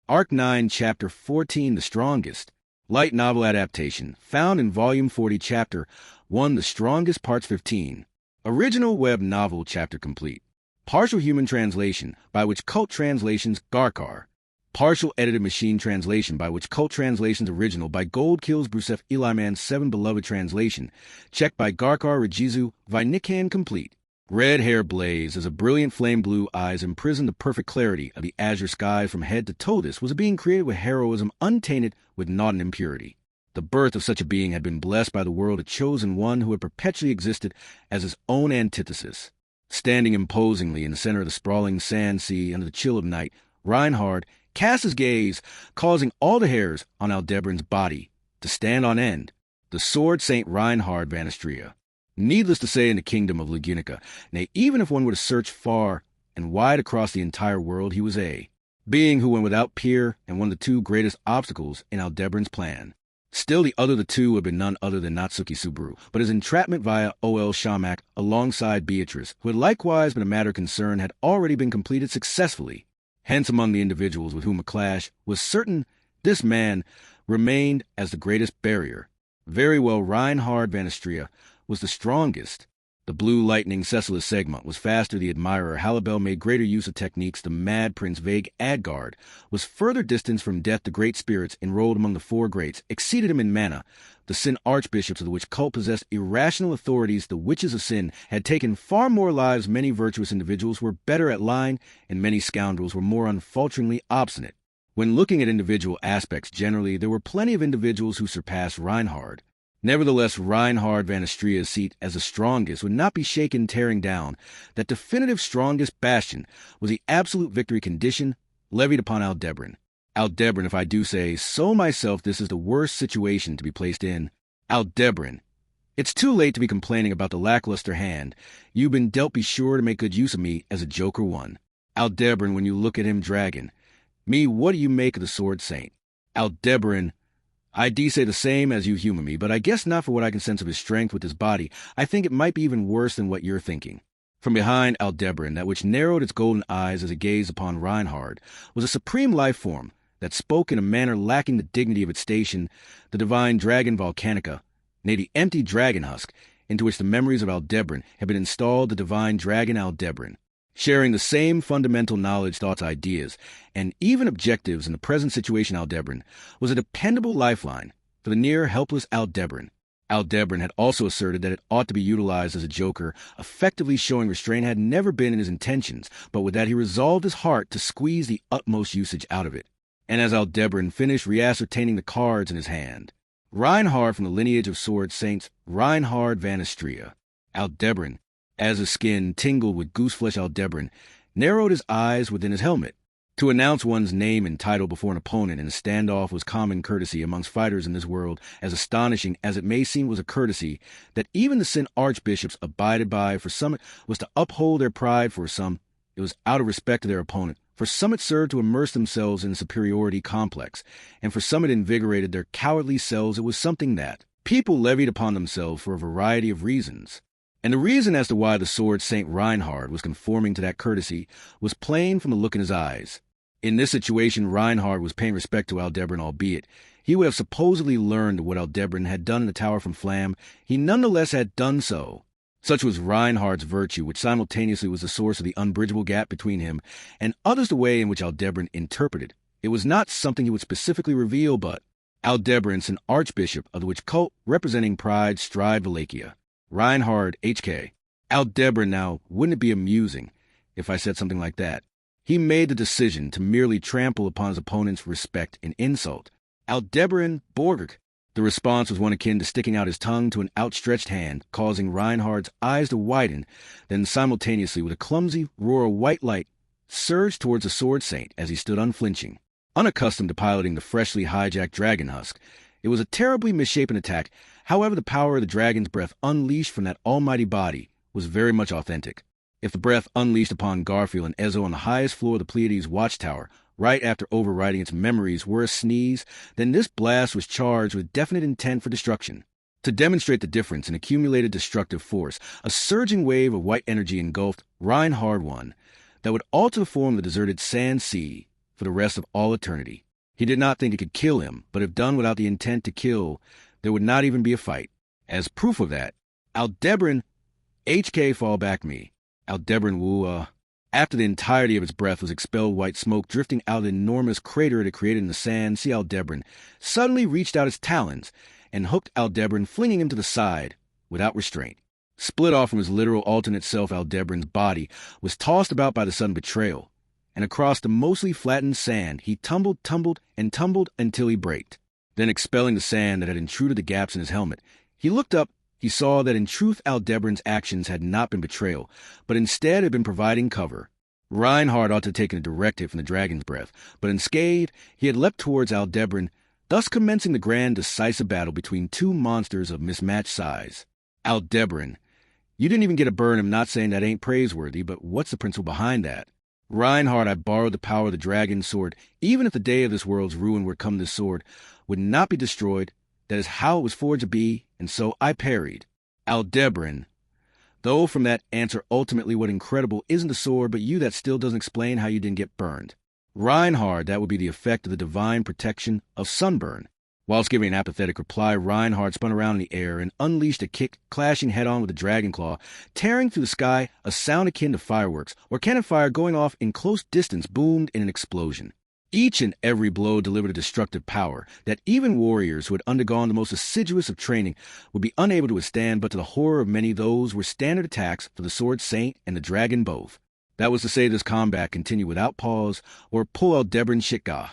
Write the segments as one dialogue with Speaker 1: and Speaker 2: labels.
Speaker 1: Arc 9, Chapter 14, The Strongest. Light novel adaptation, found in Volume 40, Chapter 1, The Strongest, Parts 15. Original web novel chapter complete. Partial human translation, by which Cult Translations Garkar. Partial edited machine translation, by which Cult Translations Original by Gold Kills Brusef Eliman 7 Beloved Translation. Checked by Garkar Rejizu Vinikan complete. Red hair blaze as a brilliant flame blue eyes imprison the perfect clarity of the azure skies from head to toe. This was a being created with heroism untainted with naught and impurity. The birth of such a being had been blessed by the world, a chosen one who had perpetually existed as his own antithesis. Standing imposingly in the center of the sprawling sand sea under the chill of night, Reinhard cast his gaze, causing all the hairs on Aldebran's body to stand on end. The sword Saint Reinhard van Astrea. Needless to say, in the kingdom of Lagunica, nay, even if one were to search far and wide across the entire world, he was a being who went without peer and one of the two greatest obstacles in Aldebran's plan. Still, the other of the two would have been none other than Natsuki Subaru, but his entrapment via O.L. Shamak alongside Beatrice, who had likewise been a matter of concern, had already been completed successfully. Hence, among the individuals with whom a clash was certain, this man remained as the greatest barrier. Very well, Reinhard van Astrea was the strongest. The blue lightning Cecilia Segmont was faster. The admirer Halibel made greater use of techniques. The mad Prince Vague Adgard was further distanced from death. The great spirits enrolled among the four greats exceeded him in mana. The Sin archbishops of the witch cult possessed irrational authorities. The witches of Sin had taken far more lives. Many virtuous individuals were better at lying, and many scoundrels were more unfalteringly obstinate. When looking at individual aspects generally, there were plenty of individuals who surpassed Reinhard. Nevertheless, Reinhard van Astrea's seat as the strongest would not be shaken. Tearing down that definitive strongest bastion was the absolute victory condition levied upon Aldebran. Aldebran, if I do say so myself, this is the worst situation to be placed in. Aldebran, it's too late to be complaining about the lackluster hand you've been dealt. Be sure to make good use of me as a Joker one. Aldebran, when you look at him, dragon. Me, what do you make of the Sword Saint? Aldebran, I do say the same as you humor me, but I guess not for what I can sense of his strength with his body. I think it might be even worse than what you're thinking. From behind Aldebran, that which narrowed its golden eyes as it gazed upon Reinhard, was a supreme life form that spoke in a manner lacking the dignity of its station, the divine dragon Volcanica, nay, the empty dragon husk, into which the memories of Aldebran had been installed, the divine dragon Aldebran. Sharing the same fundamental knowledge, thoughts, ideas, and even objectives in the present situation, Aldebran was a dependable lifeline for the near helpless Aldebran. Aldebran had also asserted that it ought to be utilized as a joker, effectively showing restraint had never been in his intentions, but with that he resolved his heart to squeeze the utmost usage out of it. And as Aldebran finished reascertaining the cards in his hand, Reinhard, from the lineage of sword saints, Reinhard van Astrea, Aldebran, as his skin tingled with gooseflesh, Aldebran narrowed his eyes within his helmet. To announce one's name and title before an opponent in a standoff was common courtesy amongst fighters in this world. As astonishing as it may seem was a courtesy that even the Sin archbishops abided by. For some it was to uphold their pride, for some it was out of respect to their opponent, for some it served to immerse themselves in a superiority complex, and for some it invigorated their cowardly selves. It was something that people levied upon themselves for a variety of reasons. And the reason as to why the sword Saint Reinhard was conforming to that courtesy was plain from the look in his eyes. In this situation, Reinhard was paying respect to Aldebran, albeit he would have supposedly learned what Aldebran had done in the Tower from Flam. He nonetheless had done so. Such was Reinhard's virtue, which simultaneously was the source of the unbridgeable gap between him and others. The way in which Aldebran interpreted it was not something he would specifically reveal, but Aldebran, an archbishop of the witch cult, representing Pride, Stride, Valakia. Reinhard, HK. Aldebran, now, wouldn't it be amusing if I said something like that? He made the decision to merely trample upon his opponent's respect and insult. Aldebran Borg. The response was one akin to sticking out his tongue to an outstretched hand, causing Reinhard's eyes to widen, then simultaneously with a clumsy roar of white light surged towards the sword saint as he stood unflinching. Unaccustomed to piloting the freshly hijacked dragon husk, it was a terribly misshapen attack. However, the power of the dragon's breath unleashed from that almighty body was very much authentic. If the breath unleashed upon Garfield and Ezzo on the highest floor of the Pleiades watchtower, right after overriding its memories, were a sneeze, then this blast was charged with definite intent for destruction. To demonstrate the difference in accumulated destructive force, a surging wave of white energy engulfed Reinhard one that would alter the form of the deserted sand sea for the rest of all eternity. He did not think it could kill him, but if done without the intent to kill, there would not even be a fight. As proof of that, Aldebaran, HK fall back me. Aldebaran woo, after the entirety of its breath was expelled white smoke drifting out of the enormous crater it had created in the sand, see Aldebaran suddenly reached out its talons and hooked Aldebaran, flinging him to the side without restraint. Split off from his literal alternate self, Aldebaran's body was tossed about by the sudden betrayal, and across the mostly flattened sand he tumbled until he braked. Then, expelling the sand that had intruded the gaps in his helmet, he looked up. He saw that in truth Aldebaran's actions had not been betrayal, but instead had been providing cover. Reinhard ought to have taken a direct hit from the dragon's breath, but unscathed, he had leapt towards Aldebaran, thus commencing the grand decisive battle between two monsters of mismatched size. Aldebaran, you didn't even get a burn. I'm not saying that ain't praiseworthy, but what's the principle behind that? Reinhard, I borrowed the power of the dragon's sword. Even if the day of this world's ruin were come, this sword would not be destroyed. That is how it was forged to be, and so I parried. Aldebaran, though from that answer ultimately what incredible isn't the sword, but you, that still doesn't explain how you didn't get burned. Reinhard, that would be the effect of the divine protection of sunburn. Whilst giving an apathetic reply, Reinhard spun around in the air and unleashed a kick, clashing head-on with the dragon claw, tearing through the sky. A sound akin to fireworks or cannon fire going off in close distance boomed in an explosion. Each and every blow delivered a destructive power that even warriors who had undergone the most assiduous of training would be unable to withstand, but to the horror of many, those were standard attacks for the Sword Saint and the dragon both. That was to say, this combat continued without pause or pull Aldebaran Shitga.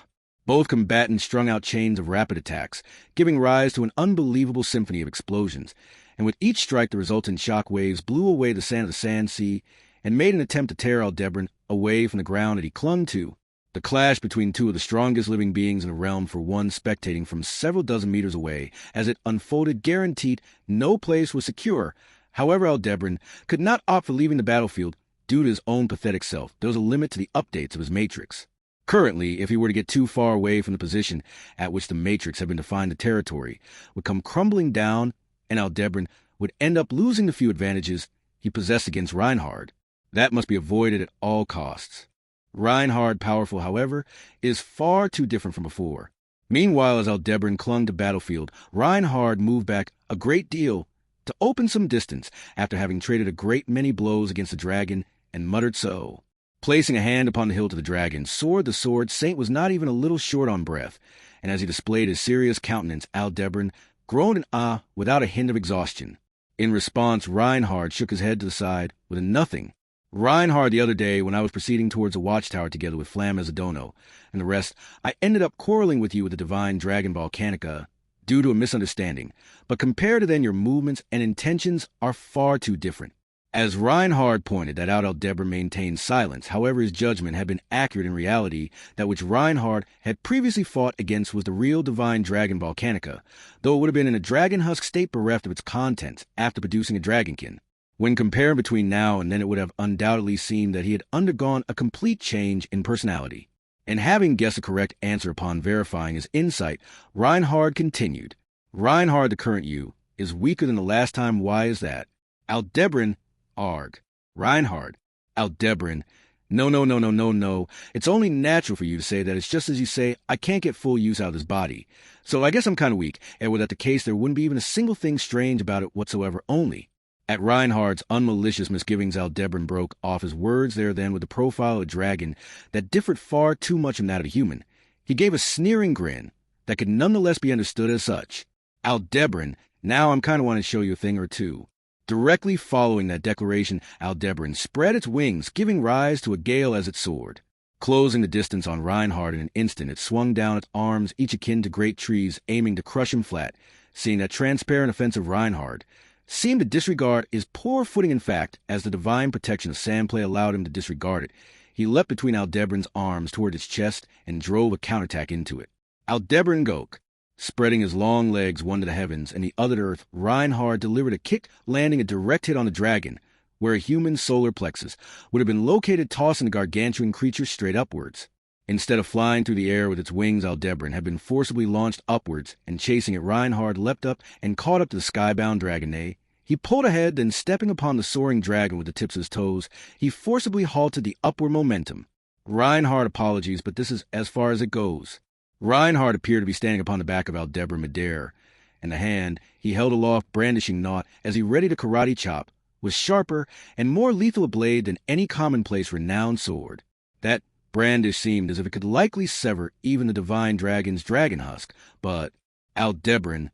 Speaker 1: Both combatants strung out chains of rapid attacks, giving rise to an unbelievable symphony of explosions, and with each strike the resultant shock waves blew away the sand of the sand sea and made an attempt to tear Aldebaran away from the ground that he clung to. The clash between two of the strongest living beings in the realm, for one spectating from several dozen meters away as it unfolded, guaranteed no place was secure. However, Aldebaran could not opt for leaving the battlefield due to his own pathetic self. There was a limit to the updates of his matrix. Currently, if he were to get too far away from the position at which the matrix had been defined, the territory would come crumbling down, and Aldebaran would end up losing the few advantages he possessed against Reinhard. That must be avoided at all costs. Reinhard, powerful, however, is far too different from before. Meanwhile, as Aldebaran clung to battlefield, Reinhard moved back a great deal to open some distance after having traded a great many blows against the dragon, and muttered so. Placing a hand upon the hilt of the dragon, the sword Saint was not even a little short on breath, and as he displayed his serious countenance, Aldebaran groaned in awe without a hint of exhaustion. In response, Reinhard shook his head to the side with a nothing. Reinhard, the other day, when I was proceeding towards the watchtower together with Flam Azadono and the rest, I ended up quarreling with you with the divine Dragon Volcanica due to a misunderstanding, but compared to then, your movements and intentions are far too different. As Reinhard pointed that out, Aldebaran maintained silence. However, his judgment had been accurate in reality. That which Reinhard had previously fought against was the real divine Dragon Volcanica, though it would have been in a dragon husk state bereft of its contents after producing a dragonkin. When compared between now and then, it would have undoubtedly seemed that he had undergone a complete change in personality. And having guessed the correct answer upon verifying his insight, Reinhard continued. Reinhard, the current you, is weaker than the last time. Why is that? Aldebaran, arg. Reinhard, Aldebaran, no. It's only natural for you to say that. It's just as you say, I can't get full use out of this body. So I guess I'm kind of weak, and were that the case, there wouldn't be even a single thing strange about it whatsoever. Only. At Reinhard's unmalicious misgivings, Aldebaran broke off his words there then with the profile of a dragon that differed far too much from that of a human. He gave a sneering grin that could nonetheless be understood as such. Aldebaran, now I'm kind of wanting to show you a thing or two. Directly following that declaration, Aldebaran spread its wings, giving rise to a gale as it soared. Closing the distance on Reinhard in an instant, it swung down its arms, each akin to great trees, aiming to crush him flat. Seeing that transparent offensive, Reinhard seemed to disregard his poor footing. In fact, as the divine protection of sandplay allowed him to disregard it, he leapt between Aldebaran's arms toward its chest and drove a counterattack into it. Aldebaran Gok, spreading his long legs, one to the heavens and the other to earth, Reinhard delivered a kick, landing a direct hit on the dragon, where a human solar plexus would have been located, tossing the gargantuan creature straight upwards. Instead of flying through the air with its wings, Aldebaran had been forcibly launched upwards, and chasing it, Reinhard leapt up and caught up to the skybound dragon. He pulled ahead, then stepping upon the soaring dragon with the tips of his toes, he forcibly halted the upward momentum. Reinhard, apologies, but this is as far as it goes. Reinhard appeared to be standing upon the back of Aldebaran midair, and the hand he held aloft, brandishing naught as he readied a karate chop, was sharper and more lethal a blade than any commonplace renowned sword. That brandish seemed as if it could likely sever even the divine dragon's dragon husk, but Aldebaran,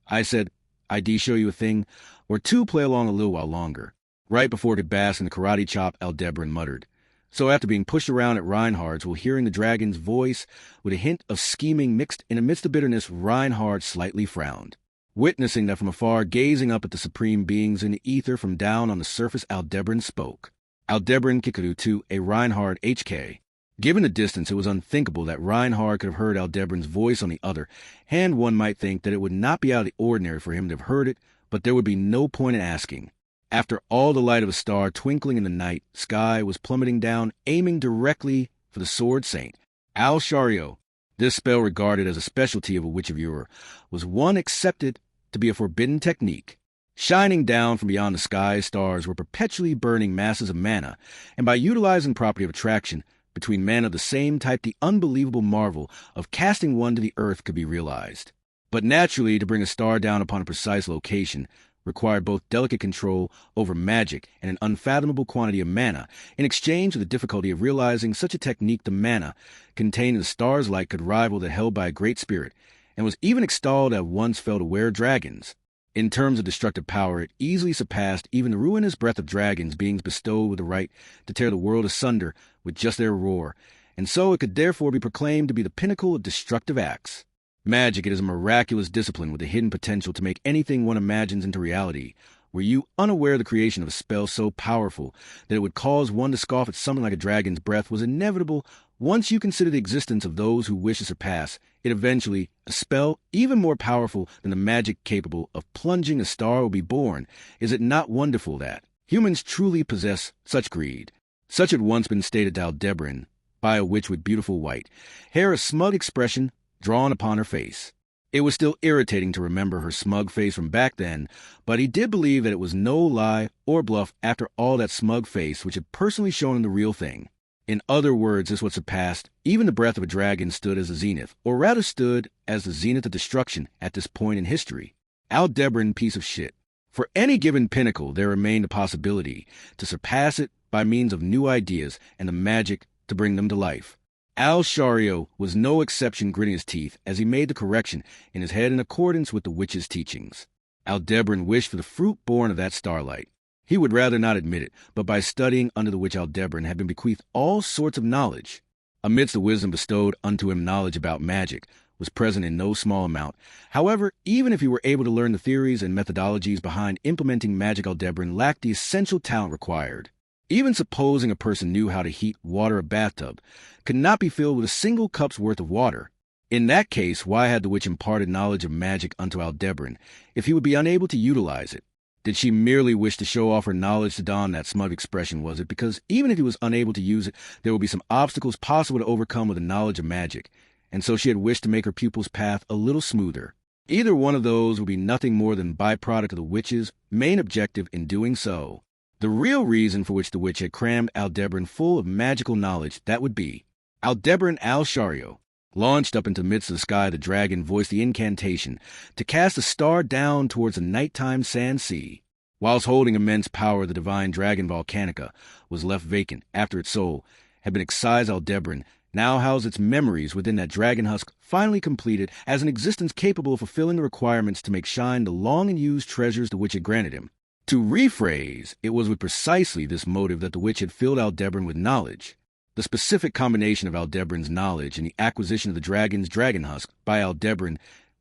Speaker 1: I said, I'd show you a thing, or two play along a little while longer. Right before it could bask in the karate chop, Aldebaran muttered. So after being pushed around at Reinhard's while hearing the dragon's voice with a hint of scheming mixed in amidst the bitterness, Reinhard slightly frowned. Witnessing that from afar, gazing up at the supreme beings in the ether from down on the surface, Aldebaran spoke. Aldebaran Kikaru to a Reinhard HK. Given the distance, it was unthinkable that Reinhard could have heard Aldebaran's voice on the other hand. One might think that it would not be out of the ordinary for him to have heard it, but there would be no point in asking. After all the light of a star twinkling in the night sky was plummeting down, aiming directly for the Sword Saint, Al Shario. This spell, regarded as a specialty of a witch of Ur, was one accepted to be a forbidden technique. Shining down from beyond the sky, stars were perpetually burning masses of mana, and by utilizing the property of attraction between men of the same type, the unbelievable marvel of casting one to the earth could be realized. But naturally, to bring a star down upon a precise location required both delicate control over magic and an unfathomable quantity of mana. In exchange for the difficulty of realizing such a technique, the mana contained in the star's light could rival that held by a great spirit, and was even extolled as once felt aware dragons. In terms of destructive power, it easily surpassed even the ruinous breath of dragons, beings bestowed with the right to tear the world asunder with just their roar, and so it could therefore be proclaimed to be the pinnacle of destructive acts. Magic, it is a miraculous discipline with a hidden potential to make anything one imagines into reality. Were you unaware of the creation of a spell so powerful that it would cause one to scoff at something like a dragon's breath was inevitable once you consider the existence of those who wish to surpass it eventually? A spell even more powerful than the magic capable of plunging a star will be born. Is it not wonderful that humans truly possess such greed? Such had once been stated to Aldebaran by a witch with beautiful white hair, a smug expression drawn upon her face. It was still irritating to remember her smug face from back then, but he did believe that it was no lie or bluff after all. That smug face which had personally shown him the real thing. In other words, this was surpassed. Even the breath of a dragon stood as the zenith, or rather stood as the zenith of destruction at this point in history. Aldebaran, piece of shit. For any given pinnacle, there remained a possibility to surpass it by means of new ideas and the magic to bring them to life. Al Shario was no exception, gritting his teeth as he made the correction in his head in accordance with the witch's teachings. Aldebaran wished for the fruit born of that starlight. He would rather not admit it, but by studying under the witch Aldebaran had been bequeathed all sorts of knowledge. Amidst the wisdom bestowed unto him, knowledge about magic was present in no small amount. However, even if he were able to learn the theories and methodologies behind implementing magic, Aldebaran lacked the essential talent required. Even supposing a person knew how to heat water a bathtub could not be filled with a single cup's worth of water. In that case, why had the witch imparted knowledge of magic unto Aldebaran if he would be unable to utilize it? Did she merely wish to show off her knowledge to don that smug expression? Was it because even if he was unable to use it, there would be some obstacles possible to overcome with the knowledge of magic, and so she had wished to make her pupil's path a little smoother? Either one of those would be nothing more than byproduct of the witch's main objective in doing so. The real reason for which the witch had crammed Aldebaran full of magical knowledge, that would be, Aldebaran Al Shario launched up into the midst of the sky. The dragon voiced the incantation to cast a star down towards the nighttime sand sea. Whilst holding immense power, the divine dragon Volcanica was left vacant after its soul had been excised. Aldebaran now housed its memories within that dragon husk, finally completed as an existence capable of fulfilling the requirements to make shine the long-unused treasures the witch had granted him. To rephrase, it was with precisely this motive that the witch had filled Aldebaran with knowledge. The specific combination of Aldebaran's knowledge and the acquisition of the dragon's dragon husk by Aldebaran,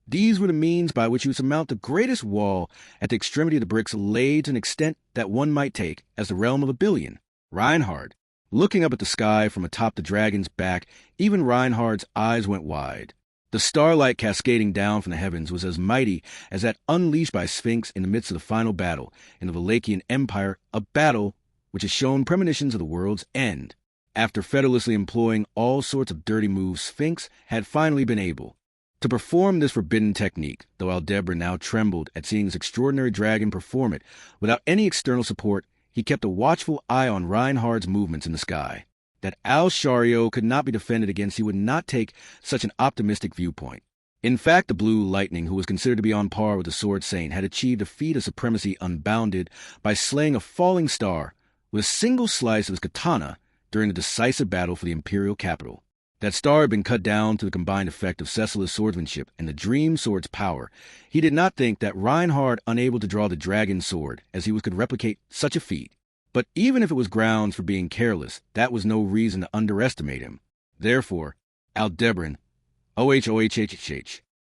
Speaker 1: these were the means by which he would surmount the greatest wall at the extremity of the bricks, laid to an extent that one might take as the realm of a billion. Reinhard, looking up at the sky from atop the dragon's back, even Reinhard's eyes went wide. The starlight cascading down from the heavens was as mighty as that unleashed by Sphinx in the midst of the final battle in the Valachian Empire, a battle which has shown premonitions of the world's end. After fearlessly employing all sorts of dirty moves, Sphinx had finally been able to perform this forbidden technique, though Aldebaran now trembled at seeing his extraordinary dragon perform it without any external support. He kept a watchful eye on Reinhard's movements in the sky. that Al-Shario could not be defended against, he would not take such an optimistic viewpoint. In fact, the Blue Lightning, who was considered to be on par with the Sword Saint, had achieved a feat of supremacy unbounded by slaying a falling star with a single slice of his katana during the decisive battle for the imperial capital. That star had been cut down to the combined effect of Cecila's swordsmanship and the Dream Sword's power. He did not think that Reinhard, unable to draw the dragon sword, as he could replicate such a feat. But even if it was grounds for being careless, that was no reason to underestimate him. Therefore, Aldebaran,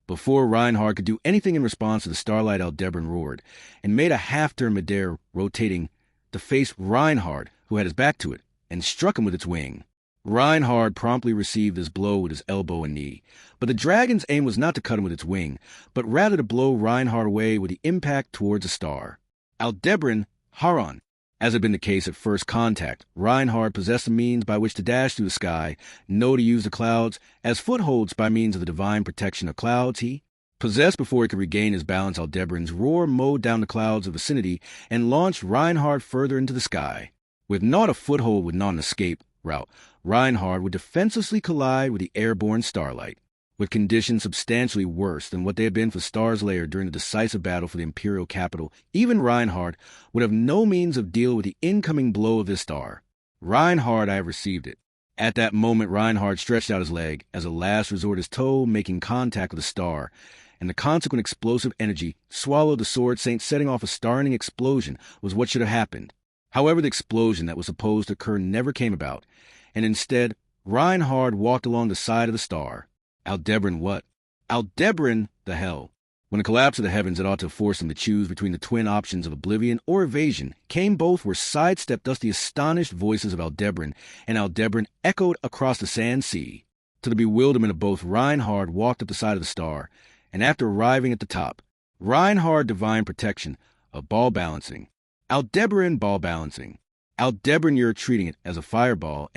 Speaker 1: before Reinhard could do anything in response to the starlight, Aldebaran roared, and made a half-turn midair, rotating to face Reinhard, who had his back to it, and struck him with its wing. Reinhard promptly received this blow with his elbow and knee, but the dragon's aim was not to cut him with its wing, but rather to blow Reinhard away with the impact towards a star. Aldebaran, Haran. As had been the case at first contact, Reinhard possessed the means by which to dash through the sky, know to use the clouds as footholds by means of the divine protection of clouds. He possessed before he could regain his balance. Aldebaran's roar mowed down the clouds of vicinity and launched Reinhard further into the sky. With not a foothold with not an escape route, Reinhard would defenselessly collide with the airborne starlight. With conditions substantially worse than what they had been for Star's Lair during the decisive battle for the imperial capital, even Reinhard would have no means of dealing with the incoming blow of this star. Reinhard, I have received it. At that moment, Reinhard stretched out his leg, as a last resort his toe making contact with the star, and the consequent explosive energy swallowed the Sword Saint, setting off a startling explosion was what should have happened. However, the explosion that was supposed to occur never came about, and instead, Reinhard walked along the side of the star. Aldebaran what? Aldebaran the hell. When the collapse of the heavens had ought to force him to choose between the twin options of oblivion or evasion, came both were sidestepped thus the astonished voices of Aldebaran, and Aldebaran echoed across the sand sea. To the bewilderment of both, Reinhard walked up the side of the star, and after arriving at the top, Reinhard divine protection of ball balancing. Aldebaran ball balancing. Aldebaran, you're treating it as a fireball,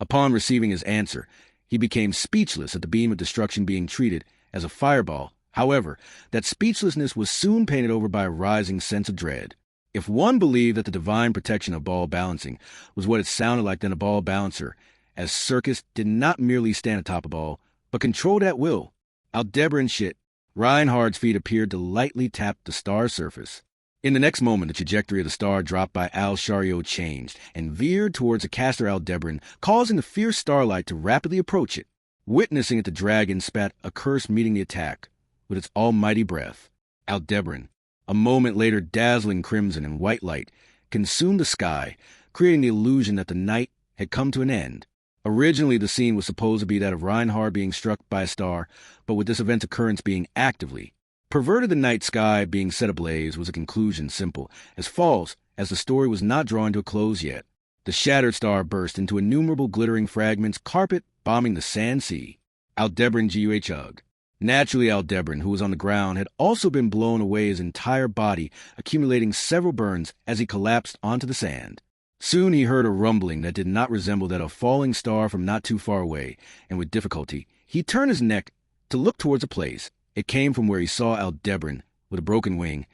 Speaker 1: Upon receiving his answer, he became speechless at the beam of destruction being treated as a fireball. However, that speechlessness was soon painted over by a rising sense of dread. If one believed that the divine protection of ball balancing was what it sounded like, then a ball balancer, as Circus, did not merely stand atop a ball, but controlled at will. Aldebaran shit. Reinhard's feet appeared to lightly tap the star's surface. In the next moment, the trajectory of the star dropped by Al-Shario changed and veered towards the caster Aldebaran, causing the fierce starlight to rapidly approach it. Witnessing it, the dragon spat a curse, meeting the attack with its almighty breath. Aldebaran, a moment later, dazzling crimson and white light consumed the sky, creating the illusion that the night had come to an end. Originally, the scene was supposed to be that of Reinhard being struck by a star, but with this event's occurrence being actively perverted, the night sky being set ablaze was a conclusion simple as false as the story was not drawing to a close yet. The shattered star burst into innumerable glittering fragments, carpet bombing the sand sea. Aldebaran Guhug. Naturally, Aldebaran, who was on the ground, had also been blown away, his entire body accumulating several burns as he collapsed onto the sand. Soon he heard a rumbling that did not resemble that of a falling star from not too far away, and with difficulty he turned his neck to look towards a place. It came from where he saw Aldebaran with a broken wing,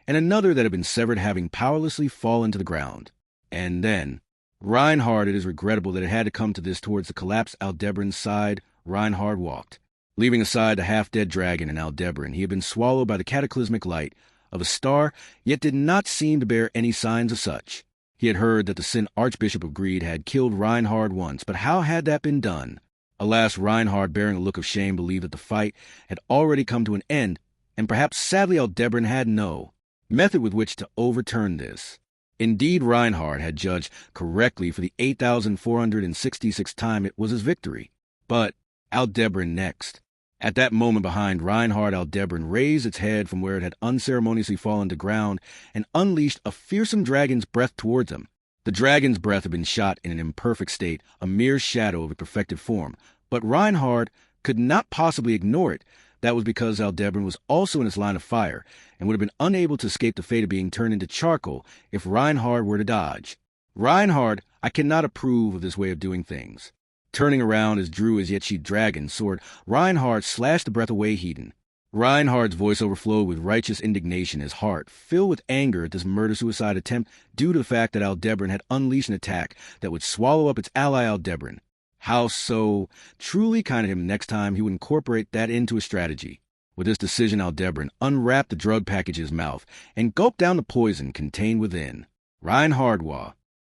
Speaker 1: and another that had been severed, having powerlessly fallen to the ground. And then, Reinhard, it is regrettable that it had to come to this, towards the collapsed Aldebaran's side, Reinhard walked. Leaving aside the half-dead dragon and Aldebaran, he had been swallowed by the cataclysmic light of a star, yet did not seem to bear any signs of such. He had heard that the Sin Archbishop of Greed had killed Reinhard once, but how had that been done? Alas, Reinhard, bearing a look of shame, believed that the fight had already come to an end, and perhaps sadly Aldebaran had no method with which to overturn this. Indeed, Reinhard had judged correctly for the 8,466th time. It was his victory. But Aldebaran next. At that moment behind Reinhard, Aldebaran raised its head from where it had unceremoniously fallen to ground and unleashed a fearsome dragon's breath towards him. The dragon's breath had been shot in an imperfect state, a mere shadow of a perfected form, but Reinhard could not possibly ignore it. That was because Aldebaran was also in its line of fire, and would have been unable to escape the fate of being turned into charcoal if Reinhard were to dodge. Reinhard, I cannot approve of this way of doing things. Turning around, as drew his yet sheathed dragon sword, Reinhard slashed the breath away, heeding Reinhardt's voice overflowed with righteous indignation, his heart filled with anger at this murder-suicide attempt due to the fact that Aldebaran had unleashed an attack that would swallow up its ally Aldebaran. How so? Truly kind of him next time he would incorporate that into his strategy. With this decision, Aldebaran unwrapped the drug package in his mouth and gulped down the poison contained within. Reinhardt.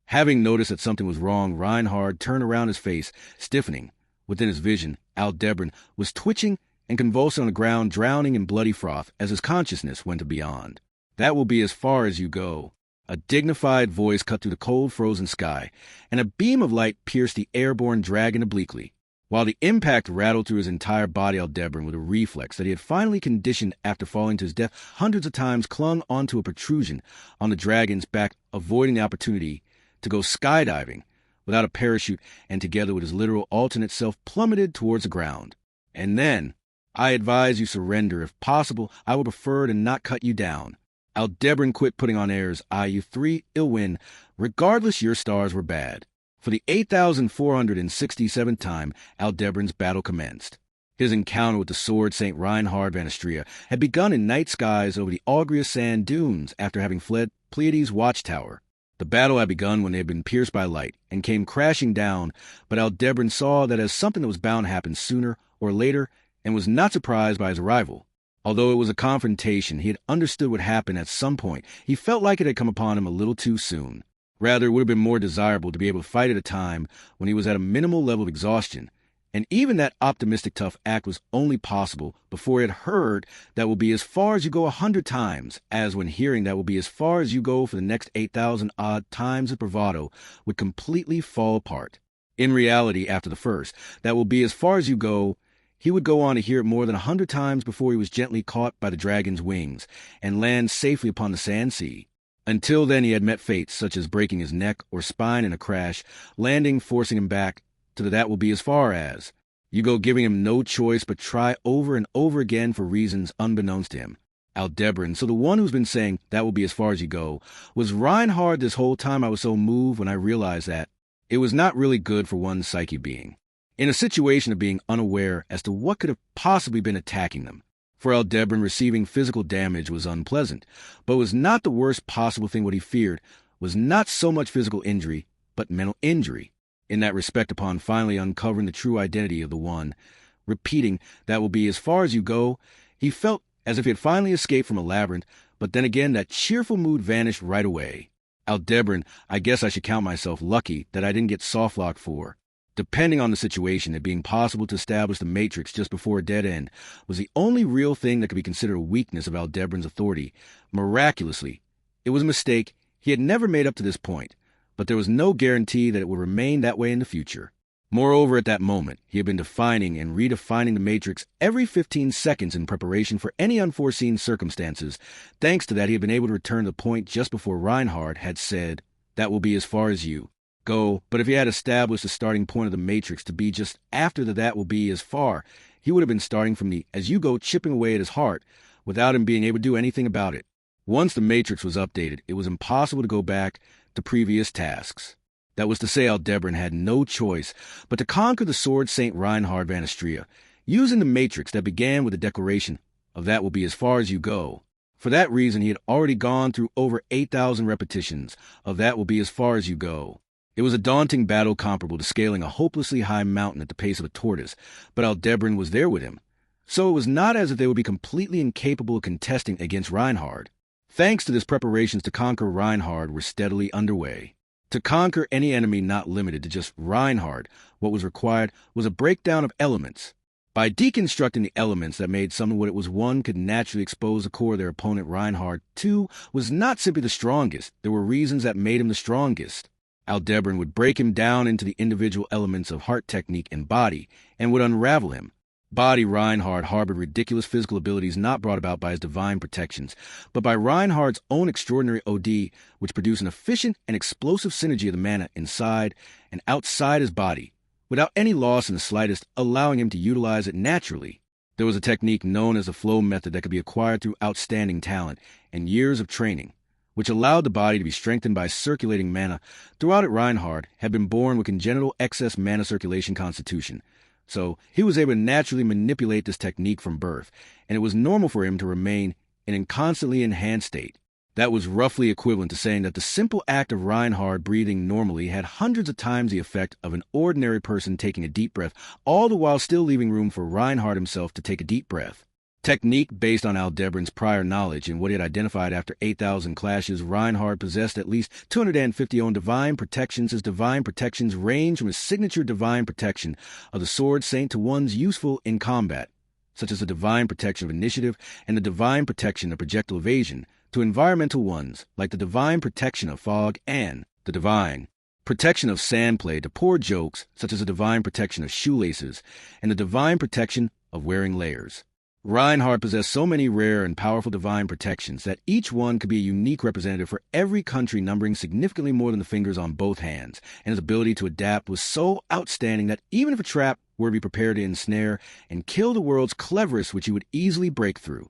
Speaker 1: Having noticed that something was wrong, Reinhardt turned around, his face stiffening. Within his vision, Aldebaran was twitching and convulsing on the ground, drowning in bloody froth as his consciousness went beyond. That will be as far as you go. A dignified voice cut through the cold, frozen sky, and a beam of light pierced the airborne dragon obliquely. While the impact rattled through his entire body, Aldebaran, with a reflex that he had finally conditioned after falling to his death hundreds of times, clung onto a protrusion on the dragon's back, avoiding the opportunity to go skydiving without a parachute, and together with his literal alternate self plummeted towards the ground. And then, I advise you surrender. If possible, I would prefer to not cut you down. Aldebaran quit putting on airs. You three, ill win. Regardless, your stars were bad. For the 8,467th time, Aldebaran's battle commenced. His encounter with the sword Saint Reinhard van Astria had begun in night skies over the Augrius sand dunes after having fled Pleiades' watchtower. The battle had begun when they had been pierced by light and came crashing down, but Aldebaran saw that as something that was bound to happen sooner or later, and was not surprised by his arrival. Although it was a confrontation, he had understood what happened at some point. He felt like it had come upon him a little too soon. Rather, it would have been more desirable to be able to fight at a time when he was at a minimal level of exhaustion. And even that optimistic tough act was only possible before he had heard that will be as far as you go 100 times, as when hearing that will be as far as you go for the next 8,000-odd times of bravado would completely fall apart. In reality, after the first, that will be as far as you go, he would go on to hear it more than 100 times before he was gently caught by the dragon's wings and land safely upon the sand sea. Until then, he had met fates such as breaking his neck or spine in a crash, landing forcing him back to the that will be as far as. You go, giving him no choice but try over and over again for reasons unbeknownst to him. Aldebaran, so the one who's been saying that will be as far as you go, was Reinhard this whole time. I was so moved when I realized that it was not really good for one's psyche being in a situation of being unaware as to what could have possibly been attacking them. For Aldebaran, receiving physical damage was unpleasant, but was not the worst possible thing. What he feared was not so much physical injury, but mental injury. In that respect, upon finally uncovering the true identity of the one, repeating that will be as far as you go, he felt as if he had finally escaped from a labyrinth, but then again that cheerful mood vanished right away. Aldebaran, I guess I should count myself lucky that I didn't get softlocked for. Depending on the situation, it being possible to establish the Matrix just before a dead end was the only real thing that could be considered a weakness of Aldebaran's authority. Miraculously, it was a mistake he had never made up to this point, but there was no guarantee that it would remain that way in the future. Moreover, at that moment, he had been defining and redefining the Matrix every 15 seconds in preparation for any unforeseen circumstances. Thanks to that, he had been able to return to the point just before Reinhard had said, that will be as far as you go. But if he had established the starting point of the Matrix to be just after the that will be as far, he would have been starting from the as you go, chipping away at his heart without him being able to do anything about it. Once the Matrix was updated, it was impossible to go back to previous tasks. That was to say, Aldebaran had no choice but to conquer the sword Saint Reinhard van Astria, using the Matrix that began with the declaration of that will be as far as you go. For that reason, he had already gone through over 8,000 repetitions of that will be as far as you go. It was a daunting battle comparable to scaling a hopelessly high mountain at the pace of a tortoise, but Aldebaran was there with him. So it was not as if they would be completely incapable of contesting against Reinhard. Thanks to this, preparations to conquer Reinhard were steadily underway. To conquer any enemy not limited to just Reinhard, what was required was a breakdown of elements. By deconstructing the elements that made something what it was, one could naturally expose the core of their opponent. Reinhard, too, was not simply the strongest. There were reasons that made him the strongest. Aldebaran would break him down into the individual elements of heart, technique, and body, and would unravel him. Body, Reinhard harbored ridiculous physical abilities not brought about by his divine protections, but by Reinhard's own extraordinary OD, which produced an efficient and explosive synergy of the mana inside and outside his body, without any loss in the slightest, allowing him to utilize it naturally. There was a technique known as the flow method that could be acquired through outstanding talent and years of training, which allowed the body to be strengthened by circulating mana. Throughout it, Reinhard had been born with congenital excess mana circulation constitution, So he was able to naturally manipulate this technique from birth, and it was normal for him to remain in a constantly enhanced state. That was roughly equivalent to saying that the simple act of Reinhard breathing normally had hundreds of times the effect of an ordinary person taking a deep breath, all the while still leaving room for Reinhard himself to take a deep breath. Technique based on Aldebaran's prior knowledge and what he had identified after 8,000 clashes, Reinhard possessed at least 250 own divine protections. His divine protections range from his signature divine protection of the Sword Saint to ones useful in combat, such as the divine protection of initiative and the divine protection of projectile evasion, to environmental ones like the divine protection of fog and the divine protection of sandplay, to poor jokes such as the divine protection of shoelaces and the divine protection of wearing layers. Reinhard possessed so many rare and powerful divine protections that each one could be a unique representative for every country, numbering significantly more than the fingers on both hands, and his ability to adapt was so outstanding that even if a trap were to be prepared to ensnare and kill the world's cleverest, which he would easily break through.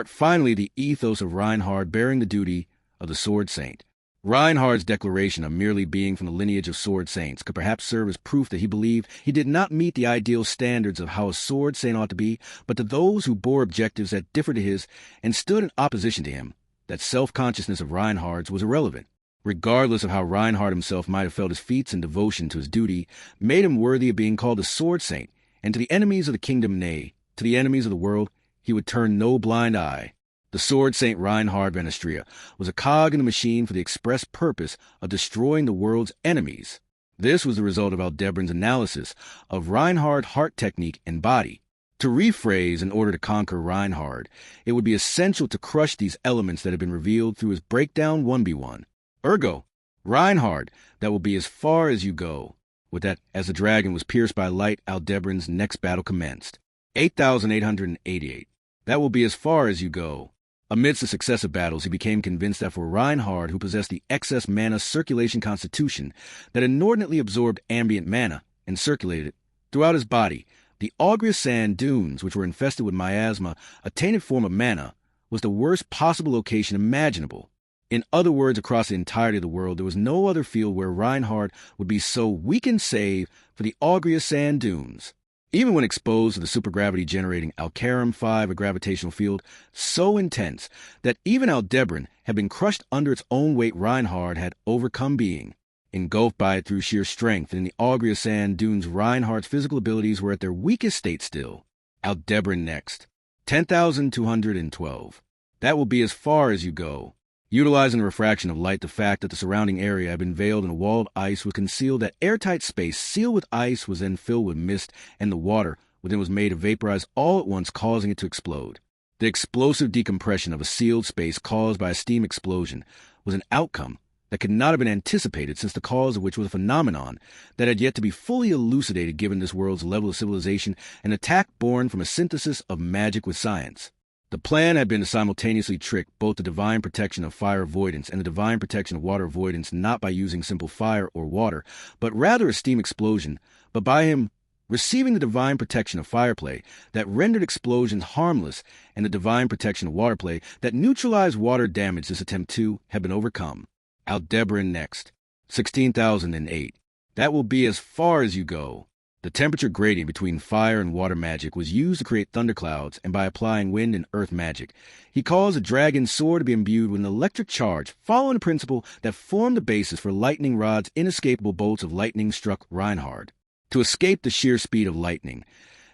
Speaker 1: Finally, the ethos of Reinhard bearing the duty of the Sword Saint. Reinhard's declaration of merely being from the lineage of Sword Saints could perhaps serve as proof that he believed he did not meet the ideal standards of how a Sword Saint ought to be, but to those who bore objectives that differed to his and stood in opposition to him, that self-consciousness of Reinhard's was irrelevant. Regardless of how Reinhard himself might have felt, his feats and devotion to his duty made him worthy of being called a Sword Saint, and to the enemies of the kingdom, nay, to the enemies of the world, he would turn no blind eye. The Sword Saint Reinhard van Astria was a cog in the machine for the express purpose of destroying the world's enemies. This was the result of Aldebaran's analysis of Reinhard heart technique and body. To rephrase, in order to conquer Reinhard, it would be essential to crush these elements that had been revealed through his breakdown 1v1. Ergo, Reinhard, that will be as far as you go. With that, as the dragon was pierced by light, Aldebaran's next battle commenced. 8,888. That will be as far as you go. Amidst the successive battles, he became convinced that for Reinhard, who possessed the excess mana circulation constitution that inordinately absorbed ambient mana and circulated it throughout his body, the Augrious sand dunes, which were infested with miasma, a tainted form of mana, was the worst possible location imaginable. In other words, across the entirety of the world, there was no other field where Reinhard would be so weak and save for the Augrious sand dunes. Even when exposed to the supergravity-generating Alcaram 5, a gravitational field so intense that even Aldebaran had been crushed under its own weight, Reinhard had overcome being engulfed by it through sheer strength, and in the Augrious sand dunes, Reinhard's physical abilities were at their weakest state still. Aldebaran next. 10,212. That will be as far as you go. Utilizing the refraction of light, the fact that the surrounding area had been veiled in a wall of ice would conceal that airtight space sealed with ice was then filled with mist, and the water within was made to vaporize all at once, causing it to explode. The explosive decompression of a sealed space caused by a steam explosion was an outcome that could not have been anticipated, since the cause of which was a phenomenon that had yet to be fully elucidated given this world's level of civilization, an attack born from a synthesis of magic with science. The plan had been to simultaneously trick both the divine protection of fire avoidance and the divine protection of water avoidance, not by using simple fire or water, but rather a steam explosion, but by him receiving the divine protection of fire play that rendered explosions harmless and the divine protection of water play that neutralized water damage. This attempt, too, had been overcome. Aldebaran next. 16,008. That will be as far as you go. The temperature gradient between fire and water magic was used to create thunderclouds, and by applying wind and earth magic, he caused the dragon's sword to be imbued with an electric charge, following the principle that formed the basis for lightning rod's inescapable bolts of lightning struck Reinhard. To escape the sheer speed of lightning,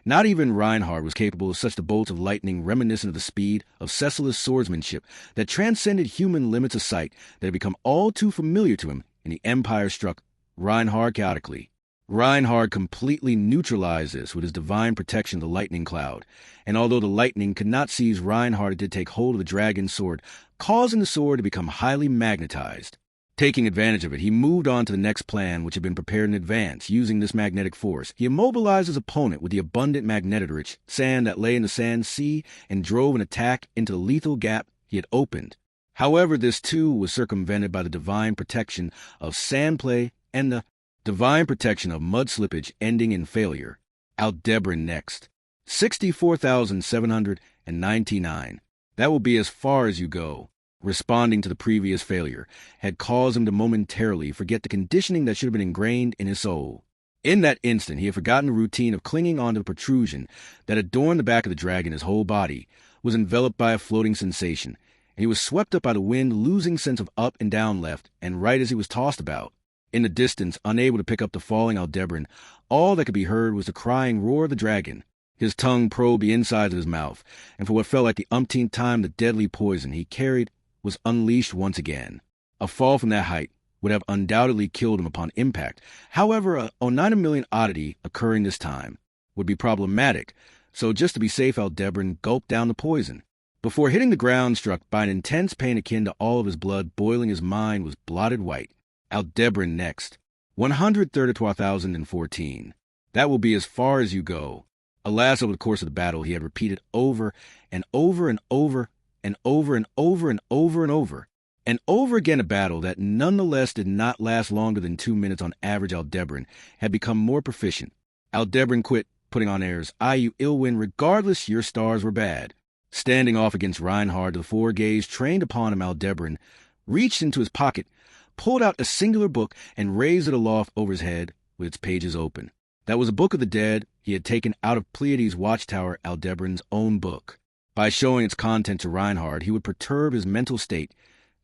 Speaker 1: not even Reinhard was capable of such the bolts of lightning reminiscent of the speed of Cecila's swordsmanship that transcended human limits of sight that had become all too familiar to him, and the Empire struck Reinhard chaotically. Reinhard completely neutralized this with his divine protection of the lightning cloud, and although the lightning could not seize Reinhard, it did take hold of the dragon's sword, causing the sword to become highly magnetized. Taking advantage of it, he moved on to the next plan, which had been prepared in advance. Using this magnetic force, he immobilized his opponent with the abundant magnetic-rich sand that lay in the sand sea and drove an attack into the lethal gap he had opened. However, this too was circumvented by the divine protection of sand play and the divine protection of mud slippage ending in failure. Aldebaran next. 64,799. That will be as far as you go. Responding to the previous failure had caused him to momentarily forget the conditioning that should have been ingrained in his soul. In that instant, he had forgotten the routine of clinging onto the protrusion that adorned the back of the dragon. His whole body was enveloped by a floating sensation, and he was swept up by the wind, losing sense of up and down, left and right as he was tossed about. In the distance, unable to pick up the falling Aldebaran, all that could be heard was the crying roar of the dragon. His tongue probed the insides of his mouth, and for what felt like the umpteenth time the deadly poison he carried was unleashed once again. A fall from that height would have undoubtedly killed him upon impact. However, a Oneida million oddity occurring this time would be problematic, so just to be safe, Aldebaran gulped down the poison. Before hitting the ground, struck by an intense pain akin to all of his blood boiling, his mind was blotted white. Aldebaran next. 130,014. That will be as far as you go. Alas, over the course of the battle, he had repeated over and over and over and over and over and over and over. And over again a battle that nonetheless did not last longer than 2 minutes on average. Aldebaran had become more proficient. Aldebaran quit putting on airs. You ill win regardless your stars were bad. Standing off against Reinhard, the four gaze trained upon him, Aldebaran reached into his pocket, pulled out a singular book, and raised it aloft over his head with its pages open. That was a book of the dead he had taken out of Pleiades' watchtower, Aldebaran's own book. By showing its content to Reinhard, he would perturb his mental state.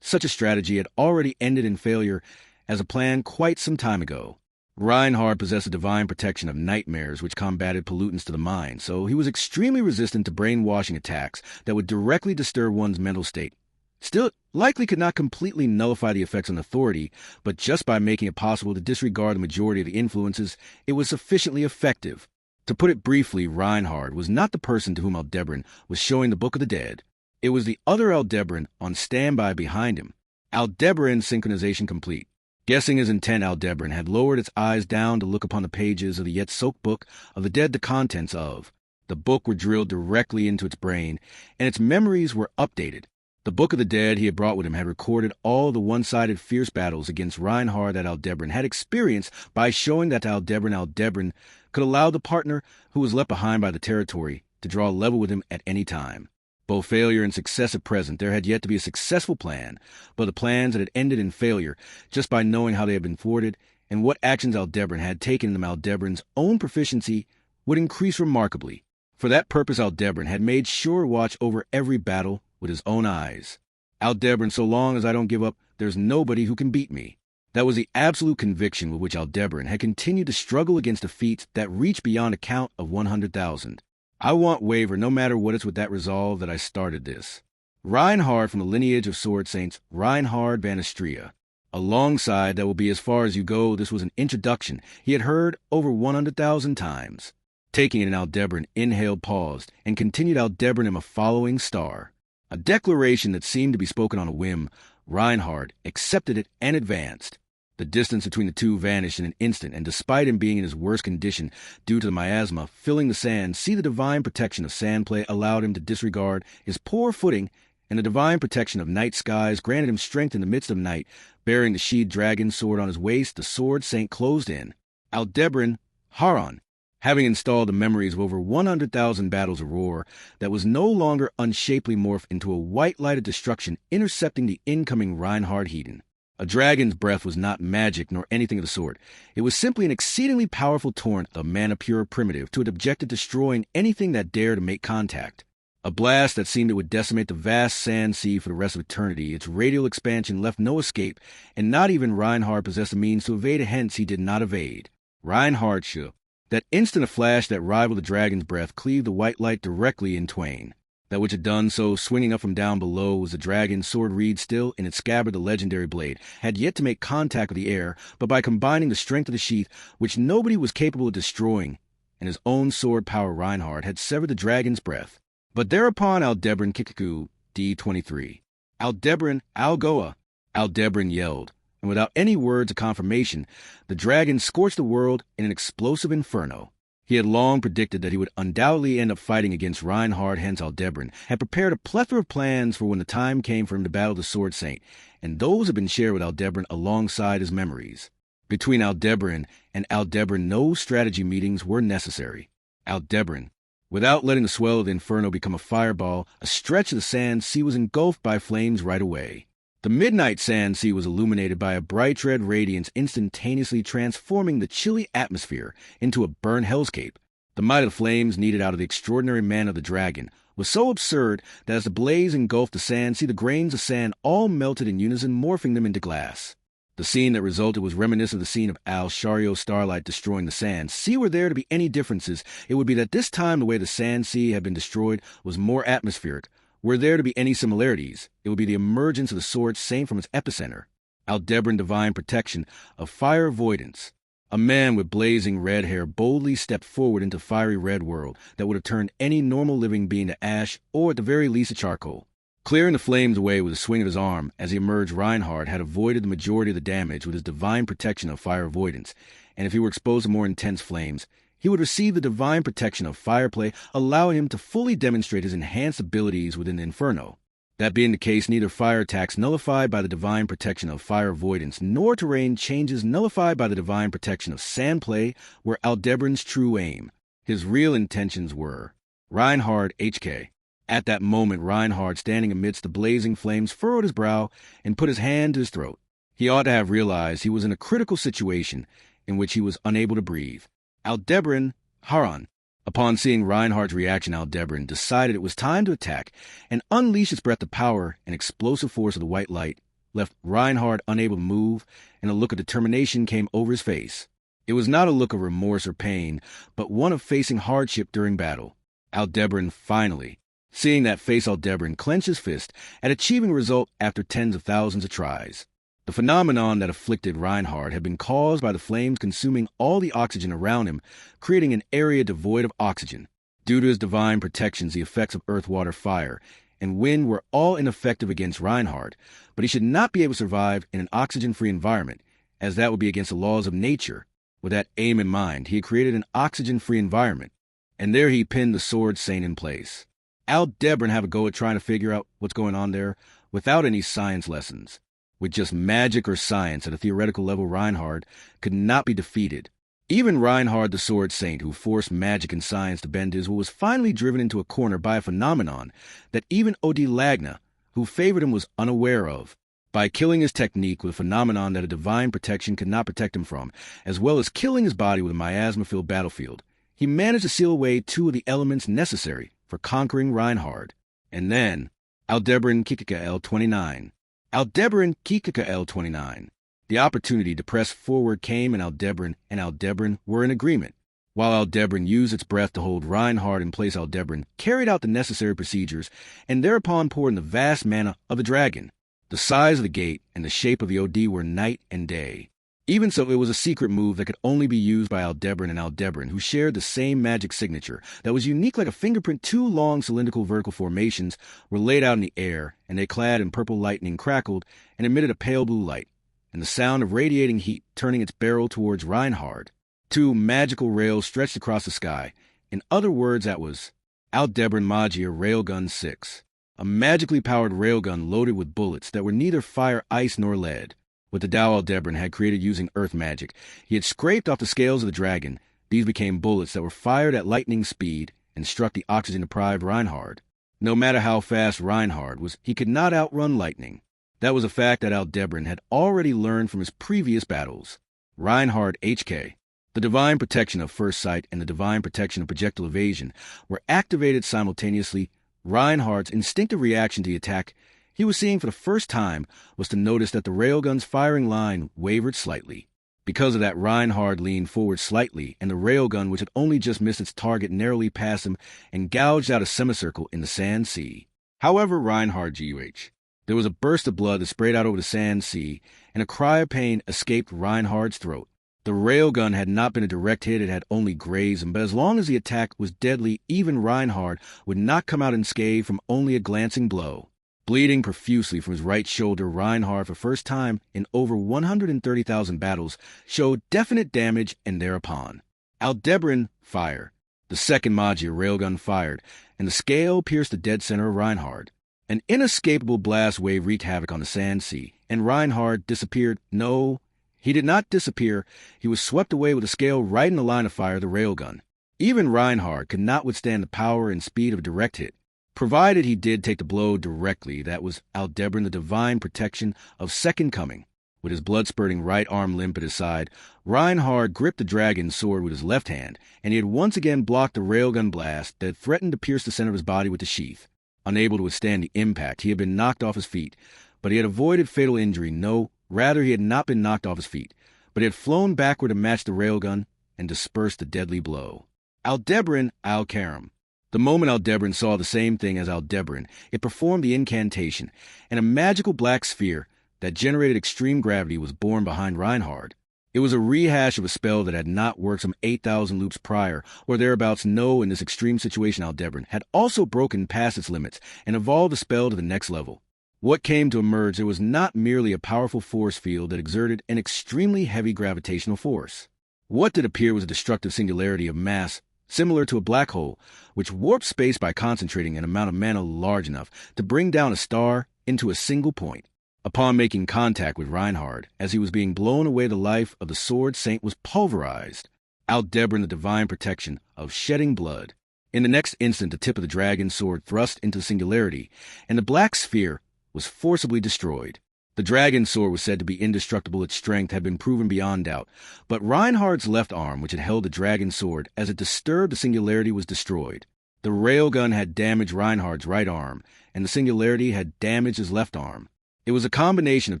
Speaker 1: Such a strategy had already ended in failure as a plan quite some time ago. Reinhard possessed a divine protection of nightmares which combated pollutants to the mind, so he was extremely resistant to brainwashing attacks that would directly disturb one's mental state. Still, it likely could not completely nullify the effects on authority, but just by making it possible to disregard the majority of the influences, it was sufficiently effective. To put it briefly, Reinhard was not the person to whom Aldebaran was showing the Book of the Dead. It was the other Aldebaran on standby behind him. Aldebaran synchronization complete. Guessing his intent, Aldebaran had lowered its eyes down to look upon the pages of the yet soaked book of the dead. The contents of the book were drilled directly into its brain, and its memories were updated. The Book of the Dead he had brought with him had recorded all the one-sided fierce battles against Reinhard that Aldebaran had experienced. By showing that to Aldebaran could allow the partner who was left behind by the territory to draw level with him at any time. Both failure and success at present, there had yet to be a successful plan, but the plans that had ended in failure, just by knowing how they had been thwarted and what actions Aldebaran had taken in them, Aldebaran's own proficiency would increase remarkably. For that purpose, Aldebaran had made sure watch over every battle with his own eyes. Aldebaran, so long as I don't give up, there's nobody who can beat me. That was the absolute conviction with which Aldebaran had continued to struggle against defeats that reached beyond a count of 100,000. I won't waver, no matter what. It's with that resolve that I started this. Reinhard, from the lineage of sword saints, Reinhard van Istria. Alongside, that will be as far as you go, this was an introduction he had heard over 100,000 times. Taking it in, Aldebaran inhaled, paused, and continued. Aldebaran am a following star. A declaration that seemed to be spoken on a whim. Reinhard accepted it and advanced. The distance between the two vanished in an instant, and despite him being in his worst condition due to the miasma filling the sand, the divine protection of sand play allowed him to disregard his poor footing, and the divine protection of night skies granted him strength in the midst of night. Bearing the sheathed dragon sword on his waist, the sword saint closed in. Aldebaran, Haran, having installed the memories of over 100,000 battles of roar, that was no longer unshapely morphed into a white light of destruction, intercepting the incoming Reinhard Hedon. A dragon's breath was not magic nor anything of the sort. It was simply an exceedingly powerful torrent of mana pure primitive to an objective destroying anything that dared to make contact. A blast that seemed it would decimate the vast sand sea for the rest of eternity. Its radial expansion left no escape, and not even Reinhard possessed the means to evade it, hence he did not evade. Reinhard shook. That instant a flash that rivaled the dragon's breath cleaved the white light directly in twain. That which had done so, swinging up from down below, was the dragon's sword reed still in its scabbard. The legendary blade had yet to make contact with the air, but by combining the strength of the sheath, which nobody was capable of destroying, and his own sword power, Reinhard had severed the dragon's breath. But thereupon Aldebaran Kikiku, D23. Aldebaran, Algoa! Aldebaran yelled, and without any words of confirmation, the dragon scorched the world in an explosive inferno. He had long predicted that he would undoubtedly end up fighting against Reinhard, hence Aldebaran had prepared a plethora of plans for when the time came for him to battle the Sword Saint, and those had been shared with Aldebaran alongside his memories. Between Aldebaran and Aldebaran, no strategy meetings were necessary. Aldebaran, without letting the swell of the inferno become a fireball, a stretch of the sand sea was engulfed by flames right away. The midnight sand sea was illuminated by a bright red radiance instantaneously transforming the chilly atmosphere into a burnt hellscape. The might of the flames needed out of the extraordinary man of the dragon was so absurd that as the blaze engulfed the sand sea, the grains of sand all melted in unison, morphing them into glass. The scene that resulted was reminiscent of the scene of Al-Shario's starlight destroying the sand. See, were there to be any differences, it would be that this time the way the sand sea had been destroyed was more atmospheric. Were there to be any similarities, it would be the emergence of the sword saint from its epicenter, Aldebaran divine protection of fire avoidance. A man with blazing red hair boldly stepped forward into the fiery red world that would have turned any normal living being to ash or at the very least to charcoal. Clearing the flames away with a swing of his arm as he emerged, Reinhard had avoided the majority of the damage with his divine protection of fire avoidance, and if he were exposed to more intense flames, he would receive the divine protection of fireplay, allowing him to fully demonstrate his enhanced abilities within the Inferno. That being the case, neither fire attacks nullified by the divine protection of fire avoidance nor terrain changes nullified by the divine protection of sandplay were Aldebaran's true aim. His real intentions were Reinhard HK. At that moment, Reinhard, standing amidst the blazing flames, furrowed his brow and put his hand to his throat. He ought to have realized he was in a critical situation in which he was unable to breathe. Aldebaran, Haran. Upon seeing Reinhard's reaction, Aldebaran decided it was time to attack and unleash its breath of power and explosive force of the white light, left Reinhard unable to move, and a look of determination came over his face. It was not a look of remorse or pain, but one of facing hardship during battle. Aldebaran finally, seeing that face, Aldebaran clenched his fist at achieving a result after tens of thousands of tries. The phenomenon that afflicted Reinhard had been caused by the flames consuming all the oxygen around him, creating an area devoid of oxygen. Due to his divine protections, the effects of earth, water, fire, and wind were all ineffective against Reinhard, but he should not be able to survive in an oxygen-free environment, as that would be against the laws of nature. With that aim in mind, he had created an oxygen-free environment, and there he pinned the sword saint in place. Aldebaran have a go at trying to figure out what's going on there without any science lessons. With just magic or science at a theoretical level, Reinhard could not be defeated. Even Reinhard the Sword Saint, who forced magic and science to bend his will, was finally driven into a corner by a phenomenon that even Odilagna, who favored him, was unaware of. By killing his technique with a phenomenon that a divine protection could not protect him from, as well as killing his body with a miasma-filled battlefield, he managed to seal away two of the elements necessary for conquering Reinhard. And then, Aldebaran Kikika L29. Aldebaran Kikika L29. The opportunity to press forward came, and Aldebaran were in agreement. While Aldebaran used its breath to hold Reinhard in place, Aldebaran carried out the necessary procedures and thereupon poured in the vast mana of the dragon. The size of the gate and the shape of the OD were night and day. Even so, it was a secret move that could only be used by Aldebaran and Aldebaran, who shared the same magic signature that was unique like a fingerprint. Two long cylindrical vertical formations were laid out in the air, and they clad in purple lightning crackled and emitted a pale blue light, and the sound of radiating heat turning its barrel towards Reinhard. Two magical rails stretched across the sky. In other words, that was Aldebaran Magia Railgun 6, a magically powered railgun loaded with bullets that were neither fire, ice, nor lead. With the Tao Aldebaran had created using earth magic, he had scraped off the scales of the dragon. These became bullets that were fired at lightning speed and struck the oxygen-deprived Reinhard. No matter how fast Reinhard was, he could not outrun lightning. That was a fact that Aldebaran had already learned from his previous battles. Reinhard HK, the divine protection of first sight and the divine protection of projectile evasion, were activated simultaneously. Reinhard's instinctive reaction to the attack he was seeing for the first time was to notice that the railgun's firing line wavered slightly. Because of that, Reinhard leaned forward slightly, and the railgun, which had only just missed its target, narrowly passed him and gouged out a semicircle in the sand sea. However, Reinhard GUH. There was a burst of blood that sprayed out over the sand sea, and a cry of pain escaped Reinhard's throat. The railgun had not been a direct hit, it had only grazed him, but as long as the attack was deadly, even Reinhard would not come out unscathed from only a glancing blow. Bleeding profusely from his right shoulder, Reinhard, for the first time in over 130,000 battles, showed definite damage, and thereupon Aldebaran fire. The second Magia railgun fired, and the scale pierced the dead center of Reinhard. An inescapable blast wave wreaked havoc on the sand sea, and Reinhard disappeared. No, he did not disappear. He was swept away with the scale right in the line of fire of the railgun. Even Reinhard could not withstand the power and speed of a direct hit. Provided he did take the blow directly, that was Aldebaran, the divine protection of Second Coming. With his blood-spurting right arm limp at his side, Reinhard gripped the dragon's sword with his left hand, and he had once again blocked the railgun blast that threatened to pierce the center of his body with the sheath. Unable to withstand the impact, he had been knocked off his feet, but he had avoided fatal injury. No, rather he had not been knocked off his feet, but he had flown backward to match the railgun and disperse the deadly blow. Aldebaran Al-Karam. The moment Aldebaran saw the same thing as Aldebaran, it performed the incantation, and a magical black sphere that generated extreme gravity was born behind Reinhard. It was a rehash of a spell that had not worked some 8,000 loops prior, or thereabouts. No, in this extreme situation, Aldebaran had also broken past its limits and evolved the spell to the next level. What came to emerge there was not merely a powerful force field that exerted an extremely heavy gravitational force. What did appear was a destructive singularity of mass, similar to a black hole, which warped space by concentrating an amount of mana large enough to bring down a star into a single point. Upon making contact with Reinhard, as he was being blown away, the life of the Sword Saint was pulverized. Aldebaran, the divine protection of shedding blood. In the next instant, the tip of the dragon's sword thrust into the singularity, and the black sphere was forcibly destroyed. The dragon's sword was said to be indestructible. Its strength had been proven beyond doubt, but Reinhard's left arm, which had held the dragon's sword, as it disturbed the singularity, was destroyed. The railgun had damaged Reinhard's right arm, and the singularity had damaged his left arm. It was a combination of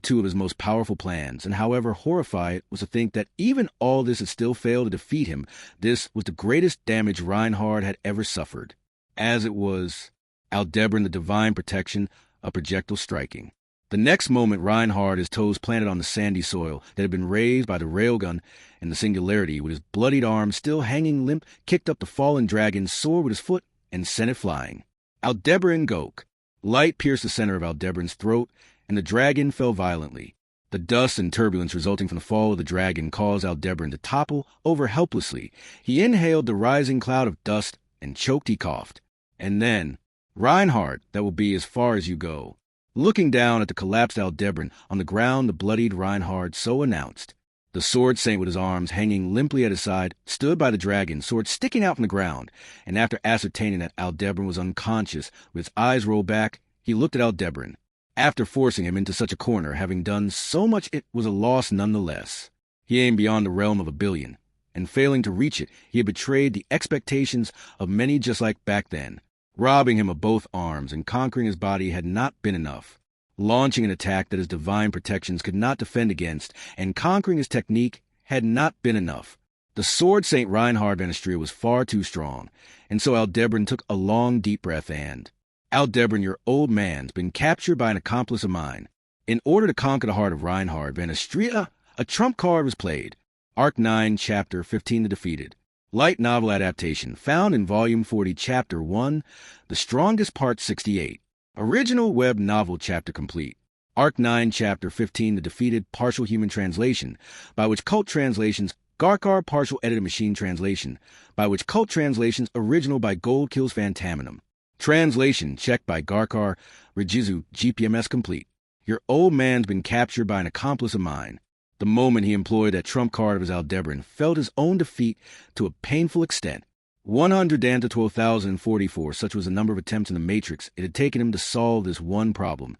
Speaker 1: two of his most powerful plans, and however horrified was to think that even all this had still failed to defeat him, this was the greatest damage Reinhard had ever suffered. As it was, Aldebaran, the divine protection of projectile striking. The next moment, Reinhard, his toes planted on the sandy soil that had been raised by the railgun, and the singularity, with his bloodied arm still hanging limp, kicked up the fallen dragon's sword with his foot and sent it flying. Aldebaran Gok. Light pierced the center of Aldebaran's throat, and the dragon fell violently. The dust and turbulence resulting from the fall of the dragon caused Aldebaran to topple over helplessly. He inhaled the rising cloud of dust and choked. He coughed. And then, Reinhard, that will be as far as you go. Looking down at the collapsed Aldebaran on the ground, the bloodied Reinhard so announced. The Sword Saint, with his arms hanging limply at his side, stood by the dragon, sword sticking out from the ground, and after ascertaining that Aldebaran was unconscious, with his eyes rolled back, he looked at Aldebaran. After forcing him into such a corner, having done so much, it was a loss nonetheless. He aimed beyond the realm of a billion, and failing to reach it, he had betrayed the expectations of many just like back then. Robbing him of both arms and conquering his body had not been enough. Launching an attack that his divine protections could not defend against, and conquering his technique had not been enough. The Sword Saint Reinhard van Astria was far too strong, and so Aldebaran took a long, deep breath and... Aldebaran, your old man's been captured by an accomplice of mine. In order to conquer the heart of Reinhard van Astria, a trump card was played. Arc 9, Chapter 15, The Defeated. Light novel adaptation, found in Volume 40, Chapter 1, The Strongest, Part 68. Original web novel chapter complete. Arc 9, Chapter 15, The Defeated, partial human translation, by which Cult Translations, Garkar partial edited machine translation, by which Cult Translations, original by Gold Kills Fantaminum. Translation checked by Garkar, ReZero, GPMS complete. Your old man's been captured by an accomplice of mine. The moment he employed that trump card of his Aldebaran, felt his own defeat to a painful extent. 112,044, such was the number of attempts in the Matrix it had taken him to solve this one problem,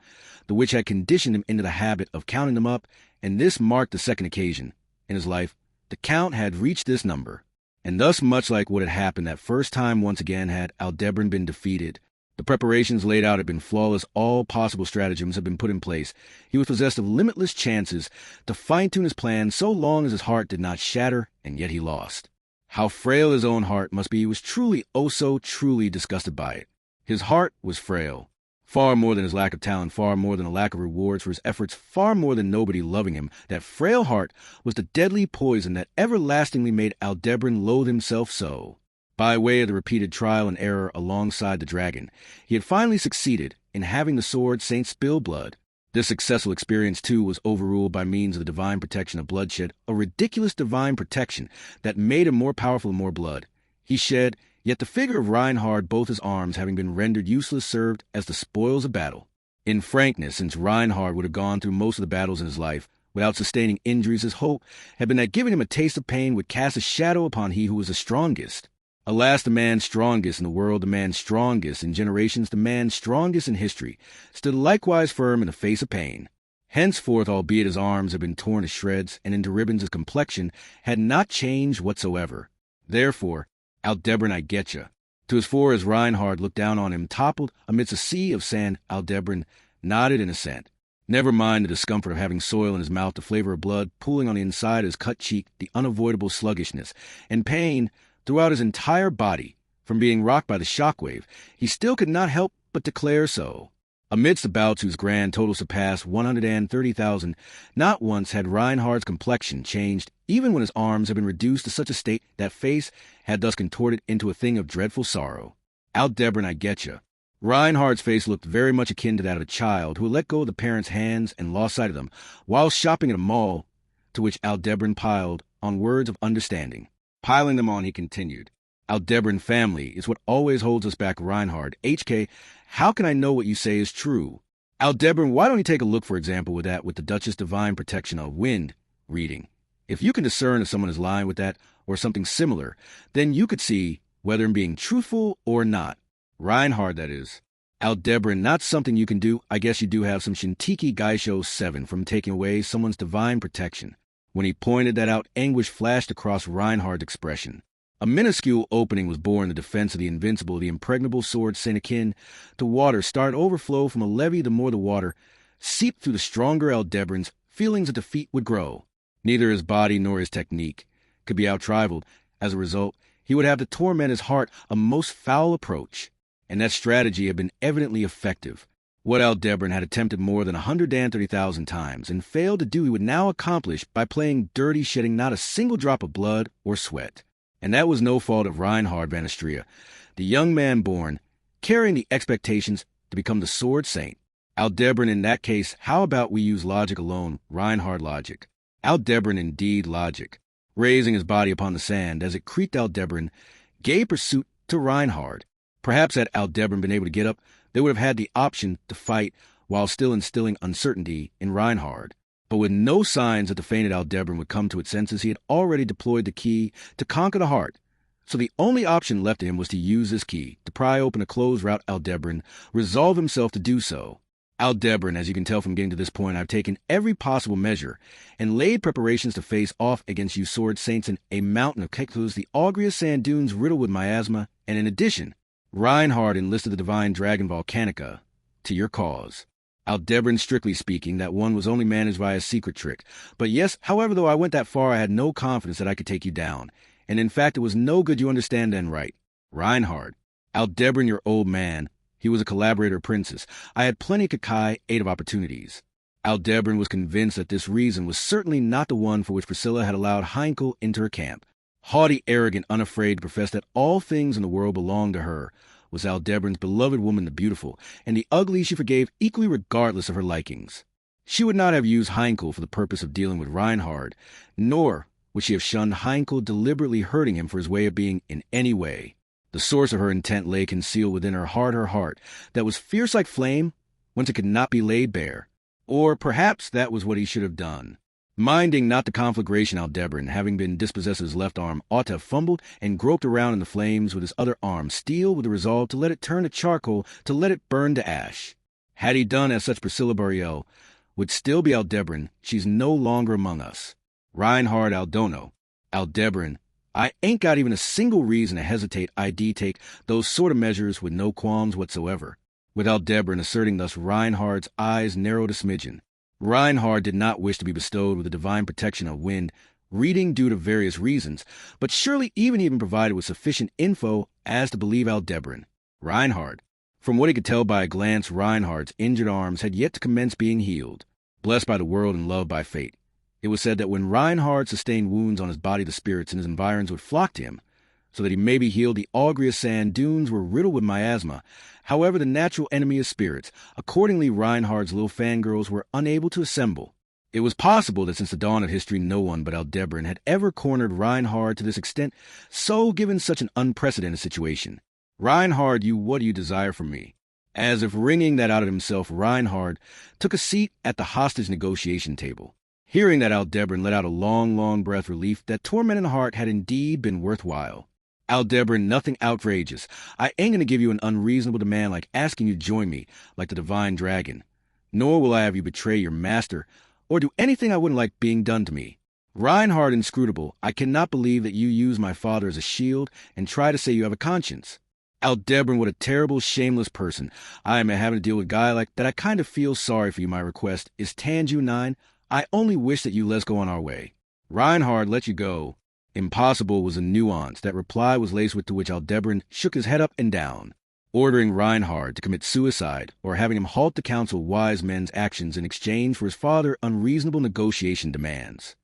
Speaker 1: the which had conditioned him into the habit of counting them up, and this marked the second occasion in his life the count had reached this number. And thus, much like what had happened that first time, once again had Aldebaran been defeated. The preparations laid out had been flawless. All possible stratagems had been put in place. He was possessed of limitless chances to fine-tune his plan so long as his heart did not shatter, and yet he lost. How frail his own heart must be. He was truly, oh so truly disgusted by it. His heart was frail. Far more than his lack of talent, far more than a lack of rewards for his efforts, far more than nobody loving him, that frail heart was the deadly poison that everlastingly made Aldebaran loathe himself so. By way of the repeated trial and error alongside the dragon, he had finally succeeded in having the Sword Saint spill blood. This successful experience, too, was overruled by means of the divine protection of bloodshed, a ridiculous divine protection that made him more powerful and more blood. He shed, yet the figure of Reinhard, both his arms having been rendered useless, served as the spoils of battle. In frankness, since Reinhard would have gone through most of the battles in his life without sustaining injuries, his hope had been that giving him a taste of pain would cast a shadow upon he who was the strongest. Alas, the man strongest in the world, the man strongest in generations, the man strongest in history, stood likewise firm in the face of pain. Henceforth, albeit his arms had been torn to shreds and into ribbons, his complexion had not changed whatsoever. Therefore, Aldebaran, I getcha. To his fore, as Reinhard looked down on him, toppled amidst a sea of sand, Aldebaran nodded in assent. Never mind the discomfort of having soil in his mouth, the flavor of blood pooling on the inside of his cut cheek, the unavoidable sluggishness, and pain throughout his entire body from being rocked by the shockwave, he still could not help but declare so. Amidst the bouts whose grand total surpassed 130,000, not once had Reinhard's complexion changed, even when his arms had been reduced to such a state that face had thus contorted into a thing of dreadful sorrow. Aldebaran, I getcha. Reinhard's face looked very much akin to that of a child who had let go of the parents' hands and lost sight of them while shopping at a mall, to which Aldebaran piled on words of understanding. Piling them on, he continued, Aldebaran, family is what always holds us back, Reinhard. HK, how can I know what you say is true? Aldebaran, why don't you take a look, for example, with the Duchess Divine Protection of Wind reading? If you can discern if someone is lying with that or something similar, then you could see whether in being truthful or not. Reinhard, that is. Aldebaran, not something you can do. I guess you do have some Shintiki Gaisho 7 from taking away someone's divine protection. When he pointed that out, anguish flashed across Reinhard's expression. A minuscule opening was born in the defense of the invincible, the impregnable sword sent akin to water started overflow from a levee. The more the water seeped through the stronger Aldebaran's feelings of defeat would grow. Neither his body nor his technique could be out-rivaled. As a result, he would have to torment his heart a most foul approach, and that strategy had been evidently effective. What Aldebaran had attempted more than 130,000 times and failed to do, he would now accomplish by playing dirty, shedding not a single drop of blood or sweat. And that was no fault of Reinhard van Astria, the young man born, carrying the expectations to become the sword saint. Aldebaran, in that case, how about we use logic alone, Reinhard logic? Aldebaran, indeed, logic. Raising his body upon the sand, as it creaked, Aldebaran gave pursuit to Reinhard. Perhaps had Aldebaran been able to get up, they would have had the option to fight while still instilling uncertainty in Reinhard. But with no signs that the fainted Aldebaran would come to its senses, he had already deployed the key to conquer the heart. So the only option left to him was to use this key, to pry open a closed route. Aldebaran resolved himself to do so. Aldebaran, as you can tell from getting to this point, I've taken every possible measure and laid preparations to face off against you sword saints in a mountain of Kektus, the Augrious sand dunes riddled with miasma, and in addition, Reinhard enlisted the divine dragon Volcanica to your cause. Aldebaran, strictly speaking, that one was only managed by a secret trick. But yes, however, though I went that far, I had no confidence that I could take you down. And in fact, it was no good, you understand then, right? Reinhard. Aldebaran, your old man. He was a collaborator princess. I had plenty of Kakai, 8 of opportunities. Aldebaran was convinced that this reason was certainly not the one for which Priscilla had allowed Heinkel into her camp. Haughty, arrogant, unafraid to profess that all things in the world belonged to her, was Aldebaran's beloved woman, the beautiful, and the ugly she forgave equally regardless of her likings. She would not have used Heinkel for the purpose of dealing with Reinhard, nor would she have shunned Heinkel deliberately hurting him for his way of being in any way. The source of her intent lay concealed within her heart that was fierce like flame, whence it could not be laid bare. Or perhaps that was what he should have done. Minding not the conflagration, Aldebaran, having been dispossessed of his left arm, ought to have fumbled and groped around in the flames with his other arm, steel with the resolve to let it turn to charcoal, to let it burn to ash. Had he done as such, Priscilla Buriel would still be Aldebaran. She's no longer among us. Reinhard Aldono. Aldebaran, I ain't got even a single reason to hesitate. I'd take those sort of measures with no qualms whatsoever. With Aldebaran asserting thus, Reinhard's eyes narrowed a smidgen. Reinhard did not wish to be bestowed with the divine protection of wind, reading due to various reasons, but surely even provided with sufficient info as to believe Aldebaran. Reinhard. From what he could tell by a glance, Reinhard's injured arms had yet to commence being healed. Blessed by the world and loved by fate, it was said that when Reinhard sustained wounds on his body, the spirits in his environs would flock to him, so that he may be healed. The Augrious sand dunes were riddled with miasma, however the natural enemy of spirits. Accordingly, Reinhard's little fangirls were unable to assemble. It was possible that since the dawn of history no one but Aldebaran had ever cornered Reinhard to this extent, so given such an unprecedented situation. Reinhard, what do you desire from me? As if wringing that out of himself, Reinhard took a seat at the hostage negotiation table. Hearing that, Aldebaran let out a long, long breath, relief that tormenting heart had indeed been worthwhile. Aldebaran, nothing outrageous. I ain't gonna give you an unreasonable demand like asking you to join me, like the divine dragon. Nor will I have you betray your master, or do anything I wouldn't like being done to me. Reinhard Inscrutable, I cannot believe that you use my father as a shield and try to say you have a conscience. Aldebaran, what a terrible, shameless person. I am having to deal with a guy like that. I kind of feel sorry for you. My request is Tanju 9. I only wish that you let us go on our way. Reinhard let you go. Impossible was a nuance. That reply was laced with to which Aldebaran shook his head up and down, ordering Reinhard to commit suicide or having him halt the council wise men's actions in exchange for his father's unreasonable negotiation demands.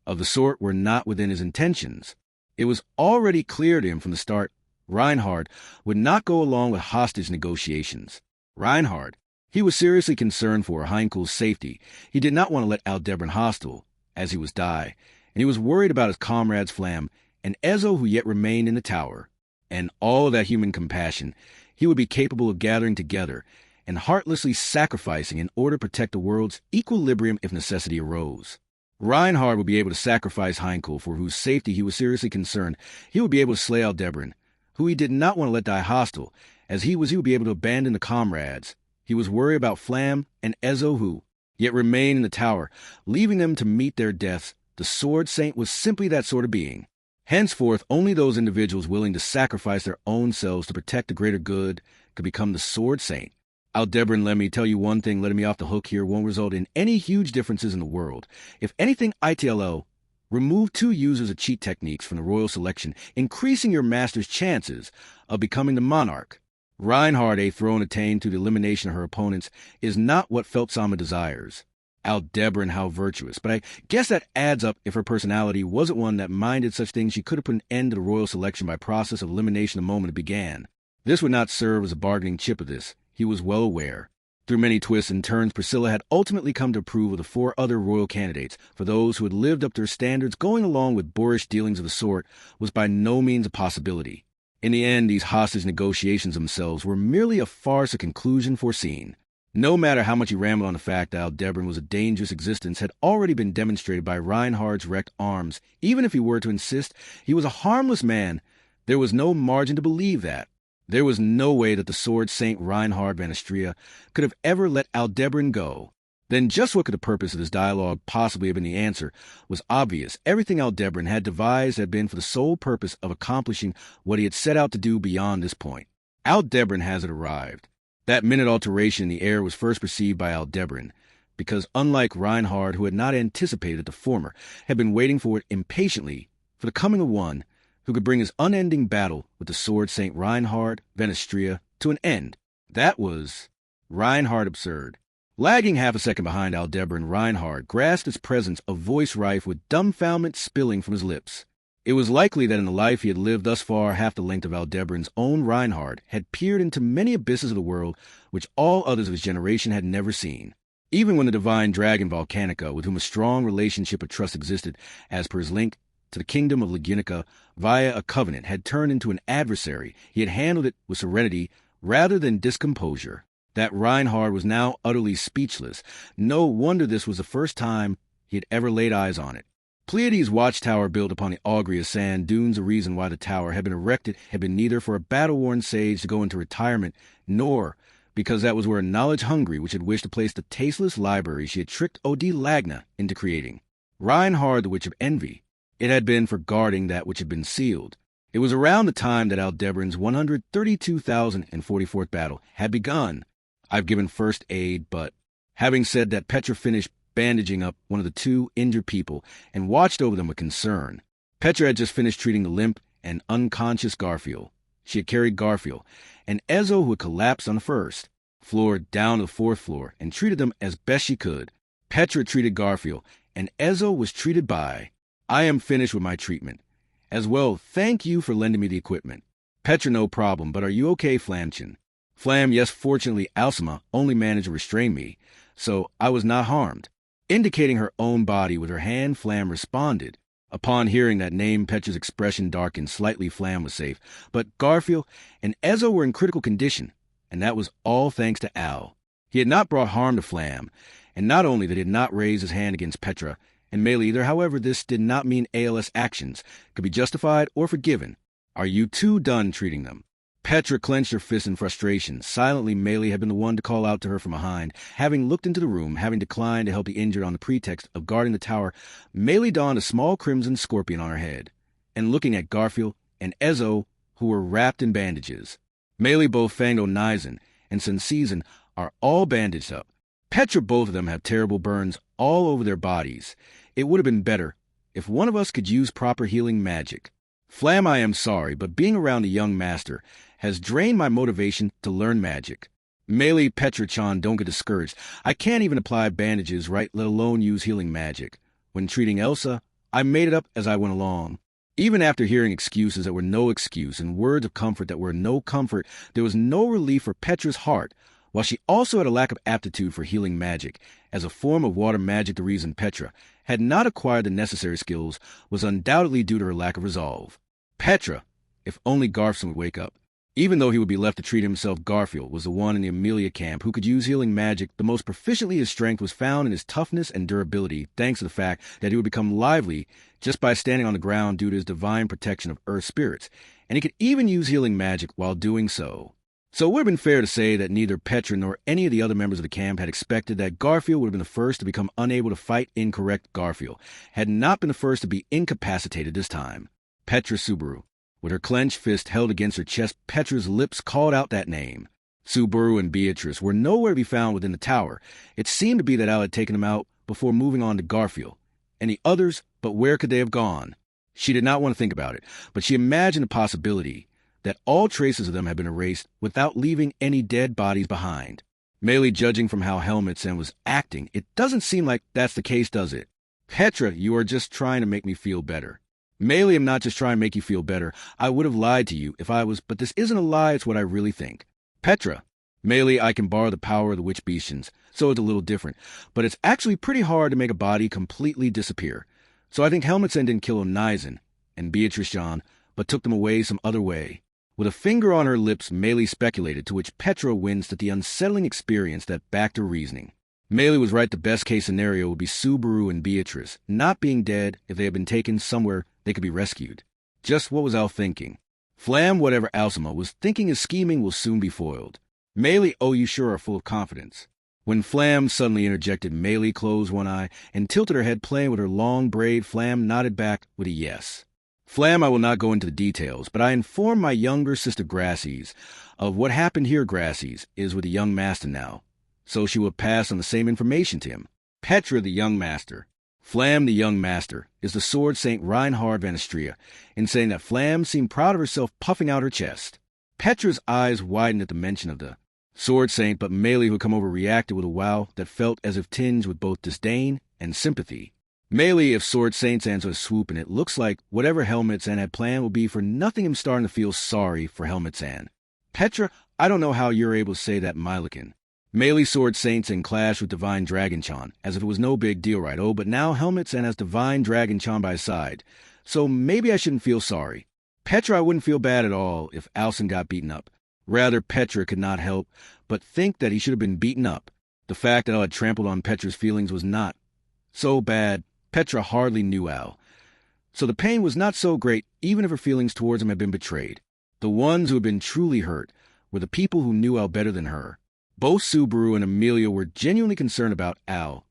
Speaker 1: Of the sort were not within his intentions. It was already clear to him from the start Reinhard would not go along with hostage negotiations. Reinhard, he was seriously concerned for Heinkel's safety. He did not want to let Aldebaran hostile, as he was die, and he was worried about his comrades Flam and Ezo, who yet remained in the tower. And all of that human compassion he would be capable of gathering together and heartlessly sacrificing in order to protect the world's equilibrium if necessity arose. Reinhard would be able to sacrifice Heinkel, for whose safety he was seriously concerned. He would be able to slay Aldebaran, who he did not want to let die hostile, as he would be able to abandon the comrades. He was worried about Flam and Ezo, who yet remained in the tower, leaving them to meet their deaths. The Sword Saint was simply that sort of being. Henceforth, only those individuals willing to sacrifice their own selves to protect the greater good could become the Sword Saint. Aldebaran, let me tell you one thing, letting me off the hook here won't result in any huge differences in the world. If anything, ITLO, remove 2 users of cheat techniques from the royal selection, increasing your master's chances of becoming the monarch. Reinhard, a throne attained through the elimination of her opponents, is not what Feltzama desires. Aldebaran, how virtuous, but I guess that adds up if her personality wasn't one that minded such things. She could have put an end to the royal selection by process of elimination the moment it began. This would not serve as a bargaining chip of this, he was well aware. Through many twists and turns, Priscilla had ultimately come to approve of the 4 other royal candidates. For those who had lived up to her standards, going along with boorish dealings of the sort was by no means a possibility. In the end, these hostage negotiations themselves were merely a farce, a conclusion foreseen. No matter how much he rambled on the fact that Aldebaran was a dangerous existence had already been demonstrated by Reinhard's wrecked arms. Even if he were to insist he was a harmless man, there was no margin to believe that. There was no way that the Sword Saint Reinhard van Astria could have ever let Aldebaran go. Then just what could the purpose of this dialogue possibly have been? The answer was obvious. Everything Aldebaran had devised had been for the sole purpose of accomplishing what he had set out to do beyond this point. Aldebaran has it arrived. That minute alteration in the air was first perceived by Aldebaran, because unlike Reinhard, who had not anticipated the former, had been waiting for it impatiently, for the coming of one who could bring his unending battle with the Sword Saint Reinhard van Astria to an end. That was Reinhard absurd. Lagging half a second behind Aldebaran, Reinhard grasped his presence, a voice rife with dumbfoundment spilling from his lips. It was likely that in the life he had lived thus far, half the length of Aldebaran's own Reinhard had peered into many abysses of the world which all others of his generation had never seen. Even when the divine dragon Volcanica, with whom a strong relationship of trust existed as per his link to the kingdom of Lagunica via a covenant, had turned into an adversary, he had handled it with serenity rather than discomposure. That Reinhard was now utterly speechless. No wonder this was the first time he had ever laid eyes on it. Pleiades' watchtower, built upon the augury of sand dunes, the reason why the tower had been erected had been neither for a battle-worn sage to go into retirement, nor because that was where a knowledge-hungry which had wished to place the tasteless library she had tricked Odi Lagna into creating. Reinhard, the Witch of Envy, it had been for guarding that which had been sealed. It was around the time that Aldebaran's 132,044th battle had begun. I've given first aid, but having said that, Petra finished bandaging up one of the 2 injured people and watched over them with concern. Petra had just finished treating the limp and unconscious Garfield. She had carried Garfield and Ezo, who had collapsed on the 1st floor, down to the 4th floor and treated them as best she could. Petra treated Garfield, and Ezo was treated by... I am finished with my treatment. As well, thank you for lending me the equipment. Petra, no problem, but are you okay, Flamchen? Flam, yes, fortunately, Alcima only managed to restrain me, so I was not harmed. Indicating her own body with her hand, Flam responded. Upon hearing that name, Petra's expression darkened slightly. Flam was safe, but Garfield and Ezo were in critical condition, and that was all thanks to Al. He had not brought harm to Flam, and not only that he had not raised his hand against Petra and Mele either. However, this did not mean ALS actions could be justified or forgiven. Are you two done treating them? Petra clenched her fist in frustration. Silently, Melee had been the one to call out to her from behind. Having looked into the room, having declined to help the injured on the pretext of guarding the tower, Melee donned a small crimson scorpion on her head, and looking at Garfield and Ezo, who were wrapped in bandages. Melee, both Fango Nizen and Senseason are all bandaged up. Petra, both of them have terrible burns all over their bodies. It would have been better if one of us could use proper healing magic. Flam, I am sorry, but being around the young master has drained my motivation to learn magic. Melee, Petra-chan, don't get discouraged. I can't even apply bandages right, let alone use healing magic. When treating Elsa, I made it up as I went along. Even after hearing excuses that were no excuse and words of comfort that were no comfort, there was no relief for Petra's heart, while she also had a lack of aptitude for healing magic. As a form of water magic, the reason Petra had not acquired the necessary skills was undoubtedly due to her lack of resolve. Petra, if only Garfson would wake up. Even though he would be left to treat himself, Garfield was the one in the Amelia camp who could use healing magic the most proficiently. His strength was found in his toughness and durability, thanks to the fact that he would become lively just by standing on the ground due to his divine protection of earth spirits, and he could even use healing magic while doing so. So it would have been fair to say that neither Petra nor any of the other members of the camp had expected that Garfield would have been the first to become unable to fight incorrect. Garfield had not been the first to be incapacitated this time. Petra Subaru. With her clenched fist held against her chest, Petra's lips called out that name. Subaru and Beatrice were nowhere to be found within the tower. It seemed to be that Al had taken them out before moving on to Garfield. And the others, but where could they have gone? She did not want to think about it, but she imagined the possibility that all traces of them had been erased without leaving any dead bodies behind. Merely judging from how Helmutsen was acting, it doesn't seem like that's the case, does it? Petra, you are just trying to make me feel better. Melee, I'm not just trying to make you feel better. I would have lied to you if I was, but this isn't a lie, it's what I really think. Petra, Melee, I can borrow the power of the witch beasts, so it's a little different, but it's actually pretty hard to make a body completely disappear. So I think Helmutsen didn't kill Nizen and Beatrice John, but took them away some other way. With a finger on her lips, Melee speculated, to which Petra winced at the unsettling experience that backed her reasoning. Melee was right. The best-case scenario would be Subaru and Beatrice not being dead. If they had been taken somewhere, they could be rescued. Just what was Al thinking? Flam, whatever Alcima was thinking, his scheming will soon be foiled. Melee, oh, you sure are full of confidence. When Flam suddenly interjected, Melee closed one eye and tilted her head, playing with her long braid. Flam nodded back with a yes. Flam, I will not go into the details, but I informed my younger sister Gracies of what happened here. Gracies is with the young master now, so she will pass on the same information to him. Petra, the young master. Flam, the young master, is the sword saint Reinhard van Astria, in saying that Flam seemed proud of herself, puffing out her chest. Petra's eyes widened at the mention of the sword saint, but Melee, who had come over, reacted with a wow that felt as if tinged with both disdain and sympathy. Melee, if Sword Saint's answer is swooping, it looks like whatever Helmutsen had planned will be for nothing. I'm starting to feel sorry for Helmutsen. Petra, I don't know how you're able to say that, Mylikin. Melee, Sword Saints in clash with Divine Dragonchan, as if it was no big deal, right? Oh, but now Helmutsen has Divine Dragonchan by his side, so maybe I shouldn't feel sorry. Petra, I wouldn't feel bad at all if Alcin got beaten up. Rather, Petra could not help but think that he should have been beaten up. The fact that I had trampled on Petra's feelings was not so bad. Petra hardly knew Al, so the pain was not so great, even if her feelings towards him had been betrayed. The ones who had been truly hurt were the people who knew Al better than her. Both Subaru and Amelia were genuinely concerned about Al,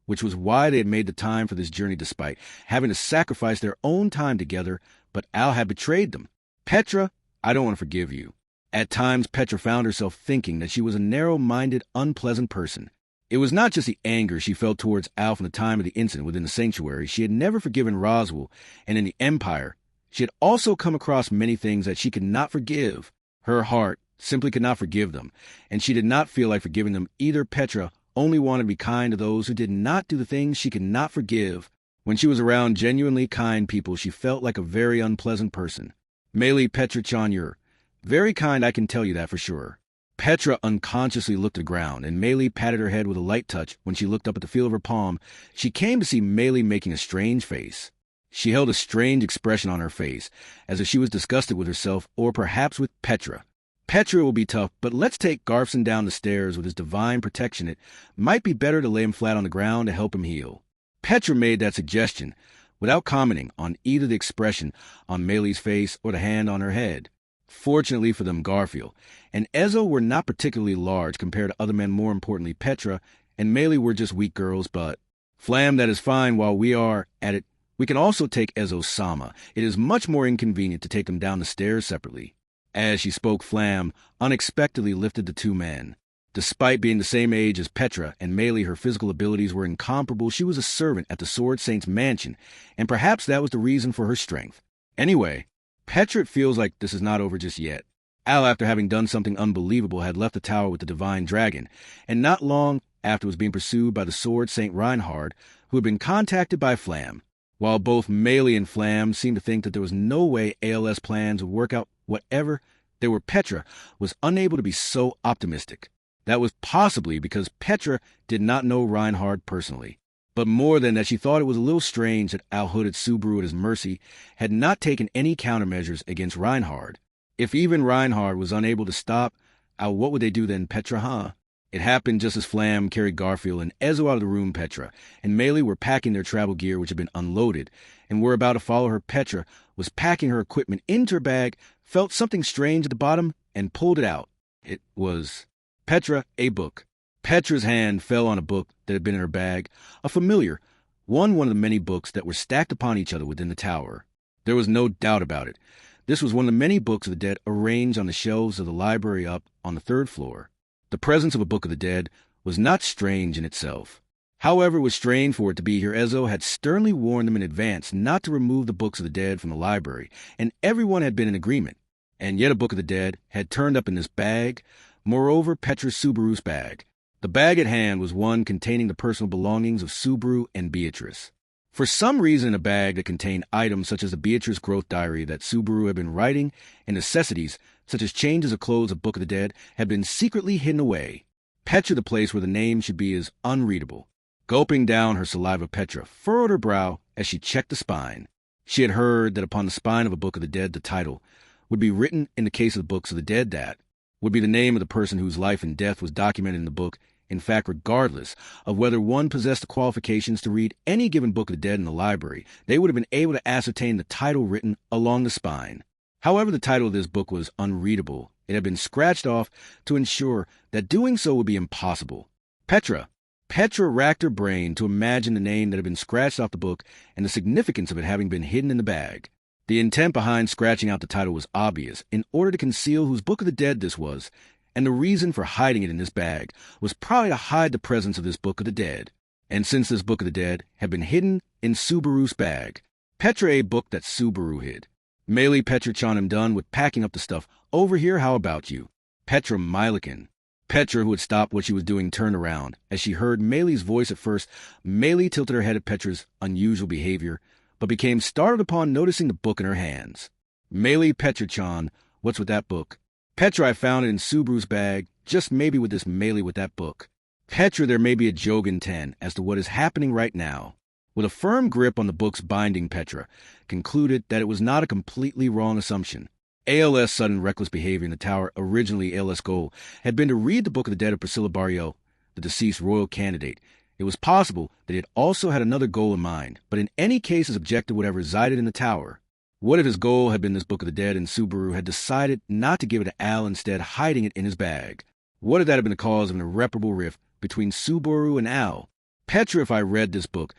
Speaker 1: which was why they had made the time for this journey despite having to sacrifice their own time together, but Al had betrayed them. Petra, I don't want to forgive you. At times, Petra found herself thinking that she was a narrow-minded, unpleasant person. It was not just the anger she felt towards Al from the time of the incident within the sanctuary. She had never forgiven Roswell, and in the Empire, she had also come across many things that she could not forgive. Her heart simply could not forgive them, and she did not feel like forgiving them either. Petra only wanted to be kind to those who did not do the things she could not forgive. When she was around genuinely kind people, she felt like a very unpleasant person. Melee, Petra-chan, you're very kind, I can tell you that for sure. Petra unconsciously looked at the ground, and Melee patted her head with a light touch. When she looked up at the feel of her palm, she came to see Melee making a strange face. She held a strange expression on her face, as if she was disgusted with herself, or perhaps with Petra. Petra will be tough, but let's take Garfson down the stairs with his divine protection. It might be better to lay him flat on the ground to help him heal. Petra made that suggestion, without commenting on either the expression on Maylee's face or the hand on her head. Fortunately for them, Garfield and Ezo were not particularly large compared to other men, more importantly Petra and Maylee were just weak girls, but Flam, that is fine. While we are at it, we can also take Ezo-sama. It is much more inconvenient to take them down the stairs separately. As she spoke, Flam unexpectedly lifted the two men. Despite being the same age as Petra and Maylee, her physical abilities were incomparable. She was a servant at the Sword Saint's mansion, and perhaps that was the reason for her strength. Anyway, Petra, it feels like this is not over just yet. Al, after having done something unbelievable, had left the tower with the Divine Dragon, and not long after was being pursued by the Sword Saint Reinhard, who had been contacted by Flam. While both Maylee and Flam seemed to think that there was no way ALS plans would work out, whatever they were, Petra was unable to be so optimistic. That was possibly because Petra did not know Reinhard personally. But more than that, she thought it was a little strange that Al hooded Subaru at his mercy had not taken any countermeasures against Reinhard. If even Reinhard was unable to stop Al, what would they do then, Petra, huh? It happened just as Flam carried Garfield and Ezo out of the room. Petra and Maylee were packing their travel gear, which had been unloaded, and were about to follow her. Petra was packing her equipment into her bag, felt something strange at the bottom, and pulled it out. It was Petra, a book. Petra's hand fell on a book that had been in her bag, a familiar, one of the many books that were stacked upon each other within the tower. There was no doubt about it. This was one of the many books of the dead arranged on the shelves of the library up on the 3rd floor. The presence of a Book of the Dead was not strange in itself. However, it was strange for it to be here. Ezo had sternly warned them in advance not to remove the Books of the Dead from the library, and everyone had been in agreement. And yet a Book of the Dead had turned up in this bag, moreover Petra's Subaru's bag. The bag at hand was one containing the personal belongings of Subaru and Beatrice. For some reason, a bag that contained items such as the Beatrice growth diary that Subaru had been writing and necessities such as changes of clothes of Book of the Dead had been secretly hidden away. Petra, the place where the name should be, is unreadable. Gulping down her saliva, Petra furrowed her brow as she checked the spine. She had heard that upon the spine of a Book of the Dead, the title would be written in the case of the Books of the Dead that would be the name of the person whose life and death was documented in the book. In fact, regardless of whether one possessed the qualifications to read any given Book of the Dead in the library, they would have been able to ascertain the title written along the spine. However, the title of this book was unreadable. It had been scratched off to ensure that doing so would be impossible. Petra racked her brain to imagine the name that had been scratched off the book and the significance of it having been hidden in the bag. The intent behind scratching out the title was obvious. In order to conceal whose Book of the Dead this was, and the reason for hiding it in this bag was probably to hide the presence of this Book of the Dead. And since this Book of the Dead had been hidden in Subaru's bag, Petra, a book that Subaru hid. Maylee, Petra-chan, am done with packing up the stuff. Over here, how about you? Petra Mylikin. Petra, who had stopped what she was doing, turned around. As she heard Maylee's voice at first, Maylee tilted her head at Petra's unusual behavior, but became startled upon noticing the book in her hands. Maylee, Petra-chan, what's with that book? Petra, I found it in Subaru's bag, just maybe with this Maylee with that book. Petra, there may be a Jogan 10 as to what is happening right now. With a firm grip on the book's binding, Petra concluded that it was not a completely wrong assumption. ALS' sudden reckless behavior in the tower, originally ALS' goal, had been to read the Book of the Dead of Priscilla Barrio, the deceased royal candidate. It was possible that it also had another goal in mind, but in any case his objective would have resided in the tower. What if his goal had been this Book of the Dead and Subaru had decided not to give it to Al, instead hiding it in his bag? What if that had been the cause of an irreparable rift between Subaru and Al? Petra, if I read this book,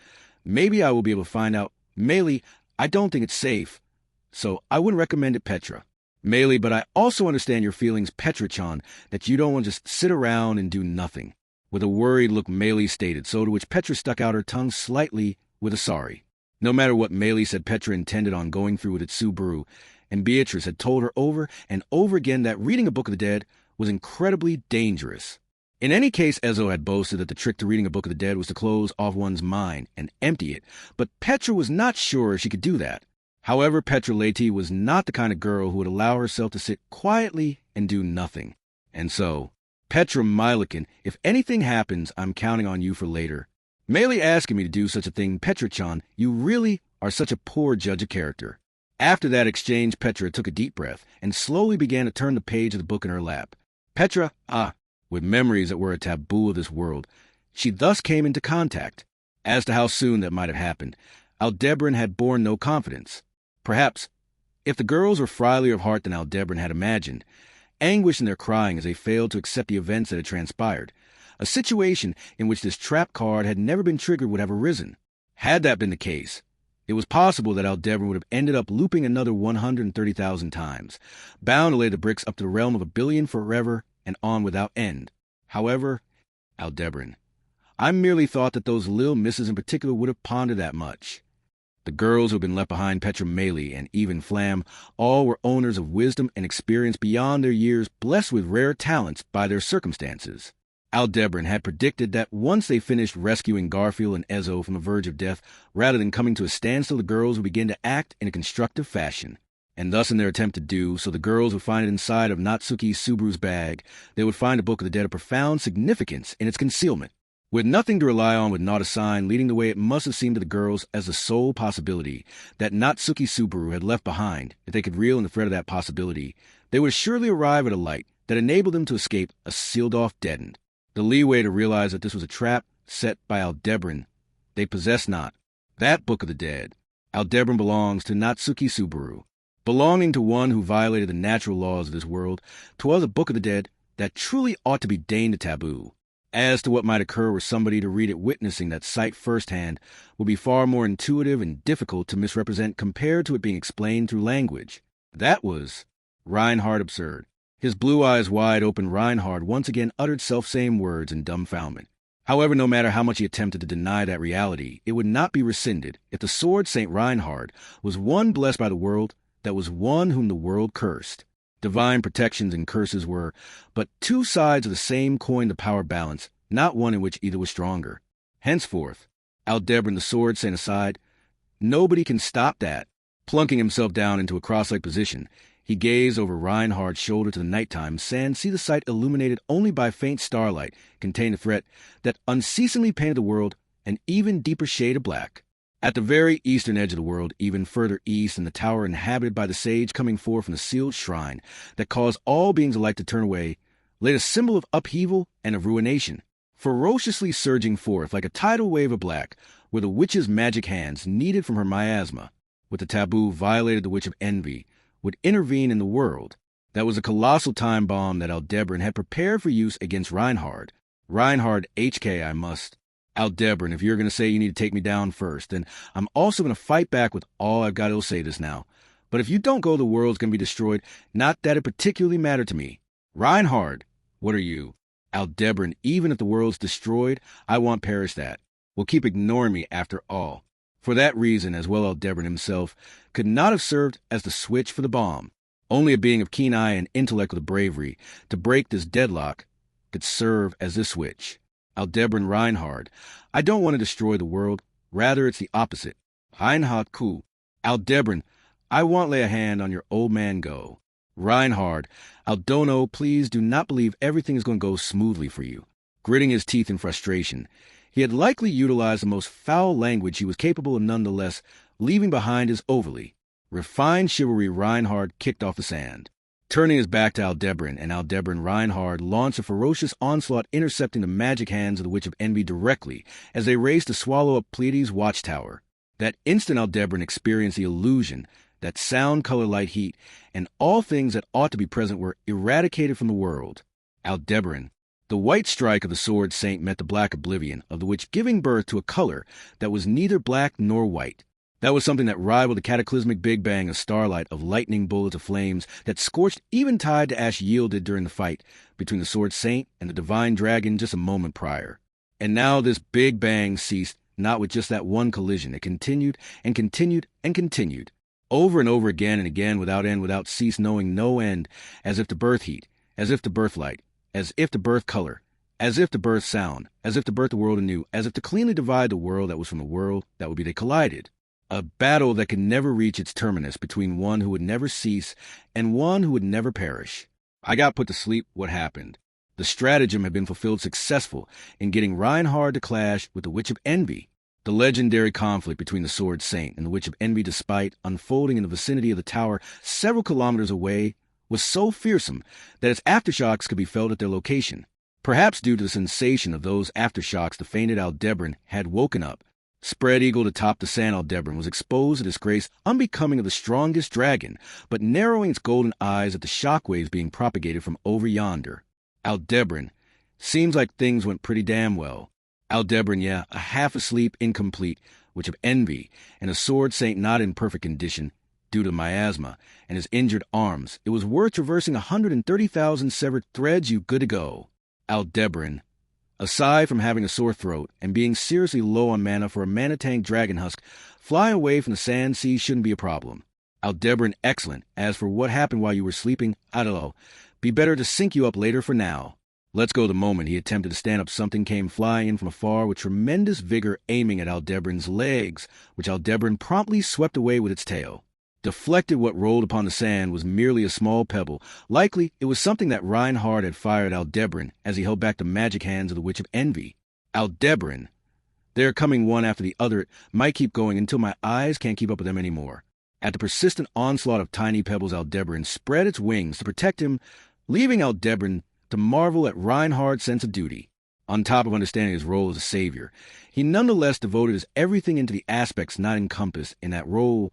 Speaker 1: maybe I will be able to find out. Maylee, I don't think it's safe, so I wouldn't recommend it, Petra. Maylee, but I also understand your feelings, Petra-chan, that you don't want to just sit around and do nothing. With a worried look, Maylee stated, so to which Petra stuck out her tongue slightly with a sorry. No matter what Maylee said, Petra intended on going through with it. Subaru and Beatrice had told her over and over again that reading a Book of the Dead was incredibly dangerous. In any case, Ezo had boasted that the trick to reading a Book of the Dead was to close off one's mind and empty it, but Petra was not sure she could do that. However, Petra Leti was not the kind of girl who would allow herself to sit quietly and do nothing. And so, Petra Mylikin, if anything happens, I'm counting on you for later. Maylee asking me to do such a thing, Petra-chan, you really are such a poor judge of character. After that exchange, Petra took a deep breath and slowly began to turn the page of the book in her lap. Petra, with memories that were a taboo of this world, she thus came into contact. As to how soon that might have happened, Aldebaran had borne no confidence. Perhaps, if the girls were frielier of heart than Aldebaran had imagined, anguish in their crying as they failed to accept the events that had transpired, a situation in which this trap card had never been triggered would have arisen. Had that been the case, it was possible that Aldebaran would have ended up looping another 130,000 times, bound to lay the bricks up to the realm of 1,000,000,000 forever and on without end. However, Aldebaran, I merely thought that those little misses in particular would have pondered that much. The girls who had been left behind, Petra Maley and even Flam, all were owners of wisdom and experience beyond their years, blessed with rare talents by their circumstances. Aldebaran had predicted that once they finished rescuing Garfield and Ezo from the verge of death, rather than coming to a standstill, the girls would begin to act in a constructive fashion. And thus in their attempt to do so, the girls would find it inside of Natsuki Subaru's bag. They would find the Book of the Dead of profound significance in its concealment. With nothing to rely on, with not a sign leading the way, it must have seemed to the girls as the sole possibility that Natsuki Subaru had left behind. If they could reel in the thread of that possibility, they would surely arrive at a light that enabled them to escape a sealed-off dead end. The leeway to realize that this was a trap set by Aldebaran they possessed not. That Book of the Dead. Aldebaran belongs to Natsuki Subaru. Belonging to one who violated the natural laws of this world, 'twas a Book of the Dead that truly ought to be deigned a taboo. As to what might occur were somebody to read it, witnessing that sight firsthand would be far more intuitive and difficult to misrepresent compared to it being explained through language. That was Reinhard absurd. His blue eyes wide open, Reinhard once again uttered self-same words in dumbfoundment. However, no matter how much he attempted to deny that reality, it would not be rescinded if the sword Saint Reinhard was one blessed by the world, that was one whom the world cursed. Divine protections and curses were but two sides of the same coin, the power balance, not one in which either was stronger. Henceforth, Aldebaran the sword saint aside, nobody can stop that. Plunking himself down into a cross-legged position, he gazed over Reinhard's shoulder to the nighttime sand, see the sight illuminated only by faint starlight, contained a threat that unceasingly painted the world an even deeper shade of black. At the very eastern edge of the world, even further east, in the tower inhabited by the sage coming forth from the sealed shrine that caused all beings alike to turn away, laid a symbol of upheaval and of ruination. Ferociously surging forth like a tidal wave of black were the witch's magic hands, kneaded from her miasma. With the taboo violated, the witch of envy would intervene in the world. That was a colossal time bomb that Aldebaran had prepared for use against Reinhard. Reinhard HK, I must. Aldebaran, if you're going to say you need to take me down first, then I'm also going to fight back with all I've got to say this now. But if you don't go, the world's going to be destroyed. Not that it particularly mattered to me. Reinhard, what are you? Aldebaran, even if the world's destroyed, I won't perish that. Will keep ignoring me after all. For that reason, as well, Aldebaran himself could not have served as the switch for the bomb. Only a being of keen eye and intellect with bravery to break this deadlock could serve as this switch. Aldebaran Reinhard, I don't want to destroy the world. Rather, it's the opposite. Reinhard Ku. Aldebaran, I won't lay a hand on your old man go. Reinhard, Aldono, please do not believe everything is going to go smoothly for you. Gritting his teeth in frustration, he had likely utilized the most foul language he was capable of, nonetheless, leaving behind his overly refined chivalry. Reinhard kicked off the sand. Turning his back to Aldebaran, and Aldebaran Reinhard launched a ferocious onslaught, intercepting the magic hands of the Witch of Envy directly as they raced to swallow up Pleiades' watchtower. That instant Aldebaran experienced the illusion that sound, color, light, heat, and all things that ought to be present were eradicated from the world. Aldebaran, the white strike of the sword saint met the black oblivion of the witch, giving birth to a color that was neither black nor white. That was something that rivaled the cataclysmic Big Bang of starlight, of lightning bullets of flames that scorched even tide to ash yielded during the fight between the sword saint and the divine dragon just a moment prior. And now this Big Bang ceased not with just that one collision. It continued and continued and continued, over and over again and again, without end, without cease, knowing no end, as if to birth heat, as if to birth light, as if to birth color, as if to birth sound, as if to birth the world anew, as if to cleanly divide the world that was from the world that would be. They collided. A battle that could never reach its terminus between one who would never cease and one who would never perish. I got put to sleep. What happened? The stratagem had been fulfilled, successful in getting Reinhard to clash with the Witch of Envy. The legendary conflict between the Sword Saint and the Witch of Envy, despite unfolding in the vicinity of the tower several kilometers away, was so fearsome that its aftershocks could be felt at their location. Perhaps due to the sensation of those aftershocks, the fainted Aldebaran had woken up. Spread eagled atop the sand, Aldebaran was exposed to disgrace unbecoming of the strongest dragon, but narrowing its golden eyes at the shockwaves being propagated from over yonder. Aldebaran, seems like things went pretty damn well. Aldebaran, yeah, a half asleep, incomplete, which of envy, and a sword saint not in perfect condition, due to miasma, and his injured arms, it was worth traversing 130,000 severed threads, you good to go. Aldebaran, aside from having a sore throat and being seriously low on mana for a mana-tank dragon husk, flying away from the sand sea shouldn't be a problem. Aldebaran, excellent. As for what happened while you were sleeping, I don't know. Be better to sync you up later for now. Let's go. The moment he attempted to stand up, something came flying in from afar with tremendous vigor, aiming at Aldebaran's legs, which Aldebaran promptly swept away with its tail. Deflected, what rolled upon the sand was merely a small pebble. Likely, it was something that Reinhard had fired at Aldebaran as he held back the magic hands of the Witch of Envy. Aldebaran! They're coming one after the other. It might keep going until my eyes can't keep up with them anymore. At the persistent onslaught of tiny pebbles, Aldebaran spread its wings to protect him, leaving Aldebaran to marvel at Reinhard's sense of duty. On top of understanding his role as a savior, he nonetheless devoted his everything into the aspects not encompassed in that role.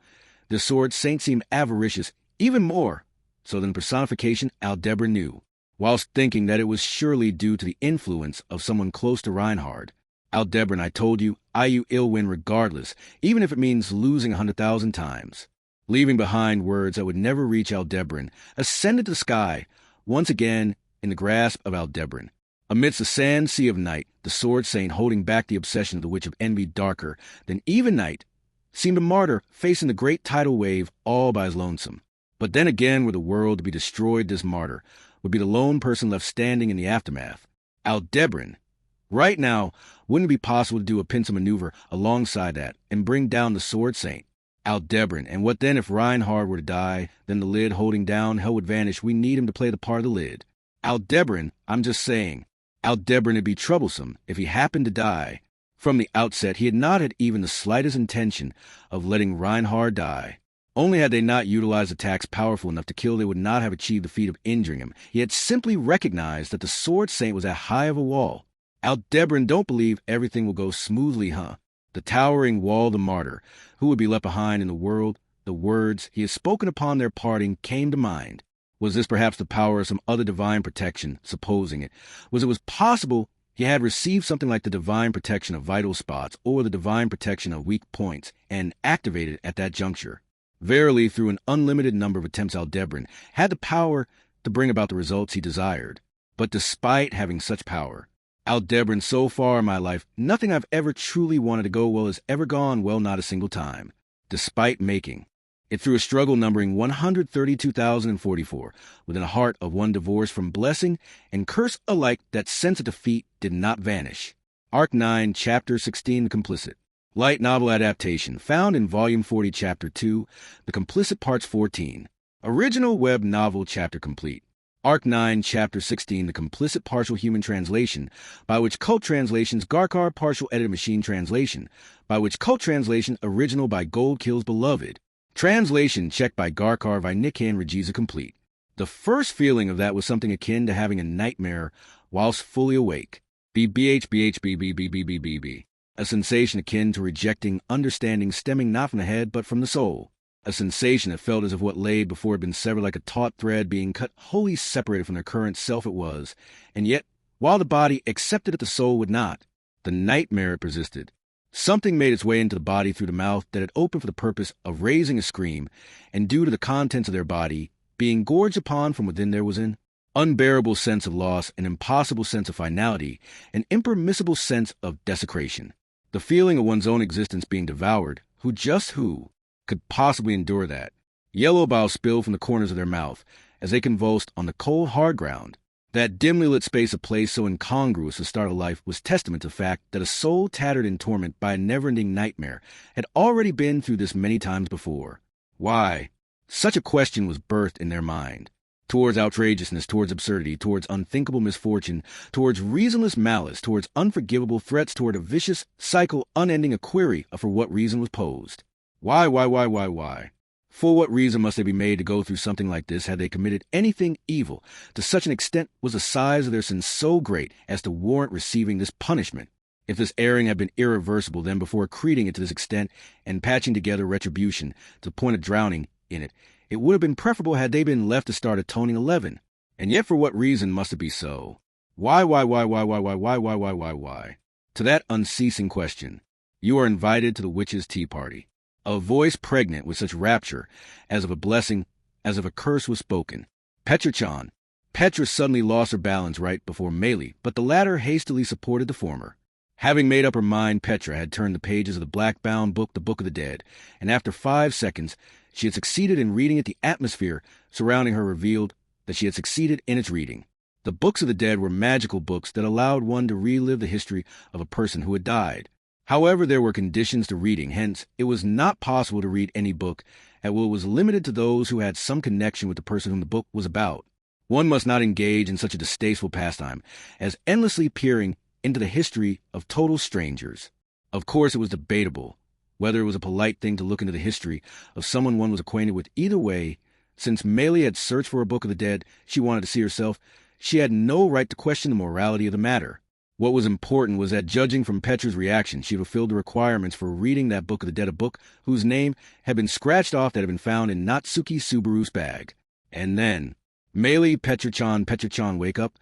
Speaker 1: The sword saint seemed avaricious, even more so than personification, Aldebaran knew, whilst thinking that it was surely due to the influence of someone close to Reinhard. Aldebaran, I told you, you ill win regardless, even if it means losing 100,000 times. Leaving behind words that would never reach Aldebaran, ascended to the sky, once again in the grasp of Aldebaran. Amidst the sand sea of night, the sword saint, holding back the obsession of the Witch of Envy darker than even night, seemed a martyr facing the great tidal wave all by his lonesome. But then again, were the world to be destroyed, this martyr would be the lone person left standing in the aftermath. Aldebaran. Right now, wouldn't it be possible to do a pincer maneuver alongside that and bring down the sword saint? Aldebaran. And what then if Reinhard were to die? Then the lid holding down hell would vanish. We need him to play the part of the lid. Aldebaran, I'm just saying. Aldebaran, it'd be troublesome if he happened to die. From the outset, he had not had even the slightest intention of letting Reinhard die. Only had they not utilized attacks powerful enough to kill, they would not have achieved the feat of injuring him. He had simply recognized that the sword saint was that high of a wall. Aldebaran, don't believe everything will go smoothly, huh? The towering wall, the martyr, who would be left behind in the world, the words he had spoken upon their parting came to mind. Was this perhaps the power of some other divine protection, supposing it? Was possible he had received something like the divine protection of vital spots or the divine protection of weak points and activated at that juncture? Verily, through an unlimited number of attempts, Aldebaran had the power to bring about the results he desired. But despite having such power, Aldebaran, so far in my life, nothing I've ever truly wanted to go well has ever gone well, not a single time. Despite making it through a struggle numbering 132,044, within a heart of one divorced from blessing and curse alike, that sense of defeat did not vanish. Arc 9, Chapter 16, The Complicit. Light novel adaptation, found in Volume 40, Chapter 2, The Complicit, Parts 14. Original web novel chapter complete. Arc 9, Chapter 16, The Complicit, partial human translation, by which Cult Translations, Garkar, partial edited machine translation, by which Cult Translation, original by Gold Kills Beloved. Translation checked by Garkar Vinicka and Regiza complete. The first feeling of that was something akin to having a nightmare whilst fully awake. BBHBHBBBBBBB. A sensation akin to rejecting understanding stemming not from the head but from the soul. A sensation that felt as if what lay before had been severed like a taut thread being cut wholly separated from their current self it was. And yet, while the body accepted it, the soul would not. The nightmare persisted. Something made its way into the body through the mouth that had opened for the purpose of raising a scream, and due to the contents of their body being gorged upon from within, there was an unbearable sense of loss, an impossible sense of finality, an impermissible sense of desecration. The feeling of one's own existence being devoured. Who could possibly endure that? Yellow bile spilled from the corners of their mouth as they convulsed on the cold, hard ground. That dimly lit space of place so incongruous to start a life was testament to the fact that a soul tattered in torment by a never-ending nightmare had already been through this many times before. Why? Such a question was birthed in their mind. Towards outrageousness, towards absurdity, towards unthinkable misfortune, towards reasonless malice, towards unforgivable threats, toward a vicious, cycle, unending a query of for what reason was posed. Why? For what reason must they be made to go through something like this? Had they committed anything evil to such an extent? Was the size of their sin so great as to warrant receiving this punishment? If this erring had been irreversible, then before accreting it to this extent and patching together retribution to the point of drowning in it, it would have been preferable had they been left to start atoning 11. And yet for what reason must it be so? Why? To that unceasing question, you are invited to the witch's tea party. A voice pregnant with such rapture, as of a blessing, as if a curse was spoken. Petra-chan. Petra suddenly lost her balance right before Meili, but the latter hastily supported the former. Having made up her mind, Petra had turned the pages of the black-bound book, the Book of the Dead, and after 5 seconds, she had succeeded in reading it. The atmosphere surrounding her revealed that she had succeeded in its reading. The books of the dead were magical books that allowed one to relive the history of a person who had died. However, there were conditions to reading, hence, it was not possible to read any book, and it was limited to those who had some connection with the person whom the book was about. One must not engage in such a distasteful pastime as endlessly peering into the history of total strangers. Of course, it was debatable whether it was a polite thing to look into the history of someone one was acquainted with. Either way, since Meili had searched for a book of the dead she wanted to see herself, she had no right to question the morality of the matter. What was important was that, judging from Petra's reaction, she fulfilled the requirements for reading that Book of the Dead, a book whose name had been scratched off that had been found in Natsuki Subaru's bag. And then, Meili, Petra-chan, wake up.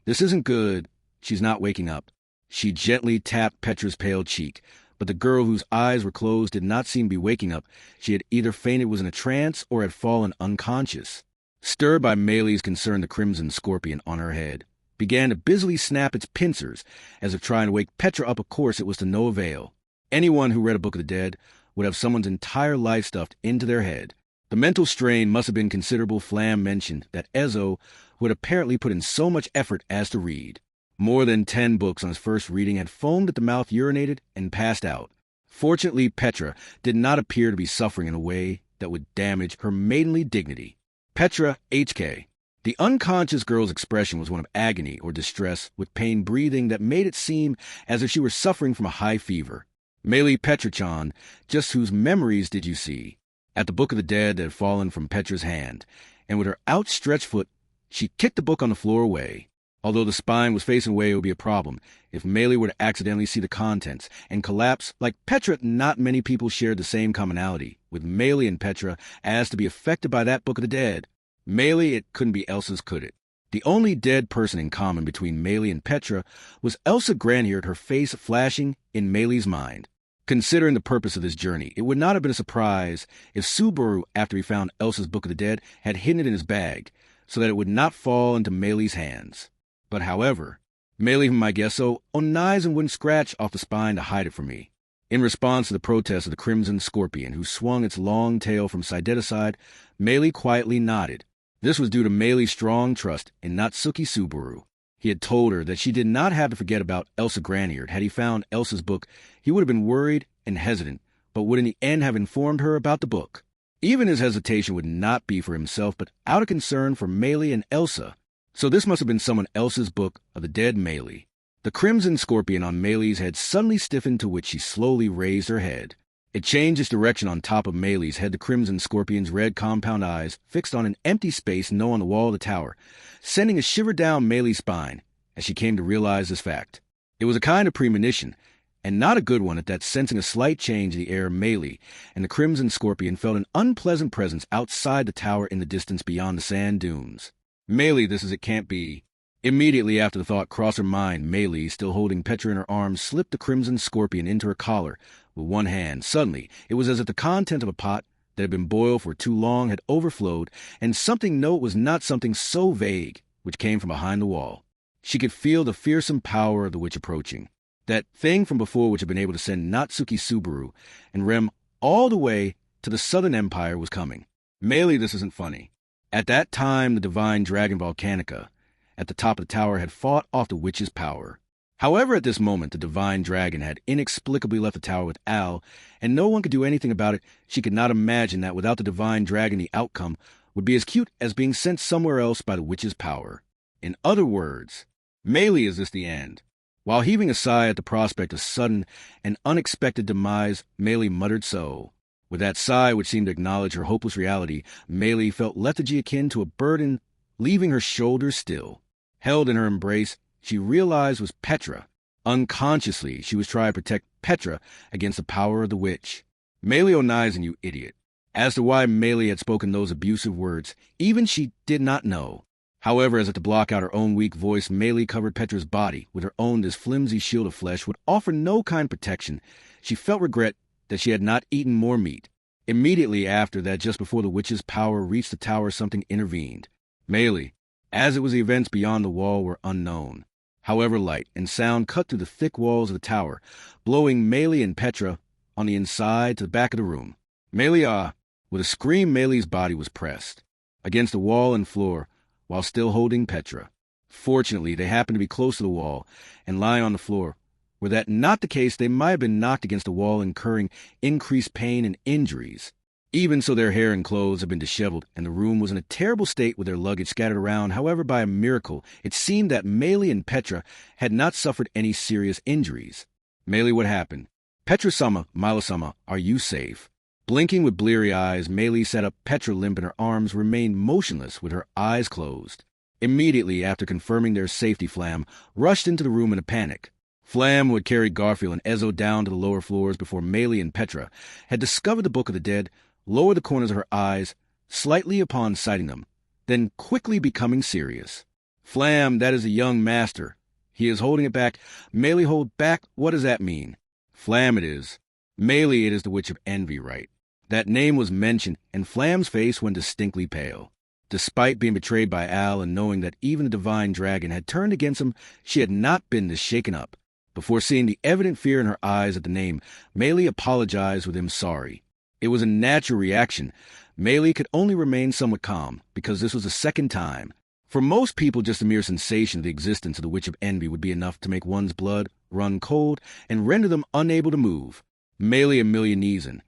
Speaker 1: This isn't good. She's not waking up. She gently tapped Petra's pale cheek, but the girl whose eyes were closed did not seem to be waking up. She had either fainted, was in a trance, or had fallen unconscious. Stirred by Meili's concern, the crimson scorpion on her head began to busily snap its pincers, as if trying to wake Petra up. Of course, it was to no avail. Anyone who read a Book of the Dead would have someone's entire life stuffed into their head. The mental strain must have been considerable. Flam mentioned that Ezo would apparently put in so much effort as to read. More than 10 books on his first reading, had foamed at the mouth, urinated, and passed out. Fortunately, Petra did not appear to be suffering in a way that would damage her maidenly dignity. Petra, HK. The unconscious girl's expression was one of agony or distress, with pain breathing that made it seem as if she were suffering from a high fever. Meili, Petra-chan, just whose memories did you see? At the Book of the Dead that had fallen from Petra's hand, and with her outstretched foot, she kicked the book on the floor away. Although the spine was facing away, it would be a problem if Meili were to accidentally see the contents and collapse. Like Petra, not many people shared the same commonality with Meili and Petra as to be affected by that Book of the Dead. Meili, it couldn't be Elsa's, could it? The only dead person in common between Meili and Petra was Elsa Granhirt, her face flashing in Meili's mind. Considering the purpose of this journey, it would not have been a surprise if Subaru, after he found Elsa's Book of the Dead, had hidden it in his bag so that it would not fall into Meili's hands. But however, Meili, whom I guess so, owned knives and wouldn't scratch off the spine to hide it from me. In response to the protest of the crimson scorpion, who swung its long tail from side to side, Meili quietly nodded. This was due to Meili's strong trust in Natsuki Subaru. He had told her that she did not have to forget about Elsa Granhirt. Had he found Elsa's book, he would have been worried and hesitant, but would in the end have informed her about the book. Even his hesitation would not be for himself, but out of concern for Meili and Elsa. So this must have been someone else's Book of the Dead. Meili. The crimson scorpion on Meili's head suddenly stiffened, to which she slowly raised her head. It changed its direction on top of Meili's head, the crimson scorpion's red compound eyes fixed on an empty space on the wall of the tower, sending a shiver down Meili's spine as she came to realize this fact. It was a kind of premonition, and not a good one at that. Sensing a slight change in the air, Meili and the crimson scorpion felt an unpleasant presence outside the tower in the distance beyond the sand dunes. Meili, this is it can't be. Immediately after the thought crossed her mind, Meili, still holding Petra in her arms, slipped the crimson scorpion into her collar with one hand. Suddenly, it was as if the content of a pot that had been boiled for too long had overflowed, and something it was not something so vague, which came from behind the wall. She could feel the fearsome power of the witch approaching. That thing from before which had been able to send Natsuki Subaru and Rem all the way to the Southern Empire was coming. Meili, this isn't funny. At that time, the divine dragon Volcanica at the top of the tower had fought off the witch's power. However, at this moment, the divine dragon had inexplicably left the tower with Al, and no one could do anything about it. She could not imagine that without the divine dragon, the outcome would be as cute as being sent somewhere else by the witch's power. In other words, Meili, is this the end? While heaving a sigh at the prospect of sudden and unexpected demise, Meili muttered so. With that sigh which seemed to acknowledge her hopeless reality, Meili felt lethargy akin to a burden leaving her shoulders still. Held in her embrace, she realized was Petra, Unconsciously, she was trying to protect Petra against the power of the witch. Meili Onaizen, you idiot. As to why Meili had spoken those abusive words, even she did not know. However, as if to block out her own weak voice, Meili covered Petra's body with her own. This flimsy shield of flesh would offer no kind of protection. She felt regret that she had not eaten more meat. Immediately after that, just before the witch's power reached the tower, something intervened. Meili, as it was, the events beyond the wall were unknown. However, light and sound cut through the thick walls of the tower, blowing Meili and Petra on the inside to the back of the room. Meili, with a scream, Meili's body was pressed against the wall and floor while still holding Petra. Fortunately, they happened to be close to the wall and lying on the floor. Were that not the case, they might have been knocked against the wall, incurring increased pain and injuries. Even so, their hair and clothes had been disheveled, and the room was in a terrible state with their luggage scattered around. However, by a miracle, it seemed that Meili and Petra had not suffered any serious injuries. Meili, what happened? Petra-sama, Milo-sama, are you safe? Blinking with bleary eyes, Meili sat up. Petra, limp in her arms, remained motionless with her eyes closed. Immediately after confirming their safety, Flam rushed into the room in a panic. Flam, who had carried Garfield and Ezo down to the lower floors before Meili and Petra had discovered the Book of the Dead, lowered the corners of her eyes slightly upon sighting them, then quickly becoming serious. Flam, that is a young master. He is holding it back. Meili, hold back? What does that mean? Flam, it is. Meili, it is the Witch of Envy, right? That name was mentioned, and Flam's face went distinctly pale. Despite being betrayed by Al and knowing that even the divine dragon had turned against him, she had not been this shaken up. Before seeing the evident fear in her eyes at the name, Meili apologized with him sorry. It was a natural reaction. Meili could only remain somewhat calm, because this was the second time. For most people, just the mere sensation of the existence of the Witch of Envy would be enough to make one's blood run cold and render them unable to move. Meili and Millionizan,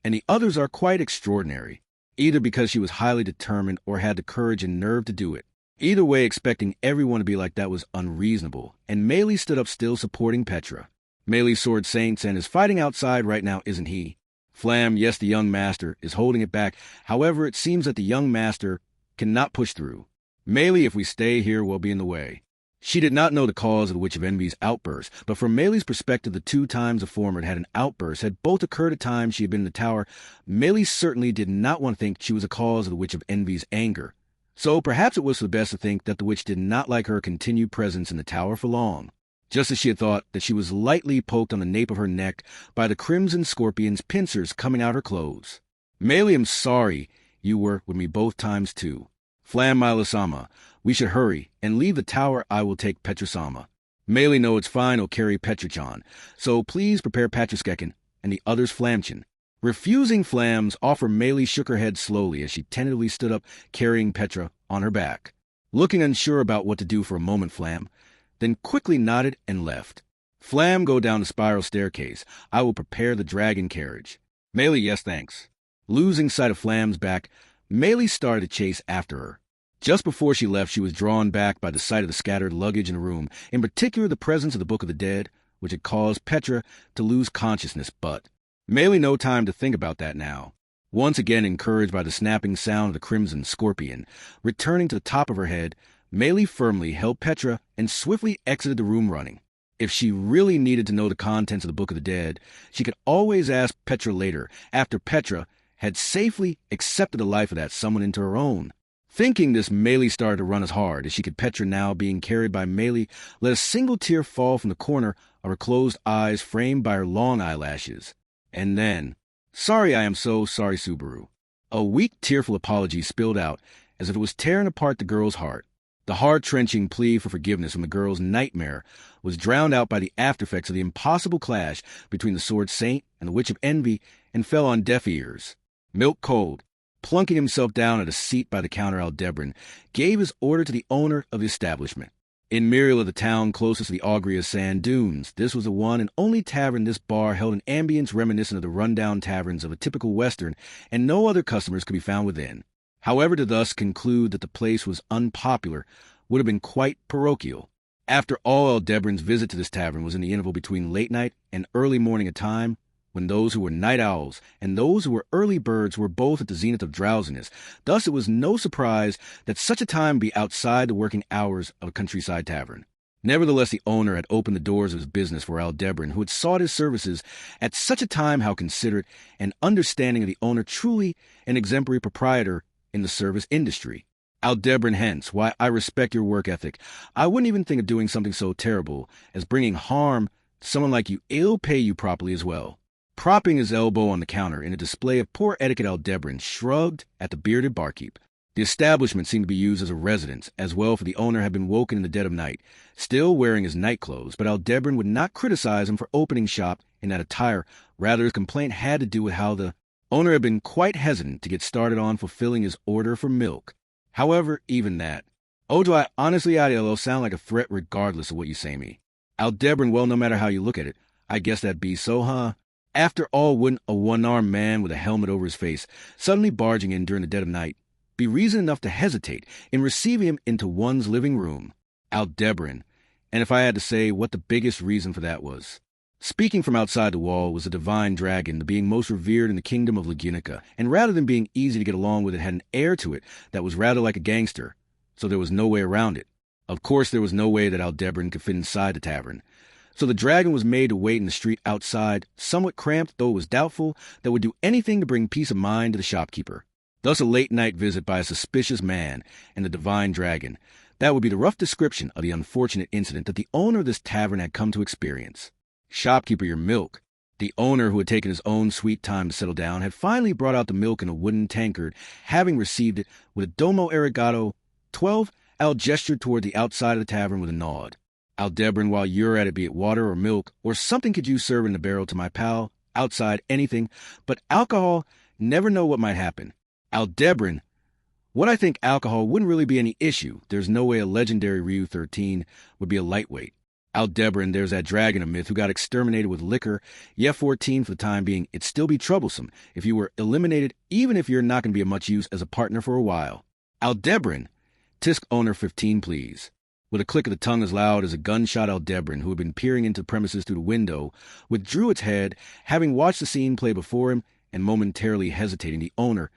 Speaker 1: and the others are quite extraordinary, either because she was highly determined or had the courage and nerve to do it. Either way, expecting everyone to be like that was unreasonable, and Meili stood up still, supporting Petra. Meili sword saints and is fighting outside right now, isn't he? Flam, yes, the young master is holding it back. However, it seems that the young master cannot push through. Meili, if we stay here, we'll be in the way. She did not know the cause of the Witch of Envy's outburst, but from Meili's perspective, the 2 times the former had an outburst had both occurred at times she had been in the tower. Meili certainly did not want to think she was the cause of the Witch of Envy's anger. So perhaps it was for the best to think that the witch did not like her continued presence in the tower for long. Just as she had thought that she was lightly poked on the nape of her neck by the crimson scorpion's pincers coming out her clothes. Meili, I'm sorry you were with me both times too. Flam, Milo-sama, we should hurry and leave the tower. I will take Petra-sama. Meili, no, it's fine, I'll carry Petra-chan. So please prepare Patriskeken and the others Flamchan. Refusing Flam's offer, Meili shook her head slowly as she tentatively stood up, carrying Petra on her back. Looking unsure about what to do for a moment, Flam then quickly nodded and left. Flam, go down the spiral staircase. I will prepare the dragon carriage. Meili, yes, thanks. Losing sight of Flam's back, Meili started to chase after her. Just before she left, she was drawn back by the sight of the scattered luggage in the room, in particular the presence of the Book of the Dead, which had caused Petra to lose consciousness, but Meili no time to think about that now. Once again encouraged by the snapping sound of the crimson scorpion, returning to the top of her head, Meili firmly held Petra and swiftly exited the room running. If she really needed to know the contents of the Book of the Dead, she could always ask Petra later, after Petra had safely accepted the life of that someone into her own. Thinking this, Meili started to run as hard as she could. Petra, now being carried by Meili, let a single tear fall from the corner of her closed eyes framed by her long eyelashes. And then, sorry, I am so sorry, Subaru. A weak, tearful apology spilled out as if it was tearing apart the girl's heart. The heart-trenching plea for forgiveness from the girl's nightmare was drowned out by the aftereffects of the impossible clash between the Sword Saint and the Witch of Envy, and fell on deaf ears. Milk cold, plunking himself down at a seat by the counter, Aldebaran gave his order to the owner of the establishment. In Muriel, of the town closest to the Augria Sand Dunes, this was the one and only tavern. This bar held an ambience reminiscent of the rundown taverns of a typical Western, and no other customers could be found within. However, to thus conclude that the place was unpopular would have been quite parochial. After all, Aldebaran's visit to this tavern was in the interval between late night and early morning, a time when those who were night owls and those who were early birds were both at the zenith of drowsiness. Thus it was no surprise that such a time be outside the working hours of a countryside tavern. Nevertheless, the owner had opened the doors of his business for Aldebaran, who had sought his services at such a time. How considerate and understanding of the owner, truly an exemplary proprietor in the service industry. Aldebaran, hence, why I respect your work ethic. I wouldn't even think of doing something so terrible as bringing harm to someone like you. It'll pay you properly as well. Propping his elbow on the counter in a display of poor etiquette, Aldebaran shrugged at the bearded barkeep. The establishment seemed to be used as a residence as well, for the owner had been woken in the dead of night, still wearing his night clothes, but Aldebaran would not criticize him for opening shop in that attire. Rather, his complaint had to do with how the owner had been quite hesitant to get started on fulfilling his order for milk. However, even that. Oh, do I honestly, Adiello, sound like a threat regardless of what you say me? Aldebaran, well, no matter how you look at it, I guess that'd be so, huh? After all, wouldn't a one-armed man with a helmet over his face, suddenly barging in during the dead of night, be reason enough to hesitate in receiving him into one's living room? Aldebaran, and if I had to say what the biggest reason for that was. Speaking from outside the wall was a divine dragon, the being most revered in the kingdom of Lagunica, and rather than being easy to get along with, it had an air to it that was rather like a gangster, so there was no way around it. Of course, there was no way that Aldebaran could fit inside the tavern. So the dragon was made to wait in the street outside, somewhat cramped, though it was doubtful that would do anything to bring peace of mind to the shopkeeper. Thus a late-night visit by a suspicious man and the divine dragon. That would be the rough description of the unfortunate incident that the owner of this tavern had come to experience. Shopkeeper, your milk. The owner, who had taken his own sweet time to settle down, had finally brought out the milk in a wooden tankard, having received it with a domo arigato. 12, Al gestured toward the outside of the tavern with a nod. Aldebaran, while you're at it, be it water or milk, or something could you serve in the barrel to my pal, outside, anything, but alcohol, never know what might happen. Aldebaran, what I think alcohol wouldn't really be any issue. There's no way a legendary Ryu 13 would be a lightweight. Aldebaran, there's that dragon of myth who got exterminated with liquor. Yeah, 14 for the time being. It'd still be troublesome if you were eliminated, even if you're not going to be of much use as a partner for a while. Aldebaran, tisk owner 15, please. With a click of the tongue as loud as a gunshot, Aldebaran, who had been peering into the premises through the window, withdrew its head, having watched the scene play before him and momentarily hesitating. The owner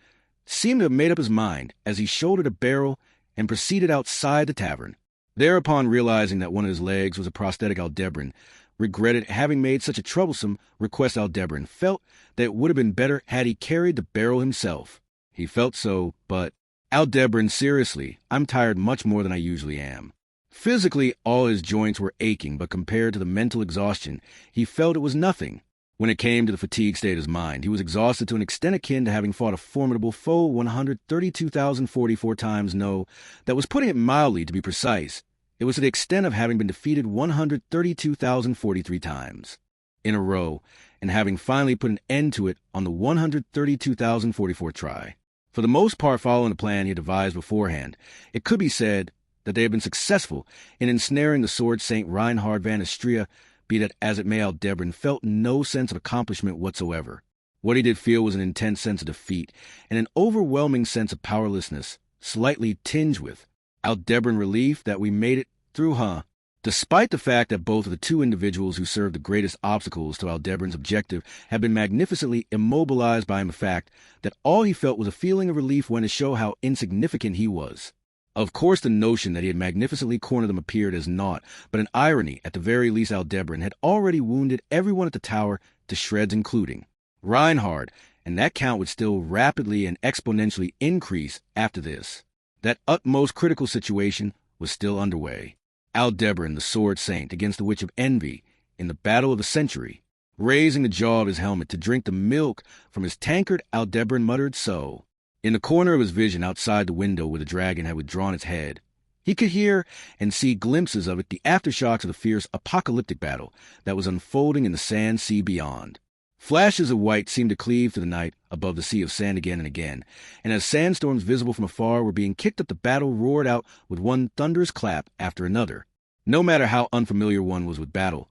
Speaker 1: seemed to have made up his mind as he shouldered a barrel and proceeded outside the tavern. Thereupon, realizing that one of his legs was a prosthetic, Aldebaran regretted having made such a troublesome request. Aldebaran felt that it would have been better had he carried the barrel himself. He felt so, but Aldebaran, seriously, I'm tired much more than I usually am. Physically, all his joints were aching, but compared to the mental exhaustion, he felt it was nothing. When it came to the fatigue state of his mind, he was exhausted to an extent akin to having fought a formidable foe 132,044 times. No, that was putting it mildly, to be precise. It was to the extent of having been defeated 132,043 times in a row, and having finally put an end to it on the 132,044th try. For the most part, following the plan he had devised beforehand, it could be said that they had been successful in ensnaring the sword Saint Reinhard van Istria. Be that as it may, Aldebaran felt no sense of accomplishment whatsoever. What he did feel was an intense sense of defeat and an overwhelming sense of powerlessness, slightly tinged with Aldebaran relief that we made it through, huh? Despite the fact that both of the two individuals who served the greatest obstacles to Aldebaran's objective had been magnificently immobilized by the fact that all he felt was a feeling of relief when to show how insignificant he was. Of course, the notion that he had magnificently cornered them appeared as naught, but an irony. At the very least, Aldebaran had already wounded everyone at the tower to shreds, including Reinhard, and that count would still rapidly and exponentially increase after this. That utmost critical situation was still underway. Aldebaran, the sword saint, against the Witch of Envy, in the battle of the century. Raising the jaw of his helmet to drink the milk from his tankard, Aldebaran muttered so. In the corner of his vision outside the window where the dragon had withdrawn its head, he could hear and see glimpses of it, the aftershocks of the fierce apocalyptic battle that was unfolding in the sand sea beyond. Flashes of white seemed to cleave to the night above the sea of sand again and again, and as sandstorms visible from afar were being kicked up, the battle roared out with one thunderous clap after another. No matter how unfamiliar one was with battle,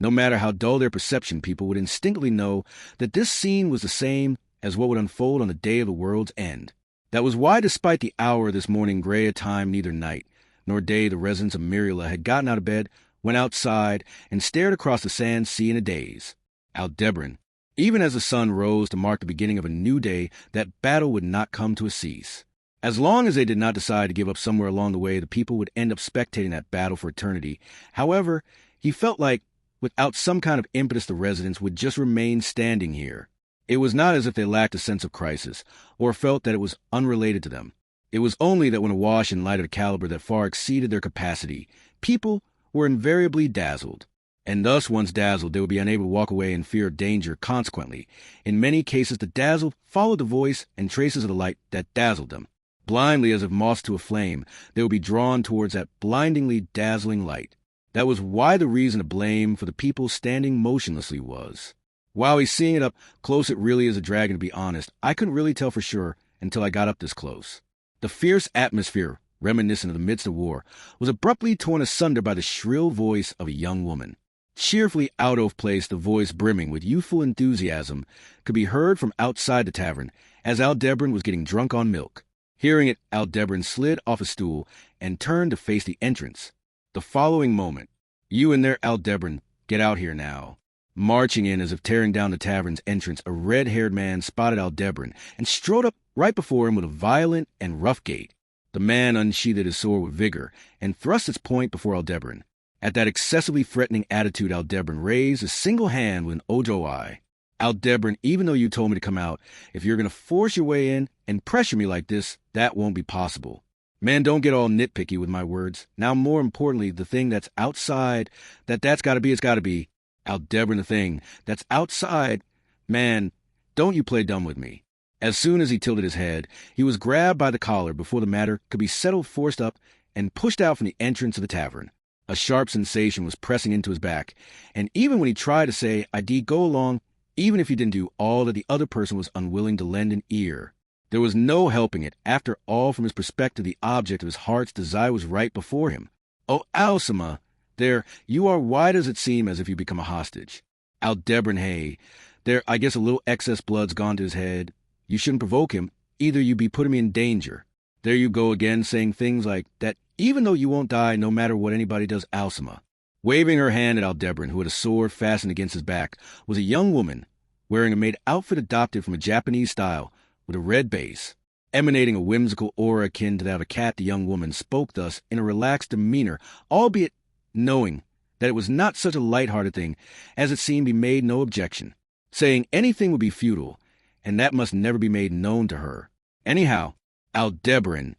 Speaker 1: no matter how dull their perception, people would instinctively know that this scene was the same as what would unfold on the day of the world's end. That was why, despite the hour this morning gray a time, neither night nor day, the residents of Miriela had gotten out of bed, went outside, and stared across the sand sea in a daze. Aldebaran, even as the sun rose to mark the beginning of a new day, that battle would not come to a cease. As long as they did not decide to give up somewhere along the way, the people would end up spectating that battle for eternity. However, he felt like, without some kind of impetus, the residents would just remain standing here. It was not as if they lacked a sense of crisis, or felt that it was unrelated to them. It was only that when awash in light of a caliber that far exceeded their capacity, people were invariably dazzled. And thus, once dazzled, they would be unable to walk away in fear of danger. Consequently, in many cases, the dazzled followed the voice and traces of the light that dazzled them. Blindly, as if moths to a flame, they would be drawn towards that blindingly dazzling light. That was why the reason to blame for the people standing motionlessly was. While he's seeing it up close, it really is a dragon, to be honest. I couldn't really tell for sure until I got up this close. The fierce atmosphere, reminiscent of the midst of war, was abruptly torn asunder by the shrill voice of a young woman. Cheerfully out of place, the voice brimming with youthful enthusiasm could be heard from outside the tavern as Aldebaran was getting drunk on milk. Hearing it, Aldebaran slid off a stool and turned to face the entrance. The following moment, "You in there, Aldebaran, get out here now." Marching in as if tearing down the tavern's entrance, a red-haired man spotted Aldebaran and strode up right before him with a violent and rough gait. The man unsheathed his sword with vigor and thrust its point before Aldebaran. At that excessively threatening attitude, Aldebaran raised a single hand with an ojo eye. "Aldebaran, even though you told me to come out, if you're going to force your way in and pressure me like this, that won't be possible. Man, don't get all nitpicky with my words. Now, more importantly, the thing that's outside, that's got to be, it's got to be. Aldebaran, the thing that's outside, man, don't you play dumb with me." As soon as he tilted his head, he was grabbed by the collar before the matter could be settled, forced up, and pushed out from the entrance of the tavern. A sharp sensation was pressing into his back, and even when he tried to say, "I did go along," even if he didn't do all that, the other person was unwilling to lend an ear. There was no helping it. After all, from his perspective, the object of his heart's desire was right before him. "Oh, Alcima, there, you are. Why does it seem as if you become a hostage?" "Aldebaran, hey, there, I guess a little excess blood's gone to his head. You shouldn't provoke him. Either you be putting me in danger. There you go again, saying things like that, even though you won't die no matter what anybody does." Alcima, waving her hand at Aldebaran, who had a sword fastened against his back, was a young woman wearing a maid outfit adopted from a Japanese style with a red base. Emanating a whimsical aura akin to that of a cat, the young woman spoke thus in a relaxed demeanor, albeit knowing that it was not such a light-hearted thing as it seemed. He made no objection. Saying anything would be futile, and that must never be made known to her. "Anyhow, Aldebaran,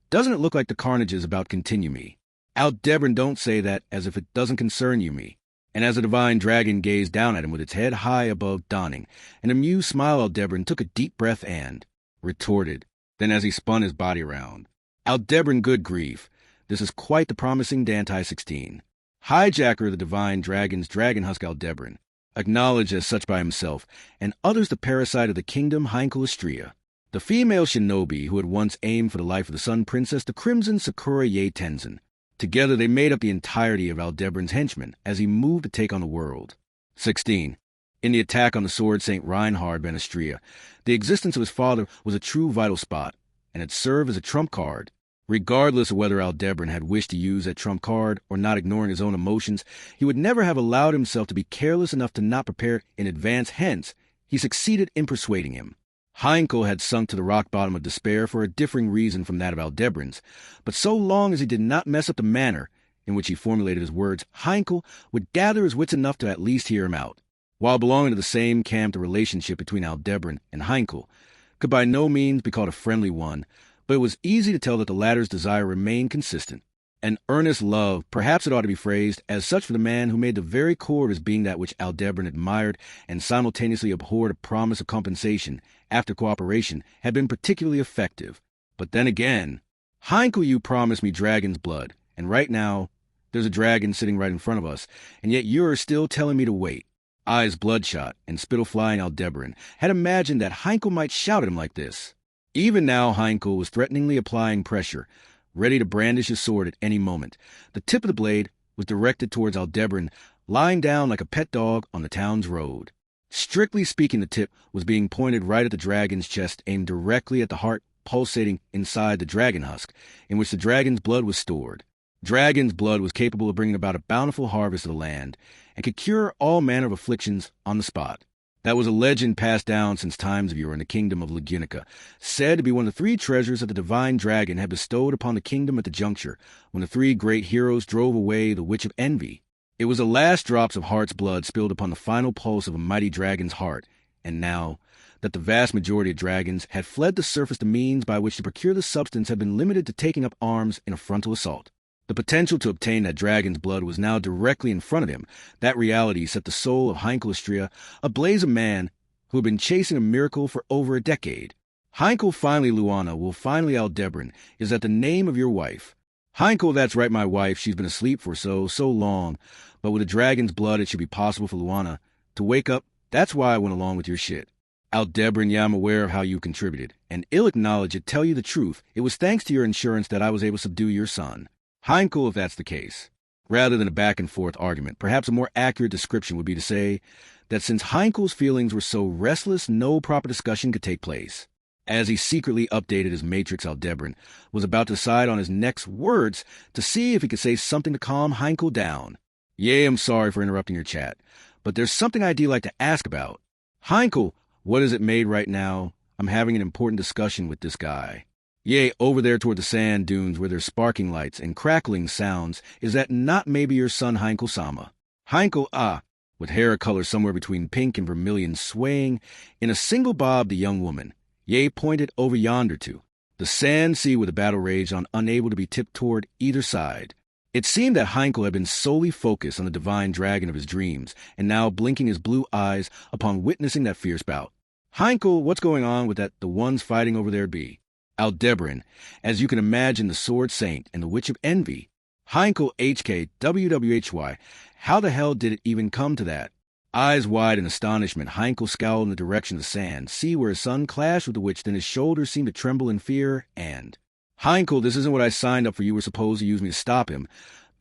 Speaker 1: doesn't it look like the carnage is about to continue me?" "Aldebaran, don't say that as if it doesn't concern you, me." And as the divine dragon gazed down at him with its head high above, donning an amused smile, Aldebaran took a deep breath and retorted. Then as he spun his body around, "Aldebaran, good grief, this is quite the promising Dante 16. Hijacker of the divine dragon's dragon husk Aldebaran, acknowledged as such by himself, and others the parasite of the kingdom Heinkel Istria. The female shinobi who had once aimed for the life of the Sun Princess, the Crimson Sakura Ye Tenzin. Together they made up the entirety of Aldebaran's henchmen as he moved to take on the world. 16. In the attack on the sword St. Reinhard van Istria, the existence of his father was a true vital spot, and had served as a trump card. Regardless of whether Aldebaran had wished to use that trump card or not, ignoring his own emotions, he would never have allowed himself to be careless enough to not prepare in advance. Hence, he succeeded in persuading him. Heinkel had sunk to the rock bottom of despair for a differing reason from that of Aldebaran's, but so long as he did not mess up the manner in which he formulated his words, Heinkel would gather his wits enough to at least hear him out. While belonging to the same camp, the relationship between Aldebaran and Heinkel could by no means be called a friendly one, but it was easy to tell that the latter's desire remained consistent. An earnest love, perhaps it ought to be phrased, as such for the man who made the very core of his being that which Aldebaran admired and simultaneously abhorred. A promise of compensation after cooperation had been particularly effective. But then again, Heinkel, you promised me dragon's blood, and right now there's a dragon sitting right in front of us, and yet you're still telling me to wait. Eyes bloodshot and spittle flying, Aldebaran had imagined that Heinkel might shout at him like this. Even now Heinkel was threateningly applying pressure, ready to brandish his sword at any moment. The tip of the blade was directed towards Aldebaran, lying down like a pet dog on the town's road. Strictly speaking, the tip was being pointed right at the dragon's chest, aimed directly at the heart pulsating inside the dragon husk, in which the dragon's blood was stored. Dragon's blood was capable of bringing about a bountiful harvest of the land, and could cure all manner of afflictions on the spot. That was a legend passed down since times of yore in the kingdom of Lagunica, said to be one of the 3 treasures that the divine dragon had bestowed upon the kingdom at the juncture when the 3 great heroes drove away the Witch of Envy. It was the last drops of heart's blood spilled upon the final pulse of a mighty dragon's heart, and now that the vast majority of dragons had fled the surface, the means by which to procure the substance had been limited to taking up arms in a frontal assault. The potential to obtain that dragon's blood was now directly in front of him. That reality set the soul of Heinkel Istria ablaze, a man who had been chasing a miracle for over a decade. Heinkel, finally Luana, will finally Aldebaran, is that the name of your wife? Heinkel, that's right, my wife. She's been asleep for so long, but with a dragon's blood it should be possible for Luana to wake up. That's why I went along with your shit. Aldebaran, yeah, I'm aware of how you contributed, and ill acknowledge it. Tell you the truth, it was thanks to your insurance that I was able to subdue your son. Heinkel, if that's the case. Rather than a back-and-forth argument, perhaps a more accurate description would be to say that since Heinkel's feelings were so restless, no proper discussion could take place. As he secretly updated his matrix, Aldebaran was about to decide on his next words to see if he could say something to calm Heinkel down. Yay, I'm sorry for interrupting your chat, but there's something I'd like to ask about. Heinkel, what is it made right now? I'm having an important discussion with this guy. Yea, over there toward the sand dunes where there's sparking lights and crackling sounds, is that not maybe your son Heinkel-sama? Heinkel, with hair a color somewhere between pink and vermilion, swaying in a single bob, the young woman, yea, pointed over yonder to the sand sea where the battle raged on, unable to be tipped toward either side. It seemed that Heinkel had been solely focused on the divine dragon of his dreams, and now blinking his blue eyes upon witnessing that fierce bout. Heinkel, what's going on with that the ones fighting over there be? Aldebaran, as you can imagine, the Sword Saint and the Witch of Envy. Heinkel, HK, WWHY, how the hell did it even come to that? Eyes wide in astonishment, Heinkel scowled in the direction of the sand, see where his son clashed with the witch, then his shoulders seemed to tremble in fear, and... Heinkel, this isn't what I signed up for. You were supposed to use me to stop him.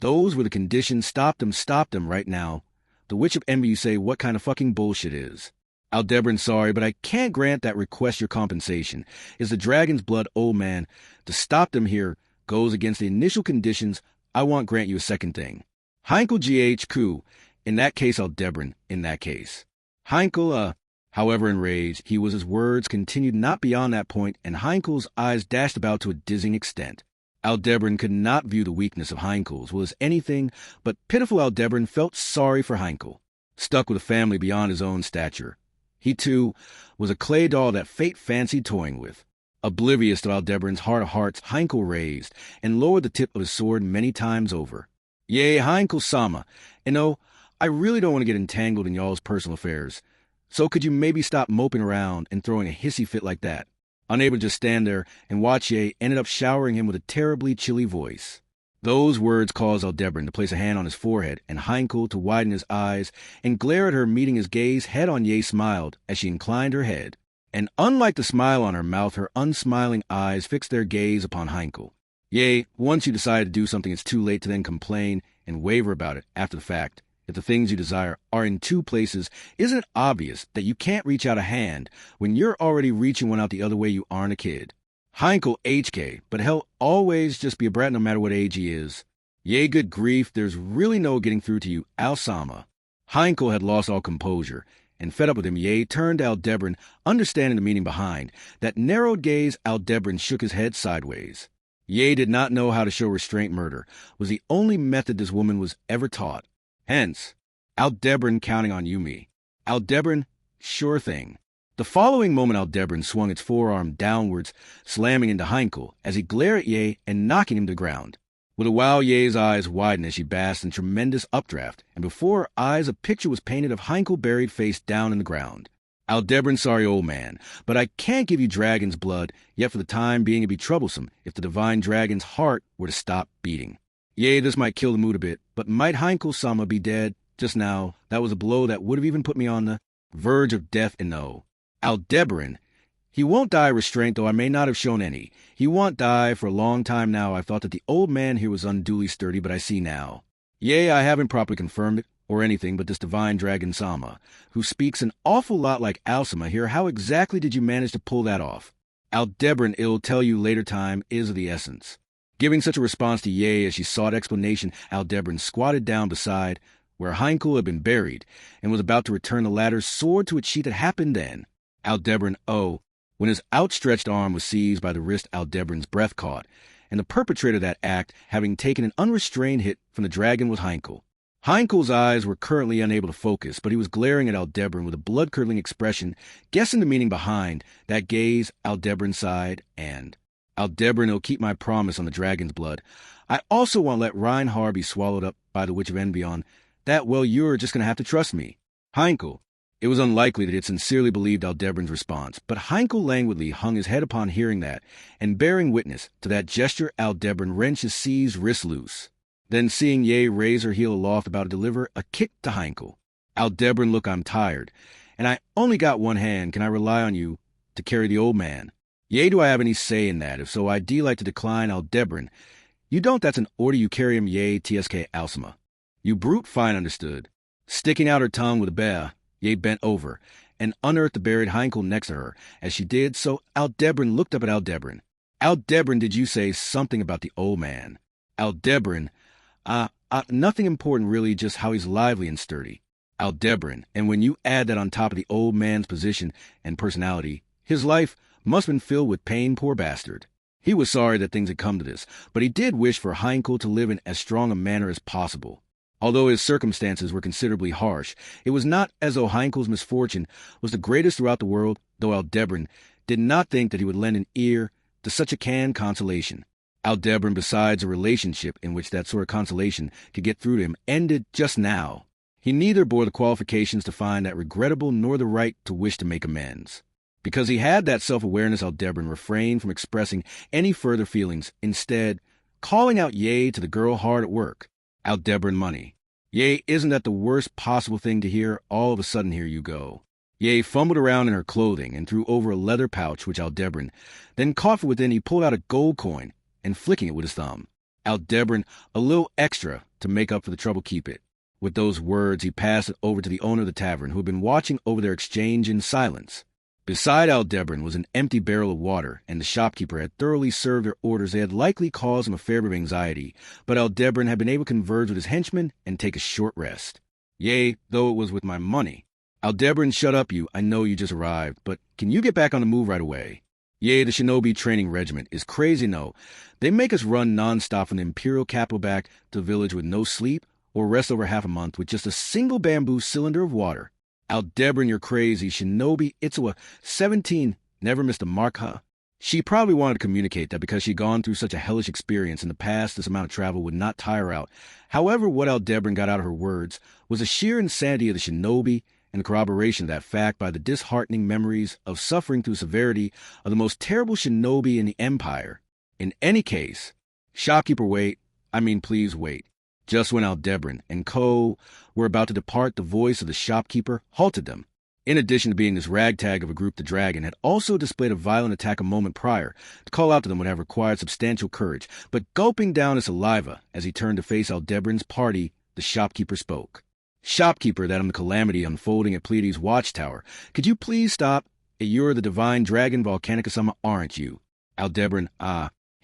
Speaker 1: Those were the conditions. Stop them right now. The Witch of Envy, you say, what kind of fucking bullshit is? Aldebaran, sorry, but I can't grant that request your compensation. Is the dragon's blood, old man. To stop them here goes against the initial conditions. I won't grant you a second thing. Heinkel GHQ. In that case, Aldebaran, in that case. Heinkel, however enraged, he was, his words continued not beyond that point, and Heinkel's eyes dashed about to a dizzying extent. Aldebaran could not view the weakness of Heinkel's was anything but pitiful. Aldebaran felt sorry for Heinkel, stuck with a family beyond his own stature. He, too, was a clay doll that fate fancied toying with. Oblivious to Aldebaran's heart of hearts, Heinkel raised and lowered the tip of his sword many times over. Yea, Heinkel-sama, and no, I really don't want to get entangled in y'all's personal affairs. So could you maybe stop moping around and throwing a hissy fit like that? Unable to just stand there and watch, Ye ended up showering him with a terribly chilly voice. Those words caused Aldebaran to place a hand on his forehead and Heinkel to widen his eyes and glare at her, meeting his gaze head on. Ye smiled as she inclined her head, and unlike the smile on her mouth, her unsmiling eyes fixed their gaze upon Heinkel. Yea, once you decide to do something, it's too late to then complain and waver about it after the fact. If the things you desire are in 2 places, isn't it obvious that you can't reach out a hand when you're already reaching one out the other way? You aren't a kid. Heinkel HK, but hell, always just be a brat no matter what age he is. Yea, good grief, there's really no getting through to you, Al-sama. Heinkel had lost all composure, and fed up with him, Yea turned to Aldebaran, understanding the meaning behind that narrowed gaze. Aldebaran shook his head sideways. Yea did not know how to show restraint. Murder was the only method this woman was ever taught. Hence, Aldebaran counting on you, me. Aldebaran, sure thing. The following moment, Aldebaran swung its forearm downwards, slamming into Heinkel as he glared at Ye and knocking him to the ground. With a wow, Ye's eyes widened as she basked in tremendous updraft, and before her eyes a picture was painted of Heinkel buried face down in the ground. Aldebaran, sorry, old man, but I can't give you dragon's blood, yet for the time being it'd be troublesome if the divine dragon's heart were to stop beating. Yea, this might kill the mood a bit, but might Heinkel-sama be dead just now? That was a blow that would have even put me on the verge of death, and no. Aldebaran, he won't die restraint, though I may not have shown any. He won't die. For a long time now I've thought that the old man here was unduly sturdy, but I see now. Yea, I haven't properly confirmed it, or anything, but this divine dragon Sama, who speaks an awful lot like Alsama here, how exactly did you manage to pull that off? Aldebaran, it'll tell you later, time is of the essence. Giving such a response to Yea as she sought explanation, Aldebaran squatted down beside where Heinkel had been buried, and was about to return the latter's sword to its sheath. It happened then. Aldebaran, when his outstretched arm was seized by the wrist, Aldebaran's breath caught, and the perpetrator of that act, having taken an unrestrained hit from the dragon, was Heinkel. Heinkel's eyes were currently unable to focus, but he was glaring at Aldebaran with a blood-curdling expression, guessing the meaning behind that gaze. Aldebaran sighed, and Aldebaran, will keep my promise on the dragon's blood. I also won't let Reinhard be swallowed up by the Witch of Envion. That, well, you're just going to have to trust me. Heinkel. It was unlikely that he had sincerely believed Aldebaran's response, but Heinkel languidly hung his head upon hearing that, and bearing witness to that gesture, Aldebaran wrenched his seized wrist loose. Then, seeing Ye raise her heel aloft, about to deliver a kick to Heinkel. Aldebaran, look, I'm tired, and I only got one hand. Can I rely on you to carry the old man? Yea, do I have any say in that? If so, I do like to decline. Aldebaran. You don't, that's an order. You carry him, yea, TSK Alcima. You brute, fine, understood. Sticking out her tongue with a bear, Ye bent over, and unearthed the buried Heinkel next to her. As she did so, Aldebaran looked up at Aldebaran. Aldebaran, did you say something about the old man? Aldebaran, nothing important really, just how he's lively and sturdy. Aldebaran, and when you add that on top of the old man's position and personality, his life must have been filled with pain, poor bastard. He was sorry that things had come to this, but he did wish for Heinkel to live in as strong a manner as possible. Although his circumstances were considerably harsh, it was not as though Heinkel's misfortune was the greatest throughout the world, though Aldebaran did not think that he would lend an ear to such a canned consolation. Aldebaran, besides a relationship in which that sort of consolation could get through to him, ended just now. He neither bore the qualifications to find that regrettable nor the right to wish to make amends. Because he had that self-awareness, Aldebaran refrained from expressing any further feelings, instead calling out yea to the girl hard at work. Aldebaran, money. Yea, isn't that the worst possible thing to hear? All of a sudden, here you go. Yea fumbled around in her clothing and threw over a leather pouch, which Aldebaran then caught from within. He pulled out a gold coin and flicking it with his thumb. Aldebaran, a little extra to make up for the trouble, keep it. With those words, he passed it over to the owner of the tavern, who had been watching over their exchange in silence. Beside Aldebaran was an empty barrel of water, and the shopkeeper had thoroughly served their orders. They had likely caused him a fair bit of anxiety, but Aldebaran had been able to converge with his henchman and take a short rest. Yea, though it was with my money. Aldebaran, shut up, you. I know you just arrived, but can you get back on the move right away? Yea, the shinobi training regiment is crazy, no. They make us run non-stop from the imperial capital back to the village with no sleep or rest over half a month with just a single bamboo cylinder of water. Aldebaran, you're crazy. Shinobi Itsuwa, 17, never missed a mark, huh? She probably wanted to communicate that because she'd gone through such a hellish experience in the past, this amount of travel would not tire her out. However, what Aldebaran got out of her words was the sheer insanity of the shinobi and the corroboration of that fact by the disheartening memories of suffering through severity of the most terrible shinobi in the empire. In any case, shopkeeper, please wait. Just when Aldebaran and co. were about to depart, the voice of the shopkeeper halted them. In addition to being this ragtag of a group, the dragon had also displayed a violent attack a moment prior. To call out to them would have required substantial courage, but gulping down his saliva as he turned to face Aldebaran's party, the shopkeeper spoke. Shopkeeper, that I'm the calamity unfolding at Pleiades' watchtower. Could you please stop? You're the divine dragon Volcanica-sama, aren't you? Aldebaran,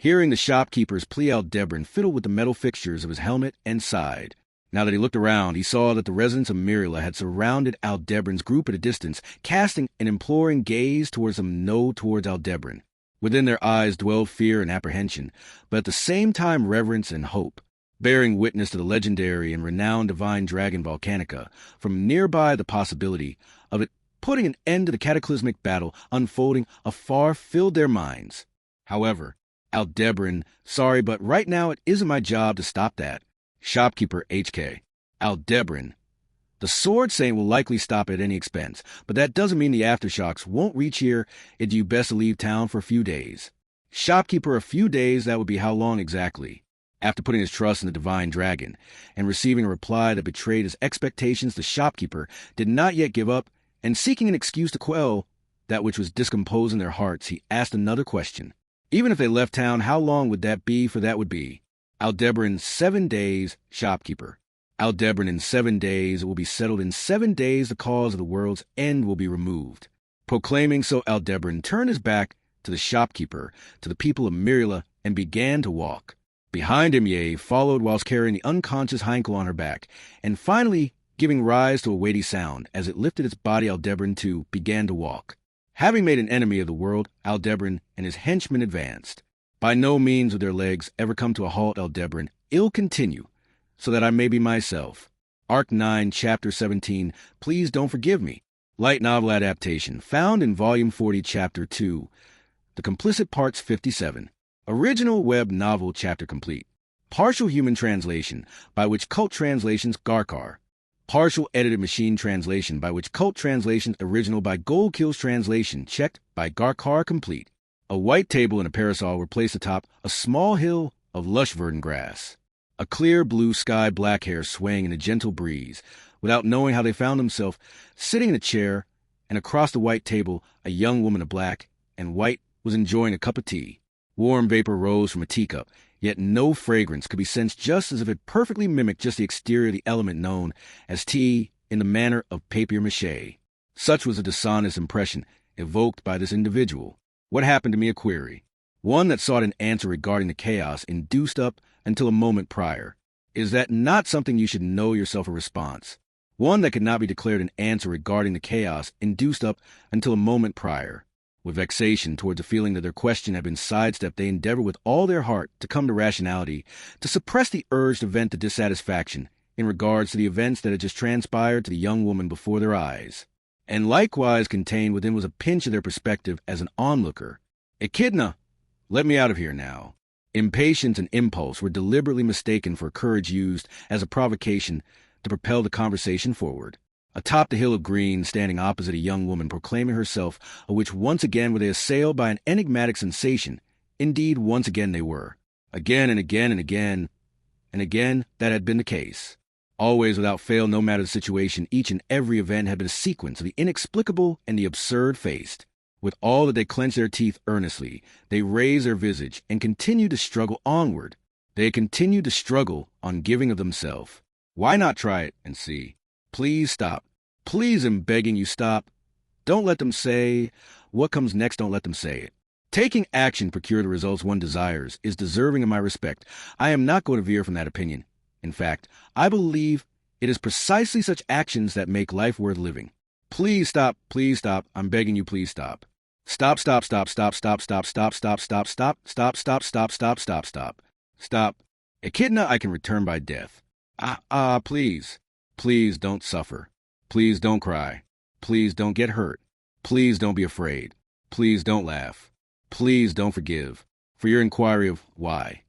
Speaker 1: Hearing the shopkeeper's plea, Aldebaran fiddled with the metal fixtures of his helmet and sighed. Now that he looked around, he saw that the residents of Myrila had surrounded Aldebaran's group at a distance, casting an imploring gaze towards them, no towards Aldebaran. Within their eyes dwelled fear and apprehension, but at the same time reverence and hope, bearing witness to the legendary and renowned divine dragon Volcanica, from nearby the possibility of it putting an end to the cataclysmic battle unfolding afar filled their minds. However, Aldebaran, sorry, but right now it isn't my job to stop that. Shopkeeper HK. Aldebaran. The sword saying will likely stop at any expense, but that doesn't mean the aftershocks won't reach here. It'd you best to leave town for a few days. Shopkeeper, a few days, that would be how long exactly? After putting his trust in the divine dragon and receiving a reply that betrayed his expectations, the shopkeeper did not yet give up, and seeking an excuse to quell that which was discomposing their hearts, he asked another question. Even if they left town, how long would that be? For that would be Aldebaran, 7 days, shopkeeper. Aldebaran, in 7 days, it will be settled. In 7 days, the cause of the world's end will be removed. Proclaiming so, Aldebaran turned his back to the shopkeeper, to the people of Myrila, and began to walk. Behind him, Ye followed whilst carrying the unconscious Heinkel on her back, and finally giving rise to a weighty sound as it lifted its body. Aldebaran, too, began to walk. Having made an enemy of the world, Aldebaran and his henchmen advanced. By no means would their legs ever come to a halt. Aldebaran, ill continue, so that I may be myself. Arc 9, Chapter 17, Please Don't Forgive Me. Light novel adaptation, found in Volume 40, Chapter 2. The Complicit Parts 57. Original web novel chapter complete. Partial human translation, by which Cult Translations Garkar. Partial edited machine translation, by which Cult Translations original by Gold Kills Translation, checked by Garkar complete. A white table and a parasol were placed atop a small hill of lush verdant grass. A clear blue sky, black hair swaying in a gentle breeze, without knowing how they found themselves sitting in a chair, and across the white table a young woman of black and white was enjoying a cup of tea. Warm vapor rose from a teacup, yet no fragrance could be sensed, just as if it perfectly mimicked just the exterior of the element known as tea in the manner of papier-mâché. Such was the dishonest impression evoked by this individual. What happened to me? A query. One that sought an answer regarding the chaos induced up until a moment prior. Is that not something you should know yourself a response? One that could not be declared an answer regarding the chaos induced up until a moment prior. With vexation towards the feeling that their question had been sidestepped, they endeavored with all their heart to come to rationality, to suppress the urge to vent the dissatisfaction in regards to the events that had just transpired to the young woman before their eyes. And likewise contained within was a pinch of their perspective as an onlooker. Echidna, let me out of here now. Impatience and impulse were deliberately mistaken for courage used as a provocation to propel the conversation forward. Atop the hill of green, standing opposite a young woman proclaiming herself a witch, once again were they assailed by an enigmatic sensation. Indeed, once again they were. Again and again and again and again that had been the case. Always without fail, no matter the situation, each and every event had been a sequence of the inexplicable and the absurd-faced. With all that they clenched their teeth earnestly, they raised their visage and continued to struggle onward. They had continued to struggle on giving of themselves. Why not try it and see? Please stop. Please, I'm begging you, stop. Don't let them say what comes next. Don't let them say it. Taking action to procure the results one desires is deserving of my respect. I am not going to veer from that opinion. In fact, I believe it is precisely such actions that make life worth living. Please stop. Please stop. I'm begging you, please stop. Stop, stop, stop, stop, stop, stop, stop, stop, stop, stop, stop, stop, stop, stop, stop, stop. Stop. Echidna, I can return by death. Please. Please don't suffer. Please don't cry. Please don't get hurt. Please don't be afraid. Please don't laugh. Please don't forgive. For your inquiry of why.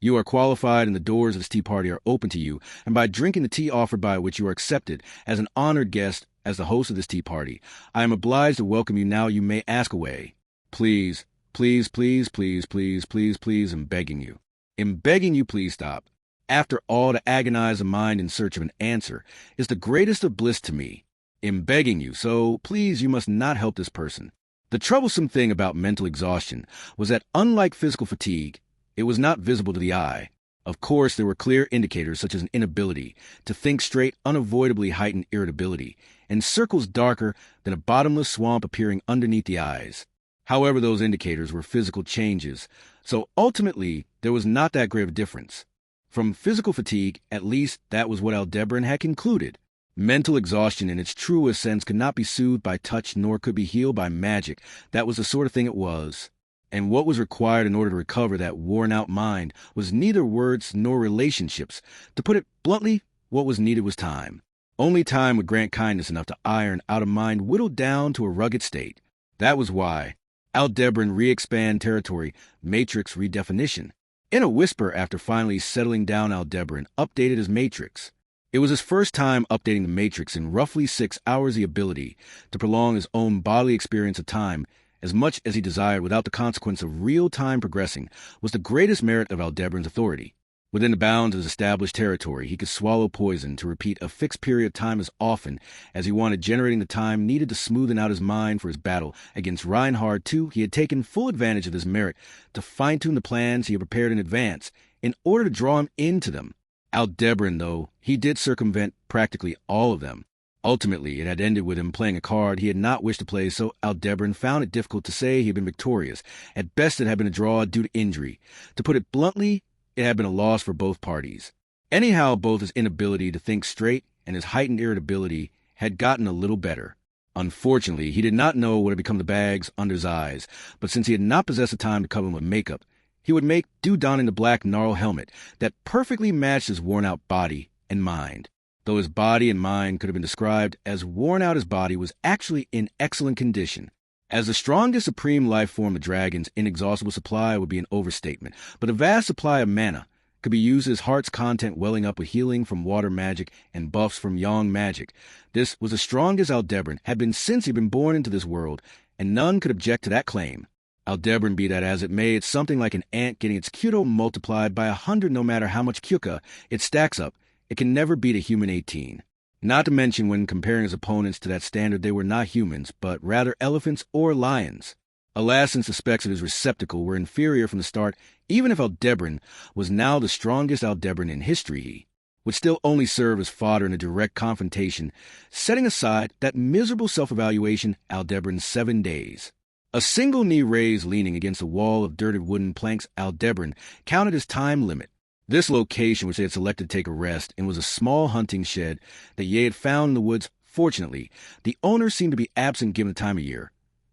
Speaker 1: You are qualified and the doors of this tea party are open to you, and by drinking the tea offered by which you are accepted as an honored guest as the host of this tea party, I am obliged to welcome you. Now you may ask away. Please, please, please, please, please, please, please, I'm begging you. I'm begging you, please stop. After all, to agonize a mind in search of an answer is the greatest of bliss to me. I'm begging you, so please, you must not help this person. The troublesome thing about mental exhaustion was that, unlike physical fatigue, it was not visible to the eye. Of course, there were clear indicators such as an inability to think straight, unavoidably heightened irritability, and circles darker than a bottomless swamp appearing underneath the eyes. However, those indicators were physical changes, so ultimately there was not that great of a difference. From physical fatigue, at least that was what Aldebaran had concluded. Mental exhaustion in its truest sense could not be soothed by touch, nor could be healed by magic. That was the sort of thing it was. And what was required in order to recover that worn-out mind was neither words nor relationships. To put it bluntly, what was needed was time. Only time would grant kindness enough to iron out a mind whittled down to a rugged state. That was why Aldebaran re-expand territory, matrix redefinition. In a whisper, after finally settling down, Aldebaran updated his matrix. It was his first time updating the matrix in roughly 6 hours. The ability to prolong his own bodily experience of time as much as he desired without the consequence of real time progressing was the greatest merit of Aldebaran's authority. Within the bounds of his established territory, he could swallow poison to repeat a fixed period of time as often as he wanted, generating the time needed to smoothen out his mind for his battle against Reinhard. Too, he had taken full advantage of this merit to fine-tune the plans he had prepared in advance in order to draw him into them. Aldebaran, though, he did circumvent practically all of them. Ultimately, it had ended with him playing a card he had not wished to play, so Aldebaran found it difficult to say he had been victorious. At best, it had been a draw due to injury. To put it bluntly, it had been a loss for both parties. Anyhow, both his inability to think straight and his heightened irritability had gotten a little better. Unfortunately, he did not know what had become the bags under his eyes, but since he had not possessed the time to cover them with makeup, he would make do donning the black gnarl helmet that perfectly matched his worn-out body and mind. Though his body and mind could have been described as worn out, his body was actually in excellent condition. As the strongest supreme life form, the dragon's inexhaustible supply would be an overstatement, but a vast supply of mana could be used as heart's content, welling up with healing from water magic and buffs from yang magic. This was the strongest Aldebaran had been since he'd been born into this world, and none could object to that claim. Aldebaran, be that as it may, it's something like an ant getting its Kyoto multiplied by 100. No matter how much Kyuka it stacks up, it can never beat a human 18. Not to mention, when comparing his opponents to that standard, they were not humans, but rather elephants or lions. Alas, since the specs of his receptacle were inferior from the start, even if Aldebaran was now the strongest Aldebaran in history, he would still only serve as fodder in a direct confrontation, setting aside that miserable self-evaluation, Aldebaran's 7 days. A single knee raised leaning against a wall of dirted wooden planks, Aldebaran counted his time limit. This location, which they had selected to take a rest in, was a small hunting shed that Ye had found in the woods. Fortunately, the owners seemed to be absent given the time of year,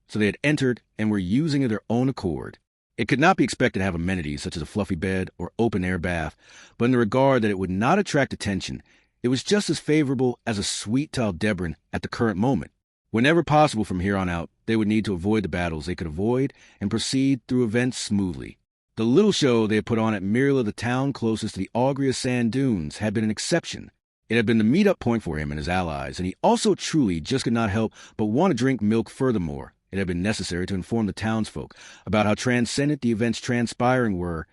Speaker 1: so they had entered and were using it of their own accord. It could not be expected to have amenities such as a fluffy bed or open-air bath, but in the regard that it would not attract attention, it was just as favorable as a suite to Aldebaran at the current moment. Whenever possible from here on out, they would need to avoid the battles they could avoid and proceed through events smoothly. The little show they had put on at Mirla, the town closest to the Augria sand dunes, had been an exception. It had been the meet-up point for him and his allies, and he also truly just could not help but want to drink milk. Furthermore, it had been necessary to inform the townsfolk about how transcendent the events transpiring were,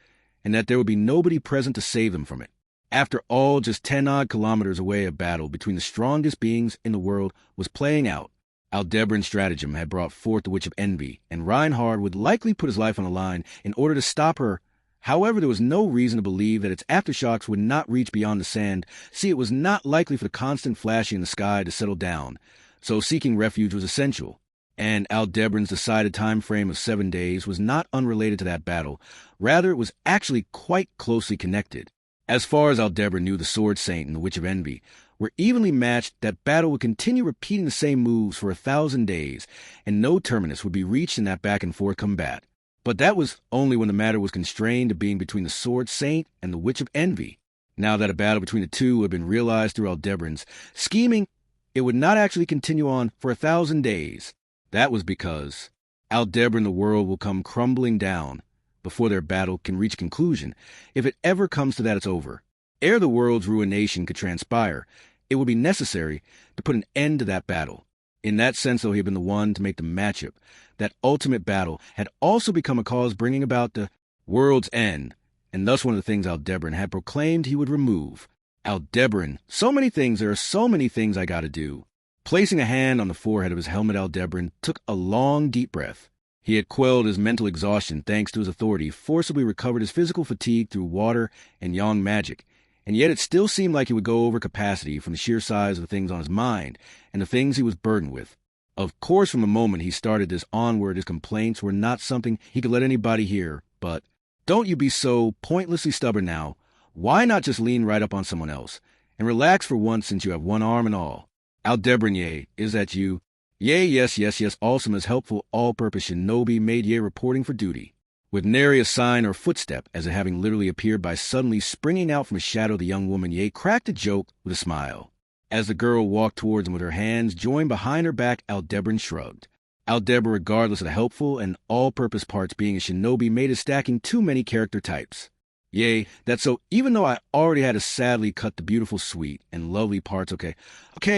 Speaker 1: and that there would be nobody present to save them from it. After all, just 10-odd kilometers away, a battle between the strongest beings in the world was playing out. Aldebaran's stratagem had brought forth the Witch of Envy, and Reinhard would likely put his life on the line in order to stop her. However, there was no reason to believe that its aftershocks would not reach beyond the sand. See, it was not likely for the constant flashing in the sky to settle down, so seeking refuge was essential. And Aldebaran's decided time frame of 7 days was not unrelated to that battle. Rather, it was actually quite closely connected. As far as Aldebaran knew, the Sword Saint and the Witch of Envy were evenly matched. That battle would continue repeating the same moves for 1,000 days, and no terminus would be reached in that back-and-forth combat. But that was only when the matter was constrained to being between the Sword Saint and the Witch of Envy. Now that a battle between the two had been realized through Aldebaran's scheming, it would not actually continue on for 1,000 days. That was because Aldebaran, the world will come crumbling down before their battle can reach conclusion. If it ever comes to that, it's over. Ere the world's ruination could transpire, it would be necessary to put an end to that battle. In that sense, though he had been the one to make the matchup, that ultimate battle had also become a cause bringing about the world's end, and thus one of the things Aldebaran had proclaimed he would remove. Aldebaran, so many things, there are so many things I gotta do. Placing a hand on the forehead of his helmet, Aldebaran took a long, deep breath. He had quelled his mental exhaustion thanks to his authority, forcibly recovered his physical fatigue through water and yang magic, and yet it still seemed like he would go over capacity from the sheer size of the things on his mind and the things he was burdened with. Of course, from the moment he started this onward, his complaints were not something he could let anybody hear, but don't you be so pointlessly stubborn now. Why not just lean right up on someone else and relax for once, since you have one arm and all? Aldebaran, Ye, is that you? Yea, yes, awesome as helpful all-purpose shinobi, made Ye reporting for duty. With nary a sign or footstep, as it having literally appeared by suddenly springing out from a shadow, the young woman Ye cracked a joke with a smile. As the girl walked towards him with her hands joined behind her back, Aldebaran shrugged. Aldebaran, regardless of the helpful and all-purpose parts being a shinobi, made his stacking too many character types. Yea, that's so, even though I already had to sadly cut the beautiful, sweet, and lovely parts. Okay,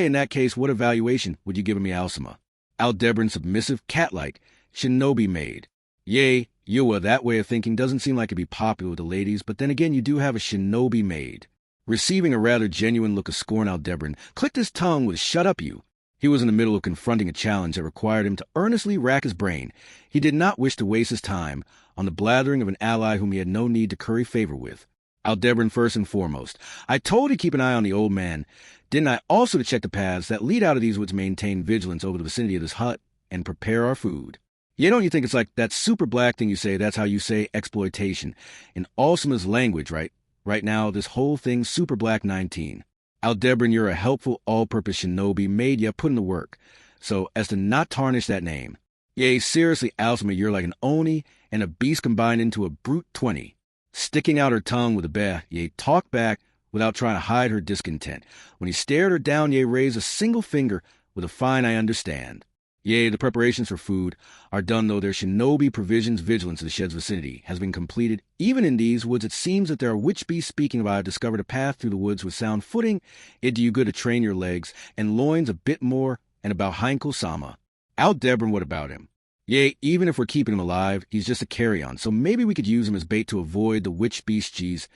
Speaker 1: in that case, what evaluation would you give me, Alcima? Aldebaran, submissive, cat-like, shinobi maid. Yea, Yua, that way of thinking doesn't seem like it'd be popular with the ladies, but then again, you do have a shinobi maid. Receiving a rather genuine look of scorn, Aldebaran clicked his tongue with "Shut up, you." He was in the middle of confronting a challenge that required him to earnestly rack his brain. He did not wish to waste his time on the blathering of an ally whom he had no need to curry favor with. Aldebaran, first and foremost, I told you to keep an eye on the old man. Didn't I also to check the paths that lead out of these woods, maintain vigilance over the vicinity of this hut, and prepare our food? Yeah, don't you think it's like that super black thing you say, that's how you say exploitation. In Alsama's language, right? Right now, this whole thing's super black 19. Aldebaran, you're a helpful all-purpose shinobi made ya put in the work, so as to not tarnish that name. Yea, seriously, Alsama, you're like an Oni and a beast combined into a brute 20. Sticking out her tongue with a bah, yea, talk back without trying to hide her discontent. When he stared her down, yea, raised a single finger with a fine I understand. Yea, the preparations for food are done, though their shinobi provisions vigilance of the shed's vicinity has been completed. Even in these woods, it seems that there are witch beasts speaking of I have discovered a path through the woods with sound footing. It do you good to train your legs and loins a bit more, and about Heinkel Sama. Aldebaran, what about him? Yea, even if we're keeping him alive, he's just a carry-on, so maybe we could use him as bait to avoid the witch beast G's.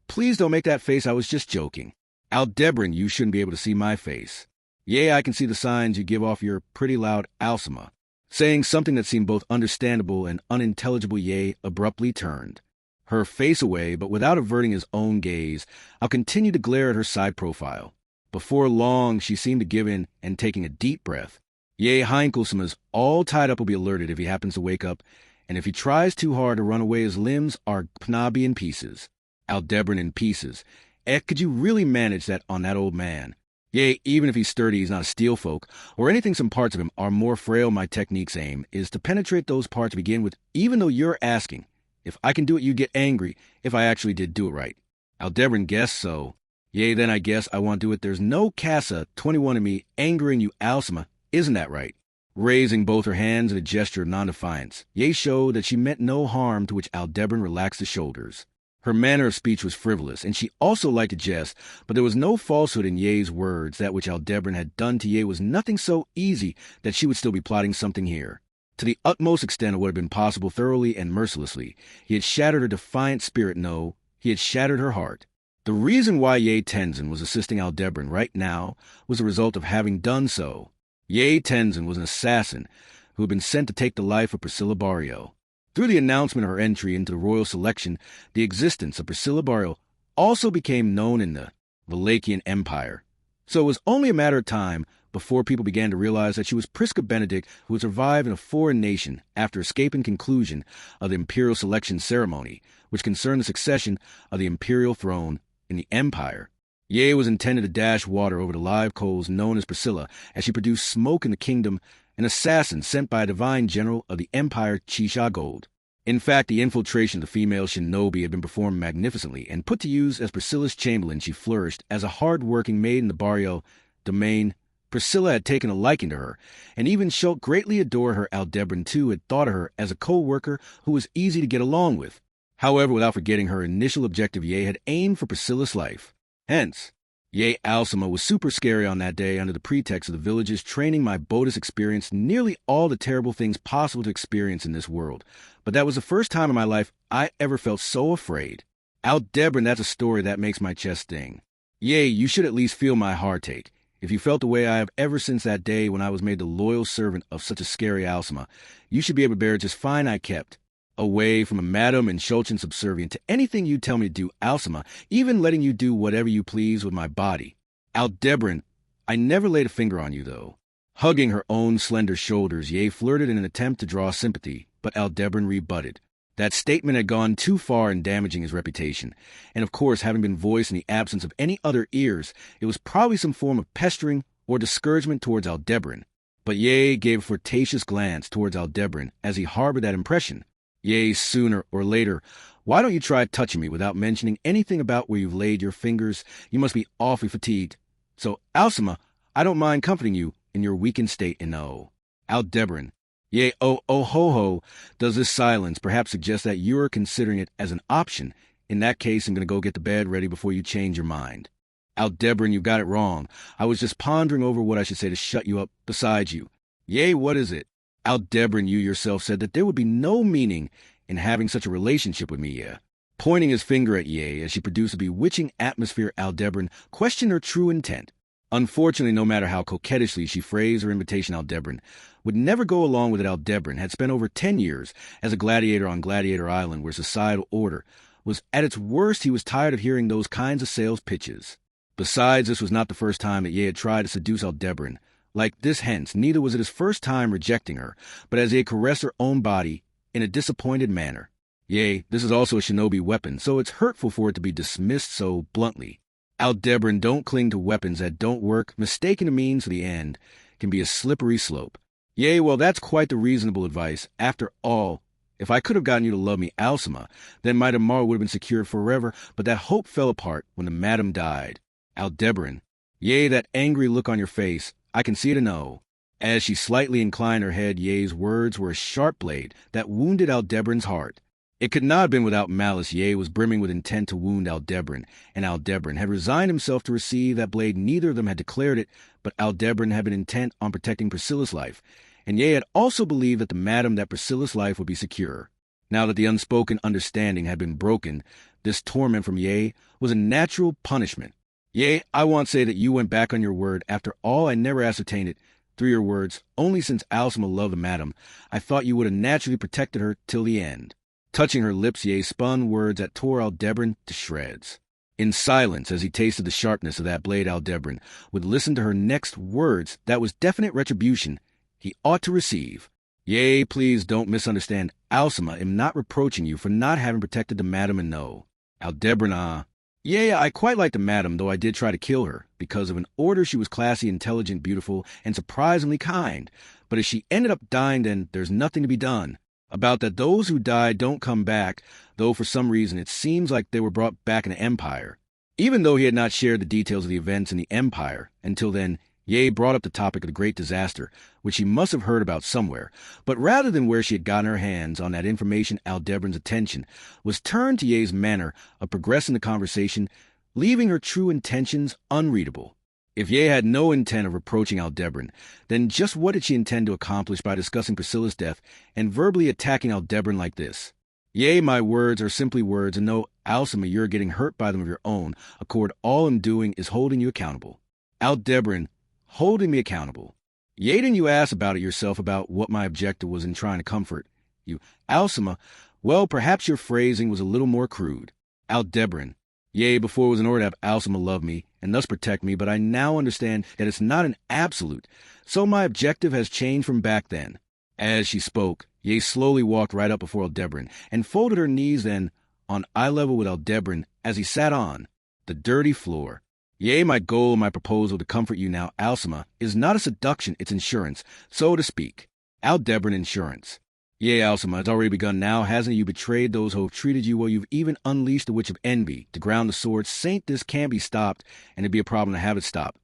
Speaker 1: Please don't make that face, I was just joking. Aldebaran, you shouldn't be able to see my face. Yea, I can see the signs you give off your pretty loud Alsama. Saying something that seemed both understandable and unintelligible, yea, abruptly turned her face away, but without averting his own gaze. I'll continue to glare at her side profile. Before long, she seemed to give in and taking a deep breath. Yea, Heinkelsoma's all tied up will be alerted if he happens to wake up, and if he tries too hard to run away, his limbs are Pnabi in pieces. Aldebaran in pieces. Could you really manage that on that old man? Yea, even if he's sturdy, he's not a steel folk, or anything some parts of him are more frail. My technique's aim is to penetrate those parts to begin with, even though you're asking. If I can do it, you get angry if I actually did do it right. Aldebaran, guess so. Yea, then I guess I won't do it. There's no Casa 21 in me angering you, Alsama. Isn't that right? Raising both her hands in a gesture of non-defiance, Yea showed that she meant no harm, to which Aldebaran relaxed his shoulders. Her manner of speech was frivolous, and she also liked to jest, but there was no falsehood in Ye's words. That which Aldebaran had done to Ye was nothing so easy that she would still be plotting something here. To the utmost extent of what had been possible, thoroughly and mercilessly, he had shattered her defiant spirit. No, he had shattered her heart. The reason why Ye Tenzin was assisting Aldebaran right now was the result of having done so. Ye Tenzin was an assassin who had been sent to take the life of Priscilla Barrio. Through the announcement of her entry into the royal selection, the existence of Priscilla Barrio also became known in the Valachian Empire. So it was only a matter of time before people began to realize that she was Prisca Benedict, who had survived in a foreign nation after escaping conclusion of the imperial selection ceremony, which concerned the succession of the imperial throne in the empire. Ye was intended to dash water over the live coals known as Priscilla, as she produced smoke in the kingdom, an assassin sent by a divine general of the empire, Chisha Gold. In fact, the infiltration of the female shinobi had been performed magnificently, and put to use as Priscilla's chamberlain, she flourished as a hard-working maid in the barrio domain. Priscilla had taken a liking to her, and even Schultz greatly adored her. Aldebaran, too, had thought of her as a co-worker who was easy to get along with. However, without forgetting her initial objective, Ye had aimed for Priscilla's life. Hence, Ye Alsama was super scary on that day under the pretext of the village's training. My Bodis experienced nearly all the terrible things possible to experience in this world, but that was the first time in my life I ever felt so afraid. Aldebaran, that's a story that makes my chest sting. Yea, you should at least feel my heartache. If you felt the way I have ever since that day when I was made the loyal servant of such a scary Alsama, you should be able to bear it just fine. I kept away from a madam and Schulchen subservient to anything you tell me to do, Alsama, even letting you do whatever you please with my body. Aldebaran, I never laid a finger on you, though. Hugging her own slender shoulders, Ye flirted in an attempt to draw sympathy, but Aldebaran rebutted. That statement had gone too far in damaging his reputation, and of course, having been voiced in the absence of any other ears, it was probably some form of pestering or discouragement towards Aldebaran. But Ye gave a flirtatious glance towards Aldebaran as he harbored that impression. Yea, sooner or later, why don't you try touching me without mentioning anything about where you've laid your fingers? You must be awfully fatigued. So, Alsama, I don't mind comforting you in your weakened state, and no. Aldebaran, yea, ho, does this silence perhaps suggest that you are considering it as an option? In that case, I'm going to go get the bed ready before you change your mind. Aldebaran, you got it wrong. I was just pondering over what I should say to shut you up beside you. Yea, what is it? Aldebaran, you yourself said that there would be no meaning in having such a relationship with me, yeah. Pointing his finger at Ye as she produced a bewitching atmosphere, Aldebaran questioned her true intent. Unfortunately, no matter how coquettishly she phrased her invitation, Aldebaran would never go along with it. Aldebaran had spent over 10 years as a gladiator on Gladiator Island, where societal order was at its worst. He was tired of hearing those kinds of sales pitches. Besides, this was not the first time that Ye had tried to seduce Aldebaran, Like this hence, neither was it his first time rejecting her, but as he had caressed her own body in a disappointed manner. Yea, this is also a shinobi weapon, so it's hurtful for it to be dismissed so bluntly. Aldebaran, don't cling to weapons that don't work. Mistaking a means for the end can be a slippery slope. Yea, well, that's quite the reasonable advice. After all, if I could have gotten you to love me, Alcima, then my tomorrow would have been secured forever, but that hope fell apart when the madam died. Aldebaran, yea, that angry look on your face, I can see it and know. As she slightly inclined her head, Ye's words were a sharp blade that wounded Aldebaran's heart. It could not have been without malice. Ye was brimming with intent to wound Aldebaran, and Aldebaran had resigned himself to receive that blade. Neither of them had declared it, but Aldebaran had been intent on protecting Priscilla's life, and Ye had also believed that the madam that Priscilla's life would be secure. Now that the unspoken understanding had been broken, this torment from Ye was a natural punishment. Yea, I won't say that you went back on your word. After all, I never ascertained it through your words. Only since Alcima loved the madam, I thought you would have naturally protected her till the end. Touching her lips, Ye spun words that tore Aldebaran to shreds. In silence, as he tasted the sharpness of that blade, Aldebaran would listen to her next words that was definite retribution he ought to receive. Yea, please don't misunderstand. Alcima am not reproaching you for not having protected the madam, and no. Aldebaran, yea, I quite like the madam, though I did try to kill her. Because of an order, she was classy, intelligent, beautiful, and surprisingly kind. But as she ended up dying, then there's nothing to be done about that. Those who die don't come back, though for some reason it seems like they were brought back in the Empire. Even though he had not shared the details of the events in the Empire until then, Ye brought up the topic of the great disaster, which she must have heard about somewhere, but rather than where she had gotten her hands on that information, Aldebaran's attention was turned to Ye's manner of progressing the conversation, leaving her true intentions unreadable. If Ye had no intent of reproaching Aldebaran, then just what did she intend to accomplish by discussing Priscilla's death and verbally attacking Aldebaran like this? Yea, my words are simply words, and no, Alcima, you're getting hurt by them of your own accord. All I'm doing is holding you accountable. Aldebaran, holding me accountable. Yea, didn't you ask about it yourself, about what my objective was in trying to comfort you? Alcima, well, perhaps your phrasing was a little more crude. Aldebaran, yea, before it was in order to have Alcima love me and thus protect me, but I now understand that it's not an absolute, so my objective has changed from back then. As she spoke, Ye slowly walked right up before Aldebaran and folded her knees, then on eye level with Aldebaran as he sat on the dirty floor. Yea, my goal and my proposal to comfort you now, Alcima, is not a seduction, it's insurance, so to speak. Aldebaran, insurance. Yea, Alcima, it's already begun now, hasn't it? You betrayed those who have treated you well. You've even unleashed the witch of envy to ground the sword. Saint, this can't be stopped, and it'd be a problem to have it stopped.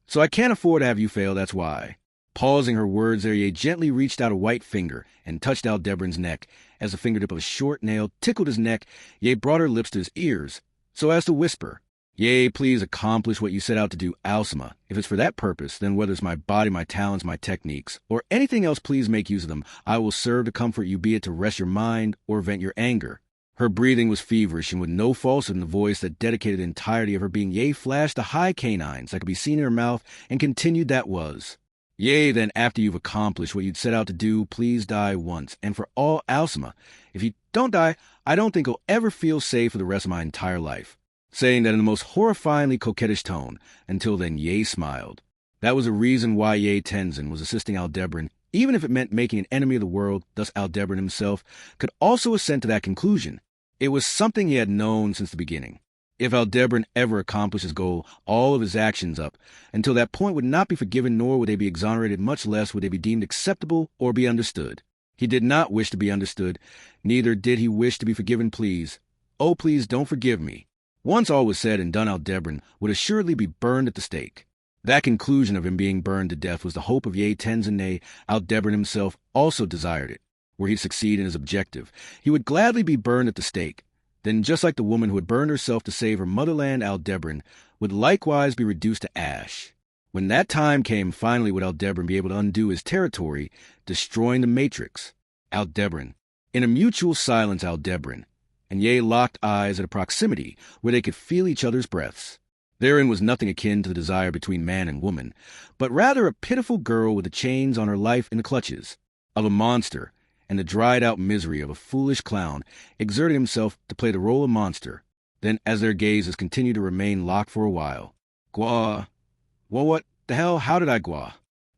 Speaker 1: So I can't afford to have you fail, that's why. Pausing her words there, Ye gently reached out a white finger and touched Aldebaran's neck. As the fingertip of a short nail tickled his neck, Ye brought her lips to his ears, so as to whisper, Yea, please accomplish what you set out to do, Alcima. If it's for that purpose, then whether it's my body, my talents, my techniques, or anything else, please make use of them. I will serve to comfort you, be it to rest your mind or vent your anger. Her breathing was feverish, and with no falsehood in the voice that dedicated the entirety of her being, Yea flashed the high canines that could be seen in her mouth, and continued, that was. Yea, then after you've accomplished what you'd set out to do, please die once, and for all, Alcima. If you don't die, I don't think I'll ever feel safe for the rest of my entire life. Saying that in the most horrifyingly coquettish tone. Until then, Ye smiled. That was a reason why Ye Tenzin was assisting Aldebaran, even if it meant making an enemy of the world. Thus Aldebaran himself could also assent to that conclusion. It was something he had known since the beginning. If Aldebaran ever accomplished his goal, all of his actions up until that point would not be forgiven, nor would they be exonerated, much less would they be deemed acceptable or be understood. He did not wish to be understood, neither did he wish to be forgiven. Please, oh please don't forgive me. Once all was said and done, Aldebaran would assuredly be burned at the stake. That conclusion of him being burned to death was the hope of Ye Tenzin. Nay, Aldebaran himself also desired it. Were he to succeed in his objective, he would gladly be burned at the stake. Then, just like the woman who had burned herself to save her motherland, Aldebaran would likewise be reduced to ash. When that time came, finally would Aldebaran be able to undo his territory, destroying the Matrix. Aldebaran. In a mutual silence, Aldebaran and Ye locked eyes at a proximity where they could feel each other's breaths. Therein was nothing akin to the desire between man and woman, but rather a pitiful girl with the chains on her life in the clutches of a monster, and the dried-out misery of a foolish clown exerting himself to play the role of monster. Then, as their gazes continued to remain locked for a while, Gwa. Well, what the hell? How did I gwa?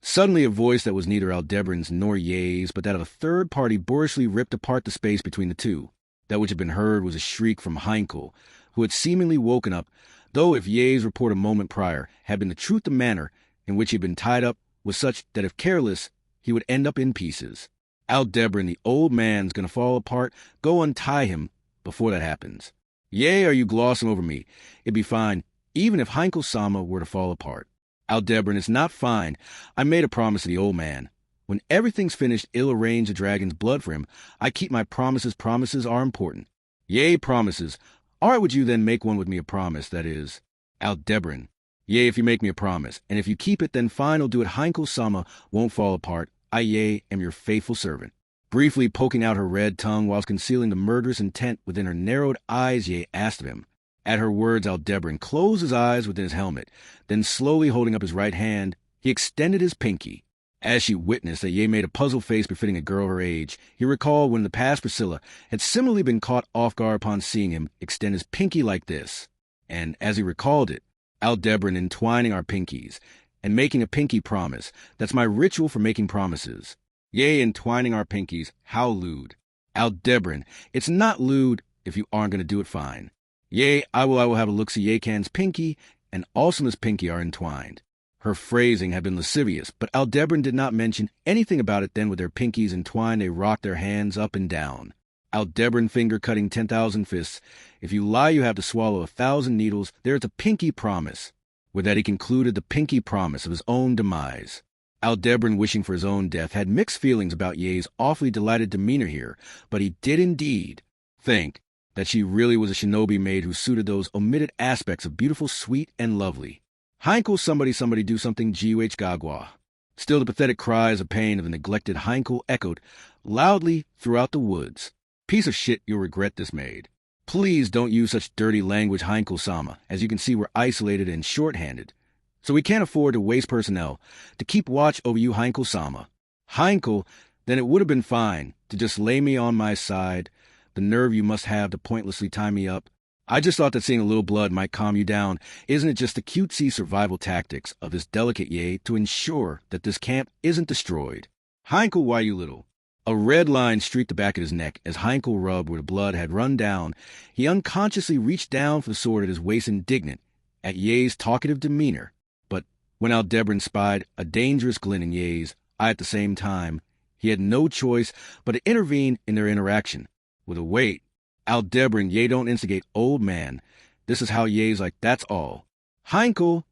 Speaker 1: Suddenly a voice that was neither Aldebran's nor Ye's, but that of a third party boorishly ripped apart the space between the two. That which had been heard was a shriek from Heinkel, who had seemingly woken up, though if Ye's report a moment prior had been the truth, the manner in which he had been tied up was such that if careless, he would end up in pieces. Aldebran, the old man's gonna fall apart. Go untie him before that happens. Yea, are you glossing over me? It'd be fine, even if Heinkel-sama were to fall apart. Aldebran, it's not fine. I made a promise to the old man. When everything's finished, I'll arrange the dragon's blood for him. I keep my promises. Promises are important. Yea, promises. All right, would you then make one with me a promise, that is? Aldebran. Yea, if you make me a promise, and if you keep it, then fine, I'll do it. Heinkel-sama won't fall apart. I, yea, am your faithful servant. Briefly poking out her red tongue whilst concealing the murderous intent within her narrowed eyes, Yea asked of him. At her words, Aldebran closed his eyes within his helmet, then slowly holding up his right hand, he extended his pinky. As she witnessed that Yea made a puzzled face befitting a girl her age, he recalled when in the past Priscilla had similarly been caught off guard upon seeing him extend his pinky like this. And as he recalled it, Aldebran entwining our pinkies and making a pinky promise. That's my ritual for making promises. Yea, entwining our pinkies. How lewd. Aldebran, it's not lewd if you aren't going to do it fine. Yea, I will have a look-see. Yea-can's pinky and Awesomeness pinky are entwined. Her phrasing had been lascivious, but Aldebran did not mention anything about it. Then with their pinkies entwined, they rocked their hands up and down. Aldebran finger cutting 10,000 fists. If you lie, you have to swallow 1,000 needles. There's a pinky promise. With that he concluded the pinky promise of his own demise. Aldebran, wishing for his own death, had mixed feelings about Ye's awfully delighted demeanor here, but he did indeed think that she really was a shinobi maid who suited those omitted aspects of beautiful, sweet, and lovely. Heinkel, somebody do something, G.U.H. Gagwa. Still the pathetic cries of pain of the neglected Heinkel echoed loudly throughout the woods. Piece of shit, you'll regret this, maid. Please don't use such dirty language, Heinkel-sama. As you can see, we're isolated and short-handed, so we can't afford to waste personnel to keep watch over you, Heinkel-sama. Heinkel, then it would have been fine to just lay me on my side. The nerve you must have to pointlessly tie me up. I just thought that seeing a little blood might calm you down. Isn't it just the cutesy survival tactics of this delicate Yea to ensure that this camp isn't destroyed? Heinkel, why you little? A red line streaked the back of his neck as Heinkel rubbed where the blood had run down. He unconsciously reached down for the sword at his waist, indignant at Ye's talkative demeanor. But when Aldebran spied a dangerous glint in Ye's eye at the same time, he had no choice but to intervene in their interaction. With a wait, Aldebran, Yea, don't instigate, old man. This is how Ye's like, that's all. Heinkel,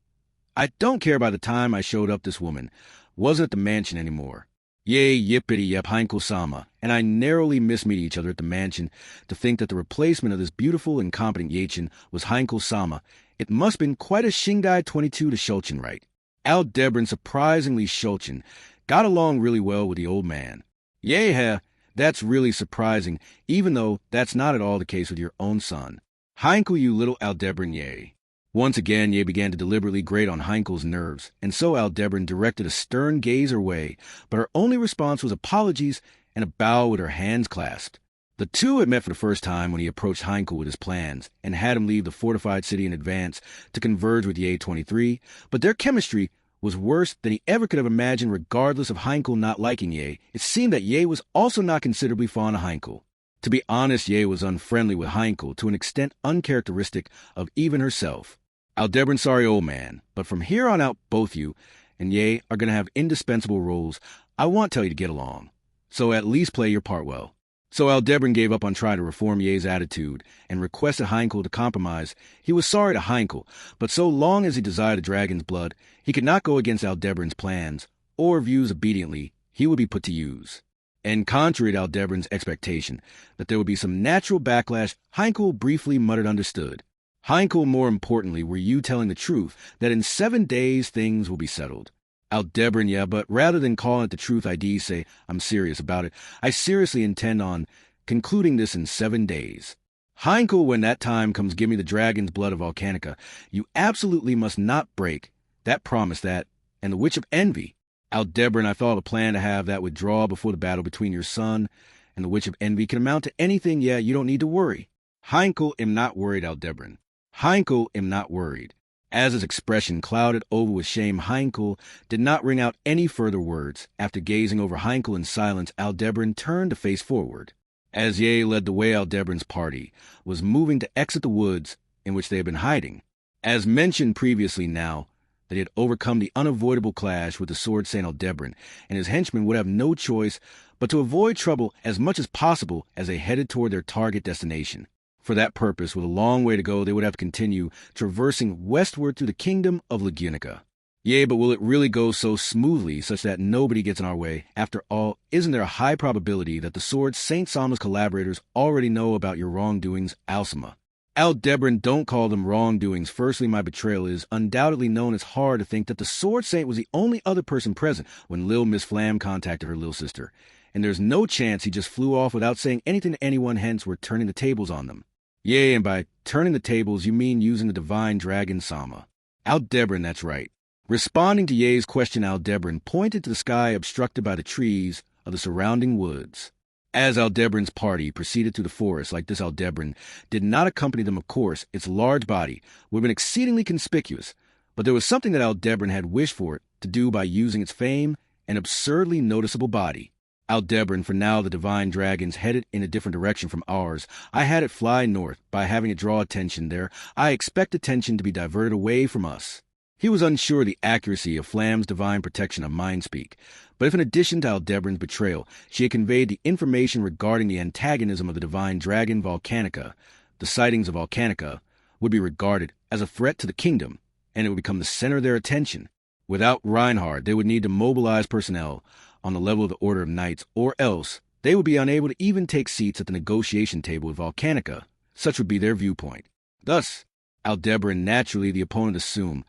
Speaker 1: I don't care by the time I showed up this woman wasn't at the mansion anymore. Yea, yippity yep, Heinkel-sama, and I narrowly mismeet each other at the mansion to think that the replacement of this beautiful and competent Yachin was Heinkel-sama. It must have been quite a Shingai 22 to Shulchin, right? Aldebran, surprisingly Shulchin, got along really well with the old man. Yea, that's really surprising, even though that's not at all the case with your own son. Heinkel, you little Aldebran, Yea. Once again, Yea began to deliberately grate on Heinkel's nerves, and so Aldebran directed a stern gaze her way, but her only response was apologies and a bow with her hands clasped. The two had met for the first time when he approached Heinkel with his plans and had him leave the fortified city in advance to converge with Yea 23, but their chemistry was worse than he ever could have imagined. Regardless of Heinkel not liking Yea, it seemed that Yea was also not considerably fond of Heinkel. To be honest, Yea was unfriendly with Heinkel to an extent uncharacteristic of even herself. Aldebran, sorry, old man, but from here on out, both you and Yea are going to have indispensable roles. I want to tell you to get along, so at least play your part well. So Aldebran gave up on trying to reform Ye's attitude and requested Heinkel to compromise. He was sorry to Heinkel, but so long as he desired a dragon's blood, he could not go against Aldebran's plans or views obediently. He would be put to use. And contrary to Aldebran's expectation that there would be some natural backlash, Heinkel briefly muttered understood. Heinkel, more importantly, were you telling the truth that in 7 days things will be settled? Aldebran, yeah, but rather than calling it the truth, I say I'm serious about it. I seriously intend on concluding this in 7 days. Heinkel, when that time comes, give me the dragon's blood of Volcanica. You absolutely must not break that promise, that, and the Witch of Envy. Aldebran, I thought a plan to have that withdrawal before the battle between your son and the Witch of Envy can amount to anything. Yeah, you don't need to worry. Heinkel, am not worried, Aldebran. Heinkel, am not worried. As his expression clouded over with shame, Heinkel did not ring out any further words. After gazing over Heinkel in silence, Aldebaran turned to face forward. As Ye led the way, Aldebaran's party was moving to exit the woods in which they had been hiding. As mentioned previously now, that he had overcome the unavoidable clash with the Sword Saint Aldebaran, and his henchmen would have no choice but to avoid trouble as much as possible as they headed toward their target destination. For that purpose, with a long way to go, they would have to continue traversing westward through the kingdom of Lagunica. Yea, but will it really go so smoothly such that nobody gets in our way? After all, isn't there a high probability that the Sword Saint Sama's collaborators already know about your wrongdoings, Alcima? Aldebaran, don't call them wrongdoings. Firstly, my betrayal is undoubtedly known. It's hard to think that the Sword Saint was the only other person present when Lil Miss Flam contacted her little sister. And there's no chance he just flew off without saying anything to anyone, hence we're turning the tables on them. Yea, and by turning the tables, you mean using the divine dragon Sama. Aldebaran, that's right. Responding to Ye's question, Aldebaran pointed to the sky obstructed by the trees of the surrounding woods. As Aldebaran's party proceeded through the forest like this, Aldebaran did not accompany them, of course. Its large body would have been exceedingly conspicuous, but there was something that Aldebaran had wished for it to do by using its fame and absurdly noticeable body. Aldebaran, for now the divine dragons headed in a different direction from ours. I had it fly north. By having it draw attention there, I expect attention to be diverted away from us. He was unsure of the accuracy of Flam's divine protection of Mindspeak, but if in addition to Aldebaran's betrayal, she had conveyed the information regarding the antagonism of the divine dragon Volcanica, the sightings of Volcanica would be regarded as a threat to the kingdom, and it would become the center of their attention. Without Reinhard, they would need to mobilize personnel on the level of the Order of Knights, or else they would be unable to even take seats at the negotiation table with Volcanica. Such would be their viewpoint. Thus, Aldebaran, naturally the opponent, assumed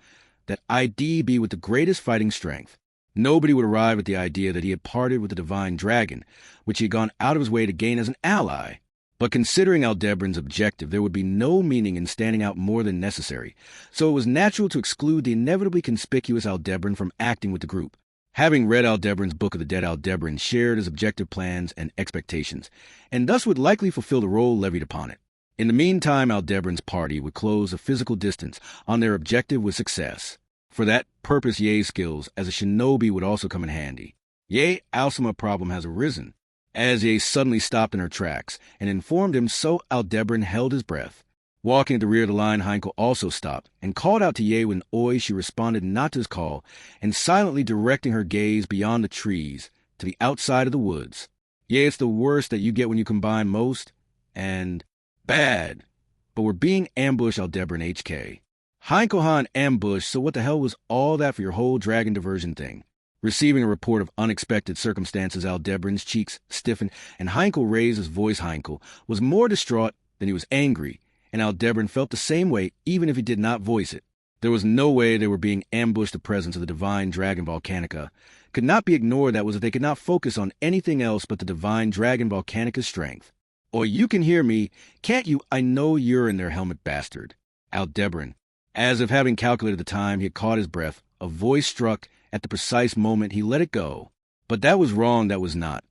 Speaker 1: that ID be with the greatest fighting strength. Nobody would arrive at the idea that he had parted with the divine dragon, which he had gone out of his way to gain as an ally. But considering Aldebaran's objective, there would be no meaning in standing out more than necessary, so it was natural to exclude the inevitably conspicuous Aldebaran from acting with the group. Having read Aldebaran's Book of the Dead, Aldebaran shared his objective plans and expectations, and thus would likely fulfill the role levied upon it. In the meantime, Aldebaran's party would close a physical distance on their objective with success. For that purpose, Ye's skills as a shinobi would also come in handy. Ye, Alcima problem has arisen. As Ye suddenly stopped in her tracks and informed him so, Aldebaran held his breath. Walking at the rear of the line, Heinkel also stopped and called out to Ye with oi. She responded not to his call and silently directing her gaze beyond the trees to the outside of the woods. Ye, it's the worst that you get when you combine most and bad. But we're being ambushed, Aldebaran HK. Heinkel ambush, so what the hell was all that for your whole dragon diversion thing? Receiving a report of unexpected circumstances, Aldebaran's cheeks stiffened, and Heinkel raised his voice. Heinkel was more distraught than he was angry, and Aldebaran felt the same way even if he did not voice it. There was no way they were being ambushed. The presence of the divine dragon Volcanica could not be ignored. That was if they could not focus on anything else but the divine dragon Volcanica's strength. Or you can hear me, can't you? I know you're in there, helmet bastard. Aldebaran, as if having calculated the time, he had caught his breath. A voice struck at the precise moment he let it go. But that was wrong, that was not.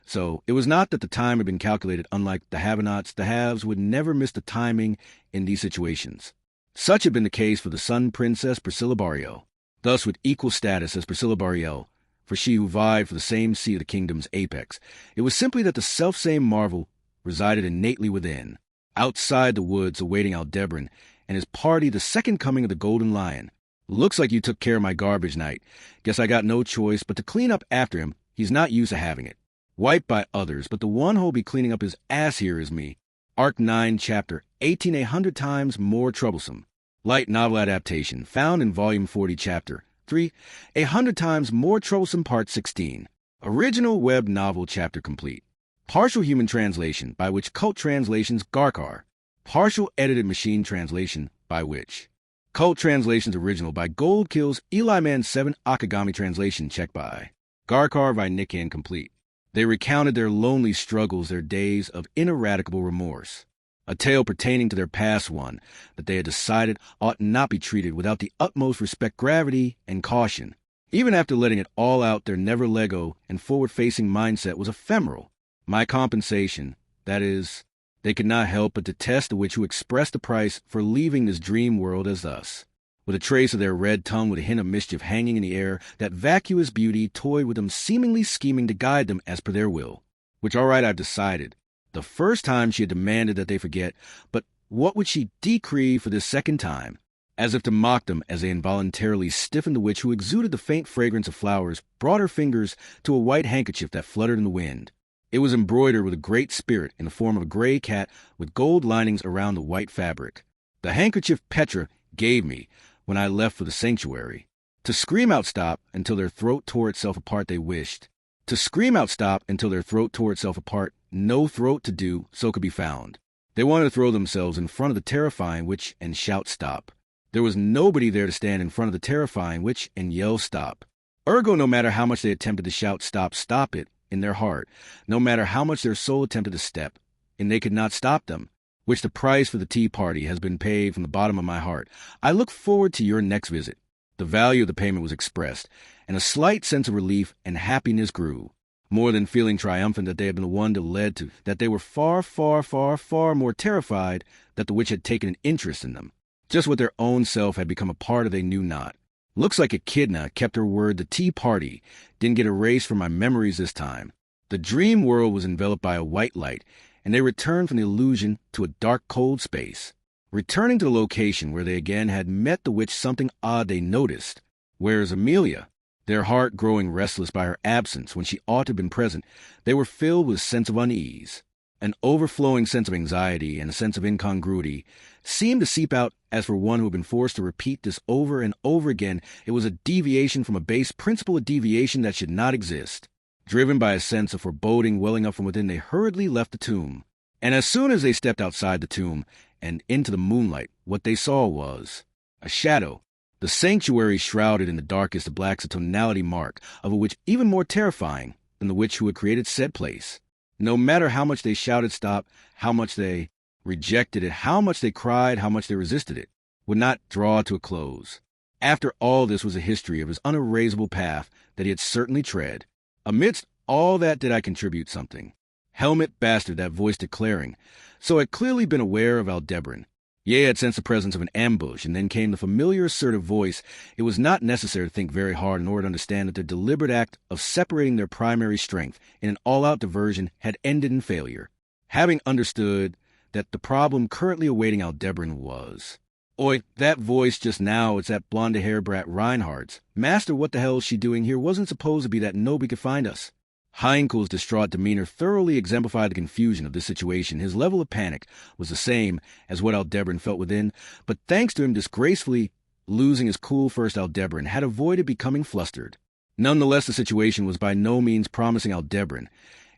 Speaker 1: So, it was not that the time had been calculated. Unlike the have-nots, the haves would never miss the timing in these situations. Such had been the case for the Sun Princess Priscilla Barriel, thus with equal status as Priscilla Barriel, for she who vied for the same seat of the kingdom's apex. It was simply that the selfsame marvel resided innately within. Outside the woods, awaiting Aldebaran and his party, the second coming of the Golden Lion. Looks like you took care of my garbage night. Guess I got no choice but to clean up after him. He's not used to having it. Wiped by others, but the one who'll be cleaning up his ass here is me. Arc 9, Chapter 18, 100 times more troublesome. Light novel adaptation, found in Volume 40, Chapter 3, 100 times more troublesome, Part 16. Original web novel chapter complete. Partial human translation, by which Cult Translations Garkar. Partial edited machine translation, by which Cult Translations original by Gold Kills Eli Man 7 Akagami translation checked by Garkar by Nikan complete. They recounted their lonely struggles, their days of ineradicable remorse. A tale pertaining to their past one that they had decided ought not be treated without the utmost respect, gravity, and caution. Even after letting it all out, their never-lego and forward-facing mindset was ephemeral. My compensation, that is, they could not help but detest the witch who expressed the price for leaving this dream world as us. With a trace of their red tongue with a hint of mischief hanging in the air, that vacuous beauty toyed with them, seemingly scheming to guide them as per their will. Which, all right, I've decided. The first time she had demanded that they forget, but what would she decree for this second time? As if to mock them as they involuntarily stiffened, the witch, who exuded the faint fragrance of flowers, brought her fingers to a white handkerchief that fluttered in the wind. It was embroidered with a great spirit in the form of a gray cat with gold linings around the white fabric. The handkerchief Petra gave me when I left for the sanctuary. To scream out stop until their throat tore itself apart they wished. To scream out stop until their throat tore itself apart, no throat to do so could be found. They wanted to throw themselves in front of the terrifying witch and shout stop. There was nobody there to stand in front of the terrifying witch and yell stop. Ergo, no matter how much they attempted to shout stop, stop it in their heart, no matter how much their soul attempted to step, and they could not stop them, which the price for the tea party has been paid from the bottom of my heart. I look forward to your next visit. The value of the payment was expressed, and a slight sense of relief and happiness grew. More than feeling triumphant that they had been the one that led to, that they were far, far, far, far more terrified that the witch had taken an interest in them. Just what their own self had become a part of they knew not. Looks like Echidna kept her word. The tea party didn't get erased from my memories this time. The dream world was enveloped by a white light, and they returned from the illusion to a dark, cold space. Returning to the location where they again had met the witch, something odd they noticed. Where's Amelia? Their heart growing restless by her absence when she ought to have been present, they were filled with a sense of unease. An overflowing sense of anxiety and a sense of incongruity seemed to seep out as for one who had been forced to repeat this over and over again. It was a deviation from a base principle, a deviation that should not exist. Driven by a sense of foreboding welling up from within, they hurriedly left the tomb. And as soon as they stepped outside the tomb and into the moonlight, what they saw was a shadow. The sanctuary shrouded in the darkest of blacks, a tonality mark of a witch even more terrifying than the witch who had created said place. No matter how much they shouted stop, how much they rejected it, how much they cried, how much they resisted it, would not draw to a close. After all, this was a history of his unerasable path that he had certainly tread. Amidst all that did I contribute something. Helmet bastard, that voice declaring. So had clearly been aware of Aldebaran. Yea, had sensed the presence of an ambush, and then came the familiar assertive voice. It was not necessary to think very hard in order to understand that their deliberate act of separating their primary strength in an all-out diversion had ended in failure. Having understood that the problem currently awaiting Aldebaran was, "Oi, that voice just now, it's that blonde-haired brat Reinhardt's. Master, what the hell is she doing here? Wasn't supposed to be that nobody could find us." Heinkel's distraught demeanor thoroughly exemplified the confusion of this situation. His level of panic was the same as what Aldebaran felt within, but thanks to him disgracefully losing his cool first, Aldebaran had avoided becoming flustered. Nonetheless, the situation was by no means promising Aldebaran,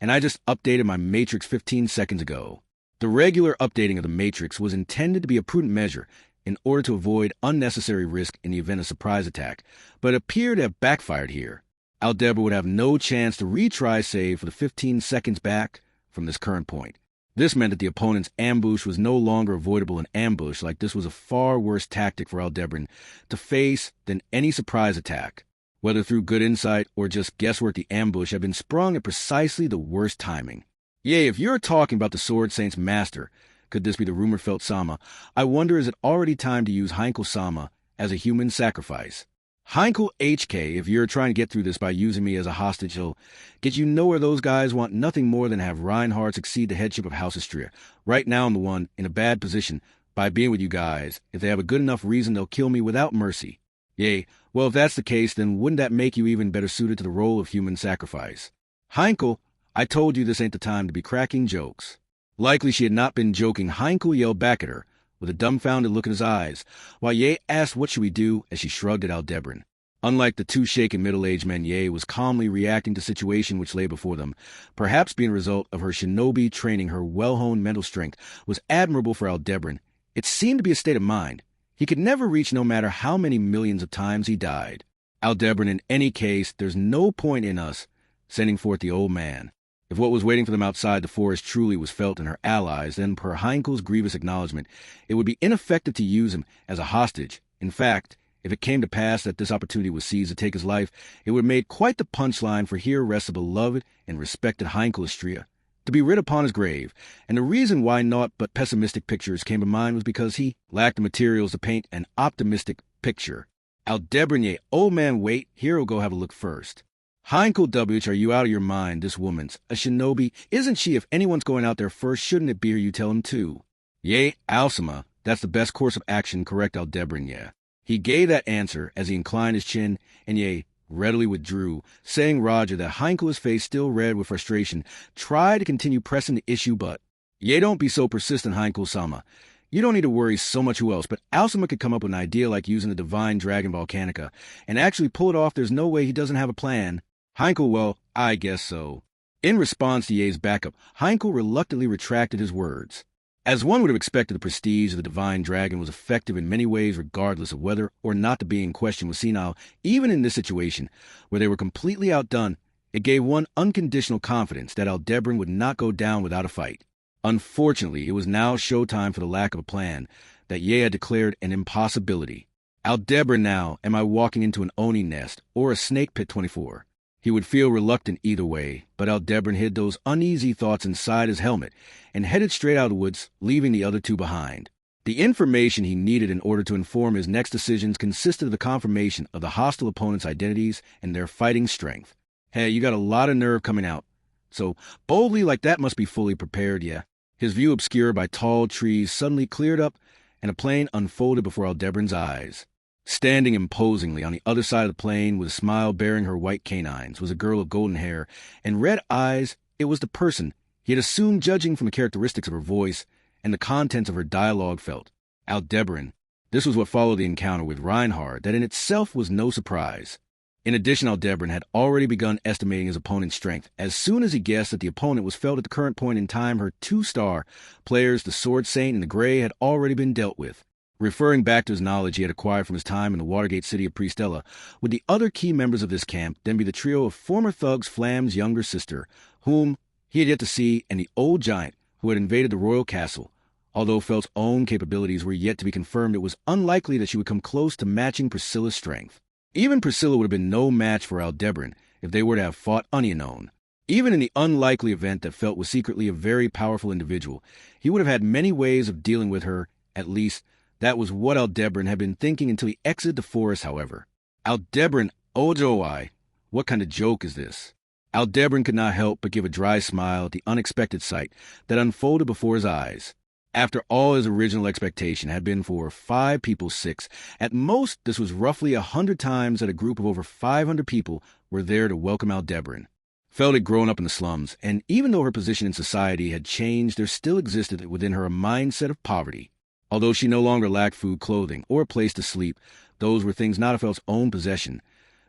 Speaker 1: and I just updated my matrix 15 seconds ago. The regular updating of the matrix was intended to be a prudent measure in order to avoid unnecessary risk in the event of surprise attack, but it appeared to have backfired here. Aldebaran would have no chance to retry save for the 15 seconds back from this current point. This meant that the opponent's ambush was no longer avoidable. An ambush like this was a far worse tactic for Aldebaran to face than any surprise attack. Whether through good insight or just guesswork, the ambush had been sprung at precisely the worst timing. Yea, if you're talking about the Sword Saint's master, could this be the rumor-felt Sama, I wonder, is it already time to use Heinkel Sama as a human sacrifice? Heinkel HK, if you're trying to get through this by using me as a hostage, he'll get you nowhere. Those guys want nothing more than to have Reinhardt succeed the headship of House Istria. Right now I'm the one in a bad position by being with you guys. If they have a good enough reason, they'll kill me without mercy. Yea, well, if that's the case, then wouldn't that make you even better suited to the role of human sacrifice? Heinkel, I told you this ain't the time to be cracking jokes. Likely she had not been joking, Heinkel yelled back at her, with a dumbfounded look in his eyes, while Ye asked what should we do as she shrugged at Aldebaran. Unlike the two shaken middle-aged men, Ye was calmly reacting to the situation which lay before them. Perhaps being a result of her shinobi training, her well-honed mental strength was admirable for Aldebaran. It seemed to be a state of mind he could never reach, no matter how many millions of times he died. Aldebaran, in any case, there's no point in us sending forth the old man. If what was waiting for them outside the forest truly was felt in her allies, then per Heinkel's grievous acknowledgment, it would be ineffective to use him as a hostage. In fact, if it came to pass that this opportunity was seized to take his life, it would have made quite the punchline, for here rests a beloved and respected Heinkel Istria, to be writ upon his grave. And the reason why naught but pessimistic pictures came to mind was because he lacked the materials to paint an optimistic Picture. Aldebaran, ye, old man, wait, here'll go have a look first. Heinkel WH, are you out of your mind? This woman's a shinobi. Isn't she? If anyone's going out there first, shouldn't it be her you tell him to? Yea, Alsima, that's the best course of action, correct Aldebaran, yeah. He gave that answer as he inclined his chin, and yea, readily withdrew, saying Roger that Heinkel, his face still red with frustration, tried to continue pressing the issue, but, yea, don't be so persistent, Heinkel-sama. You don't need to worry so much who else, but Alsima could come up with an idea like using the Divine Dragon Volcanica, and actually pull it off. There's no way he doesn't have a plan. Heinkel, well, I guess so. In response to Ye's backup, Heinkel reluctantly retracted his words. As one would have expected, the prestige of the Divine Dragon was effective in many ways regardless of whether or not the being in question was senile. Even in this situation, where they were completely outdone, it gave one unconditional confidence that Aldebaran would not go down without a fight. Unfortunately, it was now showtime for the lack of a plan that Ye had declared an impossibility. Aldebaran now, am I walking into an Oni nest or a snake pit 24? He would feel reluctant either way, but Aldebaran hid those uneasy thoughts inside his helmet and headed straight out of the woods, leaving the other two behind. The information he needed in order to inform his next decisions consisted of the confirmation of the hostile opponents' identities and their fighting strength. Hey, you got a lot of nerve coming out. So, boldly like that must be fully prepared, yeah. His view obscured by tall trees suddenly cleared up, and a plain unfolded before Aldebaran's eyes. Standing imposingly on the other side of the plain, with a smile bearing her white canines, was a girl of golden hair and red eyes. It was the person he had assumed, judging from the characteristics of her voice and the contents of her dialogue felt. Aldebaran. This was what followed the encounter with Reinhard, that in itself was no surprise. In addition, Aldebaran had already begun estimating his opponent's strength. As soon as he guessed that the opponent was felt at the current point in time, her two-star players, the Sword Saint and the Grey, had already been dealt with. Referring back to his knowledge he had acquired from his time in the Watergate city of Priestella, would the other key members of this camp then be the trio of former thugs Flam's younger sister, whom he had yet to see, and the old giant who had invaded the royal castle. Although Felt's own capabilities were yet to be confirmed, it was unlikely that she would come close to matching Priscilla's strength. Even Priscilla would have been no match for Aldebaran if they were to have fought unknown. Even in the unlikely event that Felt was secretly a very powerful individual, he would have had many ways of dealing with her. At least, that was what Aldebaran had been thinking until he exited the forest, however. Aldebaran, Ojoi, what kind of joke is this? Aldebaran could not help but give a dry smile at the unexpected sight that unfolded before his eyes. After all, his original expectation had been for 5 people 6. At most, this was roughly 100 times that a group of over 500 people were there to welcome Aldebaran. Felt had grown up in the slums, and even though her position in society had changed, there still existed within her a mindset of poverty. Although she no longer lacked food, clothing, or a place to sleep, those were things not of Felt's own possession.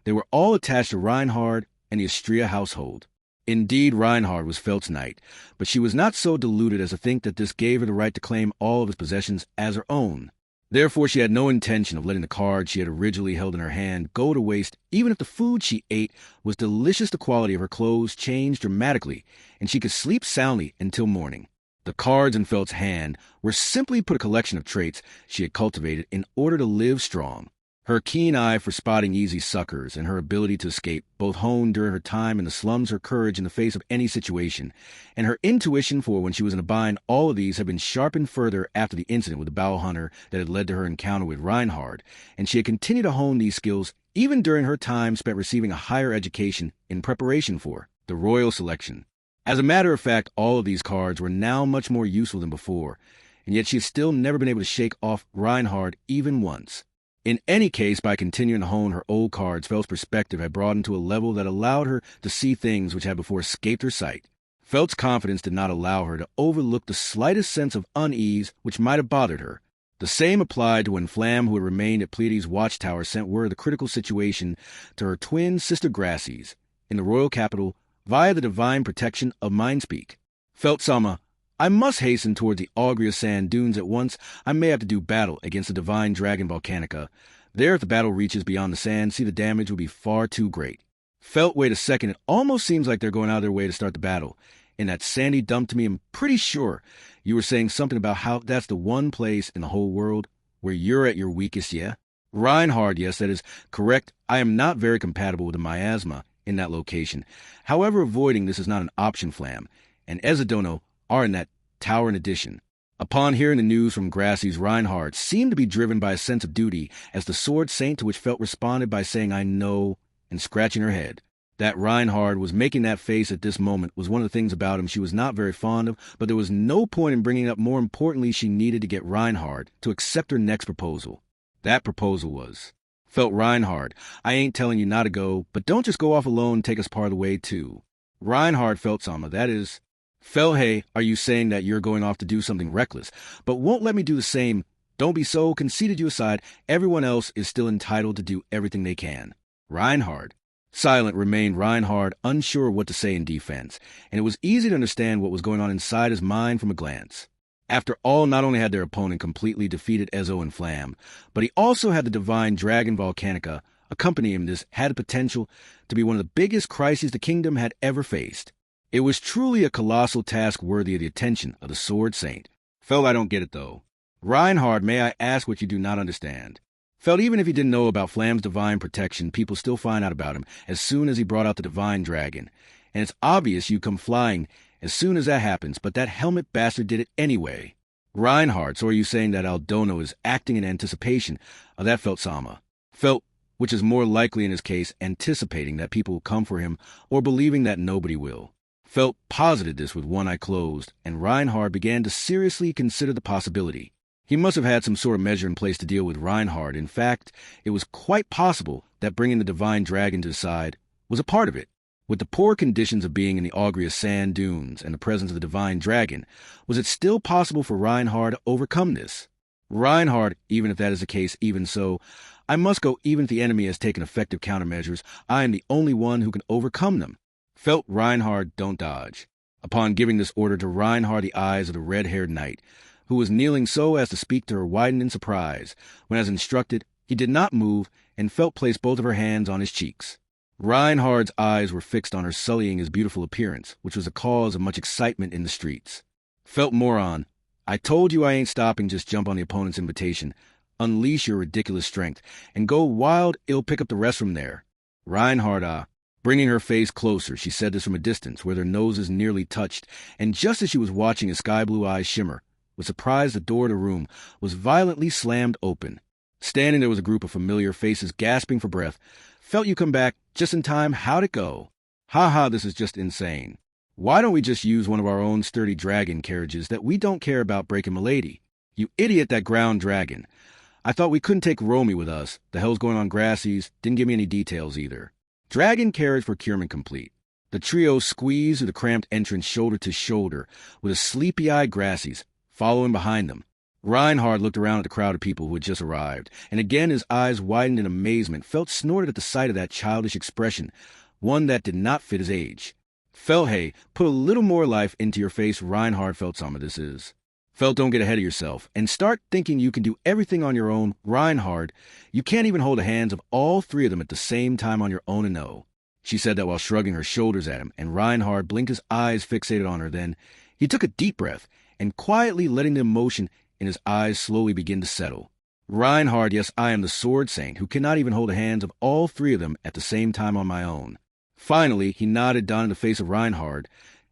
Speaker 1: They were all attached to Reinhard and the Astria household. Indeed, Reinhard was Felt's knight, but she was not so deluded as to think that this gave her the right to claim all of his possessions as her own. Therefore, she had no intention of letting the cards she had originally held in her hand go to waste. Even if the food she ate was delicious, the quality of her clothes changed dramatically, and she could sleep soundly until morning. The cards in Felt's hand were simply put a collection of traits she had cultivated in order to live strong. Her keen eye for spotting easy suckers and her ability to escape, both honed during her time in the slums, her courage in the face of any situation, and her intuition for when she was in a bind, all of these had been sharpened further after the incident with the bow hunter that had led to her encounter with Reinhard, and she had continued to hone these skills even during her time spent receiving a higher education in preparation for the royal selection. As a matter of fact, all of these cards were now much more useful than before, and yet she had still never been able to shake off Reinhard even once. In any case, by continuing to hone her old cards, Felt's perspective had broadened to a level that allowed her to see things which had before escaped her sight. Felt's confidence did not allow her to overlook the slightest sense of unease which might have bothered her. The same applied to when Flam, who had remained at Pleiades' watchtower, sent word of the critical situation to her twin sister Gracies in the royal capital via the divine protection of Mindspeak. Felt-sama, I must hasten towards the Augria sand dunes at once. I may have to do battle against the divine dragon Volcanica. There, if the battle reaches beyond the sand, see the damage will be far too great. Felt, wait a second, it almost seems like they're going out of their way to start the battle. In that sandy dump to me, I'm pretty sure you were saying something about how that's the one place in the whole world where you're at your weakest, yeah? Reinhard, yes, that is correct. I am not very compatible with the miasma in that location. However, avoiding this is not an option, Flam, and Ezidono are in that tower in addition. Upon hearing the news from Grassy's, Reinhardt seemed to be driven by a sense of duty as the Sword Saint, to which Felt responded by saying, "I know," and scratching her head. That Reinhardt was making that face at this moment was one of the things about him she was not very fond of, but there was no point in bringing up. More importantly, she needed to get Reinhardt to accept her next proposal. That proposal was, "Felt, Reinhardt, I ain't telling you not to go, but don't just go off alone and take us part of the way, too." Reinhardt felt Sama, that is, "Felt, hey, are you saying that you're going off to do something reckless, but won't let me do the same? Don't be so conceited, you aside. Everyone else is still entitled to do everything they can." Reinhardt. Silent remained Reinhardt, unsure of what to say in defense, and it was easy to understand what was going on inside his mind from a glance. After all, not only had their opponent completely defeated Ezo and Flam, but he also had the divine dragon Volcanica accompanying him. This had the potential to be one of the biggest crises the kingdom had ever faced. It was truly a colossal task worthy of the attention of the Sword Saint. "Felt, I don't get it, though. Reinhardt, may I ask what you do not understand?" Felt, even if he didn't know about Flam's divine protection, people still find out about him as soon as he brought out the divine dragon. And it's obvious you come flying as soon as that happens, but that helmet bastard did it anyway. Reinhardt, so are you saying that Aldono is acting in anticipation of that? Felt Sama. Felt, which is more likely in his case, anticipating that people will come for him or believing that nobody will. Felt posited this with one eye closed, and Reinhardt began to seriously consider the possibility. He must have had some sort of measure in place to deal with Reinhardt. In fact, it was quite possible that bringing the divine dragon to the side was a part of it. With the poor conditions of being in the Augrious sand dunes and the presence of the divine dragon, was it still possible for Reinhardt to overcome this? Reinhardt, even if that is the case, even so, I must go. Even if the enemy has taken effective countermeasures, I am the only one who can overcome them. Felt, Reinhardt, don't dodge. Upon giving this order to Reinhardt, the eyes of the red-haired knight, who was kneeling so as to speak to her, widened in surprise, when, as instructed, he did not move, and Felt placed both of her hands on his cheeks. Reinhardt's eyes were fixed on her, sullying his beautiful appearance, which was a cause of much excitement in the streets. Felt, moron, I told you I ain't stopping. Just jump on the opponent's invitation, unleash your ridiculous strength, and go wild. It'll pick up the rest from there. Reinhardt, Bringing her face closer, she said this from a distance, where their noses nearly touched, and just as she was watching his sky-blue eyes shimmer, with surprise the door to the room was violently slammed open. Standing there was a group of familiar faces gasping for breath. Felt, you come back just in time. How'd it go? Ha, this is just insane. Why don't we just use one of our own sturdy dragon carriages that we don't care about breaking milady? You idiot, that ground dragon. I thought we couldn't take Romy with us. The hell's going on Grassy's? Didn't give me any details either. Dragon carriage procurement complete. The trio squeezed through the cramped entrance shoulder to shoulder with a sleepy-eyed Grassy's following behind them. Reinhardt looked around at the crowd of people who had just arrived, and again his eyes widened in amazement. Felt snorted at the sight of that childish expression, one that did not fit his age. Felt, hey, put a little more life into your face. Reinhardt, Felt, some of this is. Felt, don't get ahead of yourself, and start thinking you can do everything on your own. Reinhardt, you can't even hold the hands of all three of them at the same time on your own, and no. She said that while shrugging her shoulders at him, and Reinhardt blinked, his eyes fixated on her. Then he took a deep breath, and quietly letting the emotion in his eyes slowly begin to settle. Reinhardt, yes, I am the Sword Saint, who cannot even hold the hands of all three of them at the same time on my own. Finally, he nodded down in the face of Reinhardt,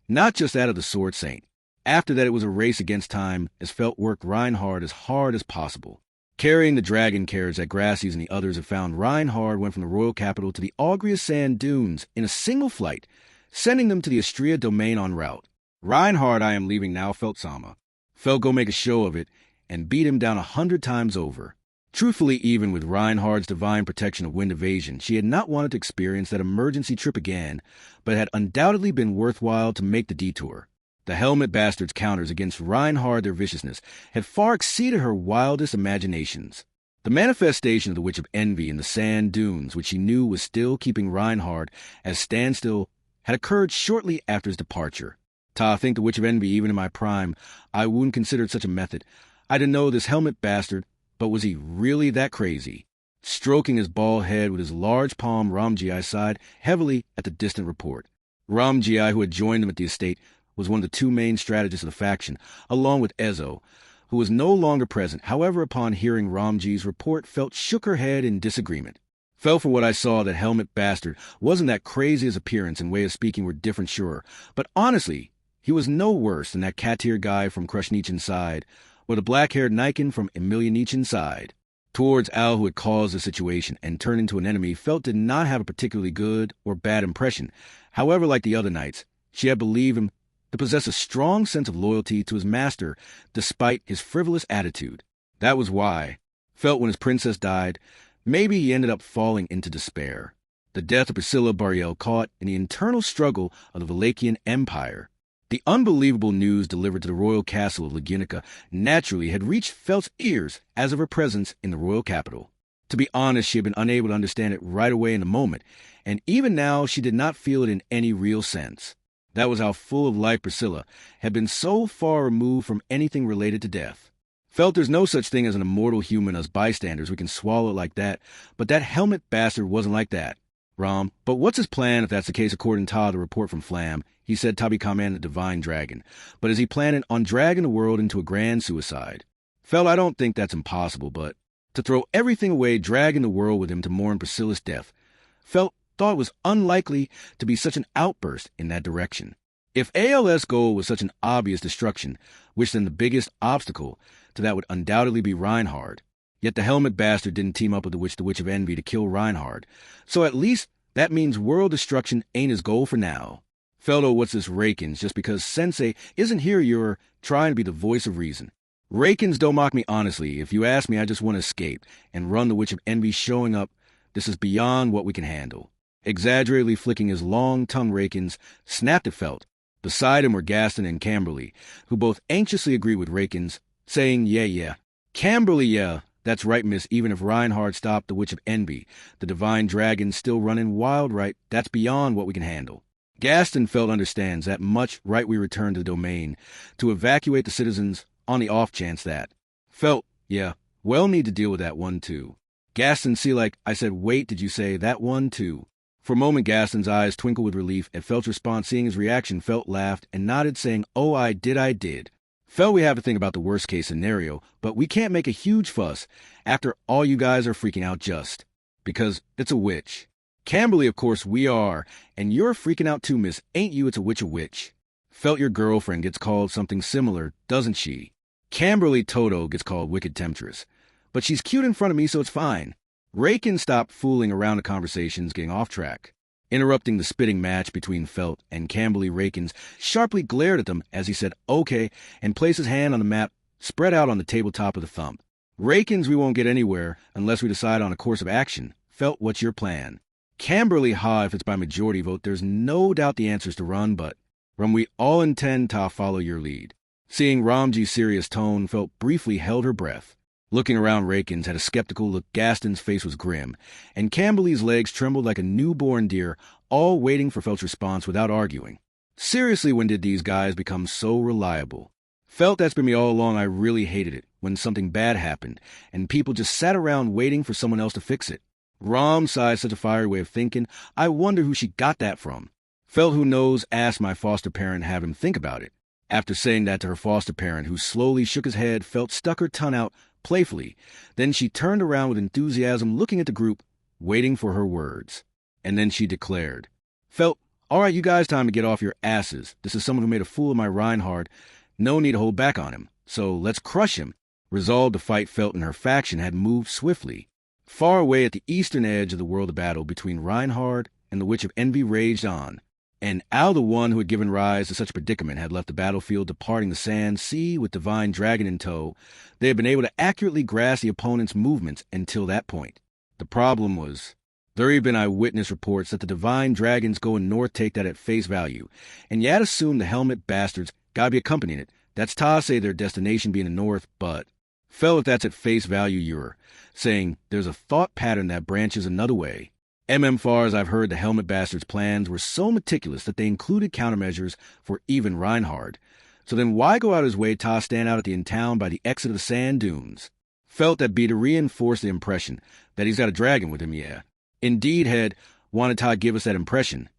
Speaker 1: not just that of the Sword Saint. After that, it was a race against time, as Felt worked Reinhardt as hard as possible. Carrying the dragon carriage that Grassy's and the others had found, Reinhardt went from the royal capital to the Augrious sand dunes in a single flight, sending them to the Astria domain en route. Reinhardt, I am leaving now. Felt, Sama. Felt, go make a show of it, and beat him down 100 times over. Truthfully, even with Reinhardt's divine protection of wind evasion, she had not wanted to experience that emergency trip again, but it had undoubtedly been worthwhile to make the detour. The helmet bastards' counters against Reinhardt, their viciousness, had far exceeded her wildest imaginations. The manifestation of the Witch of Envy in the sand dunes, which she knew was still keeping Reinhardt at a standstill, had occurred shortly after his departure. I think the Witch of Envy, even in my prime, I wouldn't consider it such a method. I didn't know this helmet bastard, but was he really that crazy? Stroking his bald head with his large palm, Ramji sighed heavily at the distant report. Ramji, who had joined them at the estate, was one of the two main strategists of the faction, along with Ezo, who was no longer present. However, upon hearing Ramji's report, Felt shook her head in disagreement. Felt, for what I saw, that helmet bastard wasn't that crazy. His appearance and way of speaking were different, sure, but honestly, He was no worse than that cat-ear guy from Crush Nietzsche Inside, or the black-haired Niken from Emilia Nietzsche Inside. Towards Al, who had caused the situation and turned into an enemy, Felt did not have a particularly good or bad impression. However, like the other knights, she had believed him to possess a strong sense of loyalty to his master despite his frivolous attitude. That was why, Felt when his princess died, maybe he ended up falling into despair. The death of Priscilla Bariel caught in the internal struggle of the Valachian Empire. The unbelievable news delivered to the royal castle of Lagunica naturally had reached Felt's ears as of her presence in the royal capital. To be honest, she had been unable to understand it right away in the moment, and even now she did not feel it in any real sense. That was how full of life Priscilla had been, so far removed from anything related to death. Felt there's no such thing as an immortal human as bystanders we can swallow it like that, but that helmet bastard wasn't like that. But what's his plan if that's the case according to the report from Flam? He said Tabi Kamen the Divine Dragon. But is he planning on dragging the world into a grand suicide? Felt I don't think that's impossible, but to throw everything away, dragging the world with him to mourn Priscilla's death, Felt thought it was unlikely to be such an outburst in that direction. If ALS' goal was such an obvious destruction, which then the biggest obstacle to that would undoubtedly be Reinhard. Yet the helmet bastard didn't team up with the Witch of Envy to kill Reinhard. So at least that means world destruction ain't his goal for now. Feldo, what's this Rakens? Just because Sensei isn't here, you're trying to be the voice of reason. Rakens, don't mock me honestly. If you ask me, I just want to escape and run the Witch of Envy showing up. This is beyond what we can handle. Exaggeratedly flicking his long tongue, Rakens snapped at Felt. Beside him were Gaston and Camberley, who both anxiously agreed with Rakens, saying, yeah. Camberley, yeah. That's right, miss. Even if Reinhard stopped the Witch of Envy, the Divine Dragon's still running wild, right? That's beyond what we can handle. Gaston Felt understands that much right we return to the domain to evacuate the citizens on the off chance that. Felt, yeah, well need to deal with that one too. Gaston, see, like I said, wait, did you say that one too? For a moment, Gaston's eyes twinkled with relief at Felt's response. Seeing his reaction, Felt laughed and nodded, saying, oh, I did. Felt we have to think about the worst case scenario, but we can't make a huge fuss after all you guys are freaking out just because it's a witch. Camberley, of course we are, and you're freaking out too, miss. Ain't you? It's a witch. Felt your girlfriend gets called something similar, doesn't she? Camberley Toto gets called Wicked Temptress, but she's cute in front of me, so it's fine. Rakin stopped fooling around the conversations, getting off track. Interrupting the spitting match between Felt and Camberley, Rakins sharply glared at them as he said, okay, and placed his hand on the map spread out on the tabletop of the thumb. Rakins, we won't get anywhere unless we decide on a course of action. Felt, what's your plan? Camberley, if it's by majority vote, there's no doubt the answer's to run, but we all intend to follow your lead. Seeing Ramji's serious tone, Felt briefly held her breath. Looking around, Rakins had a skeptical look. Gaston's face was grim, and Camberley's legs trembled like a newborn deer, all waiting for Felt's response without arguing. Seriously, when did these guys become so reliable? Felt, that's been me all along. I really hated it when something bad happened, and people just sat around waiting for someone else to fix it. Ram sighed, such a fiery way of thinking. I wonder who she got that from. Felt, who knows, asked my foster parent, have him think about it. After saying that to her foster parent, who slowly shook his head, Felt stuck her tongue out playfully. Then she turned around with enthusiasm, looking at the group, waiting for her words. And then she declared, Felt, all right, you guys, time to get off your asses. This is someone who made a fool of my Reinhard. No need to hold back on him. So let's crush him. Resolved to fight, Felt and her faction had moved swiftly. Far away at the eastern edge of the world of battle between Reinhard and the Witch of Envy raged on. And Al, the one who had given rise to such a predicament, had left the battlefield, departing the sand sea with Divine Dragon in tow. They had been able to accurately grasp the opponent's movements until that point. The problem was, there had been eyewitness reports that the Divine Dragons going north take that at face value, and you had assumed the helmet bastards gotta be accompanying it. That's to say their destination being the north, but Felt, if that's at face value, you're saying there's a thought pattern that branches another way. Far as I've heard, the helmet bastards' plans were so meticulous that they included countermeasures for even Reinhard. So then why go out his way to stand out at the in town by the exit of the sand dunes? Felt that be to reinforce the impression that he's got a dragon with him, yeah. Indeed, had wanted to give us that impression.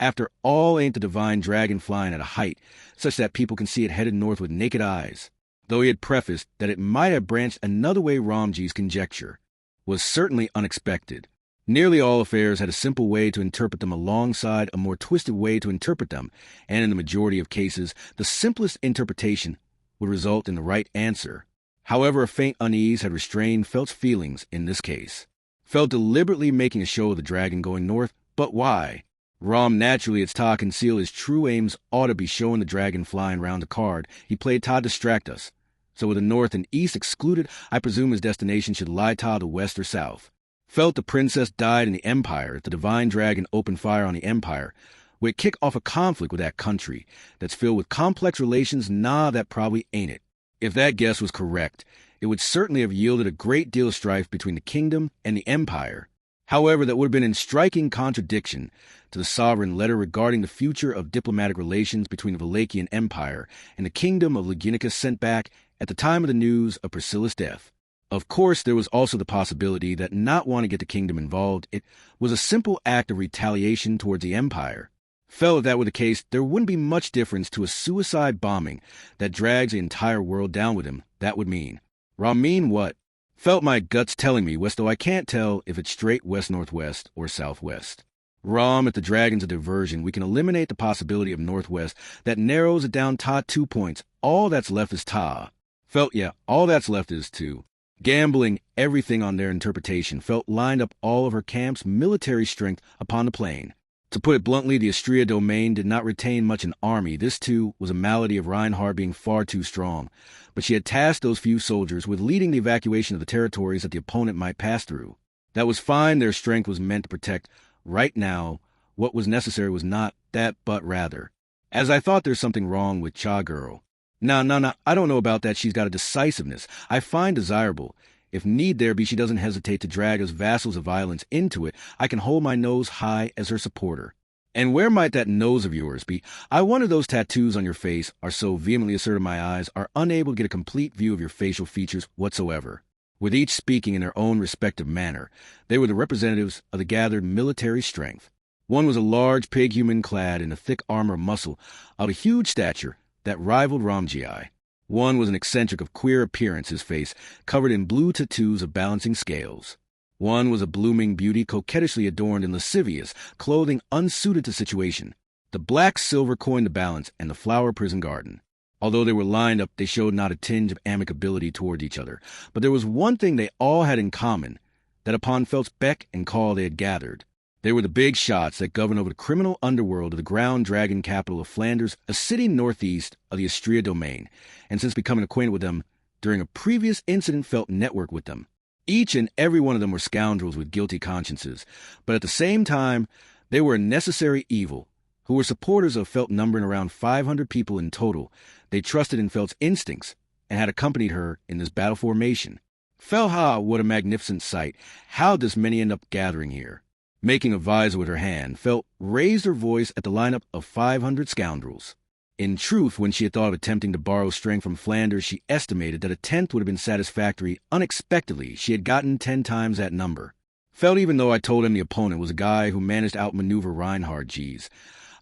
Speaker 1: After all, ain't the Divine Dragon flying at a height such that people can see it headed north with naked eyes? Though he had prefaced that it might have branched another way, Ramji's conjecture was certainly unexpected. Nearly all affairs had a simple way to interpret them alongside a more twisted way to interpret them, and in the majority of cases, the simplest interpretation would result in the right answer. However, a faint unease had restrained Felt's feelings in this case. Felt deliberately making a show of the dragon going north, but why? Rom naturally its ta conceal his true aims ought to be showing the dragon flying round the card. He played ta distract us. So with the north and east excluded, I presume his destination should lie ta the west or south. Felt the princess died in the empire, the divine dragon opened fire on the empire, would kick off a conflict with that country that's filled with complex relations. Nah, that probably ain't it. If that guess was correct, it would certainly have yielded a great deal of strife between the kingdom and the empire. However, that would have been in striking contradiction to the sovereign letter regarding the future of diplomatic relations between the Valachian Empire and the kingdom of Lagunicus sent back at the time of the news of Priscilla's death. Of course, there was also the possibility that not wanting to get the kingdom involved, it was a simple act of retaliation towards the empire. Felt if that were the case, there wouldn't be much difference to a suicide bombing that drags the entire world down with him. That would mean. Mean what? Felt my guts telling me, Westo, I can't tell if it's straight west-northwest or southwest. If the dragon's a diversion, we can eliminate the possibility of northwest. That narrows it down ta 2 points. All that's left is ta. Felt, yeah, all that's left is 2. Gambling everything on their interpretation, Felt lined up all of her camp's military strength upon the plain. To put it bluntly, the Istria domain did not retain much an army. This, too, was a malady of Reinhard being far too strong. But she had tasked those few soldiers with leading the evacuation of the territories that the opponent might pass through. That was fine. Their strength was meant to protect. Right now, what was necessary was not that, but rather. As I thought there's something wrong with Cha Girl. Nah, I don't know about that. She's got a decisiveness I find desirable. If need there be, she doesn't hesitate to drag us vassals of violence into it. I can hold my nose high as her supporter. And where might that nose of yours be? I wonder those tattoos on your face are so vehemently assertive my eyes are unable to get a complete view of your facial features whatsoever. With each speaking in their own respective manner, they were the representatives of the gathered military strength. One was a large pig human clad in a thick armor of muscle of a huge stature that rivaled Ramji. One was an eccentric of queer appearance, his face covered in blue tattoos of balancing scales. One was a blooming beauty coquettishly adorned in lascivious clothing unsuited to situation. The black silver coined the balance and the flower prison garden. Although they were lined up, they showed not a tinge of amicability toward each other. But there was one thing they all had in common, that upon Felt's beck and call they had gathered. They were the big shots that govern over the criminal underworld of the ground dragon capital of Flanders, a city northeast of the Istria domain, and since becoming acquainted with them during a previous incident Felt networked with them. Each and every one of them were scoundrels with guilty consciences, but at the same time, they were a necessary evil, who were supporters of Felt numbering around 500 people in total. They trusted in Felt's instincts and had accompanied her in this battle formation. Felha, what a magnificent sight. How does many end up gathering here? Making a visor with her hand, Felt raised her voice at the lineup of 500 scoundrels. In truth, when she had thought of attempting to borrow strength from Flanders, she estimated that a tenth would have been satisfactory. Unexpectedly, she had gotten 10 times that number. Felt, even though I told him the opponent was a guy who managed to outmaneuver Reinhard, geez.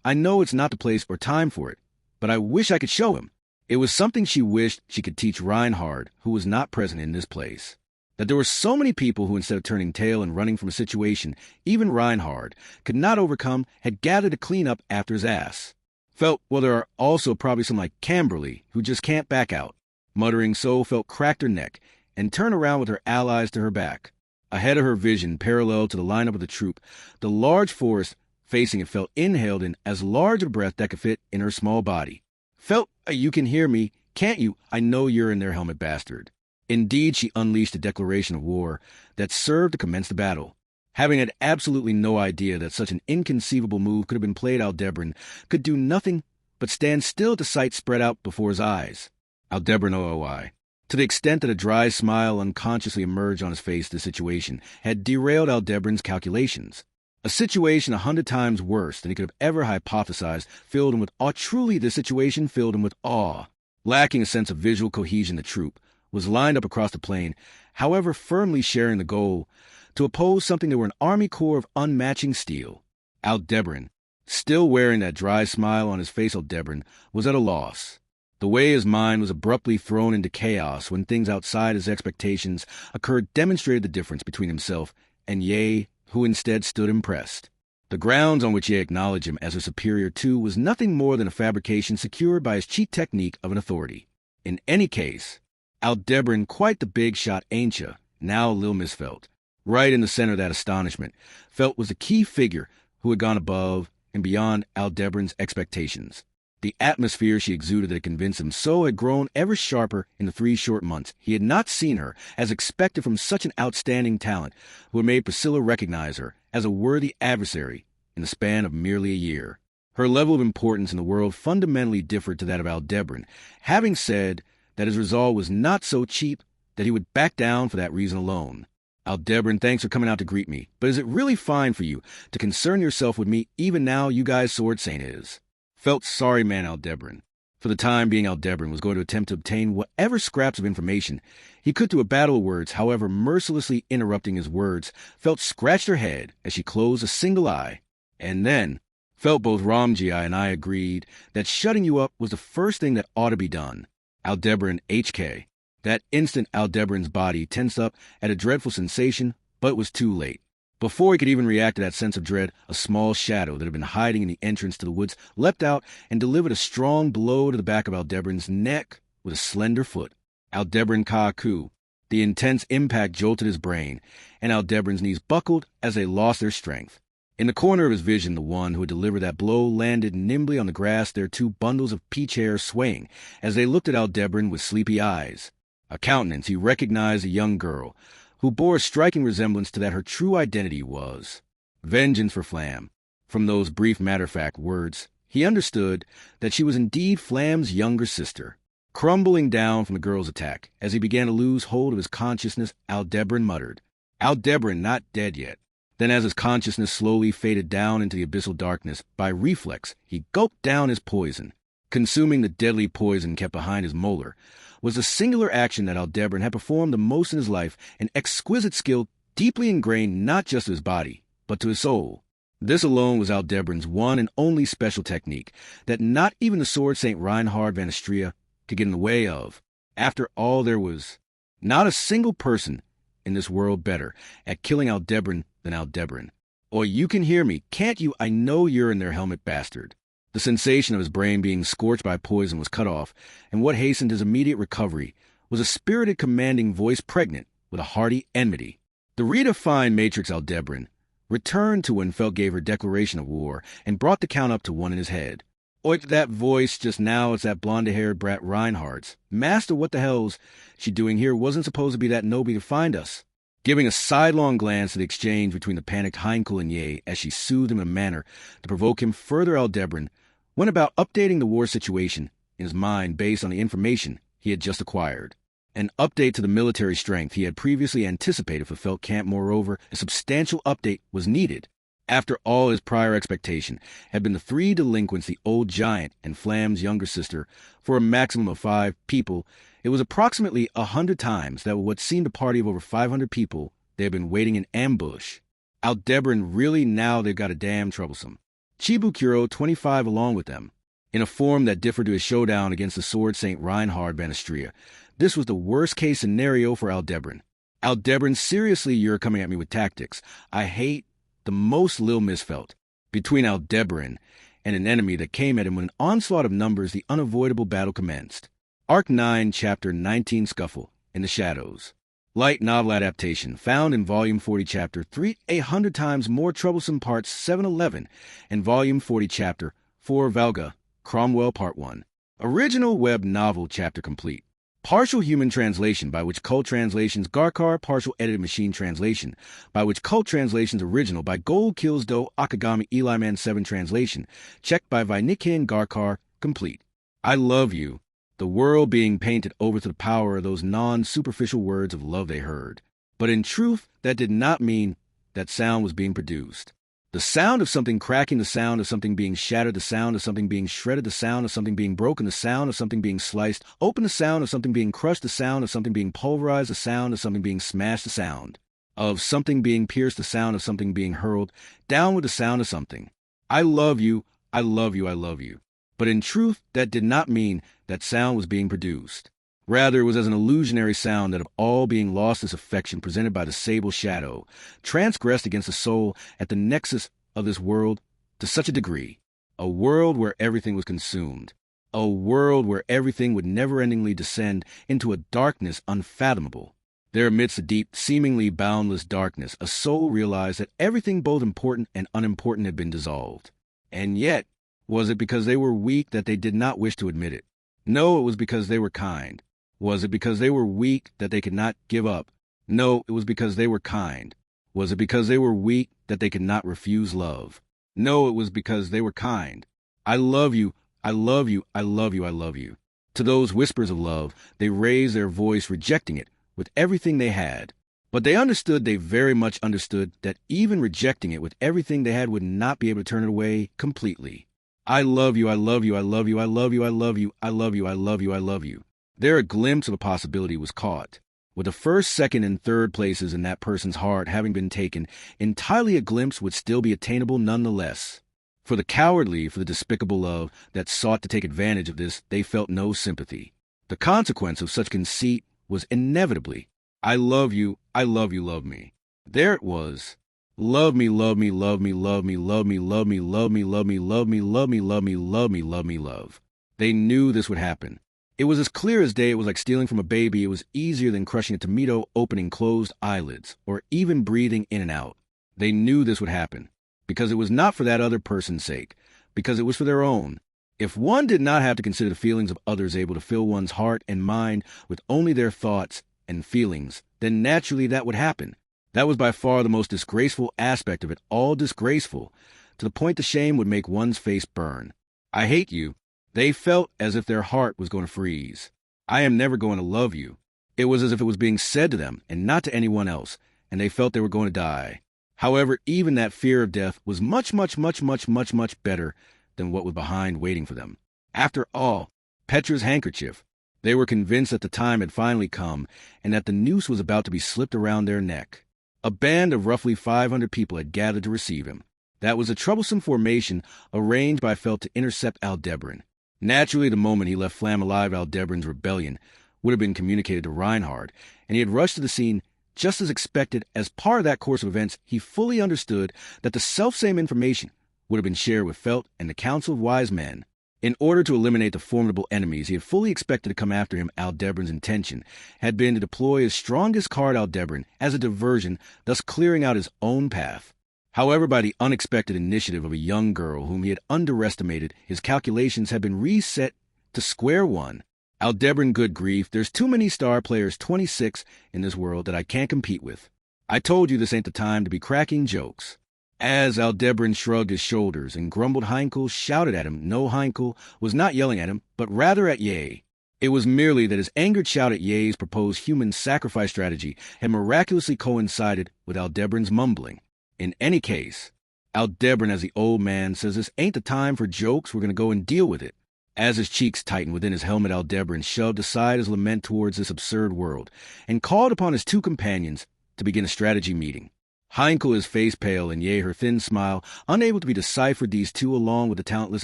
Speaker 1: I know it's not the place or time for it, but I wish I could show him. It was something she wished she could teach Reinhard, who was not present in this place. That there were so many people who, instead of turning tail and running from a situation even Reinhard could not overcome, had gathered to clean up after his ass. Felt, well, there are also probably some like Camberley who just can't back out. Muttering so, Felt cracked her neck and turned around with her allies to her back. Ahead of her vision, parallel to the lineup of the troop, the large forest facing it Felt inhaled in as large a breath that could fit in her small body. Felt, you can hear me, can't you? I know you're in there, helmet bastard. Indeed, she unleashed a declaration of war that served to commence the battle. Having had absolutely no idea that such an inconceivable move could have been played, Aldebaran could do nothing but stand still at the sight spread out before his eyes. Aldebaran OOI. To the extent that a dry smile unconsciously emerged on his face, the situation had derailed Aldebaran's calculations. A situation 100 times worse than he could have ever hypothesized filled him with awe. Truly, this situation filled him with awe. Lacking a sense of visual cohesion, the troop was lined up across the plain, however firmly sharing the goal, to oppose something that were an army corps of unmatching steel. Aldebaran, still wearing that dry smile on his face, Aldebaran was at a loss. The way his mind was abruptly thrown into chaos when things outside his expectations occurred demonstrated the difference between himself and, yea, who instead stood impressed. The grounds on which he acknowledged him as her superior too was nothing more than a fabrication secured by his cheat technique of an authority. In any case, Aldebaran, quite the big shot, ain't ya? Now Lil Miss Felt, right in the center of that astonishment, Felt was the key figure who had gone above and beyond Aldebaran's expectations. The atmosphere she exuded that had convinced him so had grown ever sharper in the 3 short months he had not seen her, as expected from such an outstanding talent who had made Priscilla recognize her as a worthy adversary in the span of merely a year. Her level of importance in the world fundamentally differed to that of Aldebaran, having said that his resolve was not so cheap that he would back down for that reason alone. Aldebaran, thanks for coming out to greet me, but is it really fine for you to concern yourself with me even now you guys Sword Saint is? Felt sorry man Aldebaran. For the time being, Aldebaran was going to attempt to obtain whatever scraps of information he could through a battle of words. However, mercilessly interrupting his words, Felt scratched her head as she closed a single eye. And then, Felt both Ramji and I agreed that shutting you up was the first thing that ought to be done. Aldebaran HK. That instant, Aldebaran's body tensed up at a dreadful sensation, but it was too late. Before he could even react to that sense of dread, a small shadow that had been hiding in the entrance to the woods leapt out and delivered a strong blow to the back of Aldebaran's neck with a slender foot. Aldebaran Kaku. The intense impact jolted his brain, and Aldebaran's knees buckled as they lost their strength. In the corner of his vision, the one who had delivered that blow landed nimbly on the grass, their 2 bundles of peach hair swaying as they looked at Aldebaran with sleepy eyes. A countenance he recognized, a young girl, who bore a striking resemblance to that her true identity was. Vengeance for Flam. From those brief matter-of-fact words, he understood that she was indeed Flam's younger sister. Crumbling down from the girl's attack, as he began to lose hold of his consciousness, Aldebaran muttered, "Aldebaran not dead yet." Then as his consciousness slowly faded down into the abyssal darkness, by reflex, he gulped down his poison. Consuming the deadly poison kept behind his molar was a singular action that Aldebaran had performed the most in his life, an exquisite skill deeply ingrained not just to his body, but to his soul. This alone was Aldebaran's one and only special technique that not even the Sword Saint Reinhard van Astrea could get in the way of. After all, there was not a single person in this world better at killing Aldebaran than Aldebaran. Or you can hear me, can't you? I know you're in there, helmet bastard. The sensation of his brain being scorched by poison was cut off, and what hastened his immediate recovery was a spirited, commanding voice pregnant with a hearty enmity. The redefined Matrix Aldebaran returned to when Felt gave her declaration of war and brought the count up to 1 in his head. Oit, that voice just now, it's that blonde-haired brat Reinhardt's. Master, what the hell's she doing here? Wasn't supposed to be that nobody to find us. Giving a sidelong glance at the exchange between the panicked Heinkel and Ye as she soothed him in a manner to provoke him further, Aldebaran went about updating the war situation in his mind based on the information he had just acquired. An update to the military strength he had previously anticipated for Felt Camp. Moreover, a substantial update was needed. After all, his prior expectation had been the 3 delinquents, the old giant and Flam's younger sister, for a maximum of 5 people. It was approximately 100 times that what seemed a party of over 500 people they had been waiting in ambush. Aldebaran, really, now they've got a damn troublesome. Chibukuro, 25, along with them. In a form that differed to his showdown against the Sword Saint Reinhard van Astrea, this was the worst-case scenario for Aldebaran. Aldebaran, seriously, you're coming at me with tactics. I hate the most Lil Miss Felt. Between Aldebaran and an enemy that came at him with an onslaught of numbers, the unavoidable battle commenced. Arc 9, Chapter 19, Scuffle in the Shadows. Light novel adaptation, found in Volume 40, Chapter 3, 100 times more troublesome, Parts 711, and Volume 40, Chapter 4, Valga, Cromwell, Part 1. Original web novel chapter complete. Partial human translation, by which Cult Translations Garkar, partial edited machine translation, by which Cult Translations original, by Gold Kills Do Akagami Eli Man 7 translation, checked by Vainikin Garkar, complete. I love you. The world being painted over to the power of those non-superficial words of love they heard. But in truth, that did not mean that sound was being produced. The sound of something cracking, the sound of something being shattered, the sound of something being shredded, the sound of something being broken, the sound of something being sliced open, the sound of something being crushed, the sound of something being pulverized, the sound of something being smashed, the sound of something being pierced, the sound of something being hurled down with the sound of something. I love you, I love you, I love you. But in truth, that did not mean that sound was being produced. Rather, it was as an illusionary sound that of all being lost this affection presented by the sable shadow, transgressed against the soul at the nexus of this world to such a degree. A world where everything was consumed. A world where everything would never-endingly descend into a darkness unfathomable. There amidst the deep, seemingly boundless darkness, a soul realized that everything both important and unimportant had been dissolved. And yet, was it because they were weak that they did not wish to admit it? No, it was because they were kind. Was it because they were weak that they could not give up? No, it was because they were kind. Was it because they were weak that they could not refuse love? No, it was because they were kind. I love you, I love you, I love you, I love you. To those whispers of love, they raised their voice, rejecting it with everything they had. But they very much understood, that even rejecting it with everything they had would not be able to turn it away completely. I love you, I love you, I love you, I love you, I love you, I love you, I love you, I love you. There a glimpse of a possibility was caught. With the first, second, and third places in that person's heart having been taken, entirely a glimpse would still be attainable nonetheless. For the cowardly, for the despicable love that sought to take advantage of this, they felt no sympathy. The consequence of such conceit was inevitably, I love you, love me. There it was. Love me, love me, love me, love me, love me, love me, love me, love me, love me, love me, love me, love me, love me, love. They knew this would happen. It was as clear as day. It was like stealing from a baby. It was easier than crushing a tomato opening closed eyelids, or even breathing in and out. They knew this would happen, because it was not for that other person's sake, because it was for their own. If one did not have to consider the feelings of others able to fill one's heart and mind with only their thoughts and feelings, then naturally that would happen. That was by far the most disgraceful aspect of it, all disgraceful, to the point the shame would make one's face burn. I hate you. They felt as if their heart was going to freeze. I am never going to love you. It was as if it was being said to them and not to anyone else, and they felt they were going to die. However, even that fear of death was much, much, much, much, much, much better than what was behind waiting for them. After all, Petra's handkerchief. They were convinced that the time had finally come and that the noose was about to be slipped around their neck. A band of roughly 500 people had gathered to receive him. That was a troublesome formation arranged by Felt to intercept Aldebaran. Naturally, the moment he left Flam alive, Aldebaran's rebellion would have been communicated to Reinhard, and he had rushed to the scene just as expected. As part of that course of events, he fully understood that the selfsame information would have been shared with Felt and the Council of Wise Men. In order to eliminate the formidable enemies he had fully expected to come after him, Aldebaran's intention had been to deploy his strongest card, Aldebaran, as a diversion, thus clearing out his own path. However, by the unexpected initiative of a young girl whom he had underestimated, his calculations had been reset to square one. Aldebaran, good grief, there's too many star players 26 in this world that I can't compete with. I told you this ain't the time to be cracking jokes. As Aldebaran shrugged his shoulders and grumbled, Heinkel shouted at him. No, Heinkel was not yelling at him, but rather at Ye. It was merely that his angered shout at Ye's proposed human sacrifice strategy had miraculously coincided with Aldebaran's mumbling. In any case, Aldebaran, as the old man says, this ain't the time for jokes, we're going to go and deal with it. As his cheeks tightened within his helmet, Aldebaran shoved aside his lament towards this absurd world and called upon his two companions to begin a strategy meeting. Heinkel, his face pale, and Ye, her thin smile, unable to be deciphered, these two, along with the talentless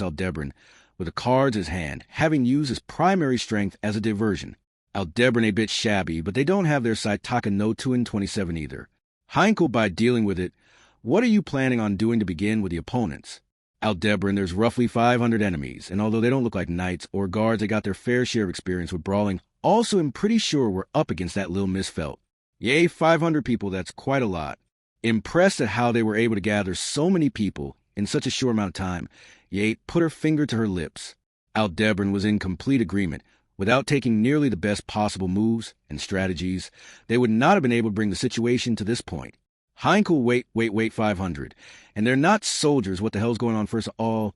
Speaker 1: Aldebaran, with the cards in his hand, having used his primary strength as a diversion. Aldebaran a bit shabby, but they don't have their Saitaka no 2 in 27 either. Heinkel, by dealing with it, what are you planning on doing to begin with the opponents? Aldebaran, there's roughly 500 enemies, and although they don't look like knights or guards, they got their fair share of experience with brawling. Also, I'm pretty sure we're up against that little Miss Felt. Yea, 500 people, that's quite a lot. Impressed at how they were able to gather so many people in such a short amount of time, Ye put her finger to her lips. Aldebaran was in complete agreement. Without taking nearly the best possible moves and strategies, they would not have been able to bring the situation to this point. Heinkel, wait, 500. And they're not soldiers. What the hell's going on? First of all,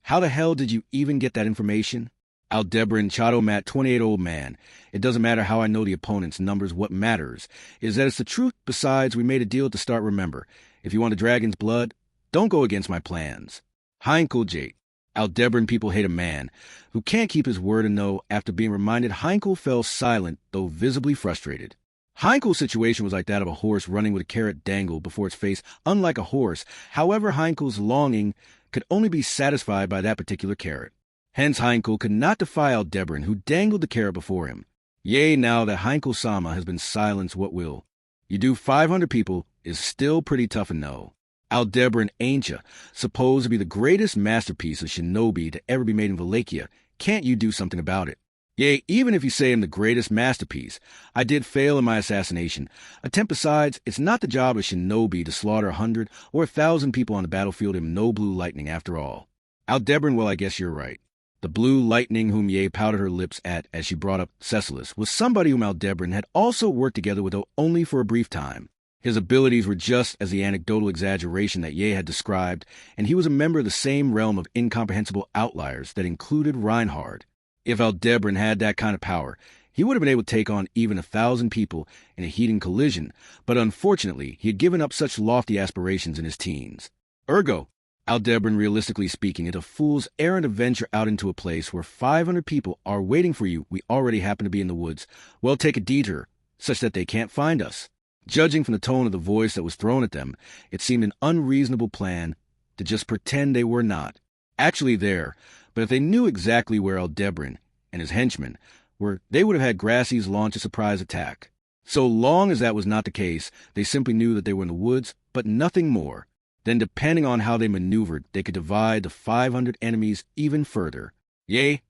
Speaker 1: how the hell did you even get that information? Aldebaran, Chato Mat, 28 old man. It doesn't matter how I know the opponent's numbers. What matters is that it's the truth. Besides, we made a deal at the start, remember. If you want a dragon's blood, don't go against my plans. Heinkel, Jate. Aldebaran, people hate a man who can't keep his word, and no, after being reminded, Heinkel fell silent, though visibly frustrated. Heinkel's situation was like that of a horse running with a carrot dangled before its face. Unlike a horse, however, Heinkel's longing could only be satisfied by that particular carrot. Hence, Heinkel could not defy Aldebaran, who dangled the carrot before him. Yea, now that Heinkel-sama has been silenced, what will? You do 500 people is still pretty tough and no. Aldebaran Ancient, supposed to be the greatest masterpiece of shinobi to ever be made in Wallachia, can't you do something about it? Yea, even if you say I'm the greatest masterpiece, I did fail in my assassination. Attempt besides, it's not the job of shinobi to slaughter 100 or 1,000 people on the battlefield in no blue lightning after all. Aldebaran, well, I guess you're right. The blue lightning whom Ye pouted her lips at as she brought up Cecilus was somebody whom Aldebaran had also worked together with, though only for a brief time. His abilities were just as the anecdotal exaggeration that Ye had described, and he was a member of the same realm of incomprehensible outliers that included Reinhard. If Aldebaran had that kind of power, he would have been able to take on even 1,000 people in a heating collision, but unfortunately he had given up such lofty aspirations in his teens. Ergo, Aldebaran, realistically speaking, it's a fool's errand to venture out into a place where 500 people are waiting for you. We already happen to be in the woods. Well, take a detour, such that they can't find us. Judging from the tone of the voice that was thrown at them, it seemed an unreasonable plan to just pretend they were not actually there. But if they knew exactly where Aldebaran and his henchmen were, they would have had Grassies launch a surprise attack. So long as that was not the case, they simply knew that they were in the woods, but nothing more. Then, depending on how they maneuvered, they could divide the 500 enemies even further. Yea,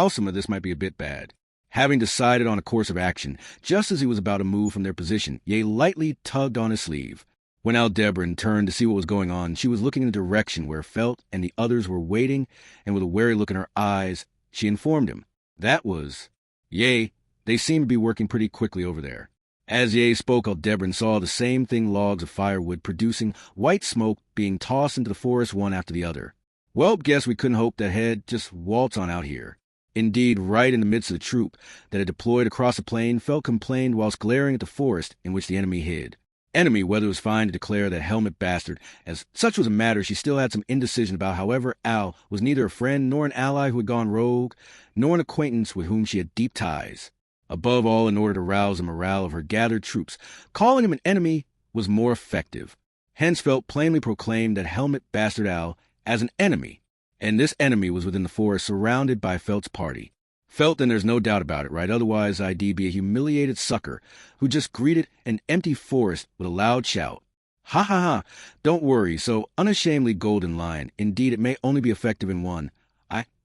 Speaker 1: some of this might be a bit bad. Having decided on a course of action, just as he was about to move from their position, Ye lightly tugged on his sleeve. When Aldebaran turned to see what was going on, she was looking in the direction where Felt and the others were waiting, and with a wary look in her eyes, she informed him. That was, Yea, they seemed to be working pretty quickly over there. As Ye spoke, Aldebaran saw the same thing, logs of firewood producing white smoke being tossed into the forest one after the other. Well, guess we couldn't hope that he'd just waltz on out here. Indeed, right in the midst of the troop that had deployed across the plain, Felt complained whilst glaring at the forest in which the enemy hid. Enemy, whether it was fine to declare that helmet bastard, as such was a matter she still had some indecision about. However, Al was neither a friend nor an ally who had gone rogue, nor an acquaintance with whom she had deep ties. Above all, in order to rouse the morale of her gathered troops, calling him an enemy was more effective. Hence Felt plainly proclaimed that helmet bastard Al as an enemy, and this enemy was within the forest surrounded by Felt's party. Felt, and there's no doubt about it, right? Otherwise, I'd be a humiliated sucker who just greeted an empty forest with a loud shout. Ha ha ha, don't worry, so unashamedly golden lion. Indeed, it may only be effective in one.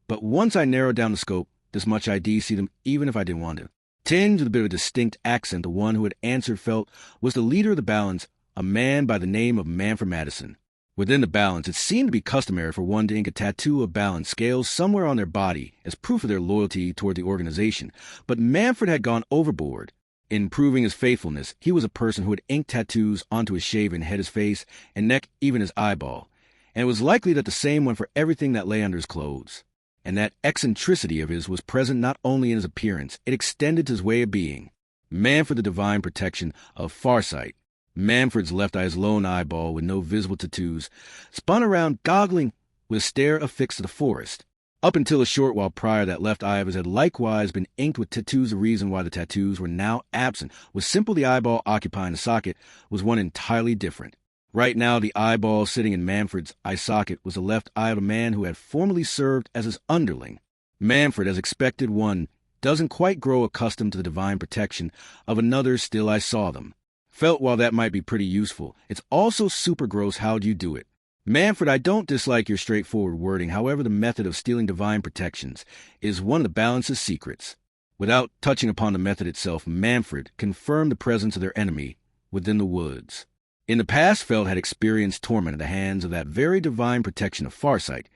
Speaker 1: But once I narrowed down the scope, this much I'd see them even if I didn't want to. Tinged with a bit of a distinct accent, the one who had answered Felt was the leader of the balance, a man by the name of Manfred Madison. Within the balance, it seemed to be customary for one to ink a tattoo of balance scales somewhere on their body as proof of their loyalty toward the organization, but Manfred had gone overboard. In proving his faithfulness, he was a person who had inked tattoos onto his shaven head, his face, and neck, even his eyeball, and it was likely that the same went for everything that lay under his clothes. And that eccentricity of his was present not only in his appearance, it extended to his way of being. Manfred, the divine protection of Farsight. Manfred's left eye's lone eyeball, with no visible tattoos, spun around, goggling with a stare affixed to the forest. Up until a short while prior, that left eye of his had likewise been inked with tattoos. The reason why the tattoos were now absent was simple. The eyeball occupying the socket was one entirely different. Right now, the eyeball sitting in Manfred's eye socket was the left eye of a man who had formerly served as his underling. Manfred, as expected, one doesn't quite grow accustomed to the divine protection of another. Still, I saw them. Felt, while that might be pretty useful, it's also super gross. How'd you do it? Manfred, I don't dislike your straightforward wording. However, the method of stealing divine protections is one of the balance's secrets. Without touching upon the method itself, Manfred confirmed the presence of their enemy within the woods. In the past, Felt had experienced torment at the hands of that very divine protection of Farsight,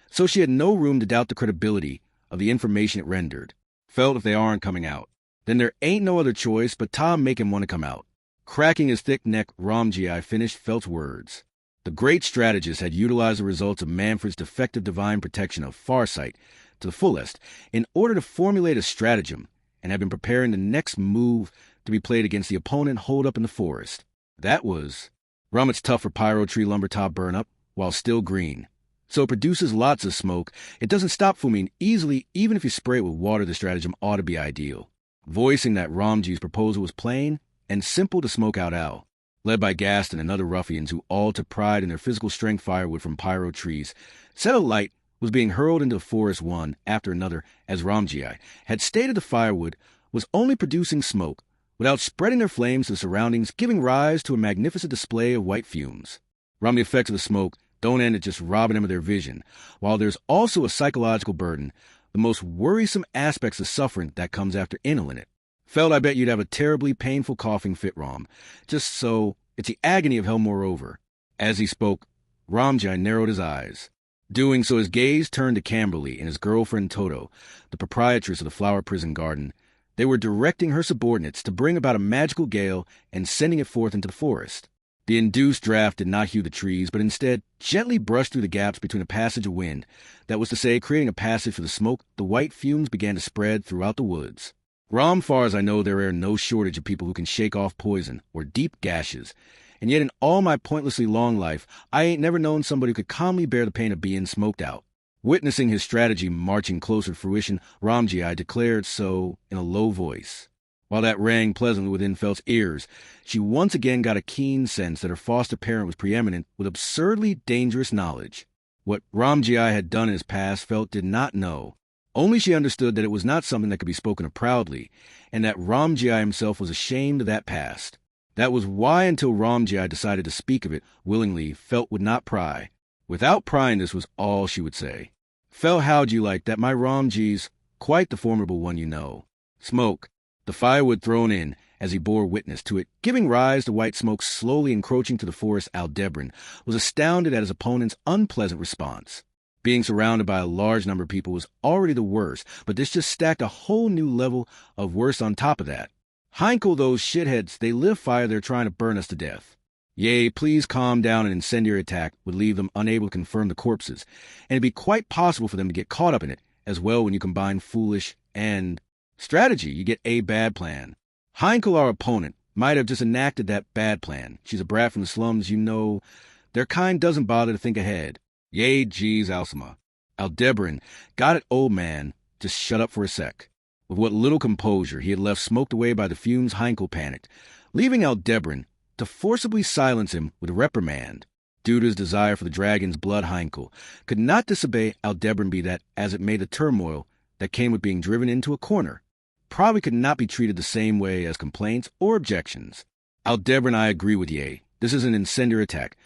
Speaker 1: so she had no room to doubt the credibility of the information it rendered. Felt, if they aren't coming out, then there ain't no other choice but Tom make him want to come out. Cracking his thick neck, Ramji finished Felt's words. The great strategist had utilized the results of Manfred's defective divine protection of Farsight to the fullest in order to formulate a stratagem, and had been preparing the next move to be played against the opponent holed up in the forest. That was, it's tough for pyro tree lumber top burn up while still green. So it produces lots of smoke. It doesn't stop fuming easily. Even if you spray it with water, the stratagem ought to be ideal. Voicing that Ramji's proposal was plain and simple to smoke out Al, led by Gaston and other ruffians who all took pride in their physical strength. Firewood from pyro trees set alight was being hurled into the forest one after another, as Ramji had stated. The firewood was only producing smoke, without spreading their flames to the surroundings, giving rise to a magnificent display of white fumes. The effects of the smoke don't end at just robbing them of their vision. While there's also a psychological burden, the most worrisome aspects of suffering that comes after inhaling it. Felt I bet you'd have a terribly painful coughing fit, Rom. Just so, it's the agony of hell moreover. As he spoke, Ramji narrowed his eyes. Doing so, his gaze turned to Camberly and his girlfriend Toto, the proprietress of the Flower Prison Garden. They were directing her subordinates to bring about a magical gale and sending it forth into the forest. The induced draft did not hew the trees, but instead gently brushed through the gaps between a passage of wind. That was to say, creating a passage for the smoke, the white fumes began to spread throughout the woods. Rom, far as I know, there are no shortage of people who can shake off poison or deep gashes. And yet in all my pointlessly long life, I ain't never known somebody who could calmly bear the pain of being smoked out. Witnessing his strategy marching closer to fruition, Ramji declared so in a low voice. While that rang pleasantly within Felt's ears, she once again got a keen sense that her foster parent was preeminent with absurdly dangerous knowledge. What Ramji had done in his past, Felt did not know. Only she understood that it was not something that could be spoken of proudly, and that Ramji himself was ashamed of that past. That was why, until Ramji decided to speak of it willingly, Felt would not pry. Without prying, this was all she would say. Felt, how'd you like that? My Ramji's quite the formidable one, you know. Smoke. The firewood thrown in, as he bore witness to it, giving rise to white smoke slowly encroaching to the forest, Aldebaran was astounded at his opponent's unpleasant response. Being surrounded by a large number of people was already the worst, but this just stacked a whole new level of worse on top of that. Heinkel, those shitheads, they live fire, they're trying to burn us to death. Yea, please calm down. An incendiary attack would leave them unable to confirm the corpses, and it'd be quite possible for them to get caught up in it, as well when you combine foolish and strategy, you get a bad plan. Heinkel, our opponent, might have just enacted that bad plan. She's a brat from the slums, you know. Their kind doesn't bother to think ahead. Yea, geez, Alcima. Aldebaran got it, old man. Just shut up for a sec. With what little composure he had left smoked away by the fumes, Heinkel panicked, leaving Aldebaran to forcibly silence him with reprimand. Due to his desire for the dragon's blood, Heinkel could not disobey Aldebaran, be that as it made the turmoil that came with being driven into a corner. Probably could not be treated the same way as complaints or objections. Aldebaran, I agree with ye. This is an incendiary attack.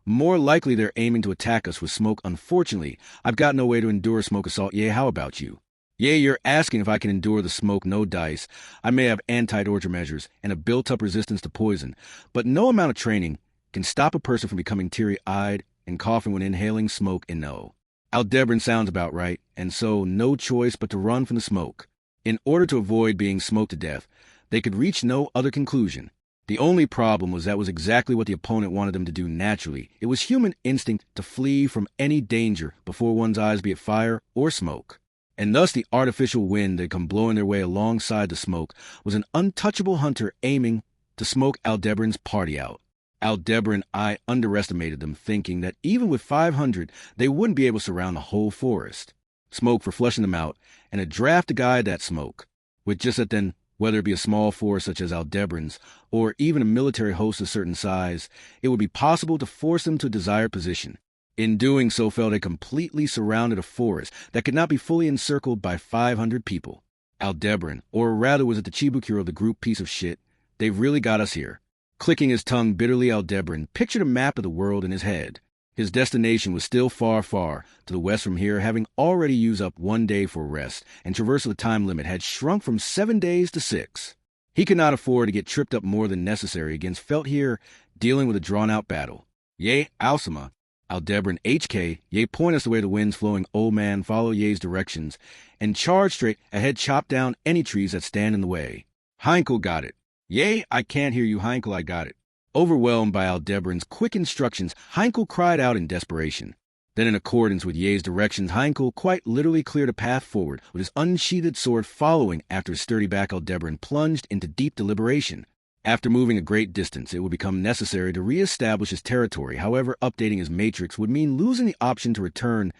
Speaker 1: More likely they're aiming to attack us with smoke. Unfortunately, I've got no way to endure smoke assault. Yea, how about you? Yea, you're asking if I can endure the smoke. No dice. I may have anti-torture measures and a built-up resistance to poison, but no amount of training can stop a person from becoming teary-eyed and coughing when inhaling smoke. And no. Aldebaran sounds about right, and so no choice but to run from the smoke. In order to avoid being smoked to death, they could reach no other conclusion. The only problem was that was exactly what the opponent wanted them to do naturally. It was human instinct to flee from any danger before one's eyes, be it fire or smoke. And thus the artificial wind that had come blowing their way alongside the smoke was an untouchable hunter aiming to smoke Aldebaran's party out. Aldebaran, I underestimated them, thinking that even with 500, they wouldn't be able to surround the whole forest. Smoke for flushing them out, and a draft to guide that smoke. With just that then, whether it be a small force such as Aldebaran's, or even a military host of certain size, it would be possible to force them to a desired position. In doing so, Felt they completely surrounded a forest that could not be fully encircled by 500 people. Aldebaran, or rather was it the Chibukuro of the group piece of shit, they've really got us here. Clicking his tongue bitterly, Aldebaran pictured a map of the world in his head. His destination was still far, far to the west from here, having already used up 1 day for rest, and traversal of the time limit had shrunk from 7 days to 6. He could not afford to get tripped up more than necessary against Felt here, dealing with a drawn-out battle. Yea, Alcima. Aldebaran, HK, yea, point us the way the wind's flowing, old man, follow ye's directions, and charge straight ahead, chop down any trees that stand in the way. Heinkel got it. Yea, I can't hear you, Heinkel, I got it. Overwhelmed by Aldebaran's quick instructions, Heinkel cried out in desperation. Then, in accordance with Ye's directions, Heinkel quite literally cleared a path forward, with his unsheathed sword following after his sturdy back. Aldebaran plunged into deep deliberation. After moving a great distance, it would become necessary to re-establish his territory. However, updating his matrix would mean losing the option to return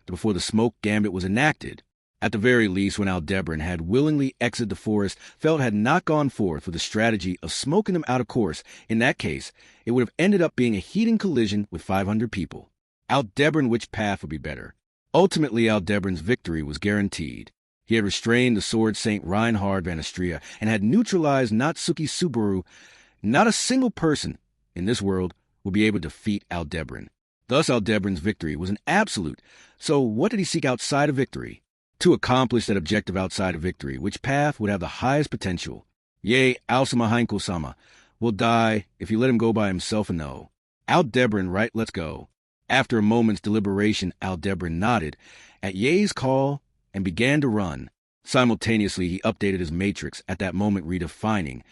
Speaker 1: before the smoke gambit was enacted. At the very least, when Aldebaran had willingly exited the forest, Felt had not gone forth with the strategy of smoking them out of course. In that case, it would have ended up being a heating collision with 500 people. Aldebaran, which path would be better? Ultimately, Aldebaran's victory was guaranteed. He had restrained the sword Saint Reinhard van Astria and had neutralized Natsuki Subaru. Not a single person in this world would be able to defeat Aldebaran. Thus Aldebran's victory was an absolute. So what did he seek outside of victory? To accomplish that objective outside of victory, which path would have the highest potential? Yea, Alsama Heinkel-sama will die if you let him go by himself and no. Aldebaran, right, let's go. After a moment's deliberation, Aldebaran nodded at Ye's call and began to run. Simultaneously, he updated his matrix, at that moment redefining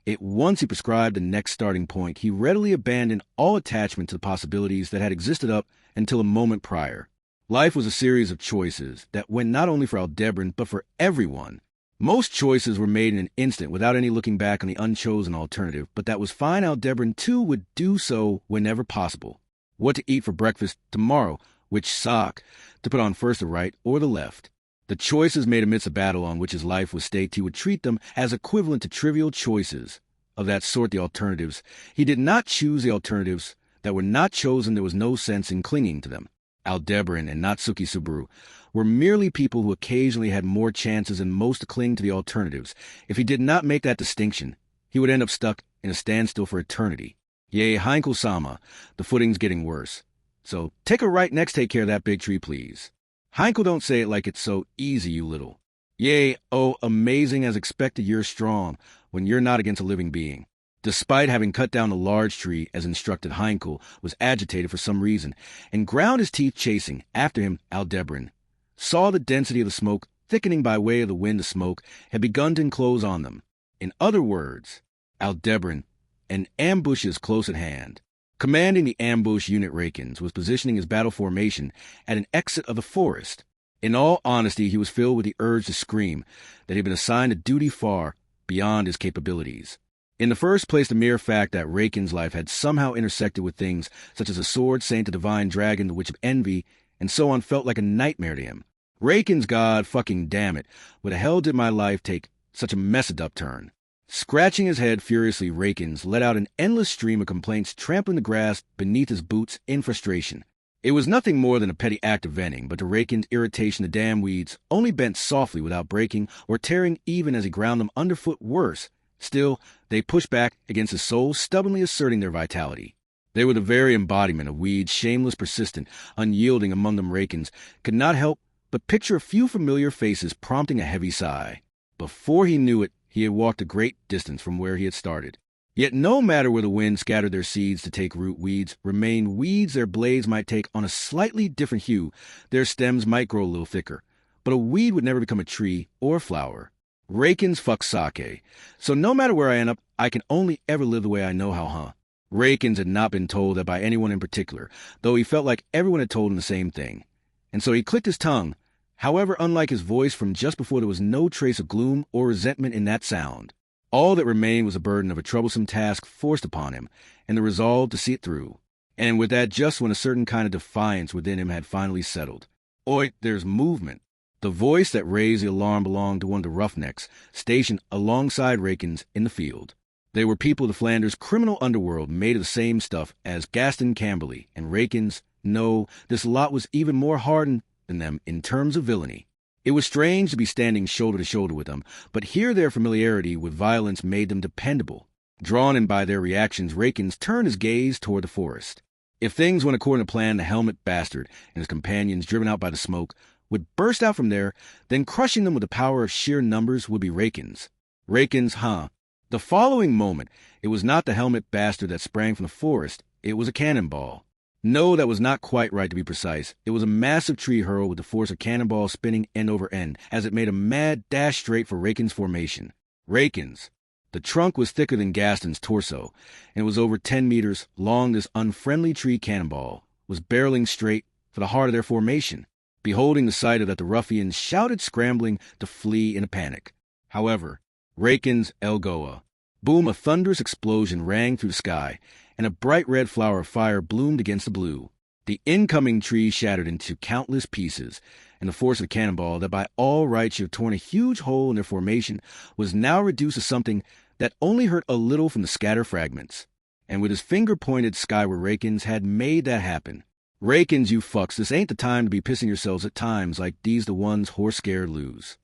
Speaker 1: it. Once he prescribed the next starting point, he readily abandoned all attachment to the possibilities that had existed up until a moment prior. Life was a series of choices that went not only for Aldebaran, but for everyone. Most choices were made in an instant without any looking back on the unchosen alternative, but that was fine. Aldebaran, too, would do so whenever possible. What to eat for breakfast tomorrow, which sock to put on first, the right or the left. The choices made amidst a battle on which his life was staked, he would treat them as equivalent to trivial choices. Of that sort, the alternatives. He did not choose the alternatives that were not chosen. There was no sense in clinging to them. Aldebaran and Natsuki Subaru were merely people who occasionally had more chances than most to cling to the alternatives. If he did not make that distinction, he would end up stuck in a standstill for eternity. Yea, Heinkel-sama, the footing's getting worse. So take a right next, take care of that big tree, please. Heinkel, don't say it like it's so easy, you little. Yea, oh, amazing as expected, you're strong when you're not against a living being. Despite having cut down a large tree, as instructed, Heinkel was agitated for some reason, and ground his teeth chasing after him. Aldebaran saw the density of the smoke thickening by way of the wind. The smoke had begun to enclose on them. In other words, Aldebaran, an ambush is close at hand. Commanding the ambush unit, Rakins was positioning his battle formation at an exit of the forest. In all honesty, he was filled with the urge to scream that he had been assigned a duty far beyond his capabilities. In the first place, the mere fact that Rakins' life had somehow intersected with things such as a sword saint, the divine dragon, the witch of envy, and so on felt like a nightmare to him. Rakins, God fucking damn it, where the hell did my life take such a messed up turn? Scratching his head furiously, Rakins let out an endless stream of complaints, trampling the grass beneath his boots in frustration. It was nothing more than a petty act of venting, but to Rakins' irritation the damn weeds only bent softly without breaking or tearing, even as he ground them underfoot. Worse still, they pushed back against his soul, stubbornly asserting their vitality. They were the very embodiment of weeds, shameless, persistent, unyielding. Among them, Rakins could not help but picture a few familiar faces, prompting a heavy sigh. Before he knew it, he had walked a great distance from where he had started. Yet no matter where the wind scattered their seeds to take root, weeds remained weeds. Their blades might take on a slightly different hue, their stems might grow a little thicker, but a weed would never become a tree or a flower. Rakins fuck sake. So no matter where I end up, I can only ever live the way I know how, huh? Rakins had not been told that by anyone in particular, though he felt like everyone had told him the same thing. And so he clicked his tongue. However, unlike his voice from just before, there was no trace of gloom or resentment in that sound. All that remained was a burden of a troublesome task forced upon him, and the resolve to see it through. And with that, just when a certain kind of defiance within him had finally settled. Oi, there's movement. The voice that raised the alarm belonged to one of the roughnecks, stationed alongside Rakins in the field. They were people of the Flanders criminal underworld, made of the same stuff as Gaston Camberley and Rakins. No, this lot was even more hardened than them in terms of villainy. It was strange to be standing shoulder to shoulder with them, but here their familiarity with violence made them dependable. Drawn in by their reactions, Rakins turned his gaze toward the forest. If things went according to plan, the helmet bastard and his companions, driven out by the smoke, would burst out from there, then crushing them with the power of sheer numbers would be Rakins. Rakins, huh? The following moment, it was not the helmet bastard that sprang from the forest, it was a cannonball. No, that was not quite right, to be precise. It was a massive tree hurl with the force of cannonball spinning end over end, as it made a mad dash straight for Rakins' formation. Rakins. The trunk was thicker than Gaston's torso, and it was over 10 meters long. This unfriendly tree cannonball was barreling straight for the heart of their formation. Beholding the sight of that, the ruffians shouted, scrambling to flee in a panic. However, Rakins Elgoa. Boom, a thunderous explosion rang through the sky, and a bright red flower of fire bloomed against the blue. The incoming tree shattered into countless pieces, and the force of the cannonball that by all rights should have torn a huge hole in their formation was now reduced to something that only hurt a little from the scattered fragments. And with his finger pointed skyward, Rakins had made that happen. Rakins, you fucks, this ain't the time to be pissing yourselves at times like these, the ones horse-scared lose.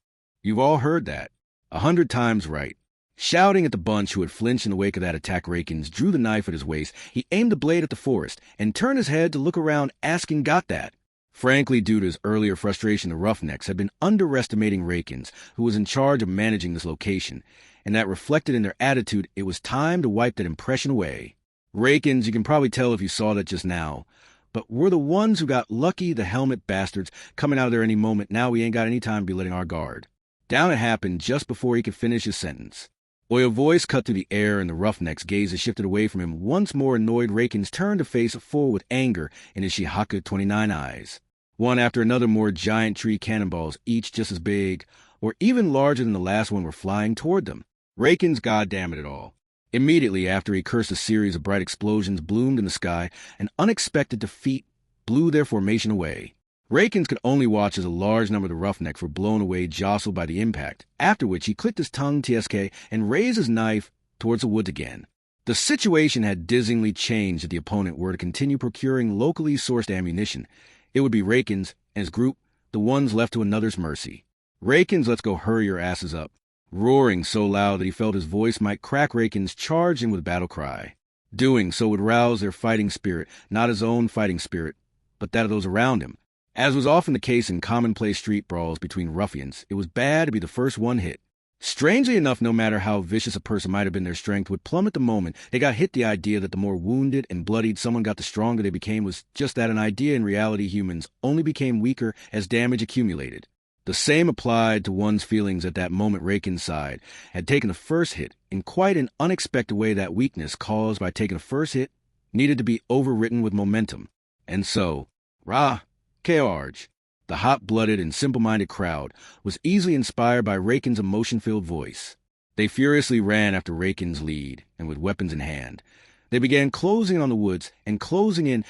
Speaker 1: You've all heard that. 100 times right. Shouting at the bunch who had flinched in the wake of that attack, Rakins drew the knife at his waist. He aimed the blade at the forest and turned his head to look around, asking, "Got that?" Frankly, due to his earlier frustration, the Roughnecks had been underestimating Rakins, who was in charge of managing this location, and that reflected in their attitude. It was time to wipe that impression away. Rakins, you can probably tell if you saw that just now, but we're the ones who got lucky. The helmet bastards coming out of there any moment. Now we ain't got any time to be letting our guard down. It happened just before he could finish his sentence. A voice cut through the air, and the Roughneck's gaze shifted away from him. Once more, annoyed, Rakins turned to face forward with anger in his Shihaku 29 eyes. One after another, more giant tree cannonballs, each just as big or even larger than the last one, were flying toward them. Rakins, goddammit it all. Immediately after he cursed, a series of bright explosions bloomed in the sky. An unexpected defeat blew their formation away. Rakins could only watch as a large number of the Roughnecks were blown away, jostled by the impact, after which he clicked his tongue, TSK, and raised his knife towards the woods again. The situation had dizzyingly changed if the opponent were to continue procuring locally sourced ammunition. It would be Rakins and his group, the ones left to another's mercy. "Rakins, let's go, hurry your asses up." Roaring so loud that he felt his voice might crack, Rakins charged in with a battle cry. Doing so would rouse their fighting spirit, not his own fighting spirit, but that of those around him. As was often the case in commonplace street brawls between ruffians, it was bad to be the first one hit. Strangely enough, no matter how vicious a person might have been, their strength would plummet the moment they got hit. The idea that the more wounded and bloodied someone got, the stronger they became was just that, an idea. In reality, humans only became weaker as damage accumulated. The same applied to one's feelings at that moment. Rakins' side had taken the first hit in quite an unexpected way. That weakness caused by taking the first hit needed to be overwritten with momentum. And so, Kearge, the hot-blooded and simple-minded crowd, was easily inspired by Rakins' emotion-filled voice. They furiously ran after Rakins' lead, and with weapons in hand, they began closing in on the woods, and closing in,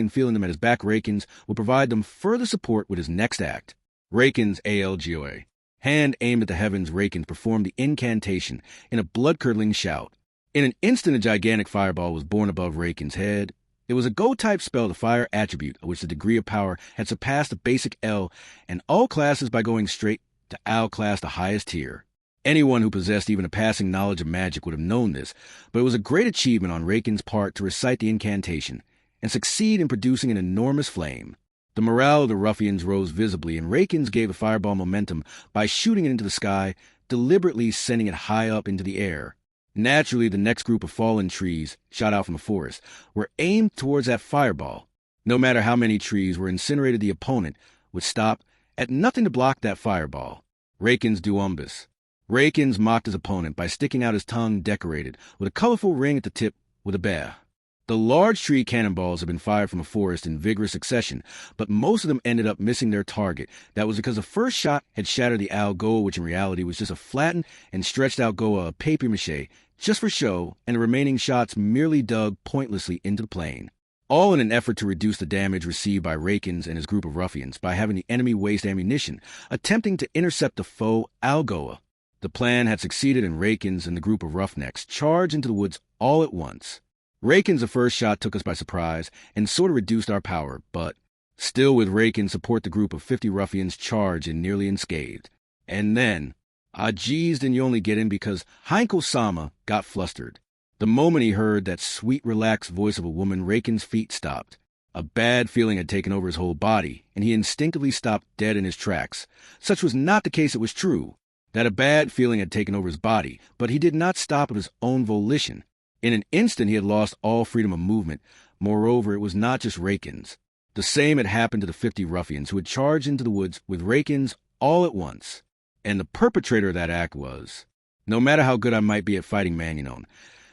Speaker 1: feeling them at his back. Rakins would provide them further support with his next act. Rakins, ALGOA. Hand aimed at the heavens, Rakins performed the incantation in a blood-curdling shout. In an instant, a gigantic fireball was born above Rakins' head. It was a Go-type spell, the fire attribute, of which the degree of power had surpassed the basic L and all classes by going straight to Al class, the highest tier. Anyone who possessed even a passing knowledge of magic would have known this, but it was a great achievement on Rakins' part to recite the incantation and succeed in producing an enormous flame. The morale of the ruffians rose visibly, and Rakins gave the fireball momentum by shooting it into the sky, deliberately sending it high up into the air. Naturally, the next group of fallen trees, shot out from the forest, were aimed towards that fireball. No matter how many trees were incinerated, the opponent would stop at nothing to block that fireball. Rakins duumbus. Rakins mocked his opponent by sticking out his tongue, decorated with a colorful ring at the tip with a bear. The large tree cannonballs had been fired from the forest in vigorous succession, but most of them ended up missing their target. That was because the first shot had shattered the Algoa, which in reality was just a flattened and stretched out Goa of papier-mâché, just for show, and the remaining shots merely dug pointlessly into the plain. All in an effort to reduce the damage received by Rakins and his group of ruffians by having the enemy waste ammunition, attempting to intercept the foe Algoa. The plan had succeeded, and Rakins and the group of roughnecks charged into the woods all at once. Rakins, the first shot, took us by surprise and sort of reduced our power, but still with Rakins support, the group of 50 ruffians charged in nearly unscathed. And then, geez, then you only get in because Heinkel-sama got flustered. The moment he heard that sweet, relaxed voice of a woman, Rakins' feet stopped. A bad feeling had taken over his whole body, and he instinctively stopped dead in his tracks. Such was not the case. It was true that a bad feeling had taken over his body, but he did not stop of his own volition. In an instant, he had lost all freedom of movement. Moreover, it was not just Rakins. The same had happened to the 50 ruffians who had charged into the woods with Rakins all at once. And the perpetrator of that act was, no matter how good I might be at fighting, man,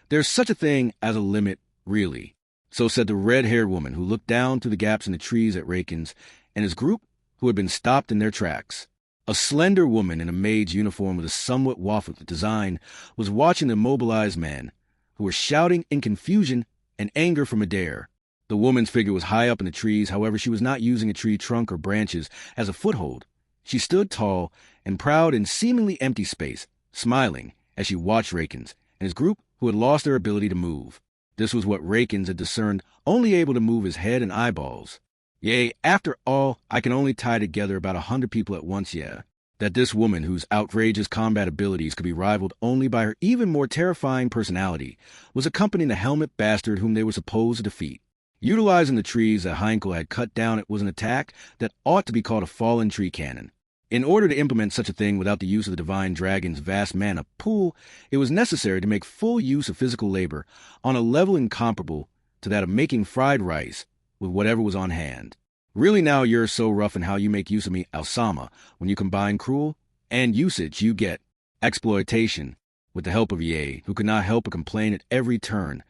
Speaker 1: there's such a thing as a limit, really. So said the red-haired woman who looked down through the gaps in the trees at Rakins and his group, who had been stopped in their tracks. A slender woman in a maid's uniform with a somewhat waffled design was watching the immobilized men, who were shouting in confusion and anger from Adair. The woman's figure was high up in the trees. However, she was not using a tree trunk or branches as a foothold. She stood tall and proud in seemingly empty space, smiling as she watched Rakins and his group, who had lost their ability to move. This was what Rakins had discerned, only able to move his head and eyeballs. Yea, after all, I can only tie together about 100 people at once, yeah. That this woman, whose outrageous combat abilities could be rivaled only by her even more terrifying personality, was accompanying the helmet bastard whom they were supposed to defeat. Utilizing the trees that Heinkel had cut down, it was an attack that ought to be called a fallen tree cannon. In order to implement such a thing without the use of the divine dragon's vast mana pool, it was necessary to make full use of physical labor on a level incomparable to that of making fried rice with whatever was on hand. Really now you're so rough in how you make use of me, Alsama, when you combine cruel and usage you get exploitation with the help of Ye, who could not help but complain at every turn.